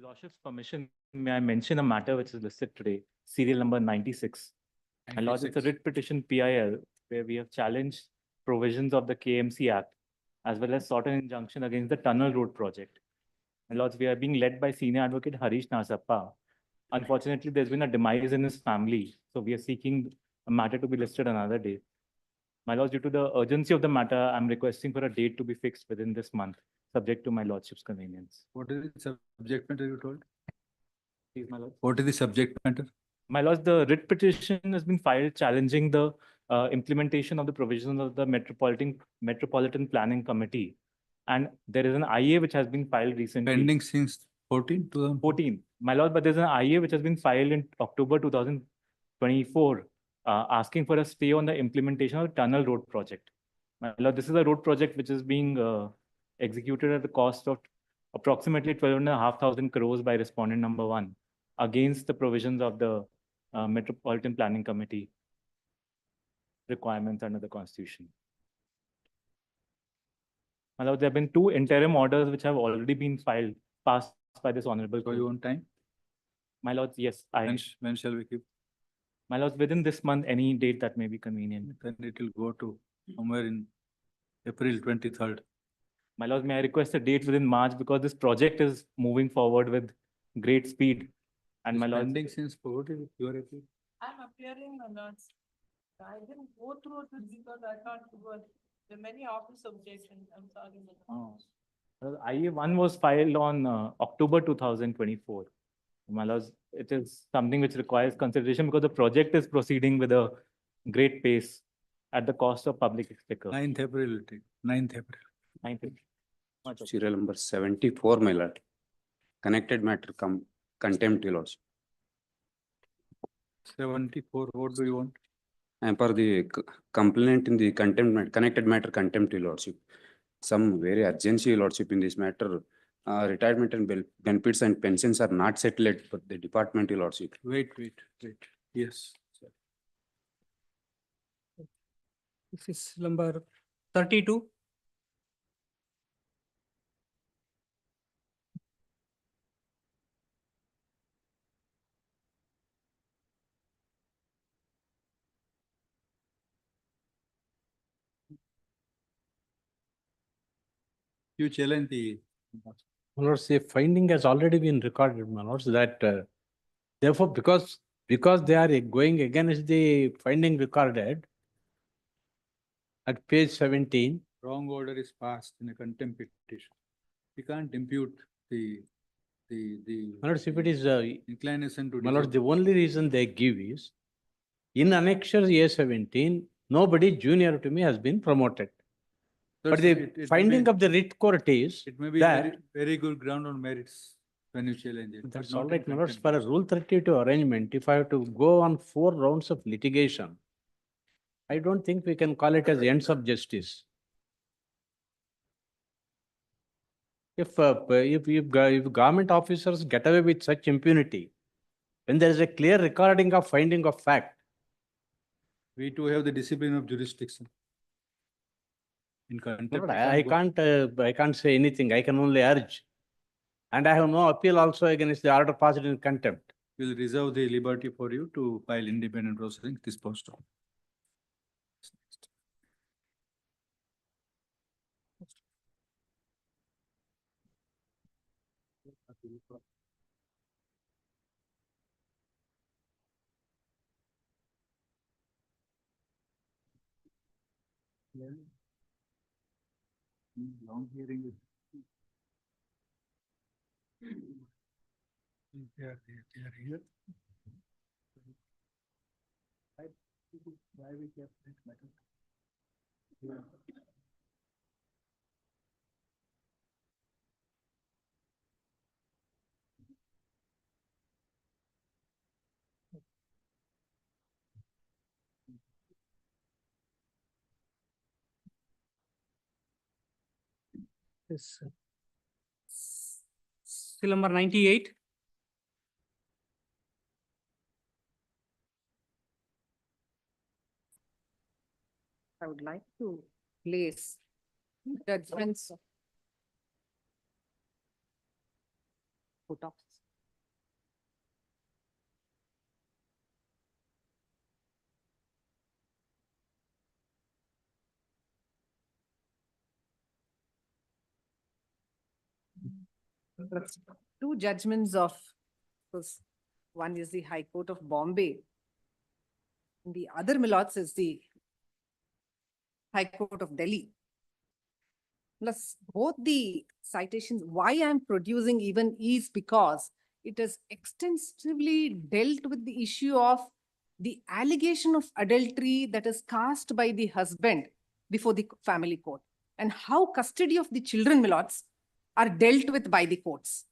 With Lordship's permission, may I mention a matter which is listed today, serial number 96. My Lord, it's a writ petition PIL where we have challenged provisions of the KMC Act as well as sought an injunction against the tunnel road project. My Lords, we are being led by Senior Advocate Harish Nasappa. Unfortunately, there's been a demise in his family, so we are seeking a matter to be listed another day. My Lords, due to the urgency of the matter, I'm requesting for a date to be fixed within this month, subject to my Lordship's convenience. What is the subject matter you told? Please, my Lord. What is the subject matter? My Lords, the writ petition has been filed challenging the implementation of the provisions of the Metropolitan Planning Committee. And there is an IA which has been filed recently. Pending since 2014. My Lord, but there's an IA which has been filed in October 2024, asking for a stay on the implementation of the tunnel road project. My Lord, this is a road project which is being executed at the cost of approximately 12,500 crores by respondent number 1 against the provisions of the Metropolitan Planning Committee requirements under the Constitution. My Lord, there have been 2 interim orders which have already been passed by this honorable So court. you want time? My Lord, yes, When shall we keep? My Lord, within this month, any date that may be convenient. Then it will go to somewhere in April 23rd. My Lord, may I request a date within March because this project is moving forward with great speed. And my Lord, Pending since 14, you are appealing. I'm appearing, my lords. I didn't go through this because I thought there are many office objections. I'm sorry. my lords. IA1 was filed on October 2024. My Lord, it is something which requires consideration because the project is proceeding with a great pace at the cost of public exchequer. 9th April will take, 9th April. 9th April. Much Serial number 74, my lord. Connected matter contempt, your lordship. 74, what do you want? And for the complaint in the contempt, connected matter contempt, your lordship. Some very urgency, your lordship, in this matter. Retirement and benefits and pensions are not settled for the department, your lordship. Wait. Yes. This is number 32. You challenge the. My lords, a finding has already been recorded, my lords, that therefore, because they are going against the finding recorded at page 17. Wrong order is passed in a contempt petition. You can't impute the. My lords, if it is, inclination to. my lords, the only reason they give is in annexure A17, nobody junior to me has been promoted. But the finding of the writ court is It may be that very good ground on merits when you challenge it. but that's not all in right, my lords, contempt. for a Rule 32 arrangement, if I have to go on 4 rounds of litigation, I don't think we can call it as ends of justice. If government officers get away with such impunity, when there is a clear recording of finding of fact, We too have the discipline of jurisdiction. In contempt. Lord, you I can't say anything. I can only urge. And I have no appeal also against the order passed in contempt. We'll reserve the liberty for you to file independent proceedings disposed of. Long hearing is. They are here. Why we kept this matter? This still number 98. I would like to place judgments. Court office. Two judgments of, course, one is the High Court of Bombay. And the other, my lords, is the High Court of Delhi. Plus, both the citations, why I'm producing even is because it has extensively dealt with the issue of the allegation of adultery that is cast by the husband before the family court, and how custody of the children, my lords, are dealt with by the courts.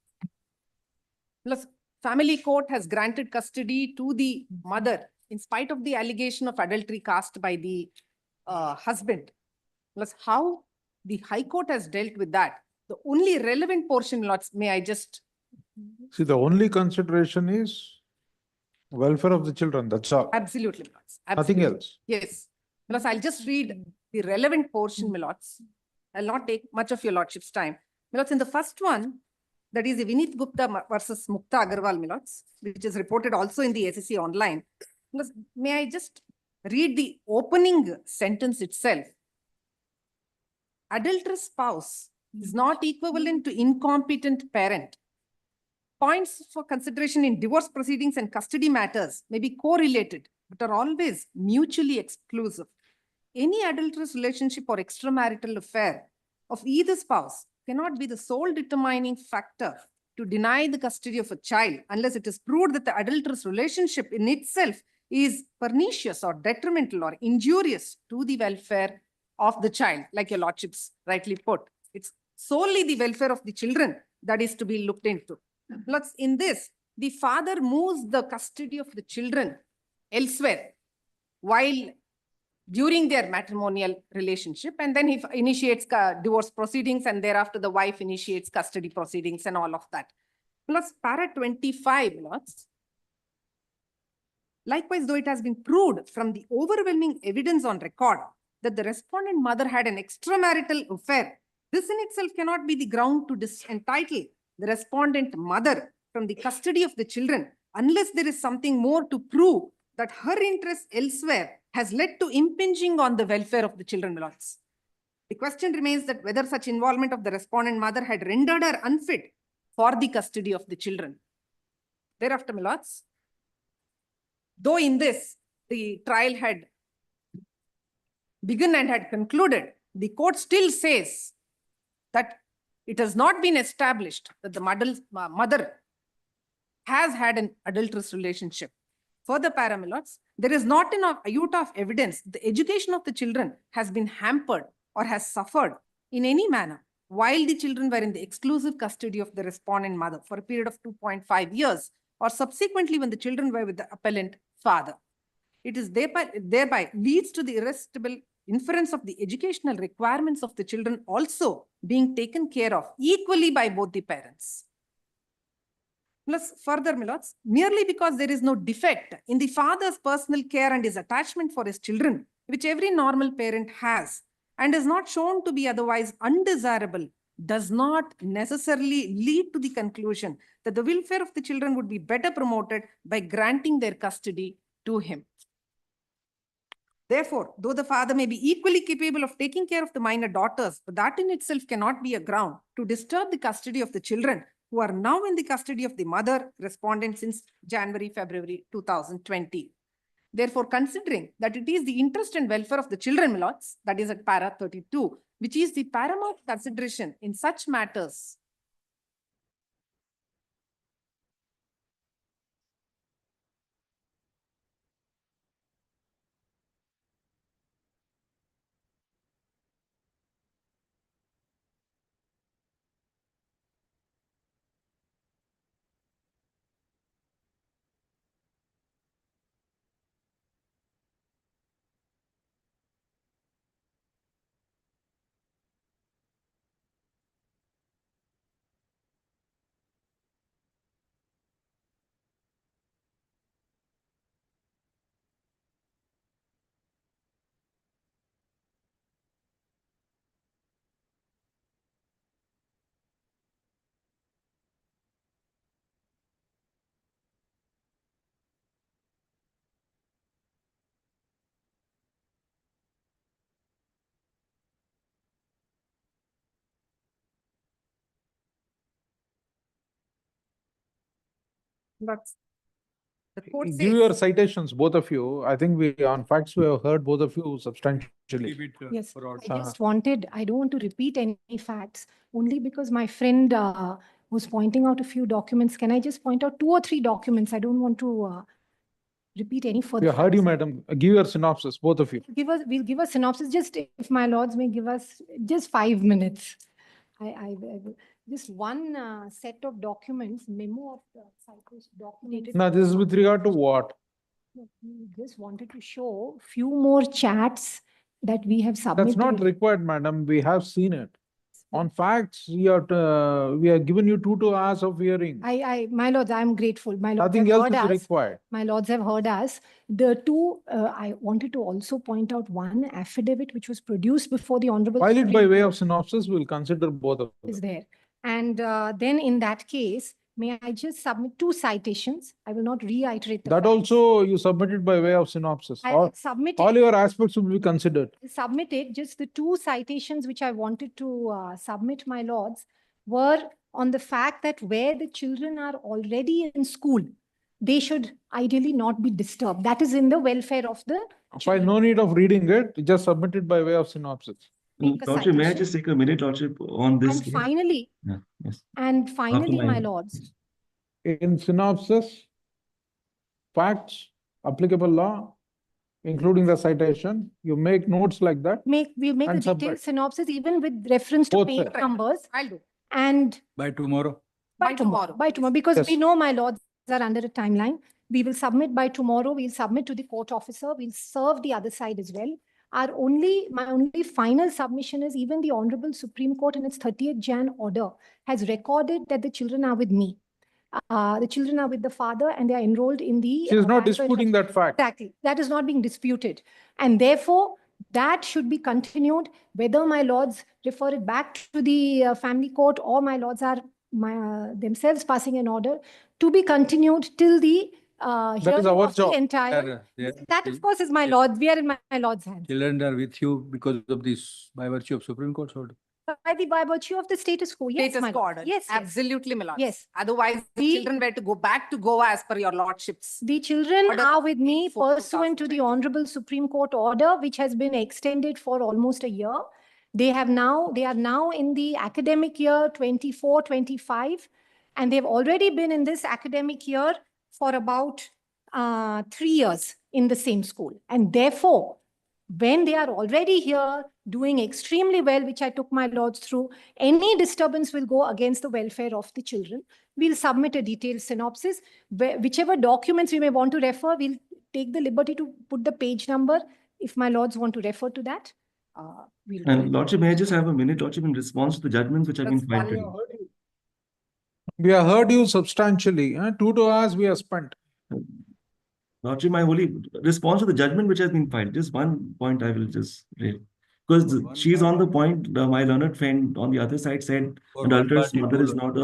Plus, family court has granted custody to the mother in spite of the allegation of adultery cast by the husband. Plus, how the High Court has dealt with that. The only relevant portion, lots, may I just. See, the only consideration is welfare of the children, that's all. Absolutely, lots. Nothing else. Yes. Plus, I'll just read the relevant portion, my lords. I'll not take much of your lordship's time. My lords, in the first one, that is the Vineet Gupta versus Mukta Agarwal, my lords, which is reported also in the SEC online. Plus, may I just read the opening sentence itself? Adulterous spouse is not equivalent to incompetent parent. Points for consideration in divorce proceedings and custody matters may be correlated, but are always mutually exclusive. Any adulterous relationship or extramarital affair of either spouse cannot be the sole determining factor to deny the custody of a child unless it is proved that the adulterous relationship in itself is pernicious or detrimental or injurious to the welfare of the child, like your lordships rightly put. It's solely the welfare of the children that is to be looked into. Plus, in this, the father moves the custody of the children elsewhere while during their matrimonial relationship, and then he initiates divorce proceedings, and thereafter the wife initiates custody proceedings and all of that. Plus, para 25, lords. Likewise, though it has been proved from the overwhelming evidence on record that the respondent mother had an extramarital affair, this in itself cannot be the ground to entitle the respondent mother from the custody of the children unless there is something more to prove that her interest elsewhere has led to impinging on the welfare of the children, my lords. The question remains that whether such involvement of the respondent mother had rendered her unfit for the custody of the children. Thereafter, my lords, though in this, the trial had begun and had concluded, the court still says that it has not been established that the mother has had an adulterous relationship. Further, my lords, there is not enough iota of evidence the education of the children has been hampered or has suffered in any manner while the children were in the exclusive custody of the respondent mother for a period of 2.5 years or subsequently when the children were with the appellant father. It is thereby leads to the irresistible inference of the educational requirements of the children also being taken care of equally by both the parents. Plus, further, my lords, merely because there is no defect in the father's personal care and his attachment for his children, which every normal parent has, and is not shown to be otherwise undesirable, does not necessarily lead to the conclusion that the welfare of the children would be better promoted by granting their custody to him. Therefore, though the father may be equally capable of taking care of the minor daughters, but that in itself cannot be a ground to disturb the custody of the children who are now in the custody of the mother respondent since January, February 2020. Therefore, considering that it is the interest and welfare of the children, my lords, that is at para 32, which is the paramount consideration in such matters. But the court Give your says, citations, both of you. I think we, on facts, we have heard both of you substantially. Keep it Yes, for order. I just wanted, I don't want to repeat any facts, only because my friend was pointing out a few documents. Can I just point out 2 or 3 documents? I don't want to repeat any further. We heard you, facts. madam. Give your synopsis, both of you. We'll give a synopsis, just if my lords may give us just 5 minutes. Just one set of documents, memo of the Cyprus documented. Now, this is with regard to what? We just wanted to show few more chats that we have submitted. That's not required, madam. We have seen it. On facts, we are given you 2 hours of hearing. My lords, I'm grateful. My lords Nothing have else heard is us. required. My lords have heard us. The 2, I wanted to also point out one affidavit which was produced before the Honorable. File it by Supreme way Court of synopsis, we'll consider both of them. is there. And then in that case, may I just submit 2 citations? I will not reiterate the That facts. also you submitted by way of synopsis. I All submitted. your aspects will be considered. Submitted, just the 2 citations which I wanted to submit, my lords, were on the fact that where the children are already in school, they should ideally not be disturbed. That is in the welfare of the Fine, children. no need of reading it, just submit it by way of synopsis. Make a Lordship, may I citation. just take a minute, Lordship, on this And case? finally, Yeah, yes. my my- lords, In synopsis, facts, applicable law, including the citation, you make notes like that. we'll make a And detailed submit. synopsis even with reference to Both page sides. numbers I'll do. and By tomorrow. by tomorrow, because we Yes. know my lords are under a timeline. We will submit by tomorrow. We'll submit to the court officer. We'll serve the other side as well. My only final submission is even the Honorable Supreme Court in its 30th Jan order has recorded that the children are with me. The children are with the father and they are enrolled in the. She is not Bangalore disputing that fact. Exactly. That is not being disputed. And therefore, that should be continued, whether my lords refer it back to the family court or my lords are themselves passing an order to be continued till the hearing our of the job. entire. That of course is my lords. We are in my lord's hands. Children are with you because of this, by virtue of Supreme Court's order. By virtue of the status quo. Yes, Status my quo lord. order. Yes, yes. Absolutely, my lord. Yes. Otherwise, the The- children were to go back to Goa as per your lordships. The children Order are with me 4, pursuant to the 2020. Honorable Supreme Court order, which has been extended for almost a year. They are now in the academic year 24-25, and they've already been in this academic year for about 3 years in the same school. And therefore, when they are already here doing extremely well, which I took my lords through, any disturbance will go against the welfare of the children. We'll submit a detailed synopsis. Whichever documents we may want to refer, we'll take the liberty to put the page number. If my lords want to refer to that, we'll do And it. Lordship, may I just have a minute, Lordship, in response to the judgments which have been That's filed one. today? We have heard you substantially. 2 hours we have spent. Lordship, my holy response to the judgment which has been filed, just one point I will just raise. Because she's on the point, my learned friend on the other side said, adulterous mother is not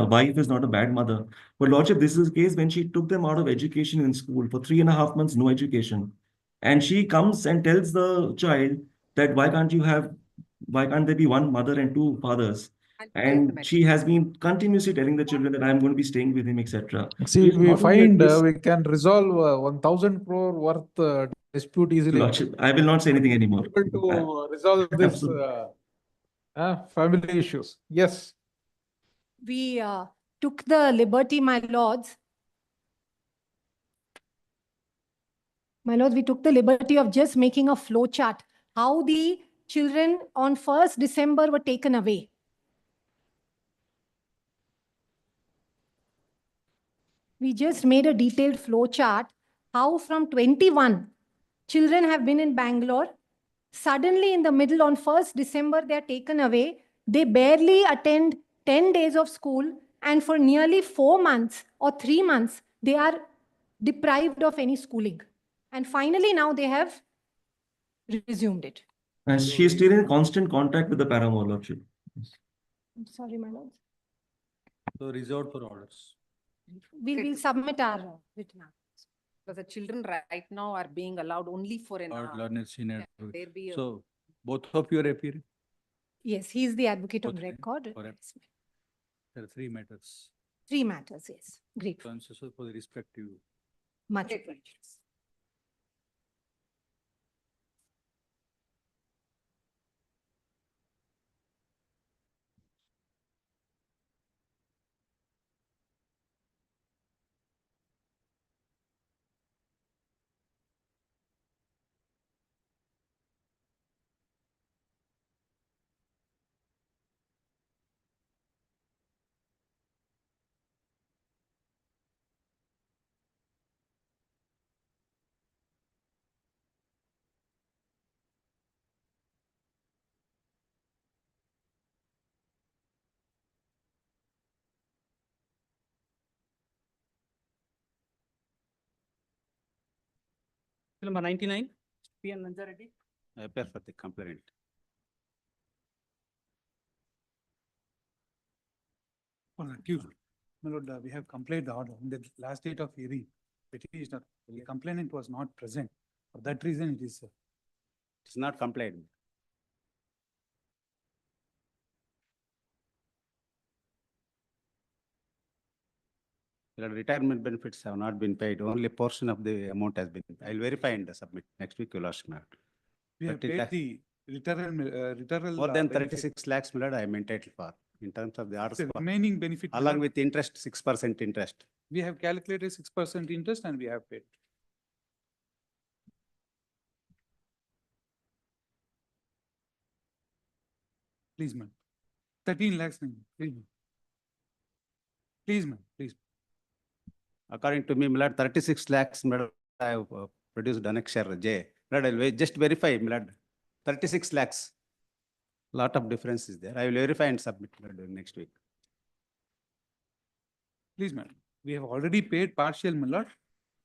wife is not a bad mother. But Lordship, this is a case when she took them out of education in school for 3.5 months, no education. And she comes and tells the child that why can't there be one mother and 2 fathers? And she has been continuously telling the children that I'm going to be staying with him, etc. See, we find we can resolve 1,000 crore worth dispute easily. Lordship, I will not say anything anymore. Able to resolve this family issues. Yes. We took the liberty, my lords. My lords, we took the liberty of just making a flow chart. How the children on 1st December were taken away. We just made a detailed flow chart. How from 21 children have been in Bangalore. Suddenly in the middle on 1st December, they are taken away. They barely attend 10 days of school. And for nearly 4 months or 3 months, they are deprived of any schooling. And finally, now they have resumed it. And she is still in constant contact with the paramour, Lordship. I'm sorry, my lords. So reserved for orders. We'll submit our written answer. Because the children right now are being allowed only for an Or learned senior. there be a- So both of you are appearing. Yes, he is the advocate of Okay. record. Correct. There are 3 matters. 3 matters, yes. Great. Consensus for the respective. Much. Number 99, P.N. Nanjareddy. I appear for the complainant. Accused. My lord, we have complied the order. On the last date of hearing, petitioner, the complainant was not present. For that reason, it is. It's not complained. The retirement benefits have not been paid. Only a portion of the amount has been. I'll verify and submit. Next week, you'll ask me. We have 30 paid lakhs. the return. More than 36 lakhs, my lord, I am entitled for in terms of the The orders. remaining benefit. my Along lord, with interest, 6% interest. we have calculated 6% interest and we have paid. Please, ma'am. 13 lakhs, ma'am. Please, ma'am. Please, ma'am, please. According to me, my lord, 36 lakhs, my lord, I have produced annexure J. My lord, I'll just verify, my lord. 36 lakhs. Lot of difference is there. I will verify and submit, my lord, next week. Please, ma'am. We have already paid partial, my lord.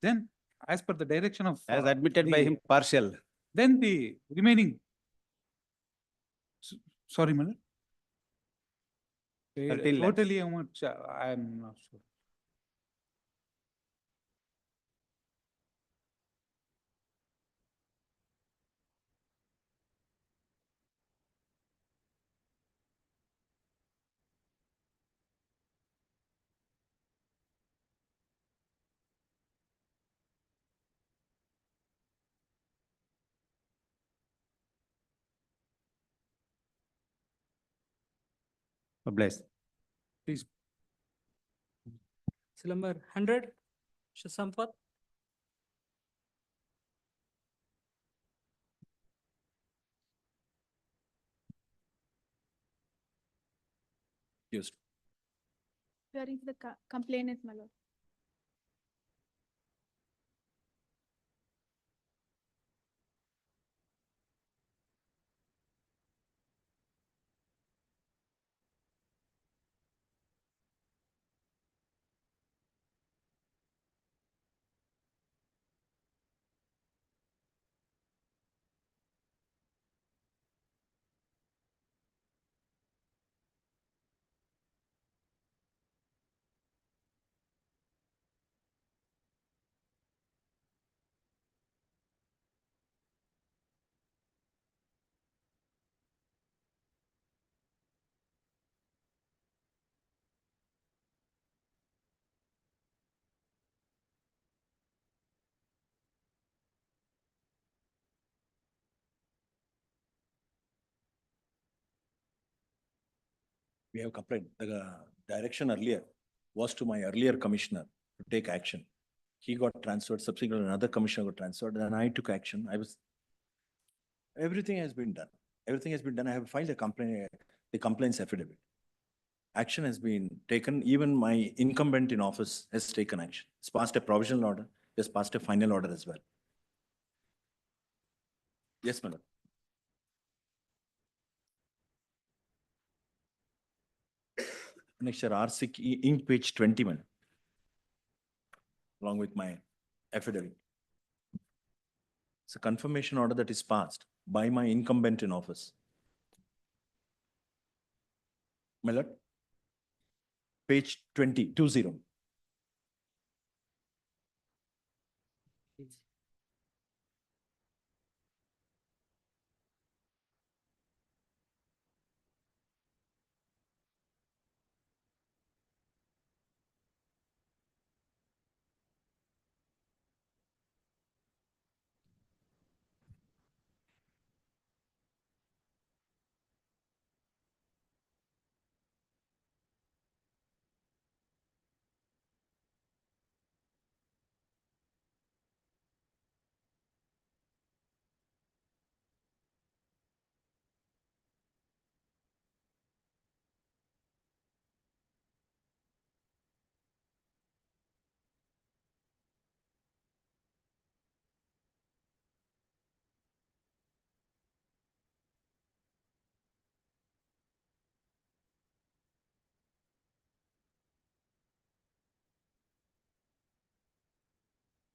Then, as per the direction of. As admitted by him, partial. Then the remaining. Sorry, my lord. 13 lakhs. Totally how much, I am not sure. Bless. Please. Seal number 100, Sampath. Used. Hearing the complainant, my lord. We have complained. The direction earlier was to my earlier commissioner to take action. He got transferred, subsequently another commissioner got transferred, and I took action. Everything has been done. Everything has been done. I have filed a complaint, the complaints affidavit. Action has been taken. Even my incumbent in office has taken action. It's passed a provisional order. It's passed a final order as well. Yes, madam. Next year, R6 ink page 20, madam. Along with my affidavit. It's a confirmation order that is passed by my incumbent in office. My lord. Page 20.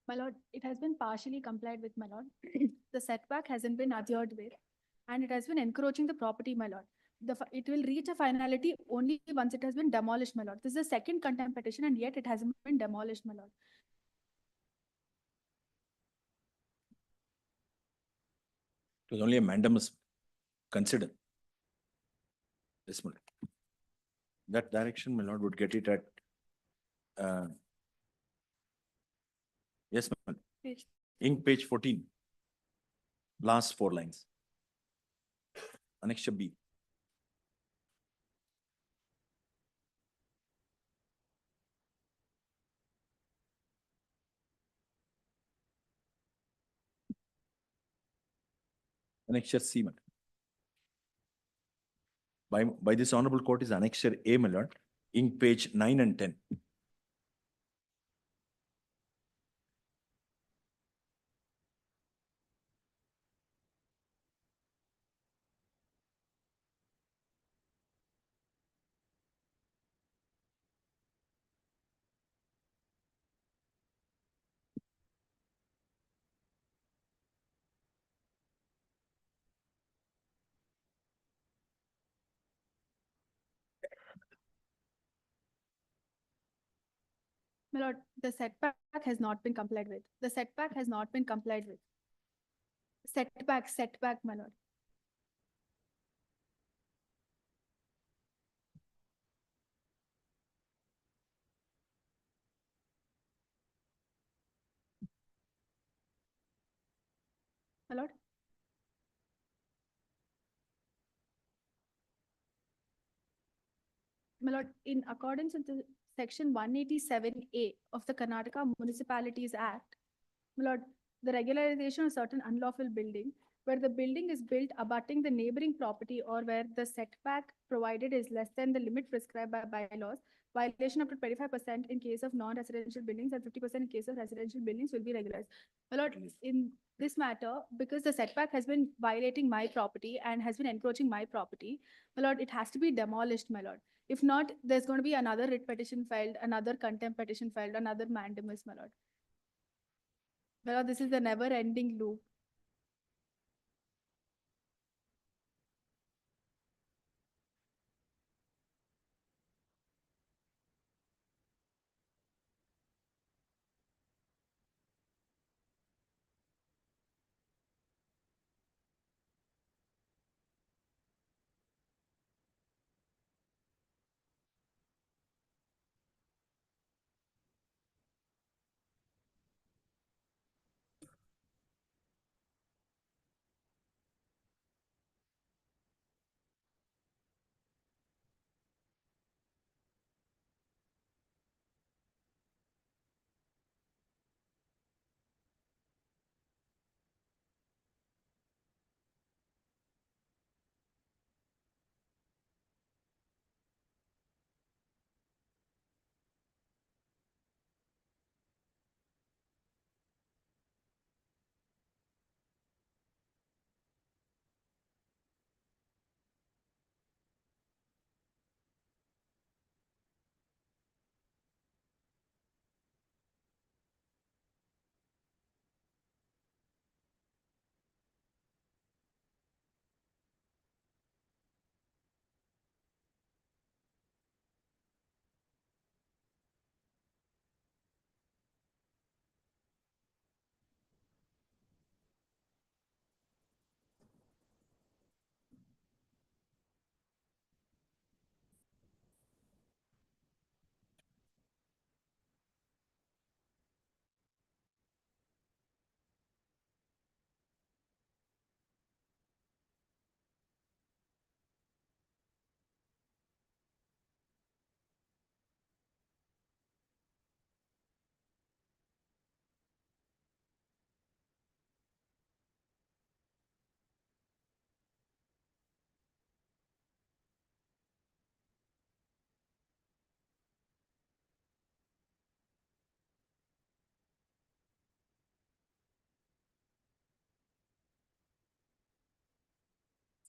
My lord, it has been partially complied with, my lord. The setback hasn't been adhered with, and it has been encroaching the property, my lord. It will reach a finality only once it has been demolished, my lord. This is the second contempt petition, and yet it hasn't been demolished, my lord. It was only a mandamus considered. Yes, my lord. That direction, my lord, would get it at, yes, my lord. Page. In page 14, last 4 lines. Annexure B. Annexure C, my lord. By this honorable court is annexure A, my lord, in page 9 and 10. My lord, the setback has not been complied with. The setback has not been complied with. Setback, my lord. My lord. My lord, in accordance with the section 187A of the Karnataka Municipalities Act, my lord, the regularization of certain unlawful building where the building is built abutting the neighboring property or where the setback provided is less than the limit prescribed by bylaws, violation up to 25% in case of non-residential buildings and 50% in case of residential buildings will be regularized. My lord, in this matter, because the setback has been violating my property and has been encroaching my property, my lord, it has to be demolished, my lord. If not, there's going to be another writ petition filed, another contempt petition filed, another mandamus, my lord. My lord, this is a never-ending loop.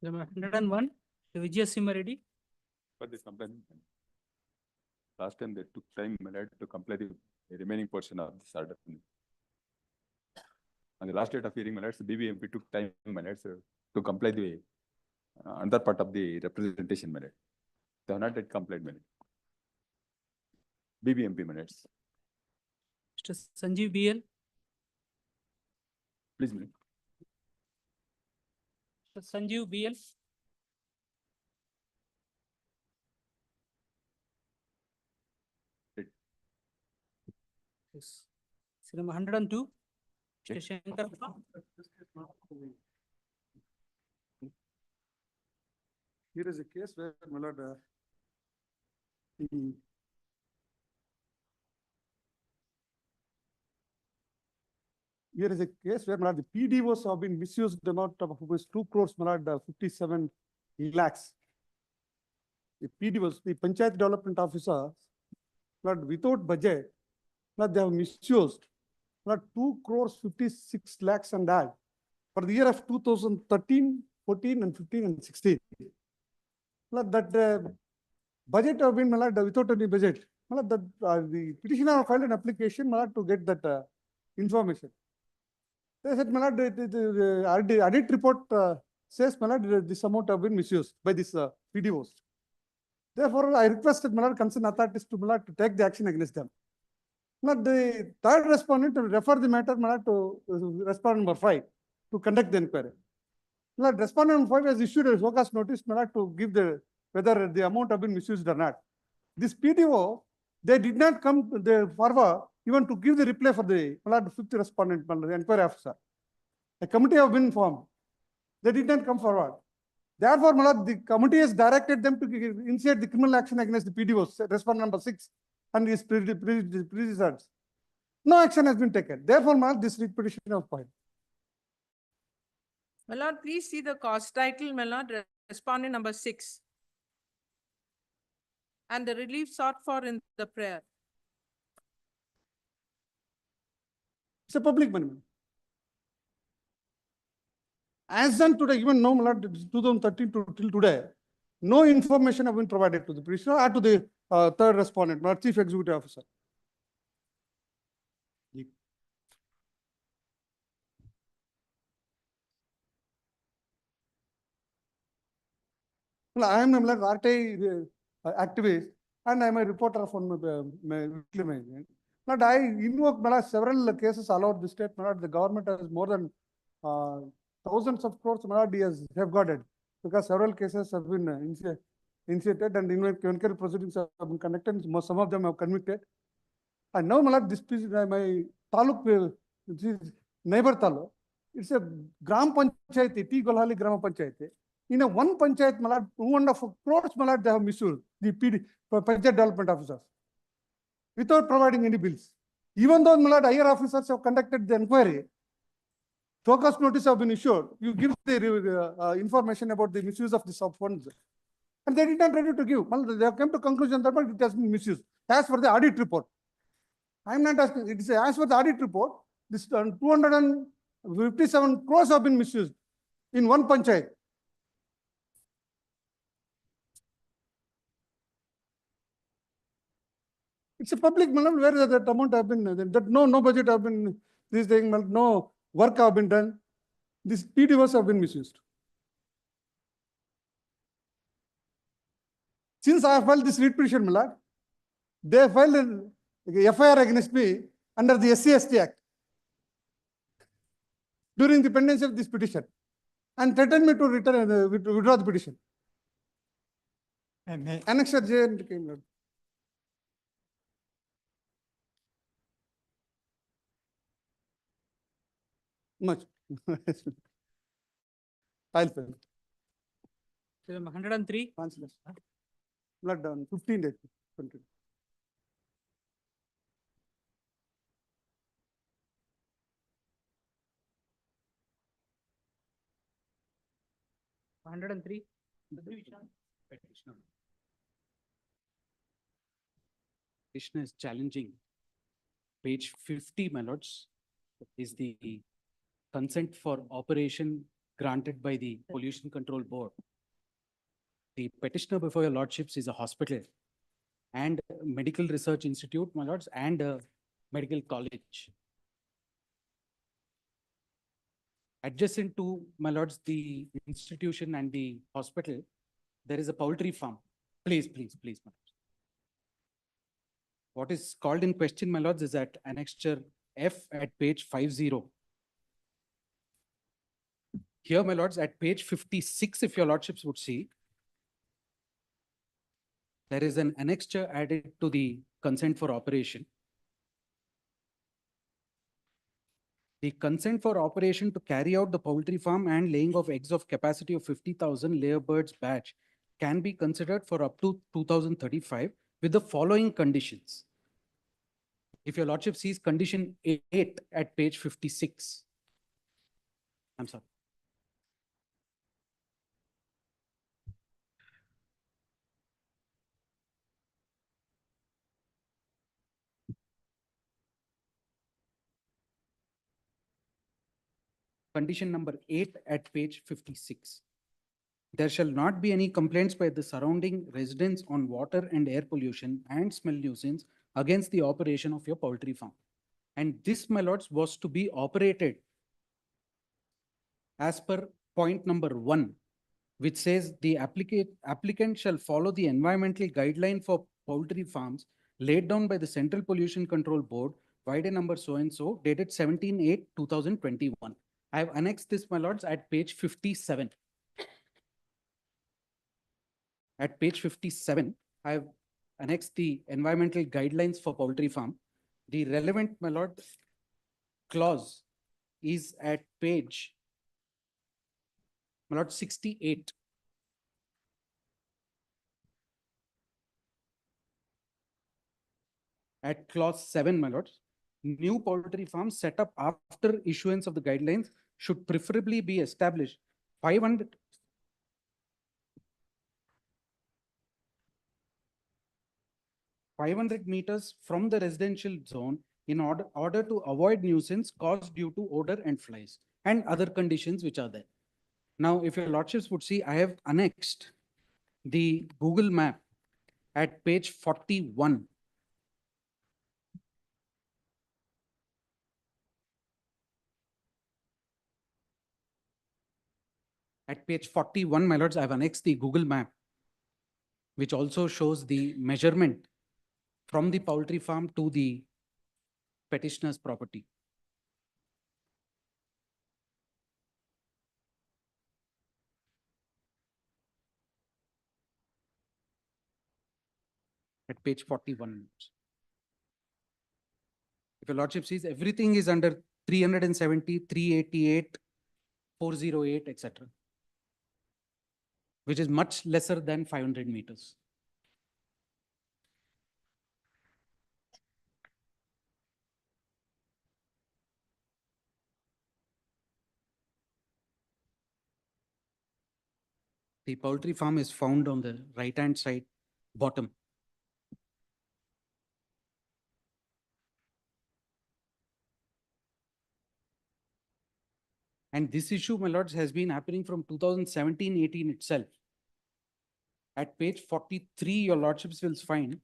Number 101, the Vijay ready. But this complaint. Last time they took time, my lord, to comply the remaining portion of this order. On the last date of hearing, my lords, the BBMP took time, my lords, to comply the another part of the representation, my lord. They have not yet complied, my lord. BBMP, my lords. Mr. Sanjeev BL. Please, my lord. Mr. Sanjeev BL. Yes. Serial number 102. Mr. Shankar. Here is a case where, my lord, here is a case where, my lord, the PDOs have been misused the amount of 2 crores, my lord, 57 lakhs. The PDOs, the Panchayat Development Officer, my lord, without budget, my lord, they have misused, my lord, 2 crores 56 lakhs and that for the year of 2013, 14 and 15 and 16. That budget have been, my lord, without any budget. My lord, the petitioner filed an application, my lord, to get that information. They said, my lord, the audit report says, my lord, this amount have been misused by this PDOs. Therefore, I requested, my lord, concerned authorities to, my lord, to take the action against them. My lord, the third respondent to refer the matter, my lord, to respondent number 5 to conduct the inquiry. My lord, respondent number 5 has issued a focus notice, my lord, to give whether the amount have been misused or not. This PDO, they did not come forward even to give the reply for the, my lord, 5th respondent, my lord, inquiry officer. A committee have been formed. They did not come forward. Therefore, my lord, the committee has directed them to initiate the criminal action against the PDOs, respondent number 6 and his predecessors. No action has been taken. Therefore, my lord, this petition of filed. My lord, please see the cause title, my lord, respondent number 6. And the relief sought for in the prayer. It's a public money. As on today, even now, 2013 till today, no information have been provided to the petitioner or to the third respondent, my chief executive officer. I am a RTI activist and I am a reporter from my weekly magazine. But I invoke several cases allowed the state. The government has more than thousands of crores has safeguarded because several cases have been initiated and inquiry proceedings have been conducted. Some of them have convicted. And now this piece, my taluk, neighbor taluk, it's a Gram Panchayati, T. Golhali Gram Panchayati. In a one panchayat, 2.5 crores, they have misused the Panchayat Development Officers without providing any bills. Even though higher officers have conducted the inquiry, focus notice have been issued. You give the information about the misuse of the funds. And they did not ready to give. They have come to conclusion that it has been misused. As for the audit report, I am not asking, it is as for the audit report, this 257 crores have been misused in one panchayat. It's a public matter where that amount have been, that no budget have been, this thing, no work have been done. These PDOs have been misused. Since I have filed this writ petition, they filed an FIR against me under the SC/ST Act during the pendency of this petition and threatened me to withdraw the petition. Annexure J came. Much. I'll fill. 103. Blood down, 15 days. 103. Petitioner is challenging. Page 50, my lords, is the consent for operation granted by the Pollution Control Board. The petitioner before your lordships is a hospital and medical research institute, my lords, and a medical college. Adjacent to, my lords, the institution and the hospital, there is a poultry farm. Please, please, please, my lords. What is called in question, my lords, is at annexure F at page 50. Here, my lords, at page 56, if your lordships would see, there is an annexure added to the consent for operation. The consent for operation to carry out the poultry farm and laying of eggs of capacity of 50,000 layer birds batch can be considered for up to 2035 with the following conditions. If your lordship sees condition 8 at page 56. I'm sorry. Condition number 8 at page 56. There shall not be any complaints by the surrounding residents on water and air pollution and smell nuisance against the operation of your poultry farm. And this, my lords, was to be operated as per point number 1, which says the applicant shall follow the environmental guideline for poultry farms laid down by the Central Pollution Control Board, vide number so-and-so, dated 17/8/2021. I have annexed this, my lords, at page 57. At page 57, I have annexed the environmental guidelines for poultry farm. The relevant, my lord, clause is at page, my lord, 68. At clause 7, my lords, new poultry farms set up after issuance of the guidelines should preferably be established 500 meters from the residential zone in order to avoid nuisance caused due to odor and flies and other conditions which are there. Now, if your lordships would see, I have annexed the Google map at page 41. At page 41, my lords, I have annexed the Google map, which also shows the measurement from the poultry farm to the petitioner's property. At page 41. If your lordship sees, everything is under 370, 388, 408, etc., which is much lesser than 500 meters. The poultry farm is found on the right-hand side, bottom. And this issue, my lords, has been happening from 2017-18 itself. At page 43, your lordships will find,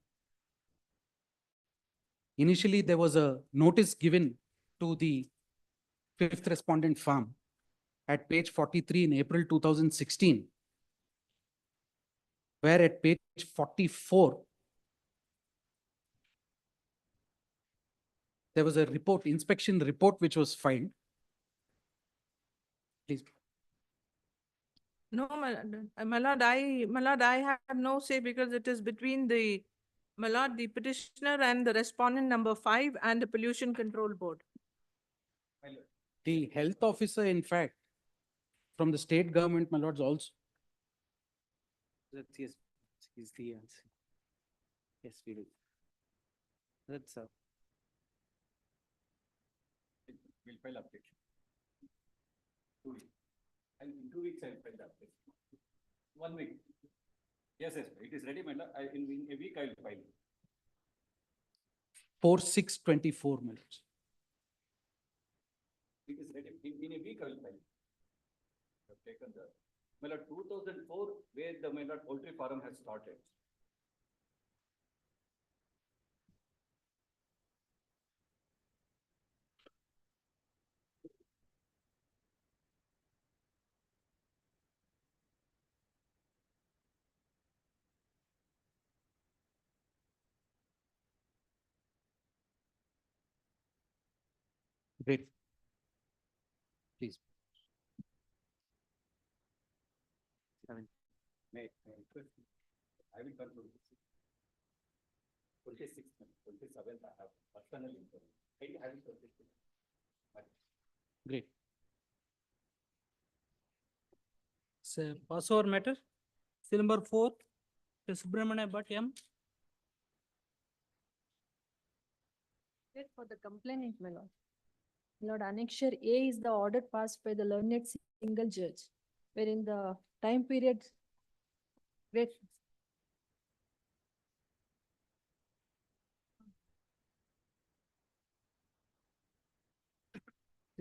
initially there was a notice given to the 5th respondent farm at page 43 in April 2016, where at page 44, there was a report, inspection report, which was filed. Please. No, my lord, I have no say because it is between the, my lord, the petitioner and the respondent number 5 and the pollution control board. The health officer, in fact, from the state government, my lords, also. Yes, is the answer. Yes, we will. That's We'll file application. 2 weeks. And in 2 weeks, I'll file the application. 1 week. Yes, yes, it is ready, madam. In a week, I'll file. 4624 minutes. It is ready. In a week, I will file. I've taken the, my lord, 2004, where the, my lord, poultry farm has started. Great. Please. I will conclude. 26th, 27th, I have personal information. I will conclude. Great. So, pass over matter. Seal number 4, Subramania Bhatt M. For the complainant, my lord. My lord, annexure A is the order passed by the learned single judge, wherein the time period. Wait.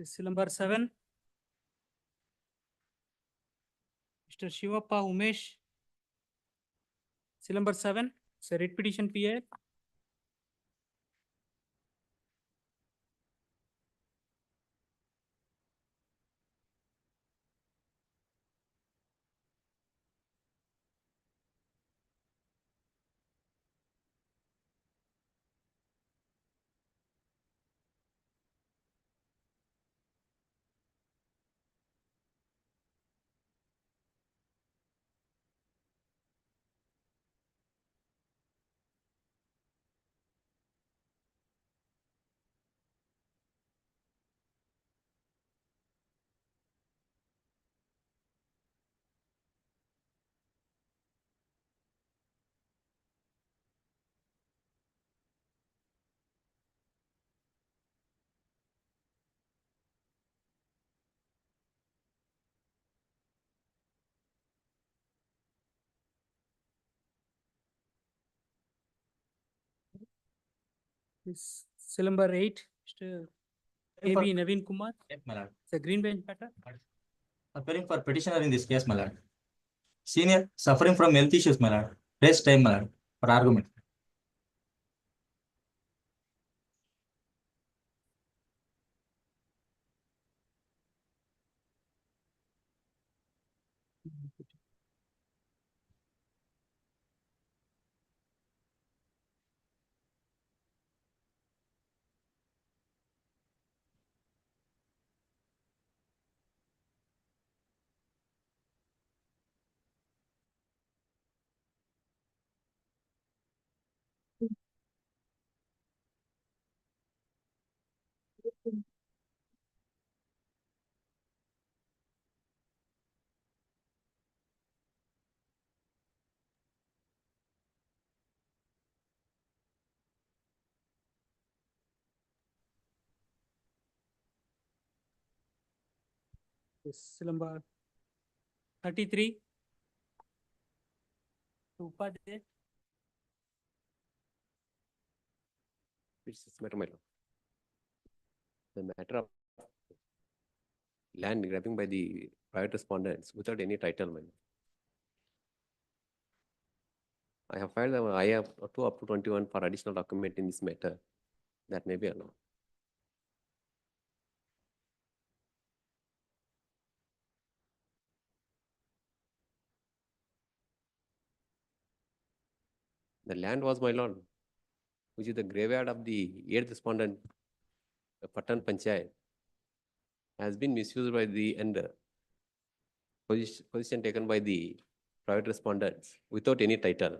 Seal number 7. Mr. Shivappa Umesh. Seal number 7, so writ petition PIL. Seal number 8, Mr. A.B. Naveen Kumar. Yes, my lord. It's a green bench matter. Appearing for petitioner in this case, my lord. Senior suffering from health issues, my lord. Rest time, my lord, for argument. Seal number 33. Upadhyay. It's this matter, my lord. The matter of land grabbing by the private respondents without any title, my lord. I have filed I have 2 up to 21 for additional document in this matter. That may be allowed. The land was, my lord, which is the graveyard of the 8th respondent, Patan Panchayat, has been misused by the position taken by the private respondents without any title.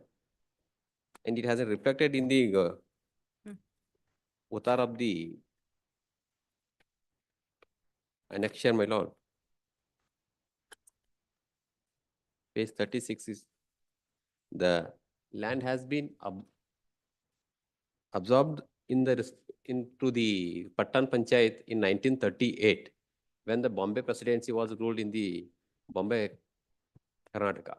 And it has reflected in the utar of the annexure, my lord. Page 36 is the land has been absorbed into the Patan Panchayat in 1938 when the Bombay presidency was ruled in the Bombay, Karnataka.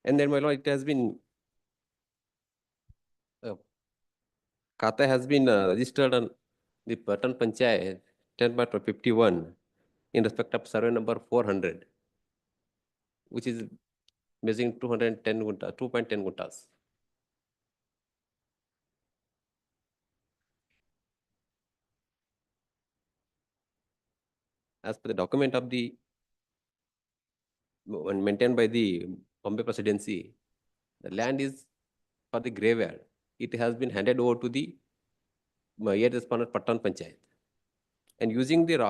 And then, my lord, it has been Kata has been registered on the Patan Panchayat 10/51 in respect of survey number 400, which is measuring 2.10 guntas. As per the document of the one maintained by the Bombay presidency, the land is for the graveyard. It has been handed over to the yet respondent Pattan Panchayat. And using the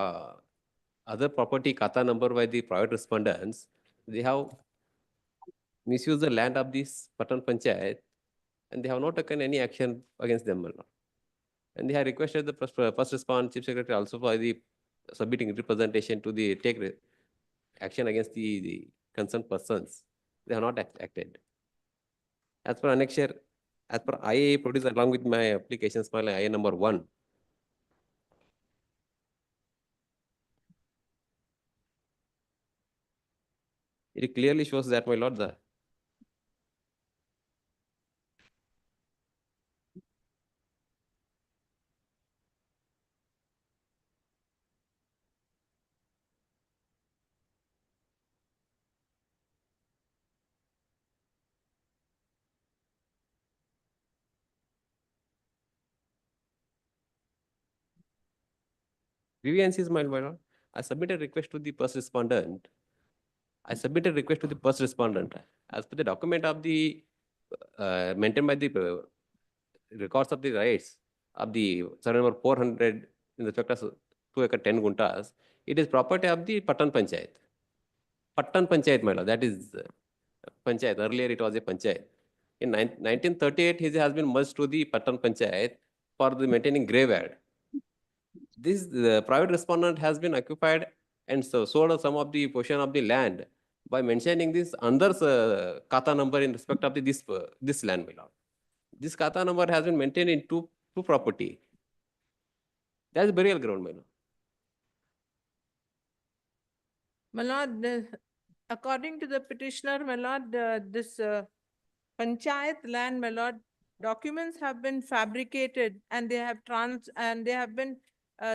other property kata number by the private respondents, they have misused the land of this Pattan Panchayat, and they have not taken any action against them. And they have requested the first respondent chief secretary also for the submitting representation to the action against the concerned persons. They have not acted. As per annexure, as per IA produced along with my application file IA number 1. It clearly shows that, my lord, the grievance is my lord. I submitted request to the first respondent. As per the document of the maintained by the records of the rights of the survey number 400 in the respect of 2 acre 10 guntas, it is property of the Pattan Panchayat. Pattan Panchayat, my lord, that is Panchayat. Earlier it was a Panchayat. In 1938, it has been merged to the Pattan Panchayat for the maintaining graveyard. This private respondent has been occupied and so sold some of the portion of the land by mentioning this under kata number in respect of the, this land, my lord. This kata number has been maintained in two property. That is burial ground, my lord. My lord, according to the petitioner, my lord, this panchayat land, my lord, documents have been fabricated and they have been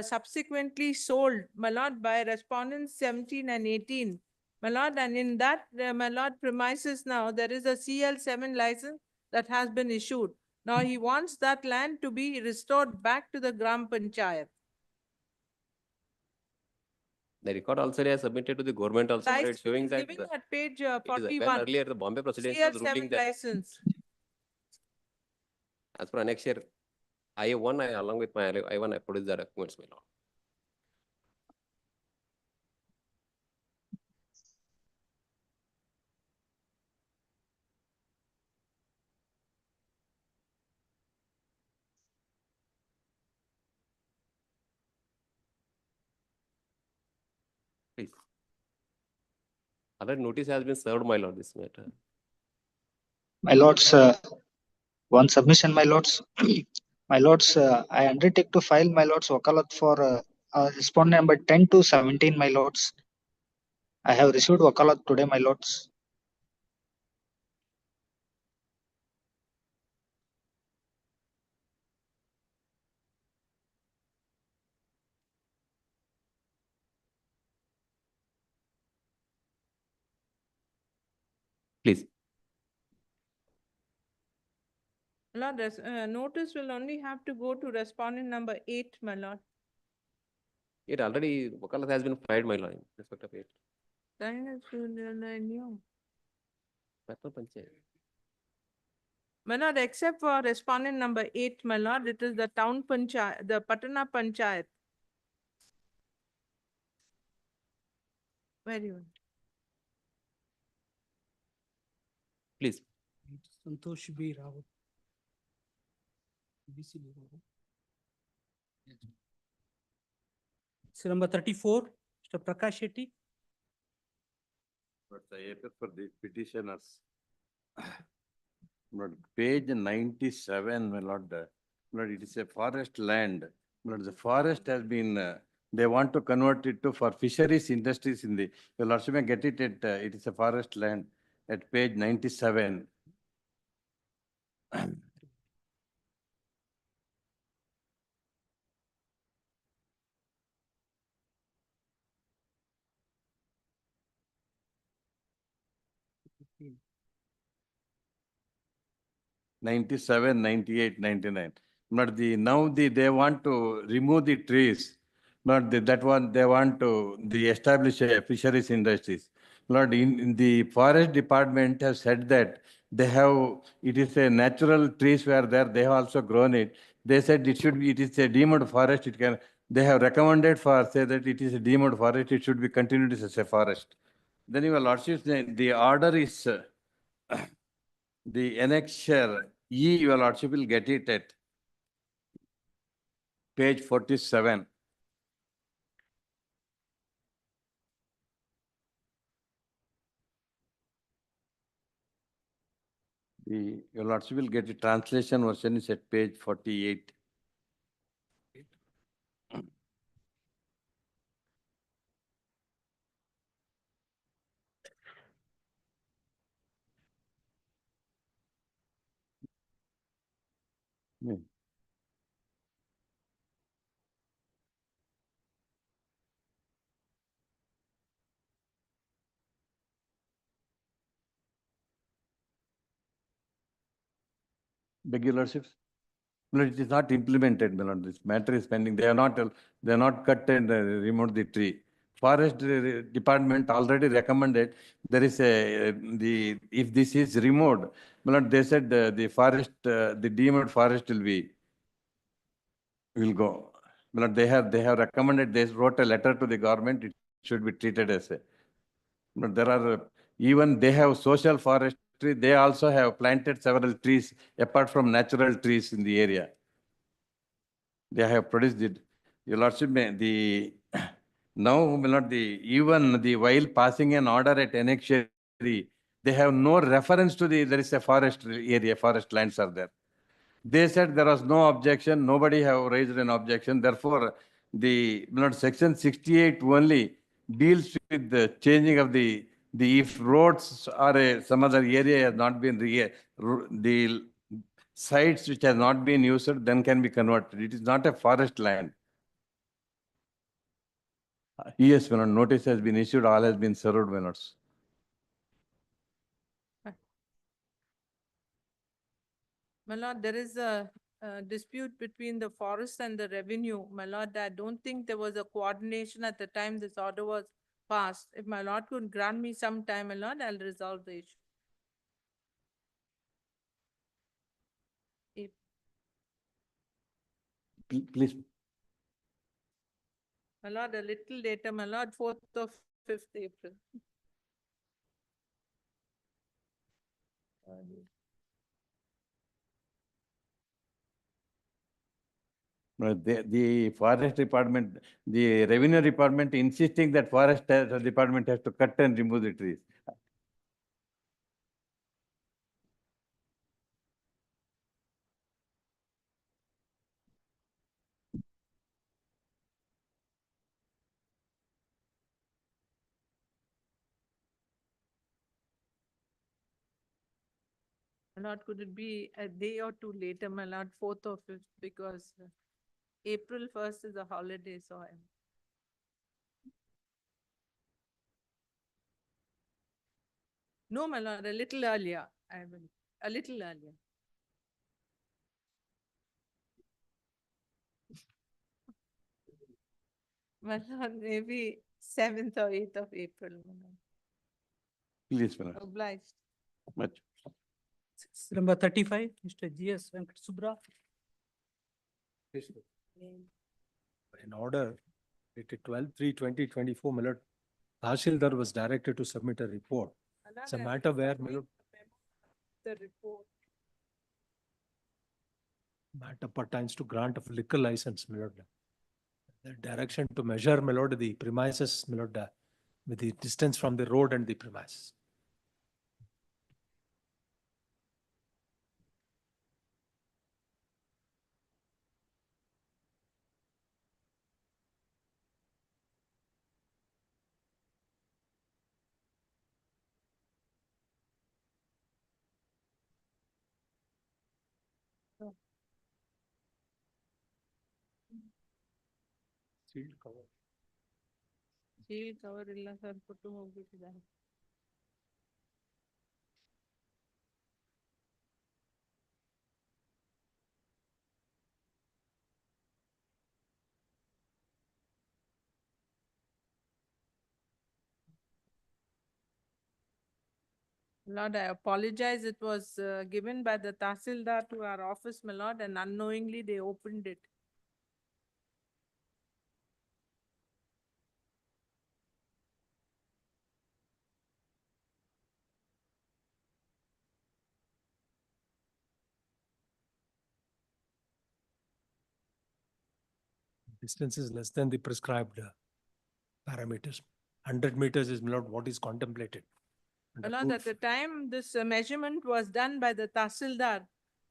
subsequently sold, my lord, by respondents 17 and 18. My lord, and in that, my lord, premises now, there is a CL7 license that has been issued. Now he wants that land to be restored back to the Gram Panchayat. The record also they have submitted to the government also, License showing is that given at page when 41. earlier the Bombay Proceedings was ruling CL7 that license. as per annexure IA1, along with my I1, I produced the documents, my lord. Please. Other notice has been served, my lord, this matter. My lords, one submission, my lords. My lords, I undertake to file, my lords, wakalat for respondent number 10 to 17, my lords. I have received wakalat today, my lords. Please. Lord, notice will only have to go to respondent number 8, my lord. It already, wakalat has been filed, my lord, in respect of it. Pattan Panchayat. My lord, except for respondent number 8, my lord, it is the town panchayat, the Patana Panchayat. Where you? Please. Santosh B. Rawat. So number 34, Mr. Prakash Shetty. But the APF for the petitioners. But page 97, my lord, it is a forest land. But the forest has been, they want to convert it to for fisheries industries in the, your lordship may get it at, it is a forest land at page 97. Hmm. 97, 98, 99. But now they want to remove the trees. But that one, they want to establish a fisheries industries. Lord, in the forest department has said that they have, it is a natural trees were there, they have also grown it. They said it is a deemed forest, they have recommended say that it is a deemed forest, it should be continued as a forest. Then your lordship, the order is, the annexure E, your lordship will get it at page 47. Your lordship will get the translation version is at page 48. Yeah. Beg your lordships. No, it is not implemented, my lord. This matter is pending. They are not cut and removed the tree. Forest department already recommended there is if this is removed, my lord, they said the forest, the deemed forest will go. My lord, they have recommended, they wrote a letter to the government, it should be treated as a. But there are, even they have social forestry, they also have planted several trees apart from natural trees in the area. They have produced it. Your lordship, now, my lord, even while passing an order at annexure, they have no reference to there is a forest area, forest lands are there. They said there was no objection, nobody have raised an objection. Therefore, section 68 only deals with the changing of the if roads or some other area has not been the sites which has not been used, then can be converted. It is not a forest land. Yes, my lord, notice has been issued, all has been served, my lords. My lord, there is a dispute between the forest and the revenue. My lord, I don't think there was a coordination at the time this order was passed. If my lord could grant me some time, my lord, I'll resolve the issue. Please. My lord, a little later, my lord, 4th or 5th April. The forest department, the revenue department insisting that forest department has to cut and remove the trees. My lord, could it be a day or two later, my lord, 4th or 5th, because April 1st is a holiday, so I'm. No, my lord, a little earlier. I will, a little earlier. My lord, maybe 7th or 8th of April. My lord. Please, my lord. Obliged. Much. Number 35, Mr. G.S. Venkat Subra. In order, dated 12/3/2024, my lord, Tahsildar was directed to submit a report. It's a matter where, my lord, the report. Matter pertains to grant of liquor license, my lord. The direction to measure, my lord, the premises, my lord, with the distance from the road and the premises. Shield cover. Shield cover illa sir, puttu ಹೋಗ್ಬಿಟ್ಟಿದ್ದಾರೆ. Lord, I apologize. It was given by the Tahsildar to our office, my lord, and unknowingly they opened it. Distance is less than the prescribed parameters. 100 meters is not what is contemplated. My lord, at the time this measurement was done by the Tahsildar,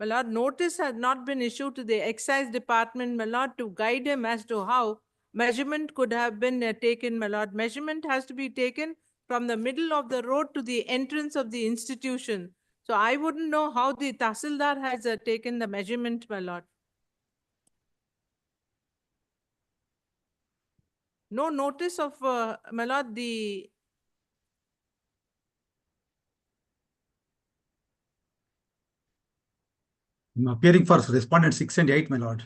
my lord, notice had not been issued to the excise department, my lord, to guide him as to how measurement could have been taken, my lord. Measurement has to be taken from the middle of the road to the entrance of the institution. So I wouldn't know how the Tahsildar has taken the measurement, my lord. No notice of, my lord, the I'm appearing for respondent 6 and 8, my lord.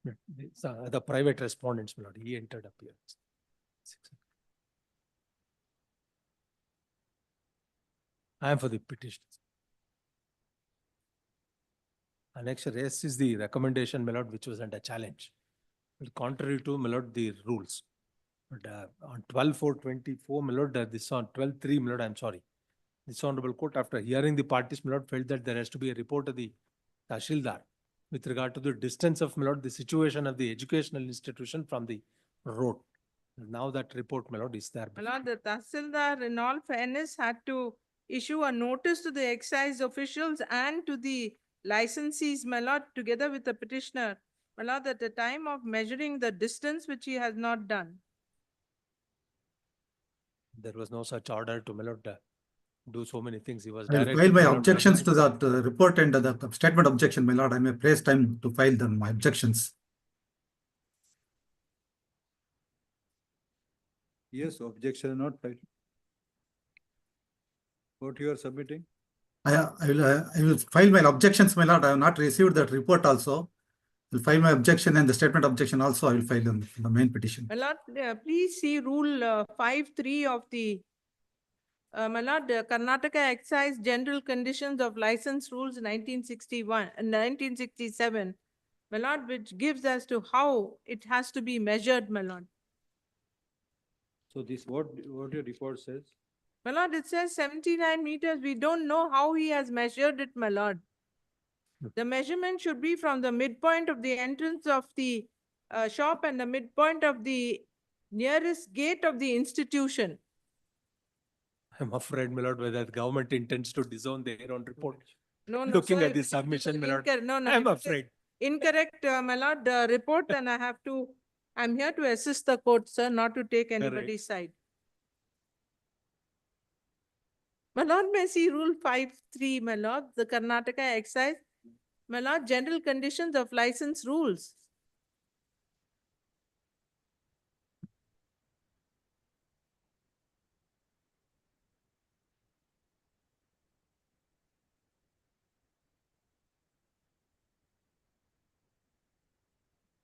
The private respondents, my lord, he entered appearance. I am for the petition. Annexure S is the recommendation, my lord, which was under challenge. But contrary to, my lord, the rules. But on 12/4/24, my lord, this on 12/3, my lord, I'm sorry. This honorable court, after hearing the parties, my lord, felt that there has to be a report of the Tahsildar with regard to the distance of, my lord, the situation of the educational institution from the road. Now that report, my lord, is there. My lord, the Tahsildar, in all fairness, had to issue a notice to the excise officials and to the licensees, my lord, together with the petitioner, my lord, at the time of measuring the distance, which he has not done. There was no such order to, my lord, do so many things. He was I will directed. file my my lord, objections to that report and the statement objection, my lord. I may place time to file them, my objections. Yes, objection not filed. What you are submitting? I will file my objections, my lord. I have not received that report also. I will file my objection and the statement objection also. I will file in the main petition. My lord, please see Rule 5(3) of the my lord, Karnataka Excise General Conditions of License Rules 1967, my lord, which gives as to how it has to be measured, my lord. So this, what your report says? My lord, it says 79 meters. We don't know how he has measured it, my lord. The measurement should be from the midpoint of the entrance of the shop and the midpoint of the nearest gate of the institution. I'm afraid, my lord, whether the government intends to disown their own report. No, Looking sir, at the if it is submission, my lord, no, I'm if it is afraid. incorrect, my lord, report, then I'm here to assist the court, sir, not to take anybody's side. My lord, may see Rule 5(3), my lord, the Karnataka Excise, my lord, General Conditions of License Rules.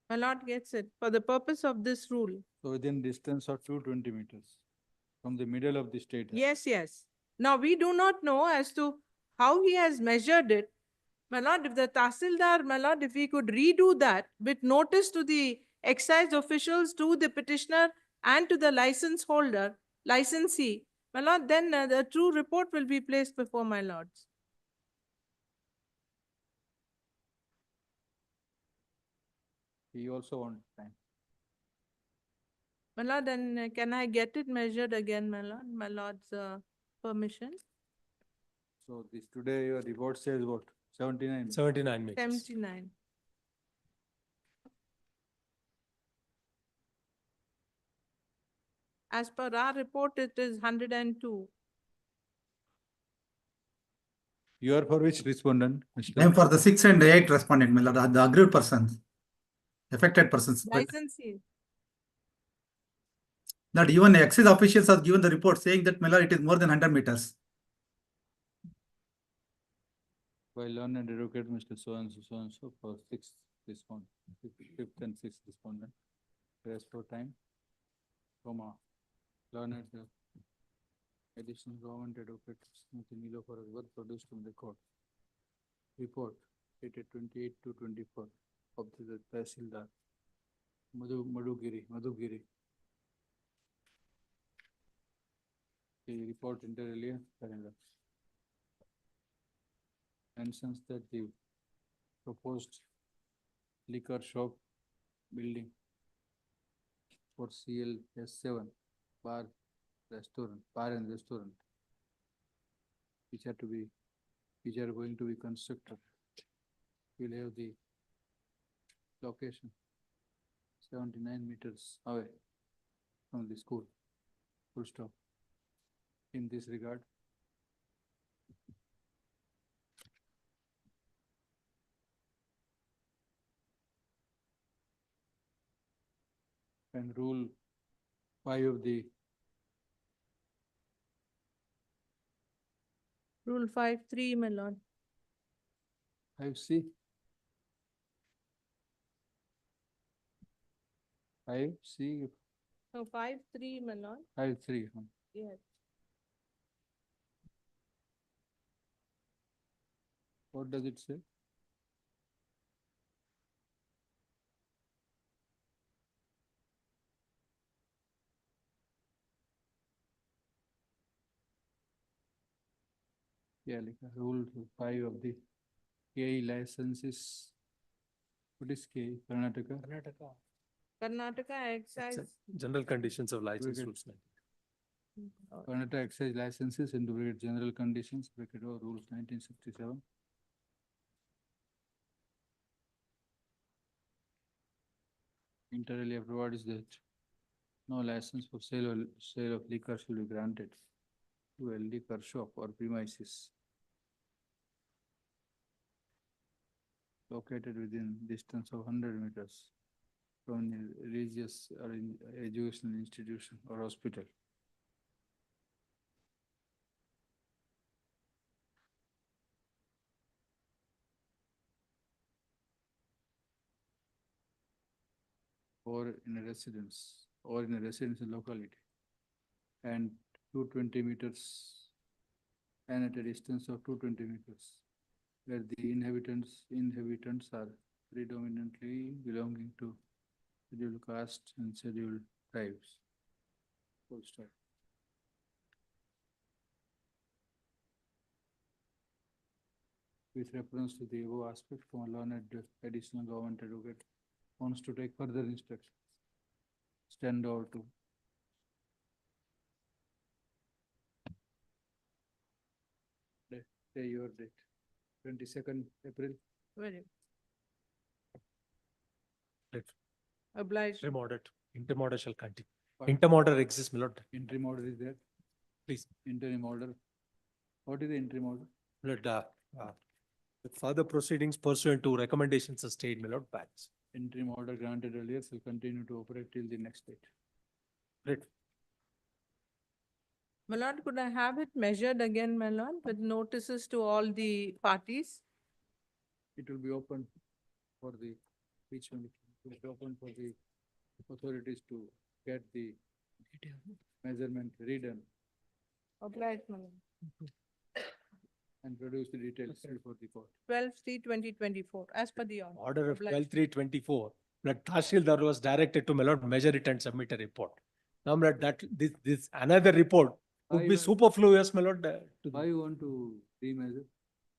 My lord gets it. For the purpose of this rule. So within distance of 220 meters from the middle of the state. Yes, yes. Now, we do not know as to how he has measured it. My lord, if the Tahsildar, my lord, if he could redo that with notice to the excise officials, to the petitioner and to the license holder, licensee, my lord, then the true report will be placed before my lords. He also wants time. My lord, then can I get it measured again, my lord? My lord's permission? So this today your report says what? 79? 79 meters. 79. As per our report, it is 102. You are for which respondent? I am for the 6 and 8 respondent, my lord, the aggrieved persons, affected persons. Licensee. That even the excise officials have given the report saying that, my lord, it is more than 100 meters. By learned advocate Mr. So and so for 6th respondent, 5th and 6th respondent. Rest for time. learned additional government advocate Smriti Nilofer has work produced from the court. Report dated 28/2/24 of the Tahsildar Madhugiri. The report inter-alia paragraph mentions that the proposed liquor shop building for CL-7 bar and restaurant, which are going to be constructed, will have the location 79 meters away from the school. Full stop. In this regard, and Rule 5 of the Rule 5(3), my lord. 5C. 5C, No, 5(3), my lord. 5(3). Yes. What does it say? Yeah, like Rule 5 of the KI licenses. What is KI? Karnataka? Karnataka excise. General conditions of license Okay. rules. Karnataka excise licenses and duplicate general conditions, bracket O, rules 1967. Inter-alia provides that no license for sale of liquor shall be granted to a liquor shop or premises located within distance of 100 meters from the religious or educational institution or hospital. Or in a residential locality, and 220 meters, and at a distance of 220 meters, where the inhabitants are predominantly belonging to scheduled caste and scheduled tribes. Full stop. With reference to the above aspect, from a learned additional government advocate wants to take further instructions. Stand over to. Say your date, 22nd April. Very. Let- Obliged. Interim order. Interim order shall continue. What? Interim order exists, my lord. Interim order is there? Please. Interim order. What is the interim order? Let, the further proceedings pursuant to recommendations of state, my lord, bans. Interim order granted earlier shall continue to operate till the next date. Great. My lord, could I have it measured again, my lord, with notices to all the parties? It will be open for the, which one? It will be open for the authorities to get the measurement redone Obliged, my lord. and produce the details before the court. 12/3/2024, as per the order. Order of Obliged. 12/3/24. That Tahsildar was directed to my lord, measure it and submit a report. Now, my lord, that this another report would Why be you- superfluous, my lord. To Why you want to remeasure?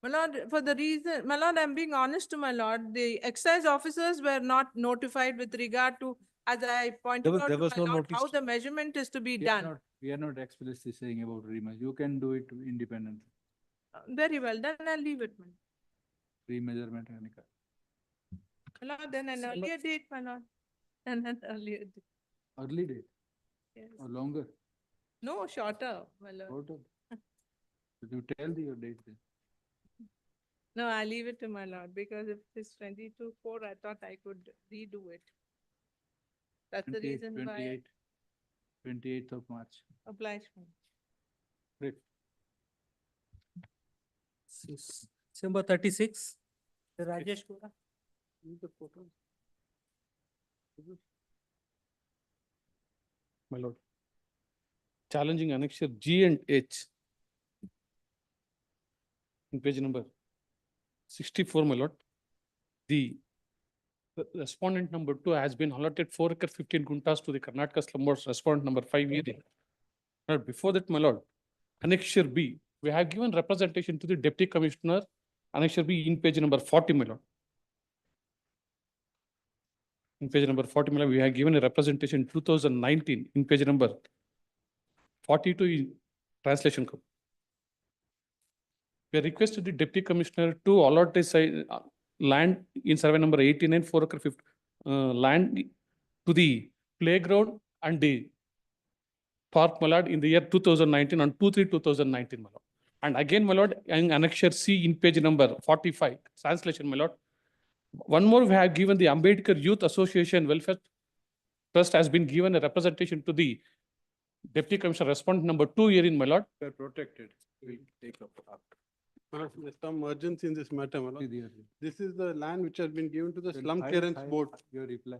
My lord, for the reason, my lord, I'm being honest to my lord, the excise officers were not notified with regard to, as I pointed out There to was my no lord, notice how to- the measurement is to be done. We are not explicitly saying about remeasure. You can do it independently. Very well, then I'll leave it, my lord. Remeasurement, Anika. My lord, then an earlier date, my lord. And an earlier date. Early date Yes. or longer? No, shorter, my lord. Out of. You tell your date then. No, I'll leave it to my lord, because if it's 22/4, I thought I could redo it. That's the 28, reason why 28th of March. I obliged me. Great. December 36, Rajesh Gupta. Use the photo. my lord. Challenging annexure G and H. In page number 64, my lord. The respondent number 2 has been allotted 4 acre 15 guntas to the Karnataka slum boards, respondent number 5 here. Now, before that, my lord, annexure B, we have given representation to the deputy commissioner, annexure B in page number 40, my lord. In page number 40, my lord, we have given a representation 2019 in page number 42 in translation code. We requested the deputy commissioner to allot a land in survey number 89, 4 acre 50, land to the playground and the park, my lord, in the year 2019 on 2/3/2019, my lord. And again, my lord, in annexure C in page number 45, translation, my lord. One more, we have given the Ambedkar Youth Association Welfare Trust has been given a representation to the deputy commissioner, respondent number 2 here in, my lord. They are protected. We'll take up after. There's some urgency in this matter, my lord. This is the land which has been given to the slum clearance board. Your reply.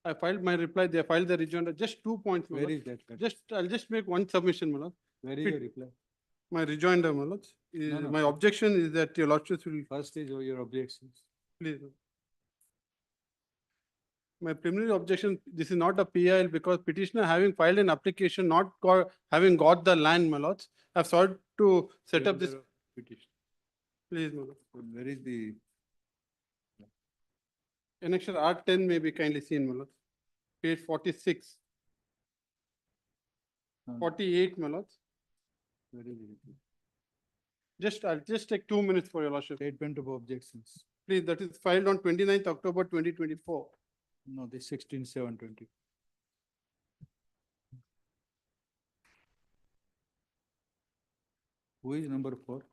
I filed my reply. They filed the rejoinder. Just 2 points, my lord. Where is that? I'll just make one submission, my lord. Where is your reply? My rejoinder, my lord. My objection is that your lordship will. First is your objections. Please. My preliminary objection, this is not a PIL because petitioner having filed an application, having got the land, my lords, have sought to set up this petition. Please, my lord. Where is the annexure R10 may be kindly seen, my lord. Page 46. 48, my lords. Where is it? I'll just take 2 minutes for your lordship. Statement of objections. Please, that is filed on 29th October 2024. No, this 16/7/20. Who is number 4?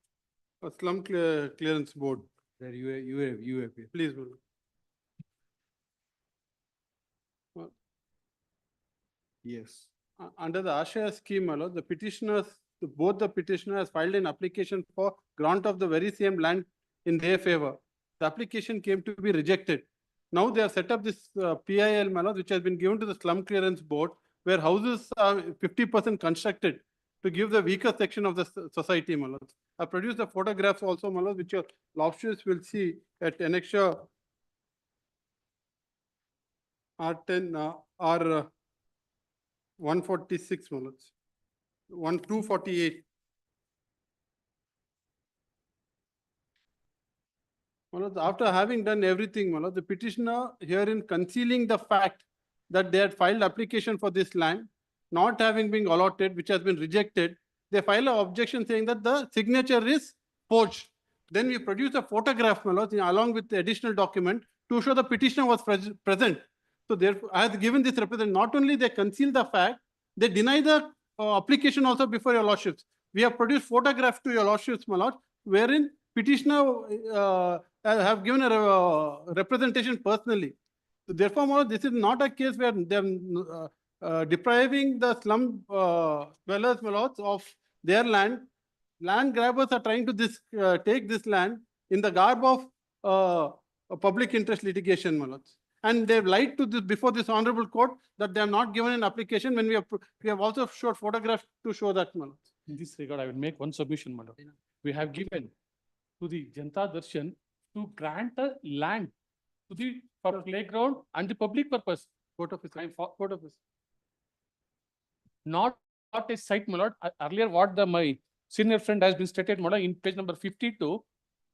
A slum clearance board. There you have. Please, my lord. Yes. Under the Ashaya scheme, my lord, both the petitioners filed an application for grant of the very same land in their favor. The application came to be rejected. Now they have set up this PIL, my lord, which has been given to the slum clearance board, where houses are 50% constructed to give the weaker section of the society, my lord. I produced the photographs also, my lord, which your lordships will see at annexure R10 R146, my lords. 248. After having done everything, the petitioner herein concealing the fact that they had filed application for this land, not having been allotted, which has been rejected, they file an objection saying that the signature is forged. Then we produce a photograph, along with the additional document to show the petitioner was present. So therefore, I have given this represent. Not only they conceal the fact, they deny the application also before your lordships. We have produced photographs to your lordships, my lord, wherein petitioner have given a representation personally. So therefore, my lord, this is not a case where they are depriving the slum dwellers, my lords, of their land. Land grabbers are trying to take this land in the garb of a public interest litigation, my lords. And they've lied to this before this honorable court that they have not given an application when we have also showed photographs to show that, my lords. In this regard, I will make one submission, my lord. We have given to the Janata Darshan to grant a land to the playground and the public purpose. Court office. Not a site, my lord. Earlier, what my senior friend has been stated, my lord, in page number 52.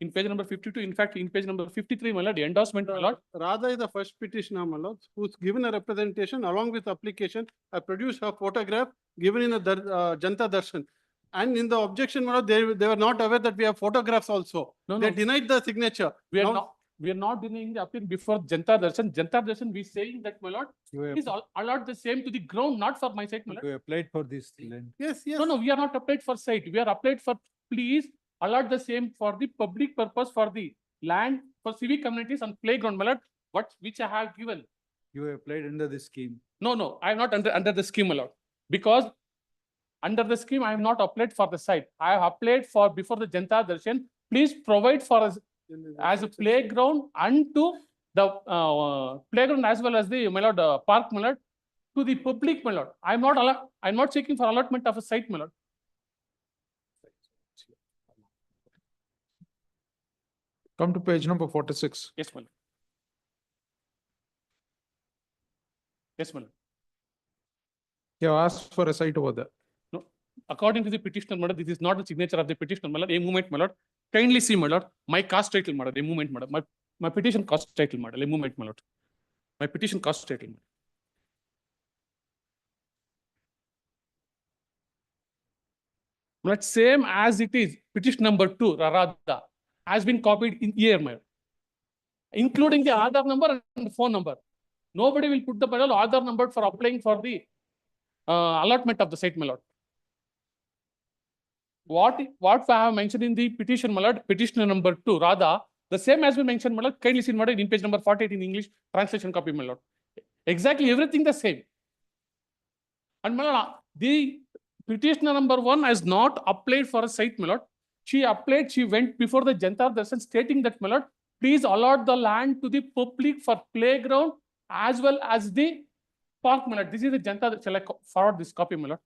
In page number 52, in fact, in page number 53, my lord, the endorsement, my lord. Radha is the first petitioner, my lord, who's given a representation along with application. I produced her photograph given in a Janata Darshan. And in the objection, my lord, they were not aware that we have photographs also. They denied the signature. We are not denying the appeal before Janata Darshan. Janata Darshan, we saying that, my lord, is allowed the same to the ground, not for my site, my lord. We applied for this land. Yes. No, we are not applied for site. We are applied for, please allot the same for the public purpose for the land for civic communities and playground, my lord, which I have given. You have applied under the scheme. No, I am not under the scheme, my lord, because under the scheme I have not applied for the site. I have applied for before the Janata Darshan. Please provide for us as a playground and to the playground as well as the, my lord, park, my lord, to the public, my lord. I'm not seeking for allotment of a site, my lord. Come to page number 46. Yes, my lord. Yes, my lord. You have asked for a site over there. No, according to the petitioner, my lord, this is not the signature of the petitioner, my lord. A movement, my lord. Kindly see, my lord, my cast title, my lord. A movement, my lord. My petition cast title, my lord. A movement, my lord. My petition cast title. My lord, same as it is, petition number 2, Radha, has been copied in here, my lord, including the Aadhaar number and the phone number. Nobody will put the Aadhaar number for applying for the allotment of the site, my lord. What I have mentioned in the petition, my lord, petitioner number 2, Radha, the same has been mentioned, my lord. Kindly see, my lord, in page number 48 in English translation copy, my lord. Exactly everything the same. And my lord, the petitioner number 1 has not applied for a site, my lord. She applied, she went before the Janata Darshan stating that, my lord, please allot the land to the public for playground as well as the park, my lord. This is the Janata. Shall I forward this copy, my lord?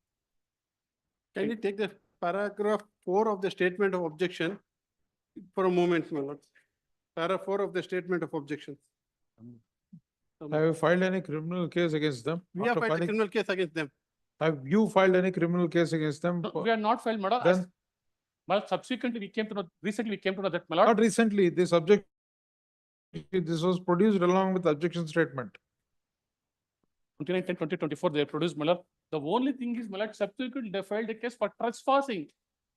Can you take the paragraph 4 of the statement of objection for a moment, my lord? Paragraph 4 of the statement of objection. Have you filed any criminal case against them? We have After filed a filing- criminal case against them. Have you filed any criminal case against them? No, we are not filed, my lord. Then, Well, subsequently, recently we came to know that, my lord. not recently, this was produced along with objection statement. 29/10/2024, they produced, my lord. The only thing is, my lord, subsequently they filed a case for trespassing.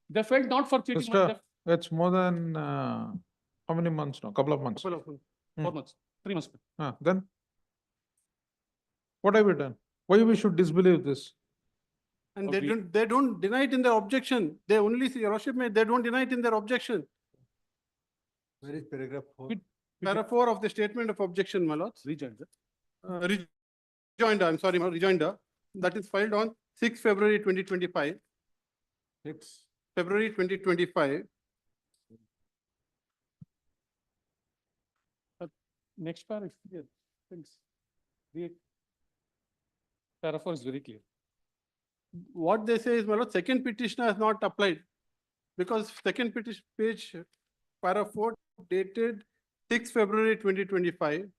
They filed not for cheating, my lord. It's more than how many months now? Couple of months. 4 months, 3 months. Then what have you done? Why we should disbelieve this? And they don't deny it in their objection. They only see, Your Worship, they don't deny it in their objection. Where is paragraph 4? Paragraph 4 of the statement of objection, my lords. Rejoinder. Rejoinder, I'm sorry, my lord, rejoinder. That is filed on 6 February 2025. 6 February 2025. Next paragraph is clear. Thanks. Paragraph 4 is very clear. What they say is, my lord, second petitioner has not applied because second petition page, paragraph 4 dated 6 February 2025.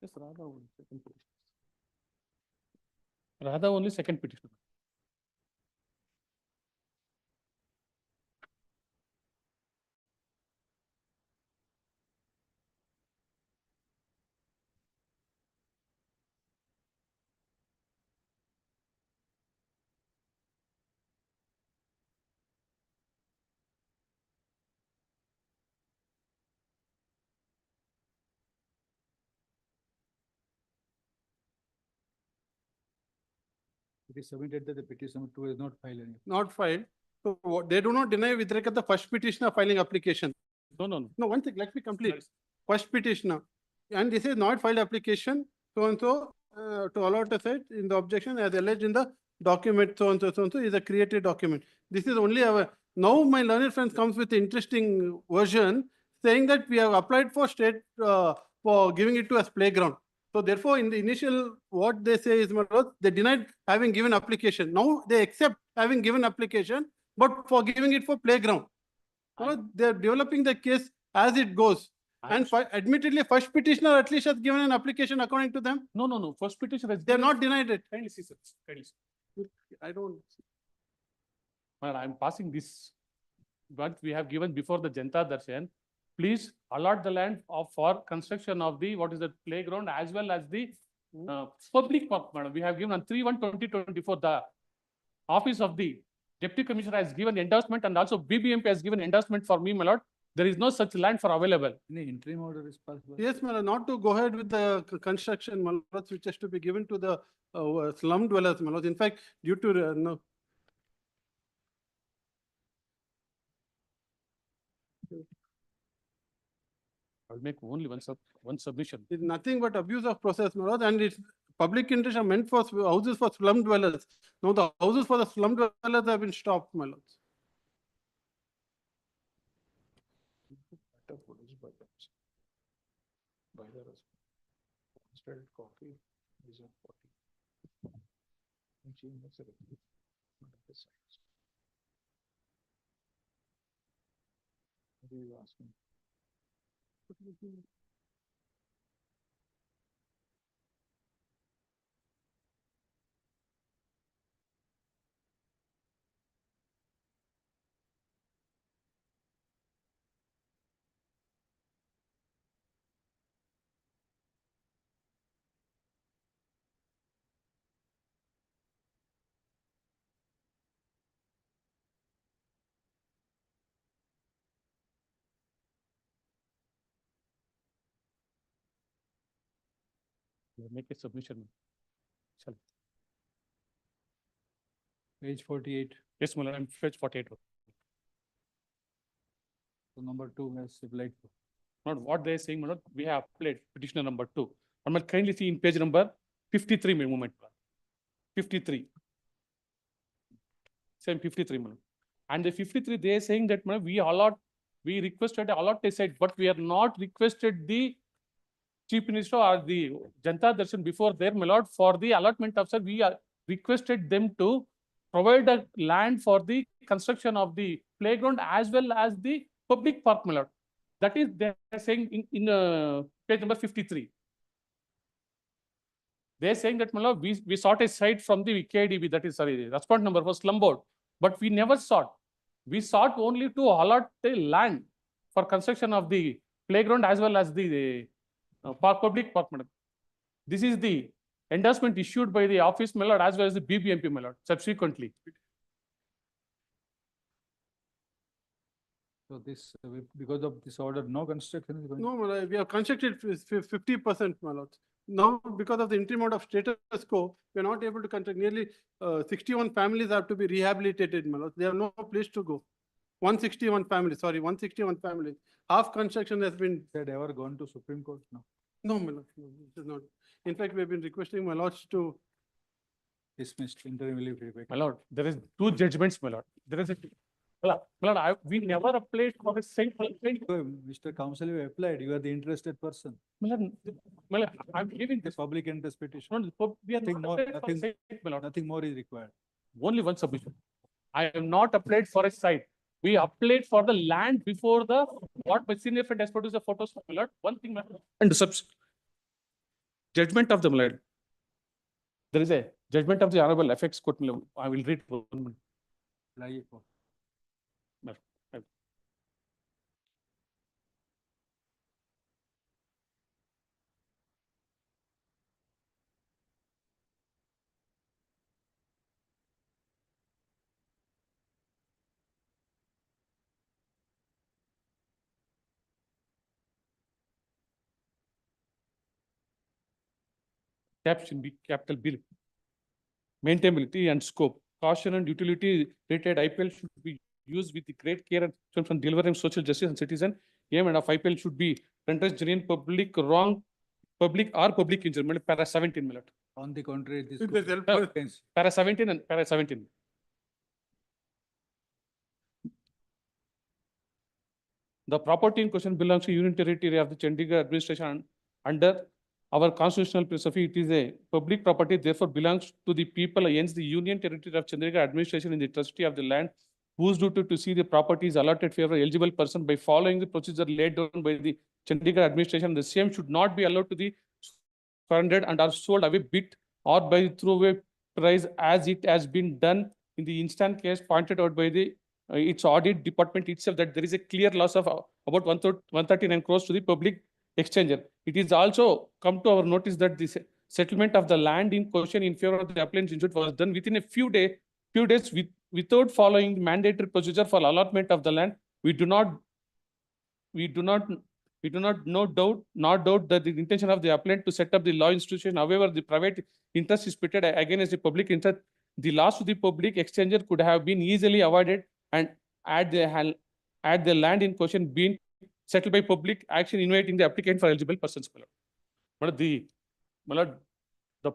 Yes, Radha only second petition. Radha only second petition. It is submitted that the petition 2 is not filed. Not filed. So they do not deny with regard to the first petitioner filing application. No. No, one thing, let me complete. First petitioner. And this is not filed application, so and so, to allot a site in the objection as alleged in the document, so and so is a created document. This is only our, now my learned friends comes with interesting version saying that we have applied for state, for giving it to as playground. So therefore, in the initial, what they say is, they denied having given application. Now they accept having given application, but for giving it for playground. They're developing the case as it goes. And admittedly, first petitioner at least has given an application according to them. No. First petitioner has. They're not denied it. Kindly see, sir. Kindly see. I don't. Well, I'm passing this. What we have given before the Janata Darshan. Please allot the land for construction of the, what is the playground as well as the public park, madam. We have given on 3/1/2024, the office of the Deputy Commissioner has given endorsement and also BBMP has given endorsement for me, my lord. There is no such land for available. Any interim order is possible? Yes, my lord, not to go ahead with the construction, my lord, which has to be given to the slum dwellers, my lord. In fact, due to no. I'll make only one submission. It's nothing but abuse of process, my lord, and it's public interest are meant for houses for slum dwellers. Now the houses for the slum dwellers have been stopped, my lords. Make a submission. Shall- Page 48, Yes, my lord, I'm page 48. so number 2 has applied. Not what they're saying, my lord, we have applied petitioner number 2. And may kindly see in page number 53, my moment. 53. Same 53, my lord. And the 53, they are saying that, my lord, we requested allot a site, but we are not requested the Chief Minister or the Janta Darshan before there, my lord, for the allotment of site, we are requested them to provide a land for the construction of the playground as well as the public park, my lord. That is, they are saying in page number 53. They are saying that, my lord, we sought a site from the KDB, that is, sorry, response number was slum board, but we never sought. We sought only to allot the land for construction of the playground as well as the public park, madam. This is the endorsement issued by the office, my lord, as well as the BBMP, my lord, subsequently. So this, because of this order, no construction is going. No, my lord, we have constructed 50%, my lord. Now, because of the interim order of status quo, we are not able to construct. Nearly 61 families have to be rehabilitated, my lord. They have no place to go. 161 families, sorry, 161 families. Half construction has been. Had ever gone to Supreme Court? No. No, my lord, no, it is not. In fact, we have been requesting my lords to. Dismissed interim relief. My lord, there is 2 judgments, my lord. There is a, my lord, we never applied for a site. Mr. Counsel, you applied, you are the interested person. My lord, I'm giving this. Public interest petition. No, we are Nothing not more, applied for a nothing- site, my lord. Nothing more is required. Only one submission. I am not applied for a site. We applied for the land before the, what my senior friend has produced the photos, my lord. One thing, my lord. And the judgment of the, my lord. There is a judgment of the Honorable FX Court, my lord. I will read one minute. Apply for. Caption B, capital B. Maintainability and scope. Caution and utility rated IPL should be used with great care and from delivering social justice and citizen. Aim and of IPL should be renders genuine public wrong, public or public injury. Para 17 minute. On the contrary, this. If there's could- help- Hence, Para 17 and para 17. The property in question belongs to Union Territory of the Chandigarh administration under our constitutional philosophy. It is a public property, therefore belongs to the people. Hence, the Union Territory of Chandigarh administration in the trustee of the land, whose duty to see the property is allotted favor eligible person by following the procedure laid down by the Chandigarh administration. The same should not be allowed to the surrendered and are sold away bit or by throwaway price as it has been done in the instant case pointed out by the its audit department itself, that there is a clear loss of about 139 crores to the public exchanger. It is also come to our notice that the settlement of the land in question in favor of the applicant institute was done within a few days without following the mandatory procedure for allotment of the land. We do not no doubt that the intention of the applicant to set up the law institution. However, the private interest is pitted against the public interest. The loss to the public exchanger could have been easily avoided and had the land in question been settled by public action, inviting the applicant for eligible persons. But the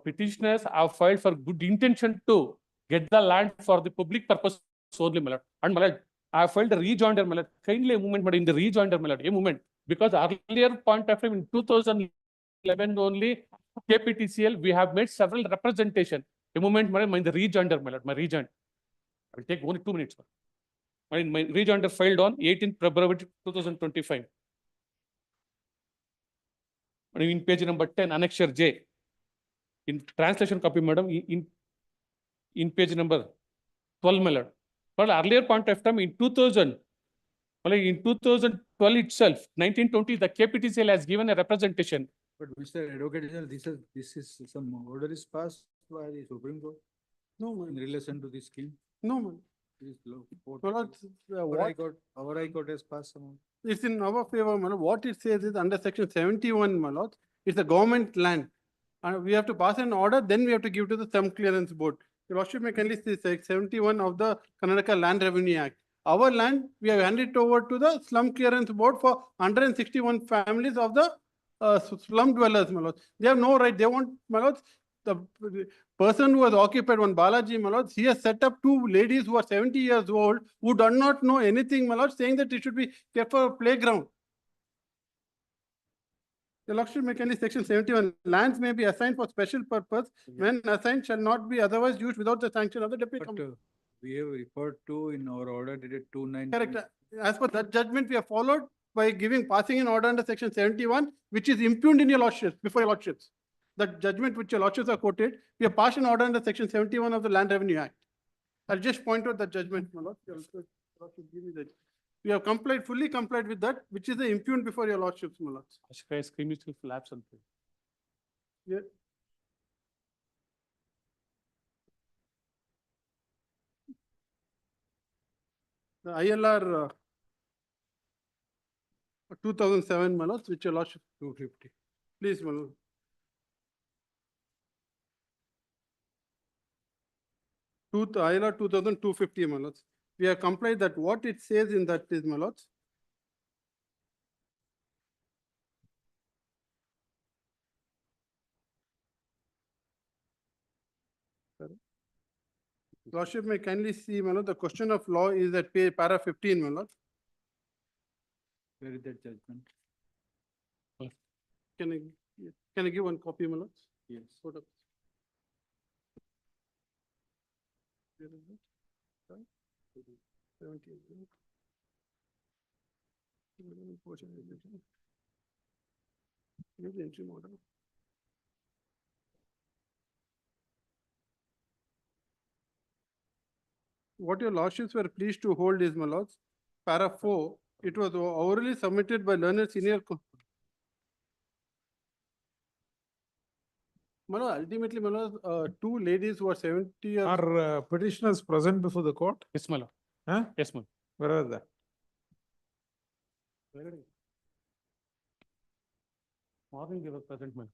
petitioners have filed for good intention to get the land for the public purpose only, my lord. And my lord, I have filed a rejoinder, my lord. Kindly a moment, but in the rejoinder, my lord, a moment. Because earlier point of time in 2011 only, KPTCL, we have made several representation. A moment, madam, my rejoinder, my lord, my rejoinder. I will take only 2 minutes. My rejoinder filed on 18th February 2025. Madam, in page number 10, annexure J. In translation copy, madam, in page number 12, my lord. But earlier point of time in 2000, in 2012 itself, 1920, the KPTCL has given a representation. But Mr. Advocate General, this is some order is passed by the Supreme Court No, in man. relation to this scheme. No, man. This law. My lord, Our High Court has passed some. it's in our favor, my lord. What it says is under section 71, my lord, it's a government land. And we have to pass an order, then we have to give to the slum clearance board. Your lordship may kindly see Section 71 of the Karnataka Land Revenue Act. Our land, we have handed it over to the slum clearance board for 161 families of the slum dwellers, my lord. They have no right, they want, my lord, the person who has occupied one Balaji, my lord, he has set up 2 ladies who are 70 years old, who do not know anything, my lord, saying that it should be kept for a playground. Your lordship may kindly section 71, lands may be assigned for special purpose, when assigned shall not be otherwise used without the sanction of the deputy But commissioner. we have referred to in our order dated 29. Correct. As per that judgment, we have followed by passing an order under section 71, which is impugned in your lordships, before your lordships. That judgment which your lordships are quoted, we have passed an order under section 71 of the Land Revenue Act. I'll just point out that judgment, my lord. Your lordship give me that. We have fully complied with that, which is impugned before your lordships, my lords. Ashika screen is still lapse on. Yeah. The ILR 2007, my lords, which your lordship 250. Please, my lord. ILR 2250, my lords. We have complied that what it says in that is, my lords. Lordship may kindly see, my lord, the question of law is at para 15, my lord. Where is that judgment? Can I give one copy, my lords? Yes. Sort of. Where is it? 17. Here's the entry model. What your lordships were pleased to hold is, my lords, para 4, it was orally submitted by learned senior. My lord, ultimately, my lord, 2 ladies who are 70 years. Are petitioners present before the court? Yes, my lord. Huh? Yes, ma'am. Where are they? Morning, they were present, ma'am.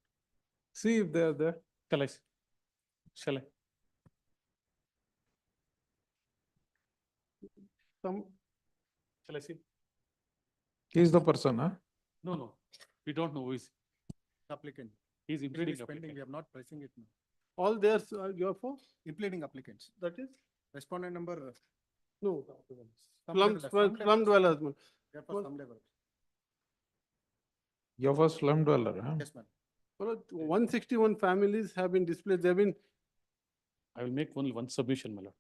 See if they are there. Shall I? Shall I? Shall I see? He is the person, huh? No. We don't know who is. Applicant. He's impleading Pending, applicant. we are not pressing it now. All theirs, your for? Impleading applicants. That is? Respondent number. No. Slum Slum dwellers, man. Yeah, for some level. You're for slum dweller, huh? Yes, ma'am. Well, 161 families have been displaced. They have been. I will make only one submission, my lord.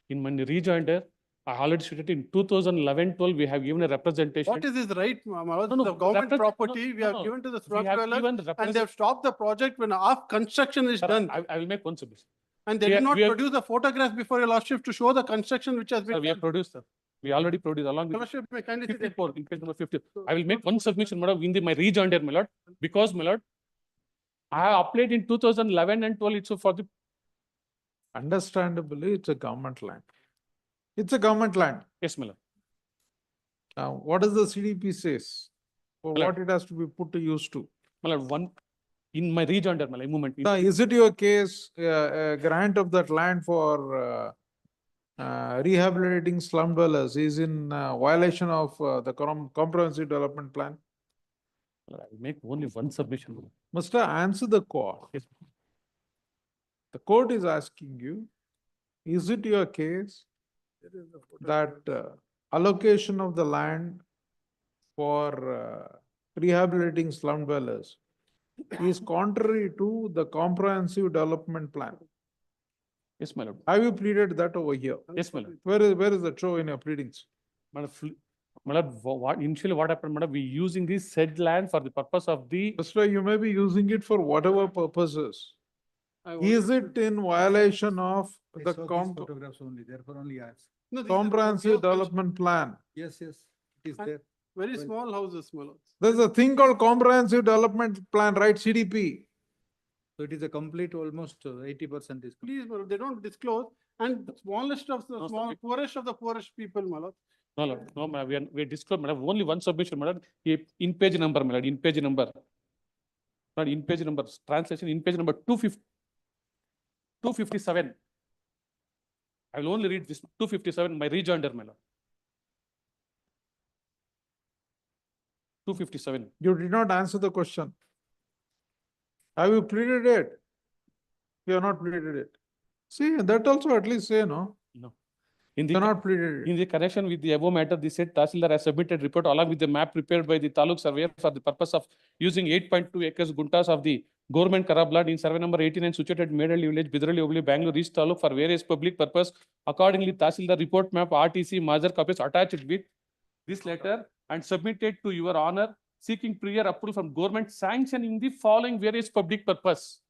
In my rejoinder, I already stated in 2011-12, we have given a representation. What is this right, my lord? No, no, The government property, we have no. given to the We slum have dwellers, given and they have stopped the project when half construction is Sir, done. I will make one submission. And they did not produce the photographs before your lordship to show the construction which has Sir, been. we have produced, sir. We already produced along Your with lordship may kindly see that. 54, in page number 50. I will make one submission, madam, in my rejoinder, my lord, because, my lord, I have applied in 2011 and 12, it's for the. Understandably, it's a government land. It's a government land. Yes, my lord. Now, what does the CDP says? For My lord. what it has to be put to use to? My lord, one, in my rejoinder, my lord, movement. Now, is it your case, a grant of that land for rehabilitating slum dwellers is in violation of the comprehensive development plan? I will make only one submission. Must answer the court. Yes. The court is asking you, is it your case that allocation of the land for rehabilitating slum dwellers is contrary to the comprehensive development plan. Yes, my lord. Have you pleaded that over here? Yes, my lord. Where is the show in your pleadings? Madam, what initially what happened, madam, we using this said land for the purpose of the. That's why you may be using it for whatever purposes. Is it in violation of the Photographs only, therefore only I asked. No, these are comprehensive pure development plan? Yes, it is And there. Very small houses, my lords. There's a thing called comprehensive development plan, right? CDP. So it is a complete, almost 80% is. Please, my lord, they don't disclose, and the smallest of the No, small, sir. poorest of the poorest people, my lord. No, no, no, madam, we disclosed, madam, only one submission, madam, in page number, madam, in page number. Not in page number, translation in page number 257. I will only read this 257, my rejoinder, madam. 257. You did not answer the question. Have you pleaded it? You have not pleaded it. See, that also at least say no. No. You have not pleaded it. In the connection with the above matter, the said Tahsildar has submitted report along with the map prepared by the Taluk surveyor for the purpose of using 8.2 acres guntas of the government Karab land in survey number 89 situated Medalli village, Bidrali Obli, Bangalore East Taluk for various public purpose. Accordingly, Tahsildar report map RTC major copies attached with this letter and submitted to your honor, seeking prior approval from government sanctioning the following various public purpose.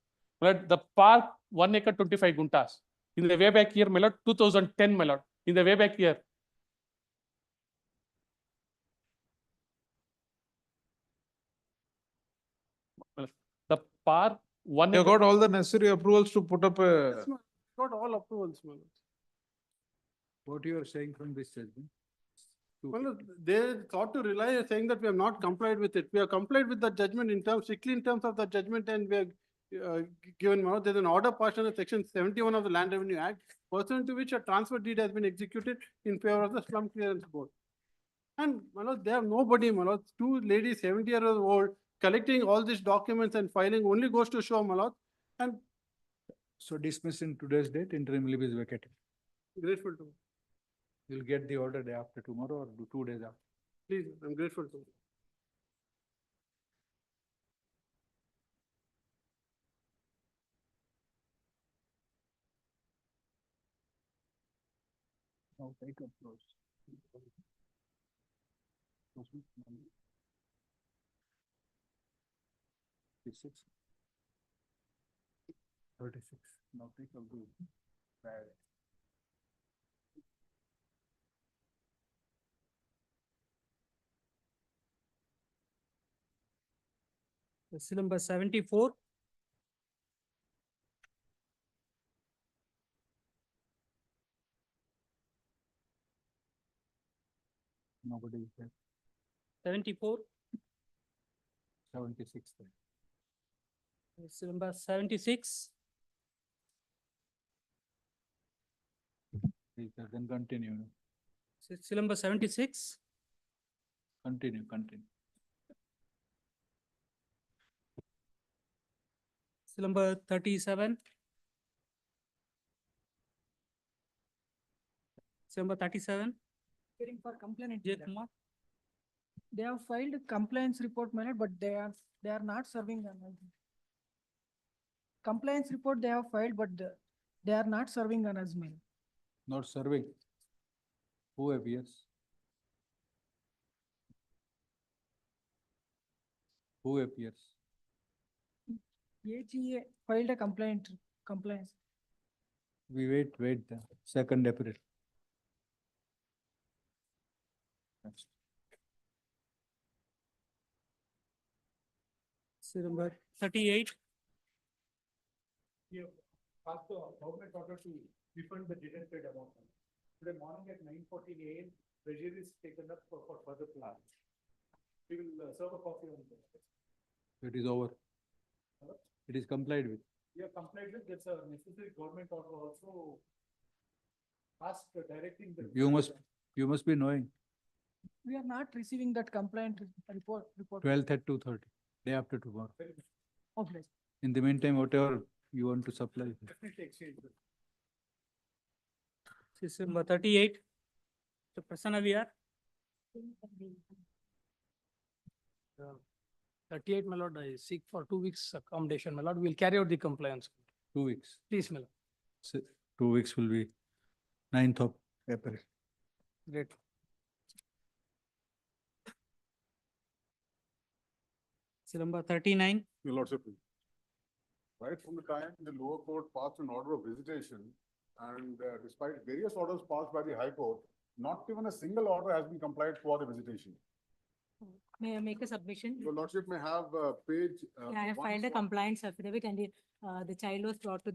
But the park 1 acre 25 guntas. In the way back year, my lord, 2010, my lord. In the way back year. The park 1 You acre. got all the necessary approvals to put up a. Yes, my lord. Got all approvals, my lord. What you are saying from this judgment? Well, they thought to rely saying that we have not complied with it. We have complied with the judgment in terms, strictly in terms of the judgment, and we have given, there's an order passed under section 71 of the Land Revenue Act, pursuant to which a transfer deed has been executed in favor of the slum clearance board. And, my lord, they have nobody, my lord, two ladies, 70 years old, collecting all these documents and filing only goes to show, my lord, and So dismissed in today's date, interim leave is vacated. grateful to. You'll get the order day after tomorrow or 2 days after. Please, I'm grateful to. Now take up those. 36. Now take up the. Question number 74. Nobody is there. 74. 76 there. Question number 76. Please, then continue. Question number 76. Continue. Question number 37. Question number 37. Hearing for complainant. J. Kumar. They have filed a compliance report, my lord, but they are not serving an. Compliance report they have filed, but they are not serving an as mail. Not serving. Who appears? Who appears? AGA filed a compliance. We wait, the 2nd April. Next. Question number 38. Ask the government order to refund the deducted amount. Today morning at 9:40 AM, treasury is taken up for further plans. We will serve a copy on this. It is over. It is complied with. We have complied with, there's a necessary government order also. Ask directing the. You must be knowing. We are not receiving that complaint report. 12th at 2:30, day after tomorrow. Okay. In the meantime, whatever you want to supply. Definitely exchange. Question number 38. So Prasanna VR. 38, my lord, I seek for 2 weeks accommodation, my lord. We'll carry out the compliance. 2 weeks. Please, my lord. So 2 weeks will be 9th of April. Great. So number 39. Your Lordship, right from the time the lower court passed an order of visitation, and despite various orders passed by the High Court, not even a single order has been complied for the visitation. May I make a submission? Your Lordship may have page. Yeah, I have filed a compliance affidavit and the child was brought to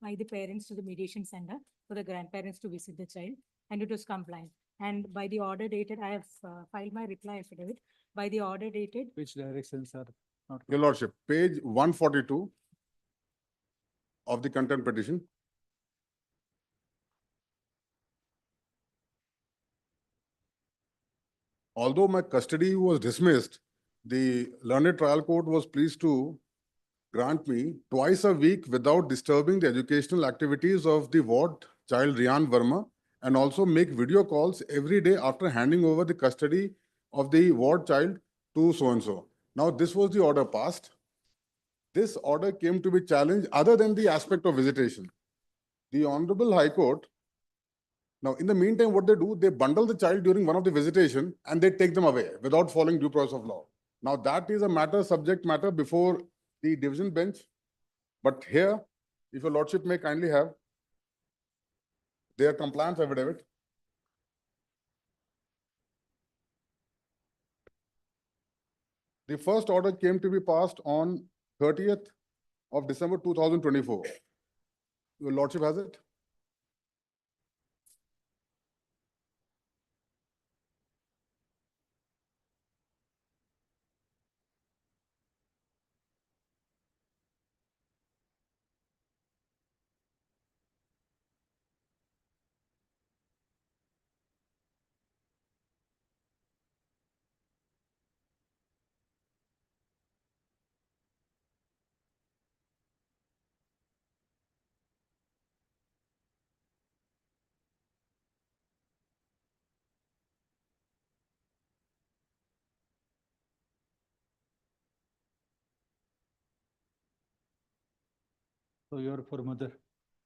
by the parents to the mediation center for the grandparents to visit the child, and it was compliant. And by the order dated, I have filed my reply affidavit. By the order dated, Which directions are not? Your Lordship, page 142 of the contempt petition. Although my custody was dismissed, the learned trial court was pleased to grant me twice a week without disturbing the educational activities of the ward child Riyan Verma, and also make video calls every day after handing over the custody of the ward child to so-and-so. Now, this was the order passed. This order came to be challenged other than the aspect of visitation. The Honorable High Court, now in the meantime, what they do, they bundle the child during one of the visitation and they take them away without following due process of law. Now that is a matter, subject matter before the division bench. But here, if your Lordship may kindly have their compliance affidavit. The first order came to be passed on 30th of December 2024. Your Lordship has it? So you're for mother.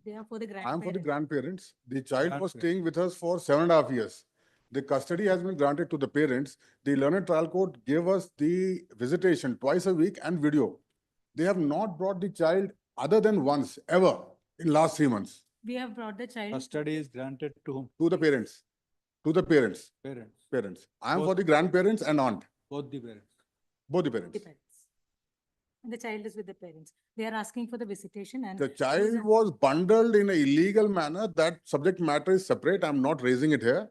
they are for the I am for the grandparents. grandparents. The child was staying with us for 7.5 years. The custody has been granted to the parents. The learned trial court gave us the visitation twice a week and video. They have not brought the child other than once, ever, in last 3 months. We have brought the child. Custody is granted to whom? To the parents. To the parents. Parents. Parents. I am for Both. the grandparents and aunt. Both the parents. Both the The parents. parents. And the child is with the parents. They are asking for the visitation and. The child was bundled in an illegal manner. That subject matter is separate. I'm not raising it here.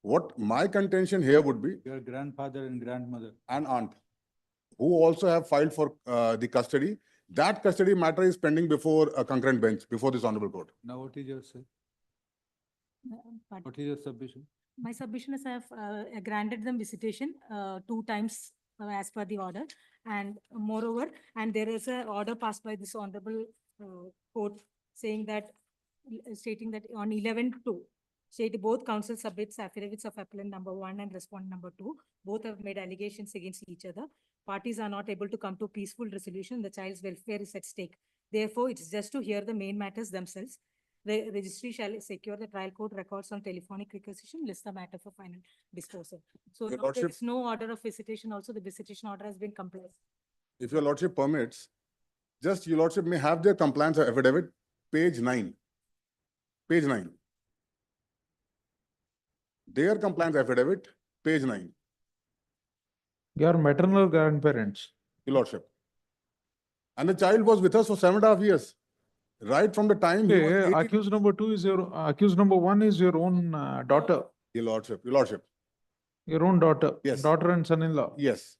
What my contention here would be, Your grandfather and grandmother. an aunt, who also have filed for the custody. That custody matter is pending before a concurrent bench, before this honorable court. Now what is your say? But What is your submission? my submission is I have granted them visitation 2 times as per the order. And moreover, and there is a order passed by this honorable court saying that, stating that on 11/2, state both counsel submits affidavits of appellant number 1 and respondent number 2. Both have made allegations against each other. Parties are not able to come to peaceful resolution. The child's welfare is at stake. Therefore, it is just to hear the main matters themselves. The registry shall secure the trial court records on telephonic requisition, list the matter for final disposal. So Your now there Lordship- is no order of visitation. Also, the visitation order has been complied. If your Lordship permits, just your Lordship may have their compliance affidavit, page 9. Page 9. Their compliance affidavit, page 9. Your maternal grandparents. Your Lordship. And the child was with us for 7.5 years. Right from the time he was 18. Accused number 2 is accused number 1 is your own daughter. Your Lordship, your Lordship. Your own daughter. Yes. Daughter and son-in-law. Yes.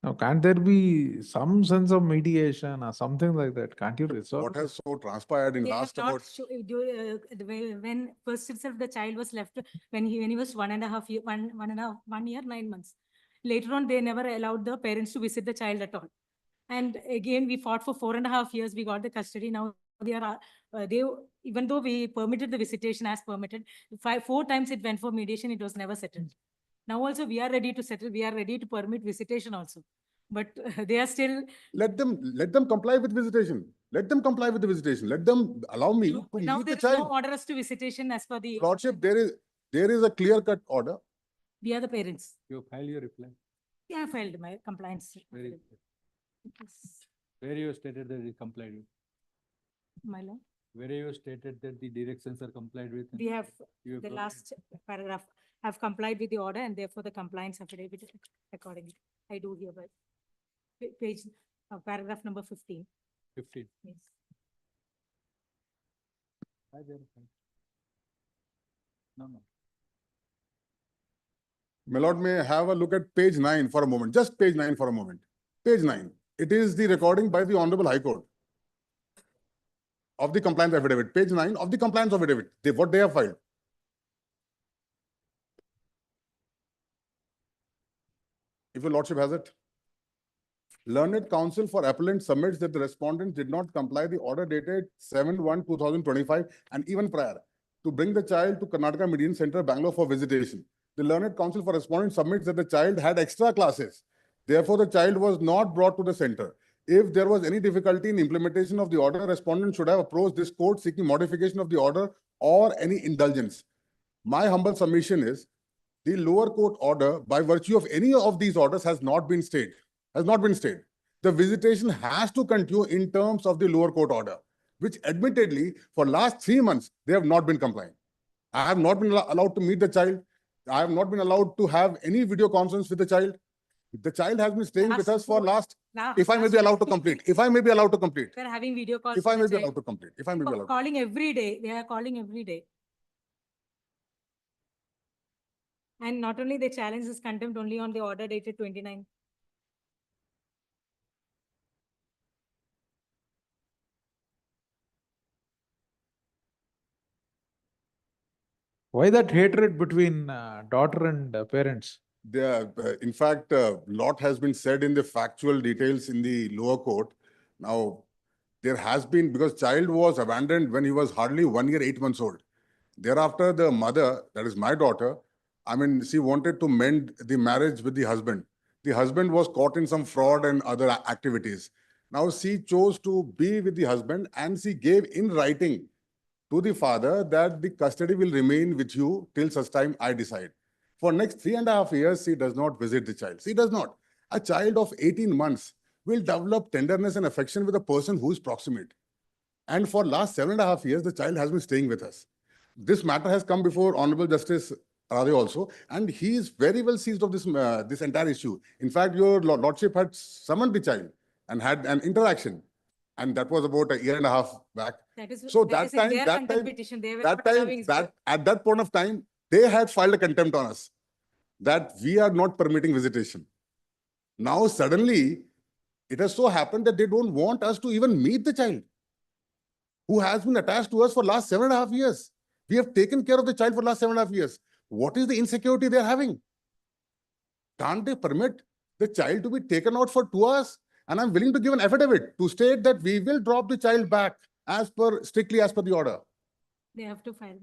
Now, can't there be some sense of mediation or something like that? Can't you resolve? What has so transpired in They have last not about, when first itself the child was left, when he was 1.5 year, 1 year, 9 months. Later on, they never allowed the parents to visit the child at all. And again, we fought for 4.5 years. We got the custody. Now they are, even though we permitted the visitation as permitted, 4 times it went for mediation, it was never settled. Now also we are ready to settle. We are ready to permit visitation also. But they are still, Let them comply with visitation. Let them comply with the visitation. Let them allow me to now meet there the is no child. orders to visitation as per the, Lordship, there is a clear-cut order. we are the parents. You file your reply. Yeah, I filed my compliance. Very affidavit. It is Where you stated that it complied with. my law. Where you stated that the directions are complied with. We have, You have the brought last paragraph, have complied with the order and therefore the compliance affidavit accordingly. I do hereby. Page, paragraph number 15. 15. Yes. Are there? No. My lord, may I have a look at page 9 for a moment, just page 9 for a moment. Page 9. It is the recording by the Honorable High Court of the compliance affidavit. Page 9 of the compliance affidavit. What they have filed. If your lordship has it. Learned Counsel for Appellant submits that the respondent did not comply the order dated 7/1/2025 and even prior to bring the child to Karnataka Mediation Center, Bangalore for visitation. The Learned Counsel for Respondent submits that the child had extra classes. Therefore, the child was not brought to the center. If there was any difficulty in implementation of the order, respondent should have approached this court seeking modification of the order or any indulgence. My humble submission is the lower court order, by virtue of any of these orders, has not been stayed. The visitation has to continue in terms of the lower court order, which admittedly, for last 3 months, they have not been complying. I have not been allowed to meet the child. I have not been allowed to have any video conference with the child. The child has been staying with us for last, if I may be allowed to complete, They're having video calls. if I with may the be allowed child. to complete, if I may be allowed. Calling every day. They are calling every day. And not only they challenge this contempt only on the order dated 29. Why that hatred between daughter and parents? In fact, lot has been said in the factual details in the lower court. Now, there has been, because child was abandoned when he was hardly 1 year, 8 months old. Thereafter, the mother, that is my daughter, I mean, she wanted to mend the marriage with the husband. The husband was caught in some fraud and other activities. Now, she chose to be with the husband and she gave in writing to the father that the custody will remain with you till such time I decide. For next 3.5 years, she does not visit the child. She does not. A child of 18 months will develop tenderness and affection with a person who is proximate. And for last 7.5 years, the child has been staying with us. This matter has come before Honorable Justice Radhe also, and he is very well seized of this entire issue. In fact, your lordship had summoned the child and had an interaction, and that was about 1.5 years back. That is, So that is in their contempt petition. They were not allowing at that point of time, they had filed a contempt on us that we are not permitting visitation. Now, suddenly, it has so happened that they don't want us to even meet the child who has been attached to us for last 7.5 years. We have taken care of the child for last 7.5 years. What is the insecurity they are having? Can't they permit the child to be taken out for 2 hours? And I'm willing to give an affidavit to state that we will drop the child back strictly as per the order. They have to file.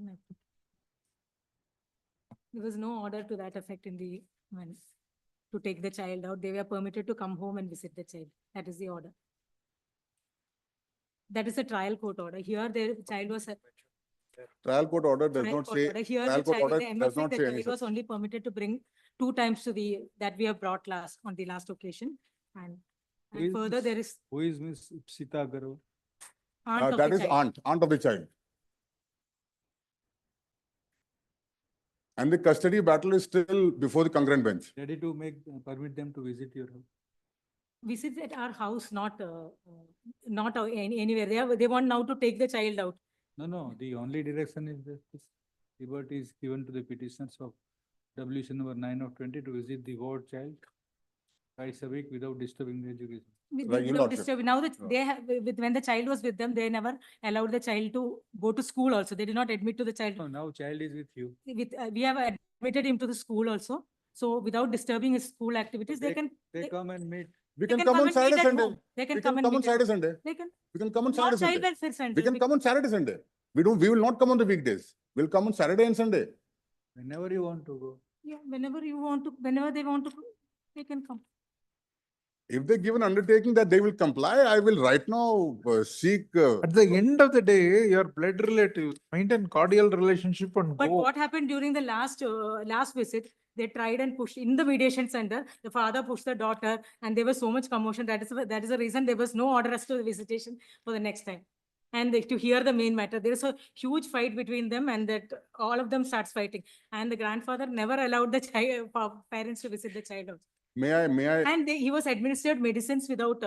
There was no order to that effect in the, to take the child out. They were permitted to come home and visit the child. That is the order. That is a trial court order. Here, the child was. Trial court order does Trial not court say, order. Here, trial the court child, order the does MFA, not the say any child was such. only permitted to bring 2 times to that we have brought on the last occasion. And further, there is. Who is Miss Sita Garu? Aunt of That the is child. aunt of the child. And the custody battle is still before the concurrent bench. Ready to permit them to visit your house? Visit at our house, not anywhere. They want now to take the child out. No. The only direction is that this liberty is given to the petitioners of WC number 9 of 20 to visit the ward child twice a week without disturbing the education. Without disturbing. Now that they have, when the child was with them, they never allowed the child to go to school also. They did not admit to the child. No, now child is with you. We have admitted him to the school also. So without disturbing his school activities, they come and meet. We can come on Saturday, Sunday. They can We come can come on Saturday, Sunday. They can. We can come on Not Saturday, child Sunday. welfare center. We can come on Saturday, Sunday. We will not come on the weekdays. We'll come on Saturday and Sunday. Whenever you want to go. Yeah, whenever they want to, they can come. If they give an undertaking that they will comply, I will right now seek. At the end of the day, your blood relatives maintain cordial relationship and But go. what happened during the last visit, they tried and pushed in the mediation center, the father pushed the daughter and there was so much commotion. That is the reason there was no order as to the visitation for the next time. And to hear the main matter, there is a huge fight between them and that all of them starts fighting. And the grandfather never allowed the child, parents to visit the child also. May I? And he was administered medicines without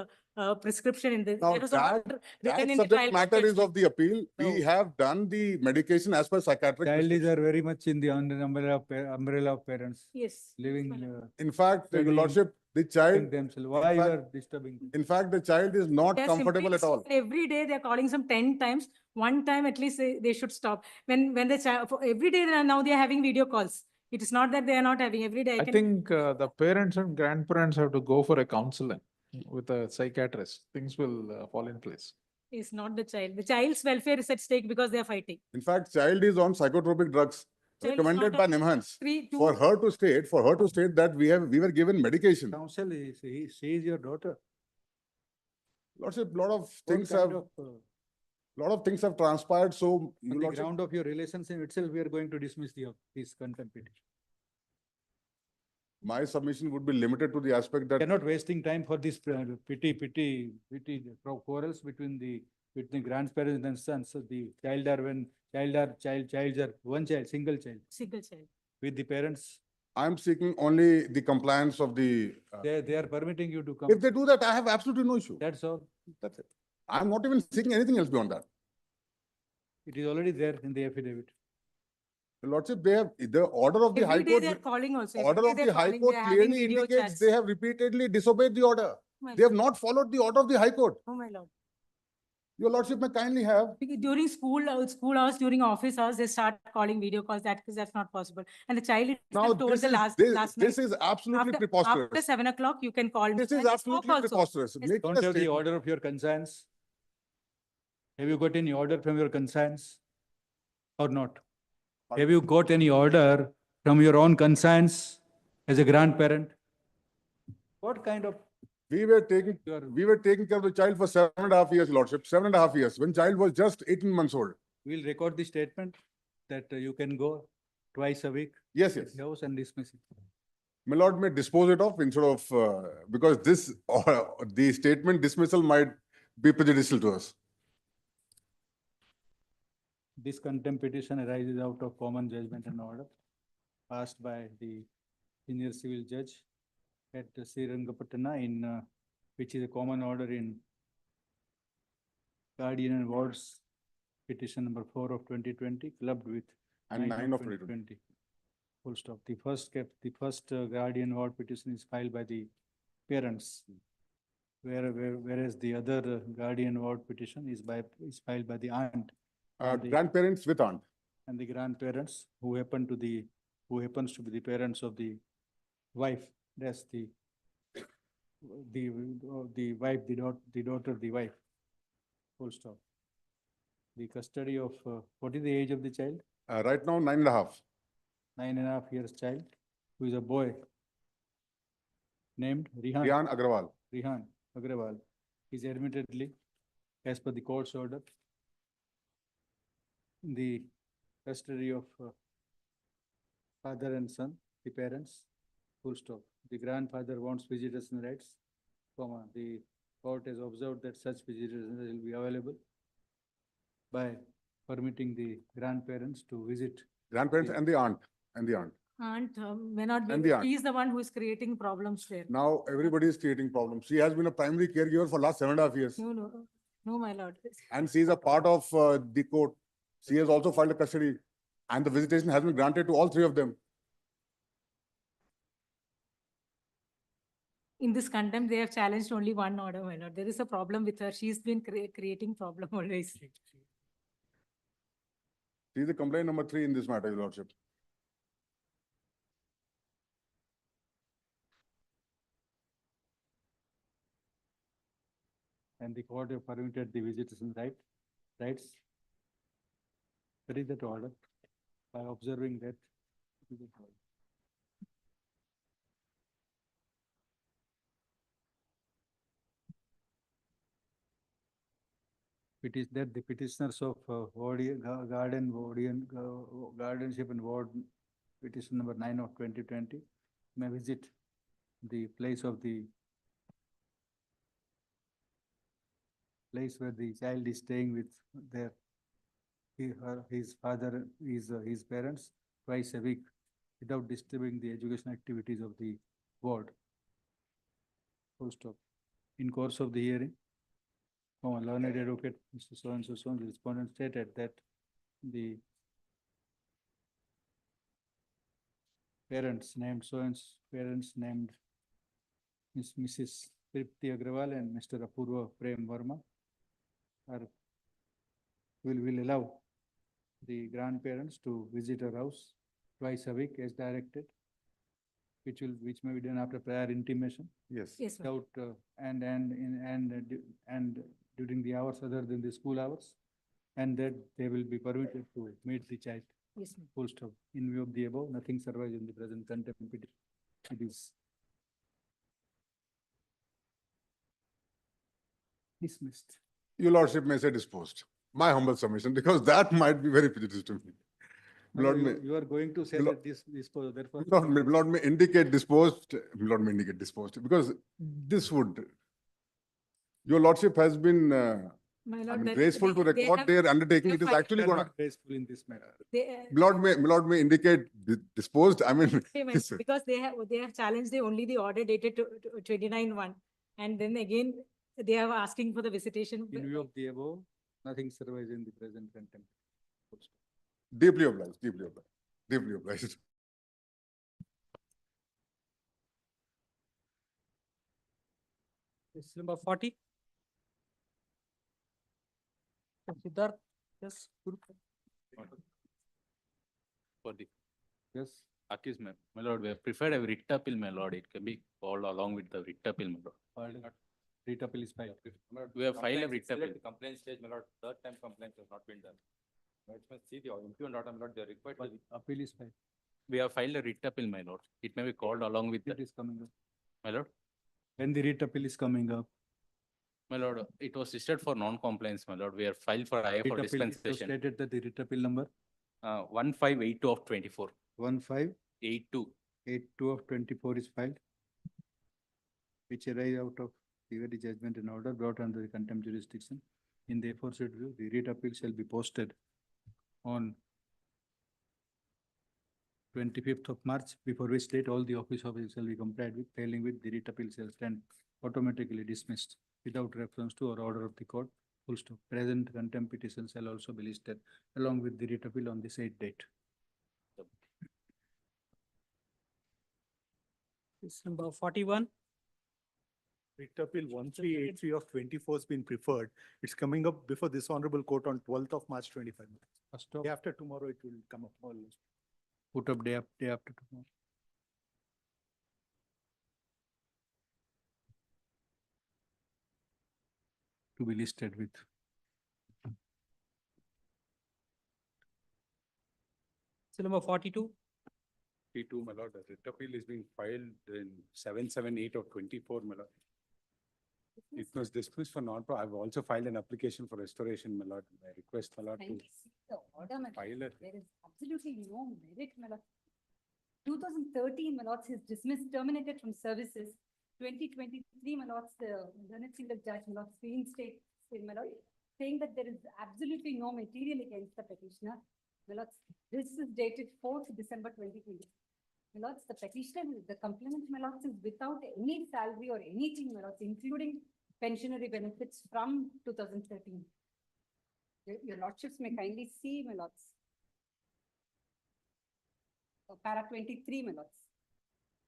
prescription in this. Now There was an order that written in the subject trial matter is judgment. of the appeal. We have done the medication as per psychiatric. Child is prescription. very much in the umbrella of parents. Yes. Living. In fact, Your studying, Lordship, the child. themselves. Why you fact- are disturbing them? In fact, the child is not They are comfortable simply at all. Every day they are calling some 10 times. One time at least they should stop. When the child, every day now they are having video calls. It is not that they are not having every day. I think the parents and grandparents have to go for a counseling with a psychiatrist. Things will fall in place. It's not the child. The child's welfare is at stake because they are fighting. In fact, child is on psychotropic drugs Child is recommended not by on NIMHANS. Three, two, For her to state that we were given medication. Counsel is, she is your daughter. Lordship, lot of What things kind have, of, lot of things have transpired. So, on Your the Lordship, ground of your relationship itself, we are going to dismiss this contempt petition. my submission would be limited to the aspect that We are not wasting time for this petty quarrels between the grandparents and sons. So the child are one child, single child single child. with the parents. I'm seeking only the compliance of the. They are permitting you to come. If they do that, I have absolutely no issue. That's all. That's it. I'm not even seeking anything else beyond that. It is already there in the affidavit. Your Lordship, they have the order of the High Every day Court. they are calling also. Order Every of day the they're High calling, Court they're having clearly video indicates chats. they have repeatedly disobeyed the order. My They have lord. not followed the order of the High Court. Oh, my lord. Your Lordship may kindly have. During school hours, during office hours, they start calling video calls. That's not possible. And the child Now, itself told this the is, last night. this is absolutely after preposterous. 7 o'clock, you can call me. This is And they spoke absolutely also. preposterous. Yes. Making Don't a have the statement. order of your conscience? Have you got any order from your conscience or not? Have you got any order from your own conscience as a grandparent? What kind of? We were taking care of the child for 7.5 years, Lordship, 7.5 years, when child was just 18 months old. We'll record the statement that you can go twice a week. Yes, to yes. the house and dismiss it. My lord may dispose it off instead of, because this, the statement dismissal might be prejudicial to us. This contempt petition arises out of common judgment and order passed by the senior civil judge at Srirangapatna which is a common order in Guardian and Wards petition number 4 of 2020 clubbed with And 9 of 2020. 2020. Full stop. The first Guardian Ward petition is filed by the parents. Whereas the other Guardian Ward petition is filed by the aunt. Grandparents with aunt. And the grandparents who happens to be the parents of the wife. That's the wife, the daughter, the wife. Full stop. The custody of, what is the age of the child? Right now, 9.5. 9.5 years child, who is a boy named Rihan. Rihan Agrawal. Rihan Agrawal is admittedly, as per the court's order, in the custody of father and son, the parents, full stop. The grandfather wants visitation rights, comma. The court has observed that such visitation will be available by permitting the grandparents to visit. Grandparents and the aunt. Aunt may not And be, the aunt. he is the one who is creating problems there. Now, everybody is creating problems. She has been a primary caregiver for last 7.5 years. No, my lord. And she is a part of the court. She has also filed a custody and the visitation has been granted to all 3 of them. In this contempt, they have challenged only one order, my lord. There is a problem with her. She's been creating problem always. She is the complaint number 3 in this matter, Your Lordship. And the court have permitted the visitation rights. What is that order? By observing that. What is that order? It is that the petitioners of guardianship and ward petition number 9 of 2020 may visit the place where the child is staying with his father, his parents twice a week without disturbing the education activities of the ward. Full stop. In course of the hearing, learned advocate, Mr. So-and-so, the respondent stated that the parents named parents named Mrs. Tripti Agrawal and Mr. Apurva Prem Verma will allow the grandparents to visit her house twice a week as directed, which may be done after prior intimation. Yes. Yes, sir. Without, and during the hours other than the school hours, and that they will be permitted to meet the child. Yes, ma'am. Full stop. In view of the above, nothing survives in the present contempt petition. It is dismissed. Your lordship may say disposed. My humble submission, because that might be very prejudicial to me. Lord may, You are going to say Lord- that this disposed, therefore. Lord may indicate disposed, Lord may indicate disposed, because this would, your lordship has been, My I lord, mean, that graceful to they record have- their undertaking. they It is have actually They are going not graceful in this matter. Lord may indicate disposed. I mean, Payments, because they have challenged only the order dated to 29/1, and then again, they are asking for the visitation. In view of the above, nothing survives in the present contempt. Full stop. deeply obliged, deeply obliged, deeply obliged. This is number 40. Siddharth, yes. For the Yes. accused, my lord, we have preferred a writ appeal, my lord. It can be called along with the writ appeal, my lord. Writ appeal is filed. We have filed a writ appeal. Complaint stage, my lord, third time complaint has not been done. It must see the impugn order, my lord, they are required But appeal is filed. We have filed a writ appeal, my lord. It may be called along with It the, is coming up. my lord. When the writ appeal is coming up. My lord, it was listed for non-compliance, my lord. We are filed for IA for Writ appeal, it was dispensation. stated that the writ appeal number 1582 of 24. 1582 of 24 is filed, which arise out of the judgment and order brought under the contempt jurisdiction. In the aforesaid view, the writ appeal shall be posted on 25th of March, before which date all the office officers shall be complied with, failing with the writ appeal shall stand automatically dismissed without reference to or order of the court. Full stop. Present contempt petition shall also be listed along with the writ appeal on the said date. This is number 41. Writ appeal 1383 of 24 has been preferred. It's coming up before this honorable court on 12th of March 25. First of Day after tomorrow, it will come up. put up day after tomorrow. To be listed with. This is number 42. P2, my lord, the writ appeal is being filed in 778 of 24, my lord. It was dismissed for I've also filed an application for restoration, my lord. I request, my lord, to file it. There is absolutely no merit, my lord. 2013, my lords, is dismissed, terminated from services. 2023, my lords, the learned single judge, my lords, reinstate, my lord, saying that there is absolutely no material against the petitioner. My lords, this is dated 4th December 2020. My lords, the petitioner, the complainant, my lords, is without any salary or anything, my lords, including pensionary benefits from 2013. Your lordships may kindly see, my lords. Para 23, my lords.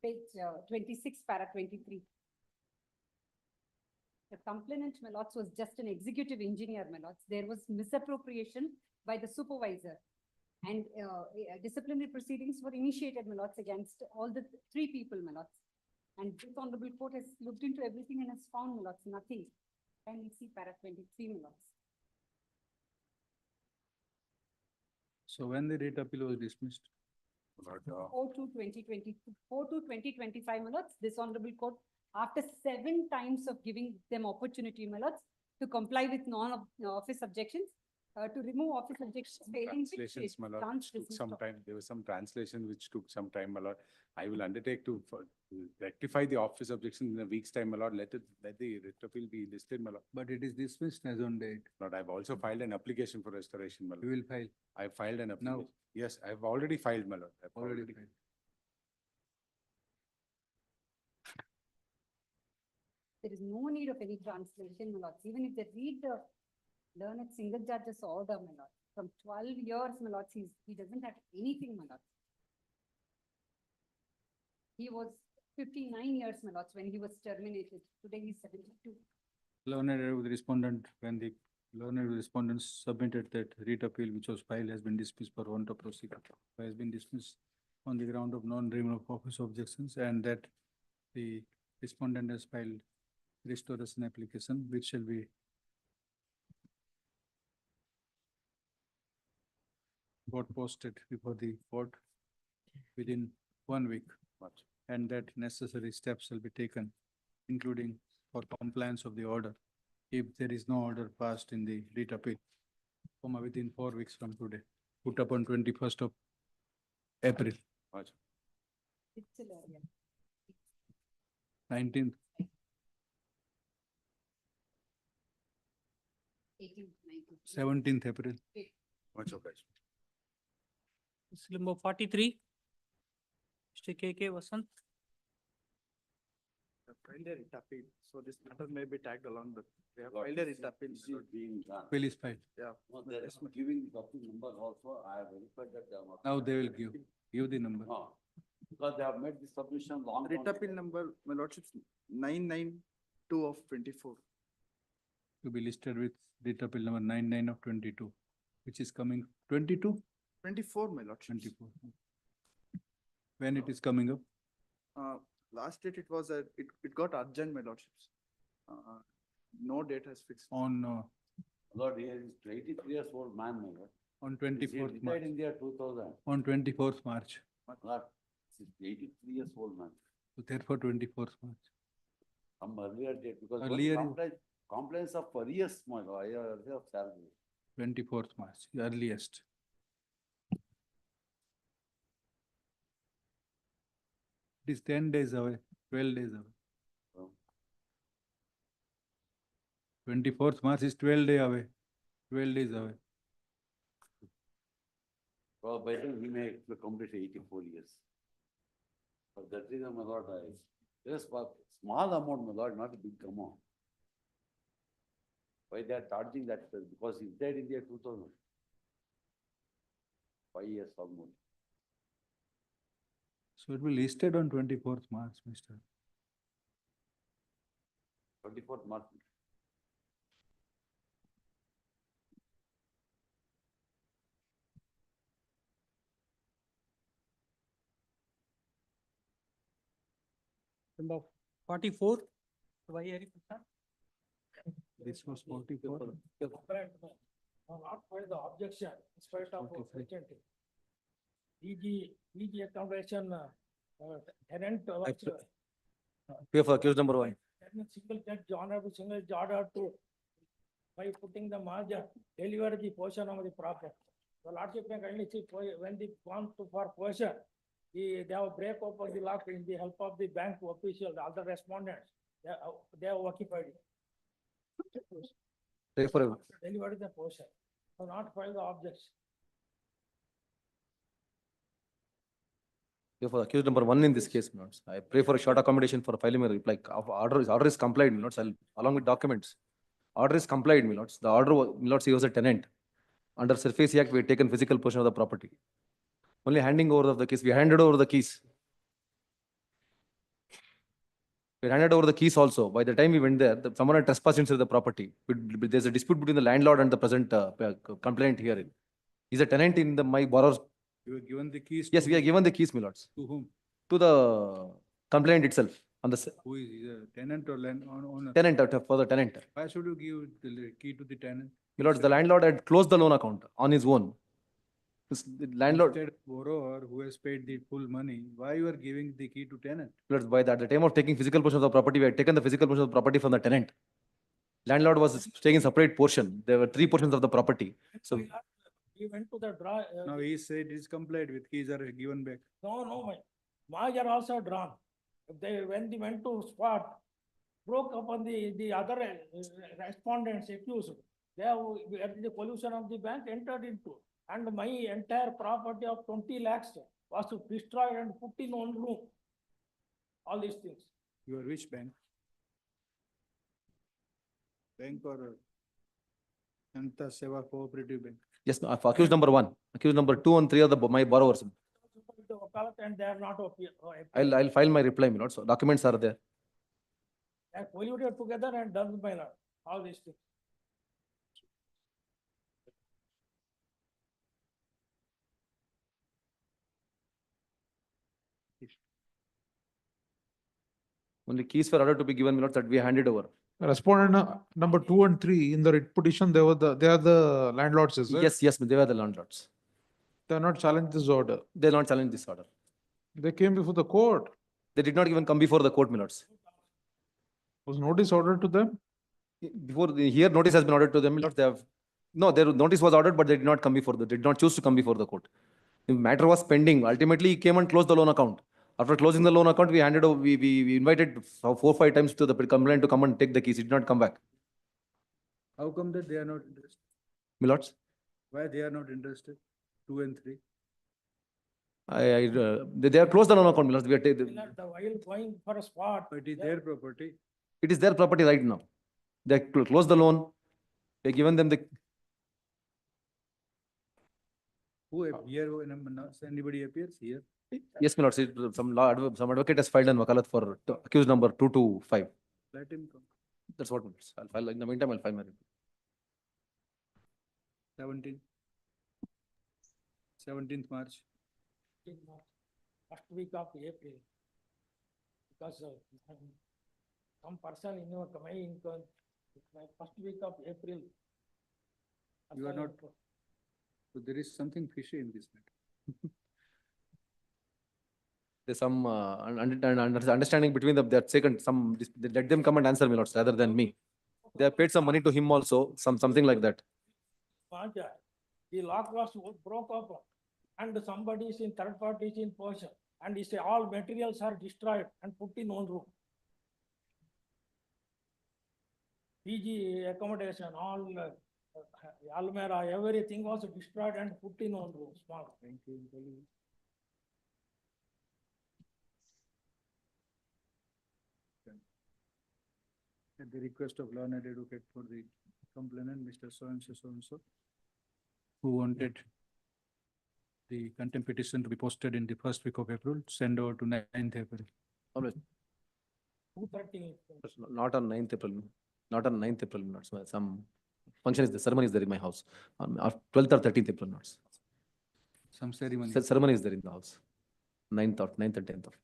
Page 26, para 23. The complainant, my lords, was just an executive engineer, my lords. There was misappropriation by the supervisor. And disciplinary proceedings were initiated, my lords, against all the 3 people, my lords. And this honorable court has looked into everything and has found, my lords, nothing. Kindly see para 23, my lords. So when the writ appeal was dismissed? 4/2/2020, 4/2/2025, my lords, this honorable court, after 7 times of giving them opportunity, my lords, to comply with non-office objections, to remove office objections, failing which Translations, my lord, grants took dismissal. some time. There was some translation which took some time, my lord. I will undertake to rectify the office objection in a week's time, my lord. Let the writ appeal be listed, my lord. But it is dismissed as on date. Lord, I've also filed an application for restoration, my lord. You will file. I filed an Now? application. Yes, I've already filed, my lord. I've Already already filed. There is no need of any translation, my lord. Even if they read the learned single judge's order, my lord, from 12 years, my lord, he doesn't have anything, my lord. He was 59 years, my lord, when he was terminated. Today he's 72. Learned respondent, when the learned respondent submitted that writ appeal which was filed has been dismissed for want of procedure. Has been dismissed on the ground of non-renewal of office objections, and that the respondent has filed restoration application which shall be posted before the court within 1 week. And that necessary steps shall be taken, including for compliance of the order. If there is no order passed in the writ appeal, within 4 weeks from today, put up on 21st of April, It's still earlier. 19th, 18th, 19th. 17th April. Much obliged. Number 43. Mr. K.K. Vasant. Filed a writ appeal, so this matter may be tagged along the, they have Lord, filed a writ appeal. this is being done. Appeal is filed. Yeah. No, they are giving the document numbers also. I have verified that they are not. Now they will give the number. No, because they have made the submission long. Writ down. appeal number, my lordships, 992 of 24. To be listed with writ appeal number 99 of 22, which is coming 22, 24, my lordships. 24. When it is coming up? Last date it was, it got urgent, my lordships. No date has fixed. On, Lord, he is 83 years old man, my lord. on He 24th March. retired in the year 2000. On 24th March. Lord, he is 83 years old man. So therefore 24th March. Some earlier date, because Earlier complaints of arrears, my lord, arrears of salary. 24th March, the earliest. It is 10 days away, 12 days away. Oh. 24th March is 12 days away, 12 days away. Well, by then he may complete 84 years. For that reason, my lord, just for small amount, my lord, not a big amount. Why they are charging that? Because he died in the year 2000. 5 years almost. So it will be listed on 24th March, Mr. 24th March. Number 44. Why are you? This was 44. Not for the objection, in spite of Okay, fine. urgency. EG accommodation, tenant. Pay for accused number 1. Single judge, honorable single judge order to, by putting the margin, deliver the portion of the property. The lordship may kindly see, when they want to for portion, they have a break up of the lock in the help of the bank official, the other respondents, they have occupied it. Pay for Deliver the portion, so not file the objection. Pay for accused number 1 in this case, my lords. I pray for a short accommodation for filing a reply. Order is complied, my lords, along with documents. Order is complied, my lords. The order, my lords, he was a tenant. Under Surface Act, we had taken physical possession of the property. Only handing over of the keys, we handed over the keys. We handed over the keys also. By the time we went there, someone had trespassed inside the property. There's a dispute between the landlord and the present complainant here. He's a tenant in my borrower's. You were given the keys? Yes, to we are whom? given the keys, my lords. To whom? To the complainant itself. On the Who is he, a tenant or land owner? tenant, for the tenant. Why should you give the key to the tenant? My lords, the landlord had closed the loan account on his own. The landlord, Instead, borrower who has paid the full money, why you are giving the key to tenant? lords, by that, at the time of taking physical possession of the property, we had taken the physical possession of the property from the tenant. landlord was staying in separate portion. There were 3 portions of the property. So He went to the draw. Now he said he's complied with keys are given back. No, my marks are also drawn. When they went to spot, broke up on the other respondents accused. They have, at the pollution of the bank entered into, and my entire property of 20 lakhs was destroyed and put in one room. All these things. Your which bank? Bank or Janta Seva Cooperative Bank? yes, accused number 1, accused number 2 and 3 are my borrowers. And they are not. I'll file my reply, my lord. So documents are there. They are polluted together and done by law. All these things. Only keys were ordered to be given, my lord, that we handed over. Respondent number 2 and 3 in the writ petition, they are the landlords, is it? Yes, they were the landlords. They are not challenged this order. They will not challenge this order. They came before the court. They did not even come before the court, my lords. Was notice ordered to them? Here notice has been ordered to them, my lords. They have, no, their notice was ordered, but they did not come before did not choose to come before the court. The matter was pending. Ultimately, he came and closed the loan account. After closing the loan account, we handed over, we invited 4 or 5 times to the complainant to come and take the keys. He did not come back. How come that they are not interested? My lords, Why they are not interested? 2 and 3. they have closed the loan account, my lords. While going for a spot. But it is their property. It is their property right now. They closed the loan. They given them the. Here, when anybody appears here? Yes, my lords. Some advocate has filed an wakalat for accused number 2 to 5. Let him come. That's what, my lords. I'll file, in the meantime, I'll file my report. 17th March. First week of April. Because some person in your my first week of April. You are not. So there is something fishy in this matter. There's some understanding between them. That second, let them come and answer, my lords, rather than me. They have paid some money to him also, something like that. The lock was broke up and somebody is in third party is in possession and he say all materials are destroyed and put in one room. PG accommodation, all Almera, everything was destroyed and put in one room, small. Thank you. At the request of learned advocate for the complainant, Mr. So-and-so, who wanted the contempt petition to be posted in the first week of April, send over to 9th April. Always. 2:30. Not on 9th April. Not on 9th April, not some function is the ceremony is there in my house. On 12th or 13th April, not. Some ceremony. Ceremony is there in the house. 9th and 10th of.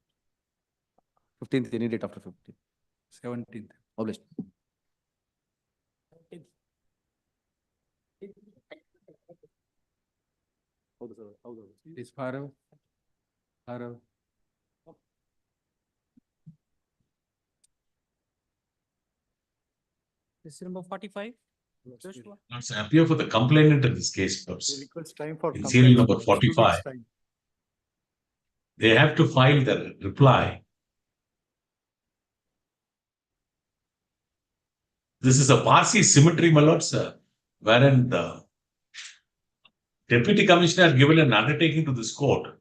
15th, any date after 15th. 17th. Published. Is Bharav? Bharav. This is number 45. Lords, I appear for the complainant in this case, Lords. It's time for. In serial number 45. They have to file the reply. This is a Parsi symmetry, my lords, wherein the Deputy Commissioner had given an undertaking to this court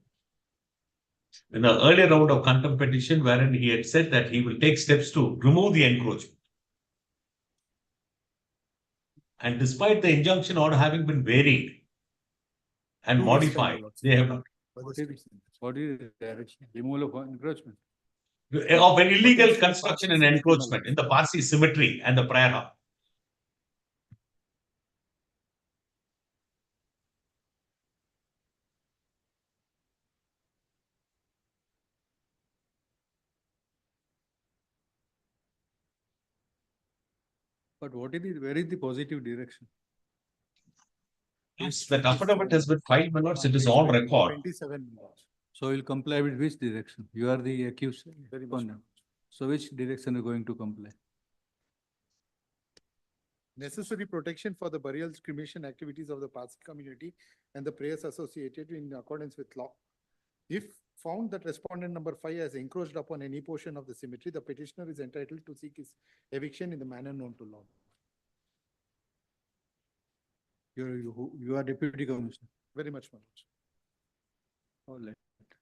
in an earlier round of contempt petition, wherein he had said that he will take steps to remove the encroachment. And despite the injunction order having been varied and modified, they have not. What is the direction? Removal of encroachment. Of an illegal construction and encroachment in the Parsi symmetry and the prayer hall. But where is the positive direction? Yes, that affidavit has been filed, my lords, it is on record. 27. So you'll comply with which direction? You are the accused. So which direction are you going to comply? necessary protection for the burial cremation activities of the Parsi community and the prayers associated in accordance with law. If found that respondent number 5 has encroached upon any portion of the cemetery, the petitioner is entitled to seek his eviction in the manner known to law. You are Deputy Commissioner. Very much, my lord. Oh,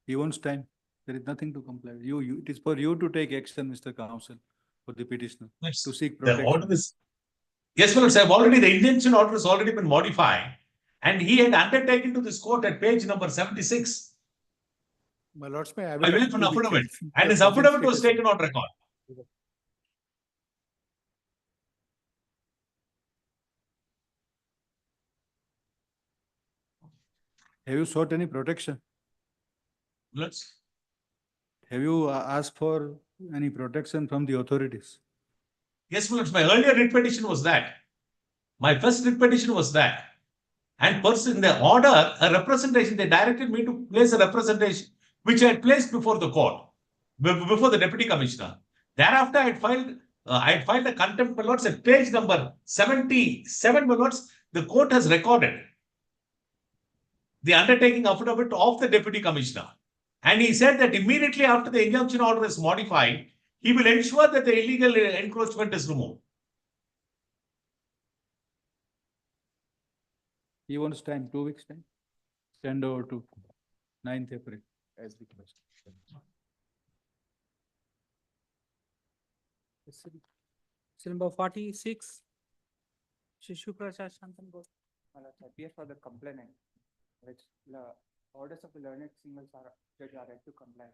he wants time. There is nothing to comply. It is for you to take action, Mr. Counsel, for the petitioner Yes. to seek The protection. order is, yes, my lords, the injunction order has already been modified, and he had undertaken to this court at page number 76. My lords, may I I will an affidavit, and his affidavit was taken on record. Have you sought any protection? Let's. Have you asked for any protection from the authorities? Yes, my lords, my earlier writ petition was that. My first writ petition was that. And in the order, a representation, they directed me to place a representation, which I had placed before the court, before the Deputy Commissioner. Thereafter, I had filed a contempt, my lords, at page number 77, my lords, the court has recorded the undertaking affidavit of the Deputy Commissioner. And he said that immediately after the injunction order is modified, he will ensure that the illegal encroachment is removed. He wants time, 2 weeks time. Stand over to 9th April as requested. Number 46. Shishu Prasad Shantan Ghosh. Appear for the complainant, which the orders of the learned singles are judge are right to comply.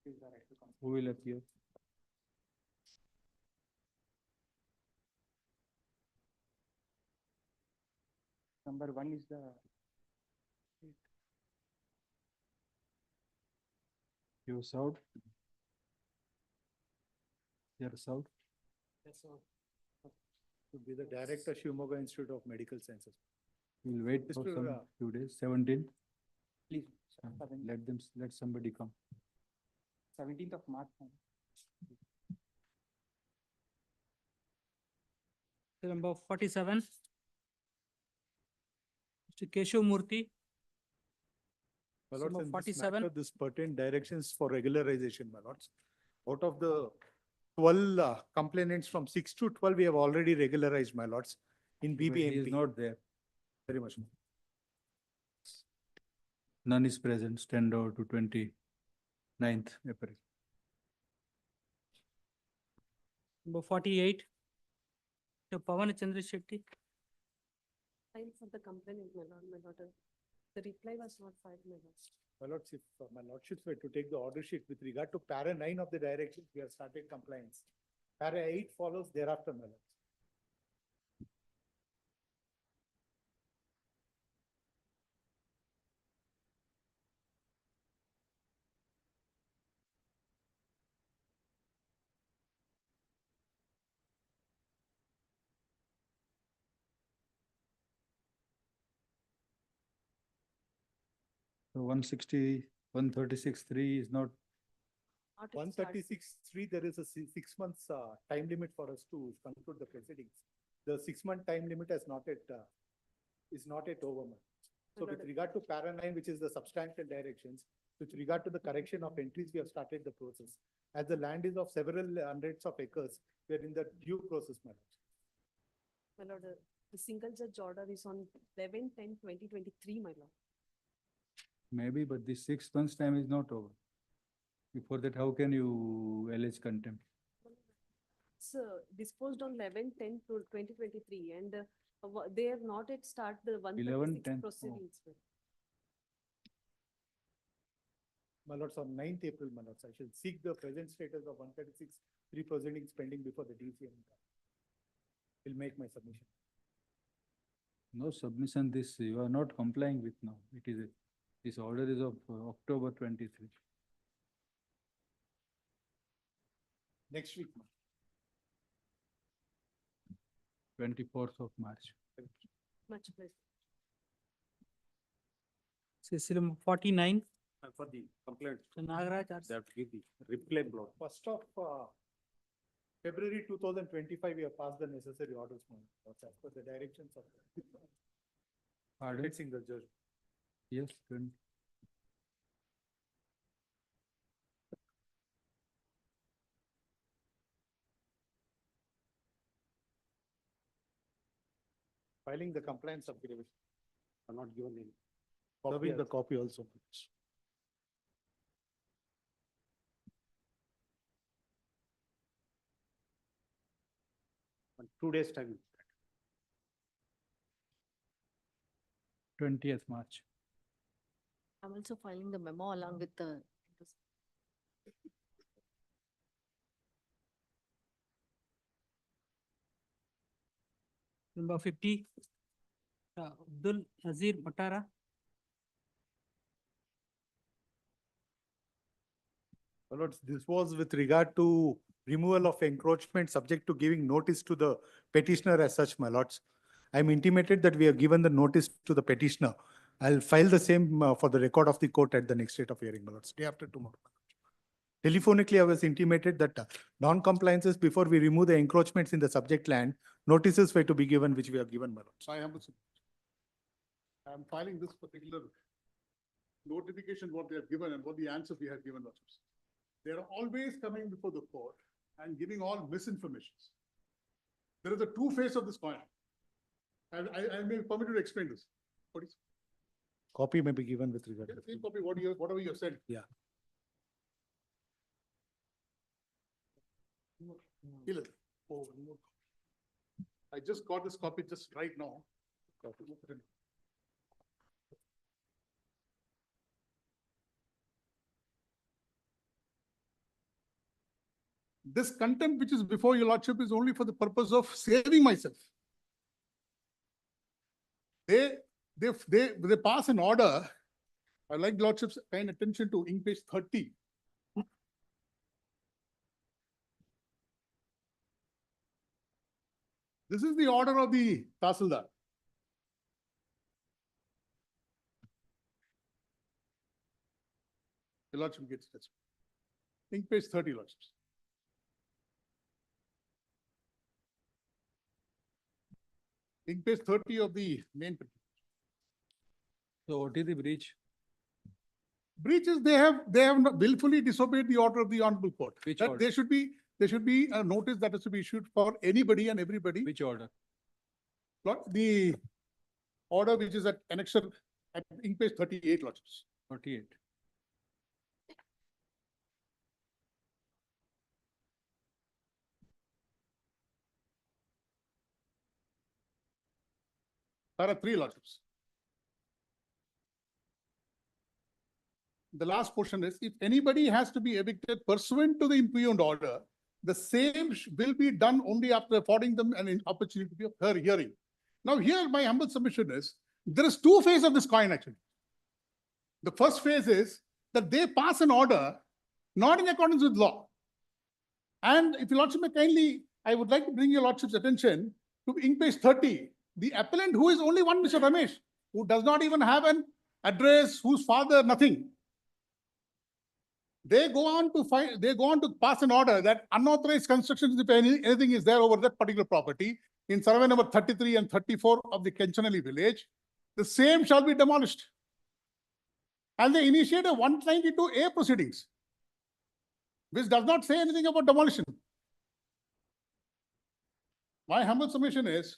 Is the right to comply. Who will appear? Number 1 is the You served? You are served? Yes, sir. To be the director, Shimoga Institute of Medical Sciences. We'll wait for Mr. some few days. 17th. please Let somebody come. 17th of March. Number 47. Mr. Keshav Murthy. My lords, Number in this 47. matter, this pertain directions for regularization, my lords. Out of the 12 complainants from 6 to 12, we have already regularized, my lords, in But he is BBMP. not there. Very much. None is present. Stand over to 29th April. Number 48. Mr. Pawan Chandra Shetty. Time for the complainant, my lord. The reply was not filed, my lord. My lords, if my lordships were to take the order sheet with regard to para 9 of the directions, we have started compliance. Para 8 follows thereafter, my lords. So 160, 136.3 is not. 136.3, there is a 6 months time limit for us to conclude the proceedings. The 6-month time limit is not yet over. So with regard to para 9, which is the substantial directions, with regard to the correction of entries, we have started the process. As the land is of several hundreds of acres, we are in the due process, madam. My lord, the single judge order is on 11/10/2023, my lord. Maybe, but the 6 months time is not over. Before that, how can you allege contempt? It's disposed on 11/10/2023, and they have not yet started the 11/10, 136 proceedings. My lords, on 9th April, my lords, I shall seek the present status of 136 proceedings pending before the DCM. Will make my submission. No submission, this you are not complying with now. This order is of October 23. Next week, ma'am. 24th of March. Much pleasure. System 49. For the complaint, Nagaraj. they have to give the reply block. First of February 2025, we have passed the necessary orders, my lords, as per the directions of Pardon? single judge. Yes, good. Filing the compliance affidavit are not given in. Serving the copy also. On 2 days time. 20th March. I'm also filing the memo along with the. Number 50, Abdul Azir Batara. My lords, this was with regard to removal of encroachment subject to giving notice to the petitioner as such, my lords. I'm intimated that we have given the notice to the petitioner. I'll file the same for the record of the court at the next date of hearing, my lords, day after tomorrow. Telephonically, I was intimated that non-compliances before we remove the encroachments in the subject land, notices were to be given, which we have given, my lords. I am filing this particular notification, what they have given and what the answers we have given. Lordships. They are always coming before the court and giving all misinformations. There is a two face of this coin. I may be permitted to explain this. What is? Copy may be given with regard to. Same copy, whatever you have said. Yeah. I just got this copy just right now. This contempt which is before your lordship is only for the purpose of saving myself. They pass an order. I like lordship's kind attention to ink page 30. This is the order of the Tahsildar. The lordship gets it. Ink page 30, lordships. Ink page 30 of the main petition. So what is the breach? Breach is they have not willfully disobeyed the order of the honorable court. Which That order? there should be a notice that is to be issued for anybody and everybody. Which order? The order which is at annexure at ink page 38, lordships. 48. There are three lordships. The last portion is, if anybody has to be evicted pursuant to the impugned order, the same will be done only after affording them an opportunity to be hearing. Now here my humble submission is, there is two phases of this coin actually. The first phase is that they pass an order not in accordance with law. And if your lordship may kindly, I would like to bring your lordship's attention to ink page 30. The appellant, who is only one Mr. Ramesh, who does not even have an address, whose father, nothing. They go on to pass an order that unauthorized constructions, if anything is there over that particular property, in survey number 33 and 34 of the Kenchanali village, the same shall be demolished. And they initiate a 192A proceedings, which does not say anything about demolition. My humble submission is,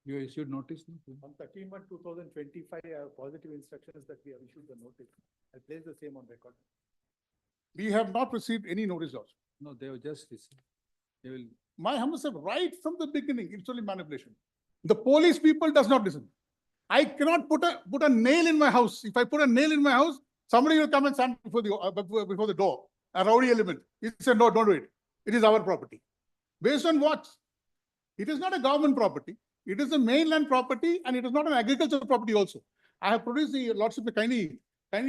You issued notice? No? On 13/1/2025, I have positive instructions that we have issued the notice. I'll place the same on record. we have not received any notice also. No, they have just received. They will. My humble self, right from the beginning, it's only manipulation. The police people does not listen. I cannot put a nail in my house. If I put a nail in my house, somebody will come and stand before the door, a rowdy element. He said, no, don't do it. It is our property. Based on what? It is not a government property. It is a mainland property and it is not an agricultural property also. I have produced the lordship kindly, I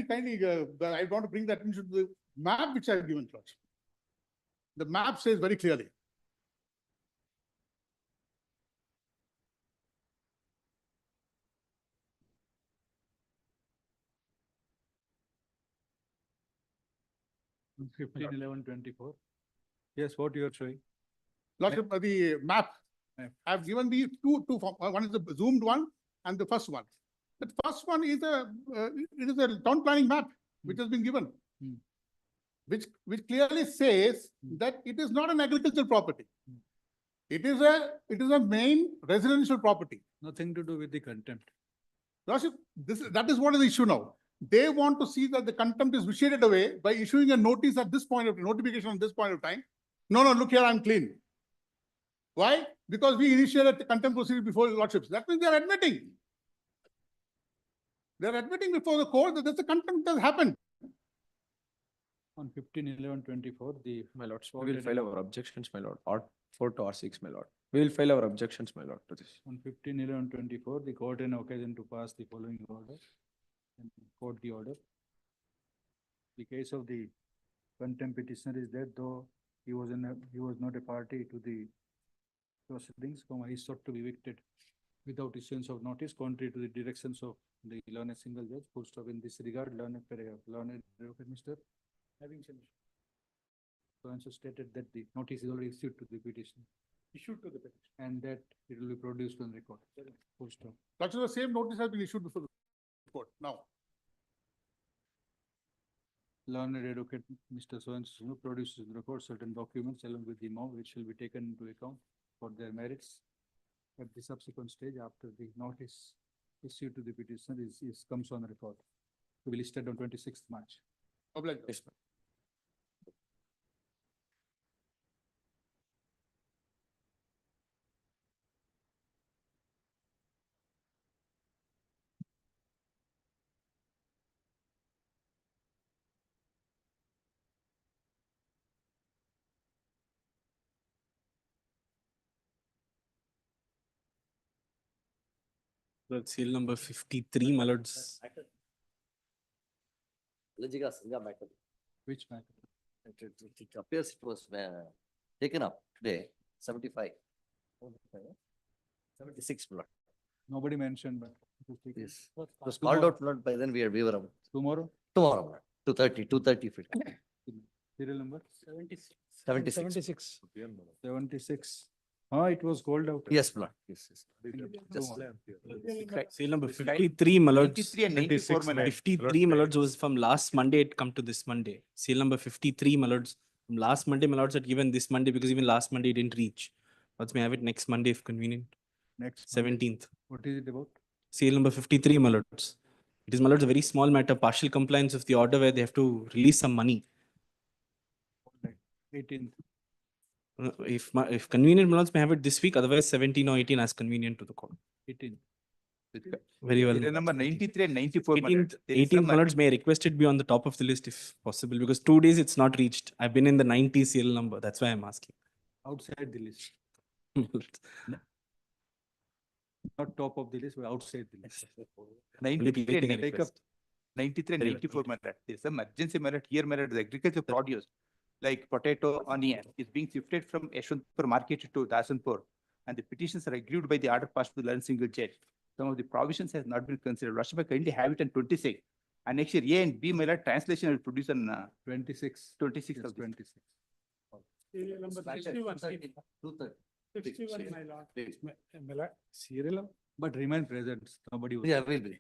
want to bring that into the map which I have given to lordship. The map says very clearly. 15/11/24. Yes, what you are showing? Lordship, the map, I've given the two form, one is the zoomed one and the first one. The first one is it is a town planning map which has been given. Hmm. Which clearly says that it is not an agricultural property. It is a main residential property. Nothing to do with the contempt. Lordship, that is what is the issue now. They want to see that the contempt is vitiated away by issuing a notice at this point of notification at this point of time. No, look here, I'm clean. Why? Because we initiated the contempt proceeding before the Lordships. That means they are admitting. They are admitting before the court that there's a contempt that has happened. On 15/11/24, My lords, we will file our objections, my lord, R4 to R6, my lord. We will file our objections, my lord, to this. On 15/11/24, the court had occasion to pass the following order and quote the order. The case of the contempt petitioner is that though he was not a party to the proceedings, he is sought to be evicted without issuance of notice, contrary to the directions of the learned single judge. Full stop. In this regard, learned advocate Mr. Having so and so stated that the notice is already issued to the petition. Issued to the petition. And that it will be produced on record. Full stop. That's the same notice has been issued before the court. Now, Learned advocate Mr. So and so produces the record certain documents along with the amount which shall be taken into account for their merits. At the subsequent stage, after the notice issued to the petitioner comes on record. To be listed on 26th March. obliged. Yes, ma'am. That's seal number 53, my lords. Which matter? It appears it was taken up today, 75. 76 blood. Nobody mentioned, but it was taken. Yes. It was called out blood by then we were out. Tomorrow, Tomorrow, blood. 2:30 if it. serial number 76. 76. It was called out. Yes, blood. Yes. Just Seal number 53, my lords. 93 and 94, my lord. 53, my lords, was from last Monday, it come to this Monday. Seal number 53, my lords. From last Monday, my lords had given this Monday because even last Monday it didn't reach. Let's may have it next Monday if convenient, next Monday. 17th. What is it about? Seal number 53, my lords. It is, my lords, a very small matter, partial compliance of the order where they have to release some money. 18th. If convenient, my lords may have it this week, otherwise 17 or 18 as convenient to the court. 18th. Very well. Serial number 93 and 94, my lord. 18th, my lords, may I request it be on the top of the list if possible, because 2 days it's not reached. I've been in the 90 CL number, that's why I'm asking. Outside the list. Not top of the list, but outside the list. 93 and Take a 94, request. 93 and Very well. 94, my lord. There is some emergency, my lord. Here, my lord, the agriculture produce like potato, onion is being shifted from Yeshwanthpur market to Dasanpur. And the petitions are agreed by the order passed to the learned single judge. Some of the provisions has not been considered. Rashtra kindly have it on 26. And next year, A and B, my lord, translation will produce on 26. 26 Yes, of this. 26. Serial number 61. 61, my lord. Serial, but remain present. Nobody was. Yeah, will be.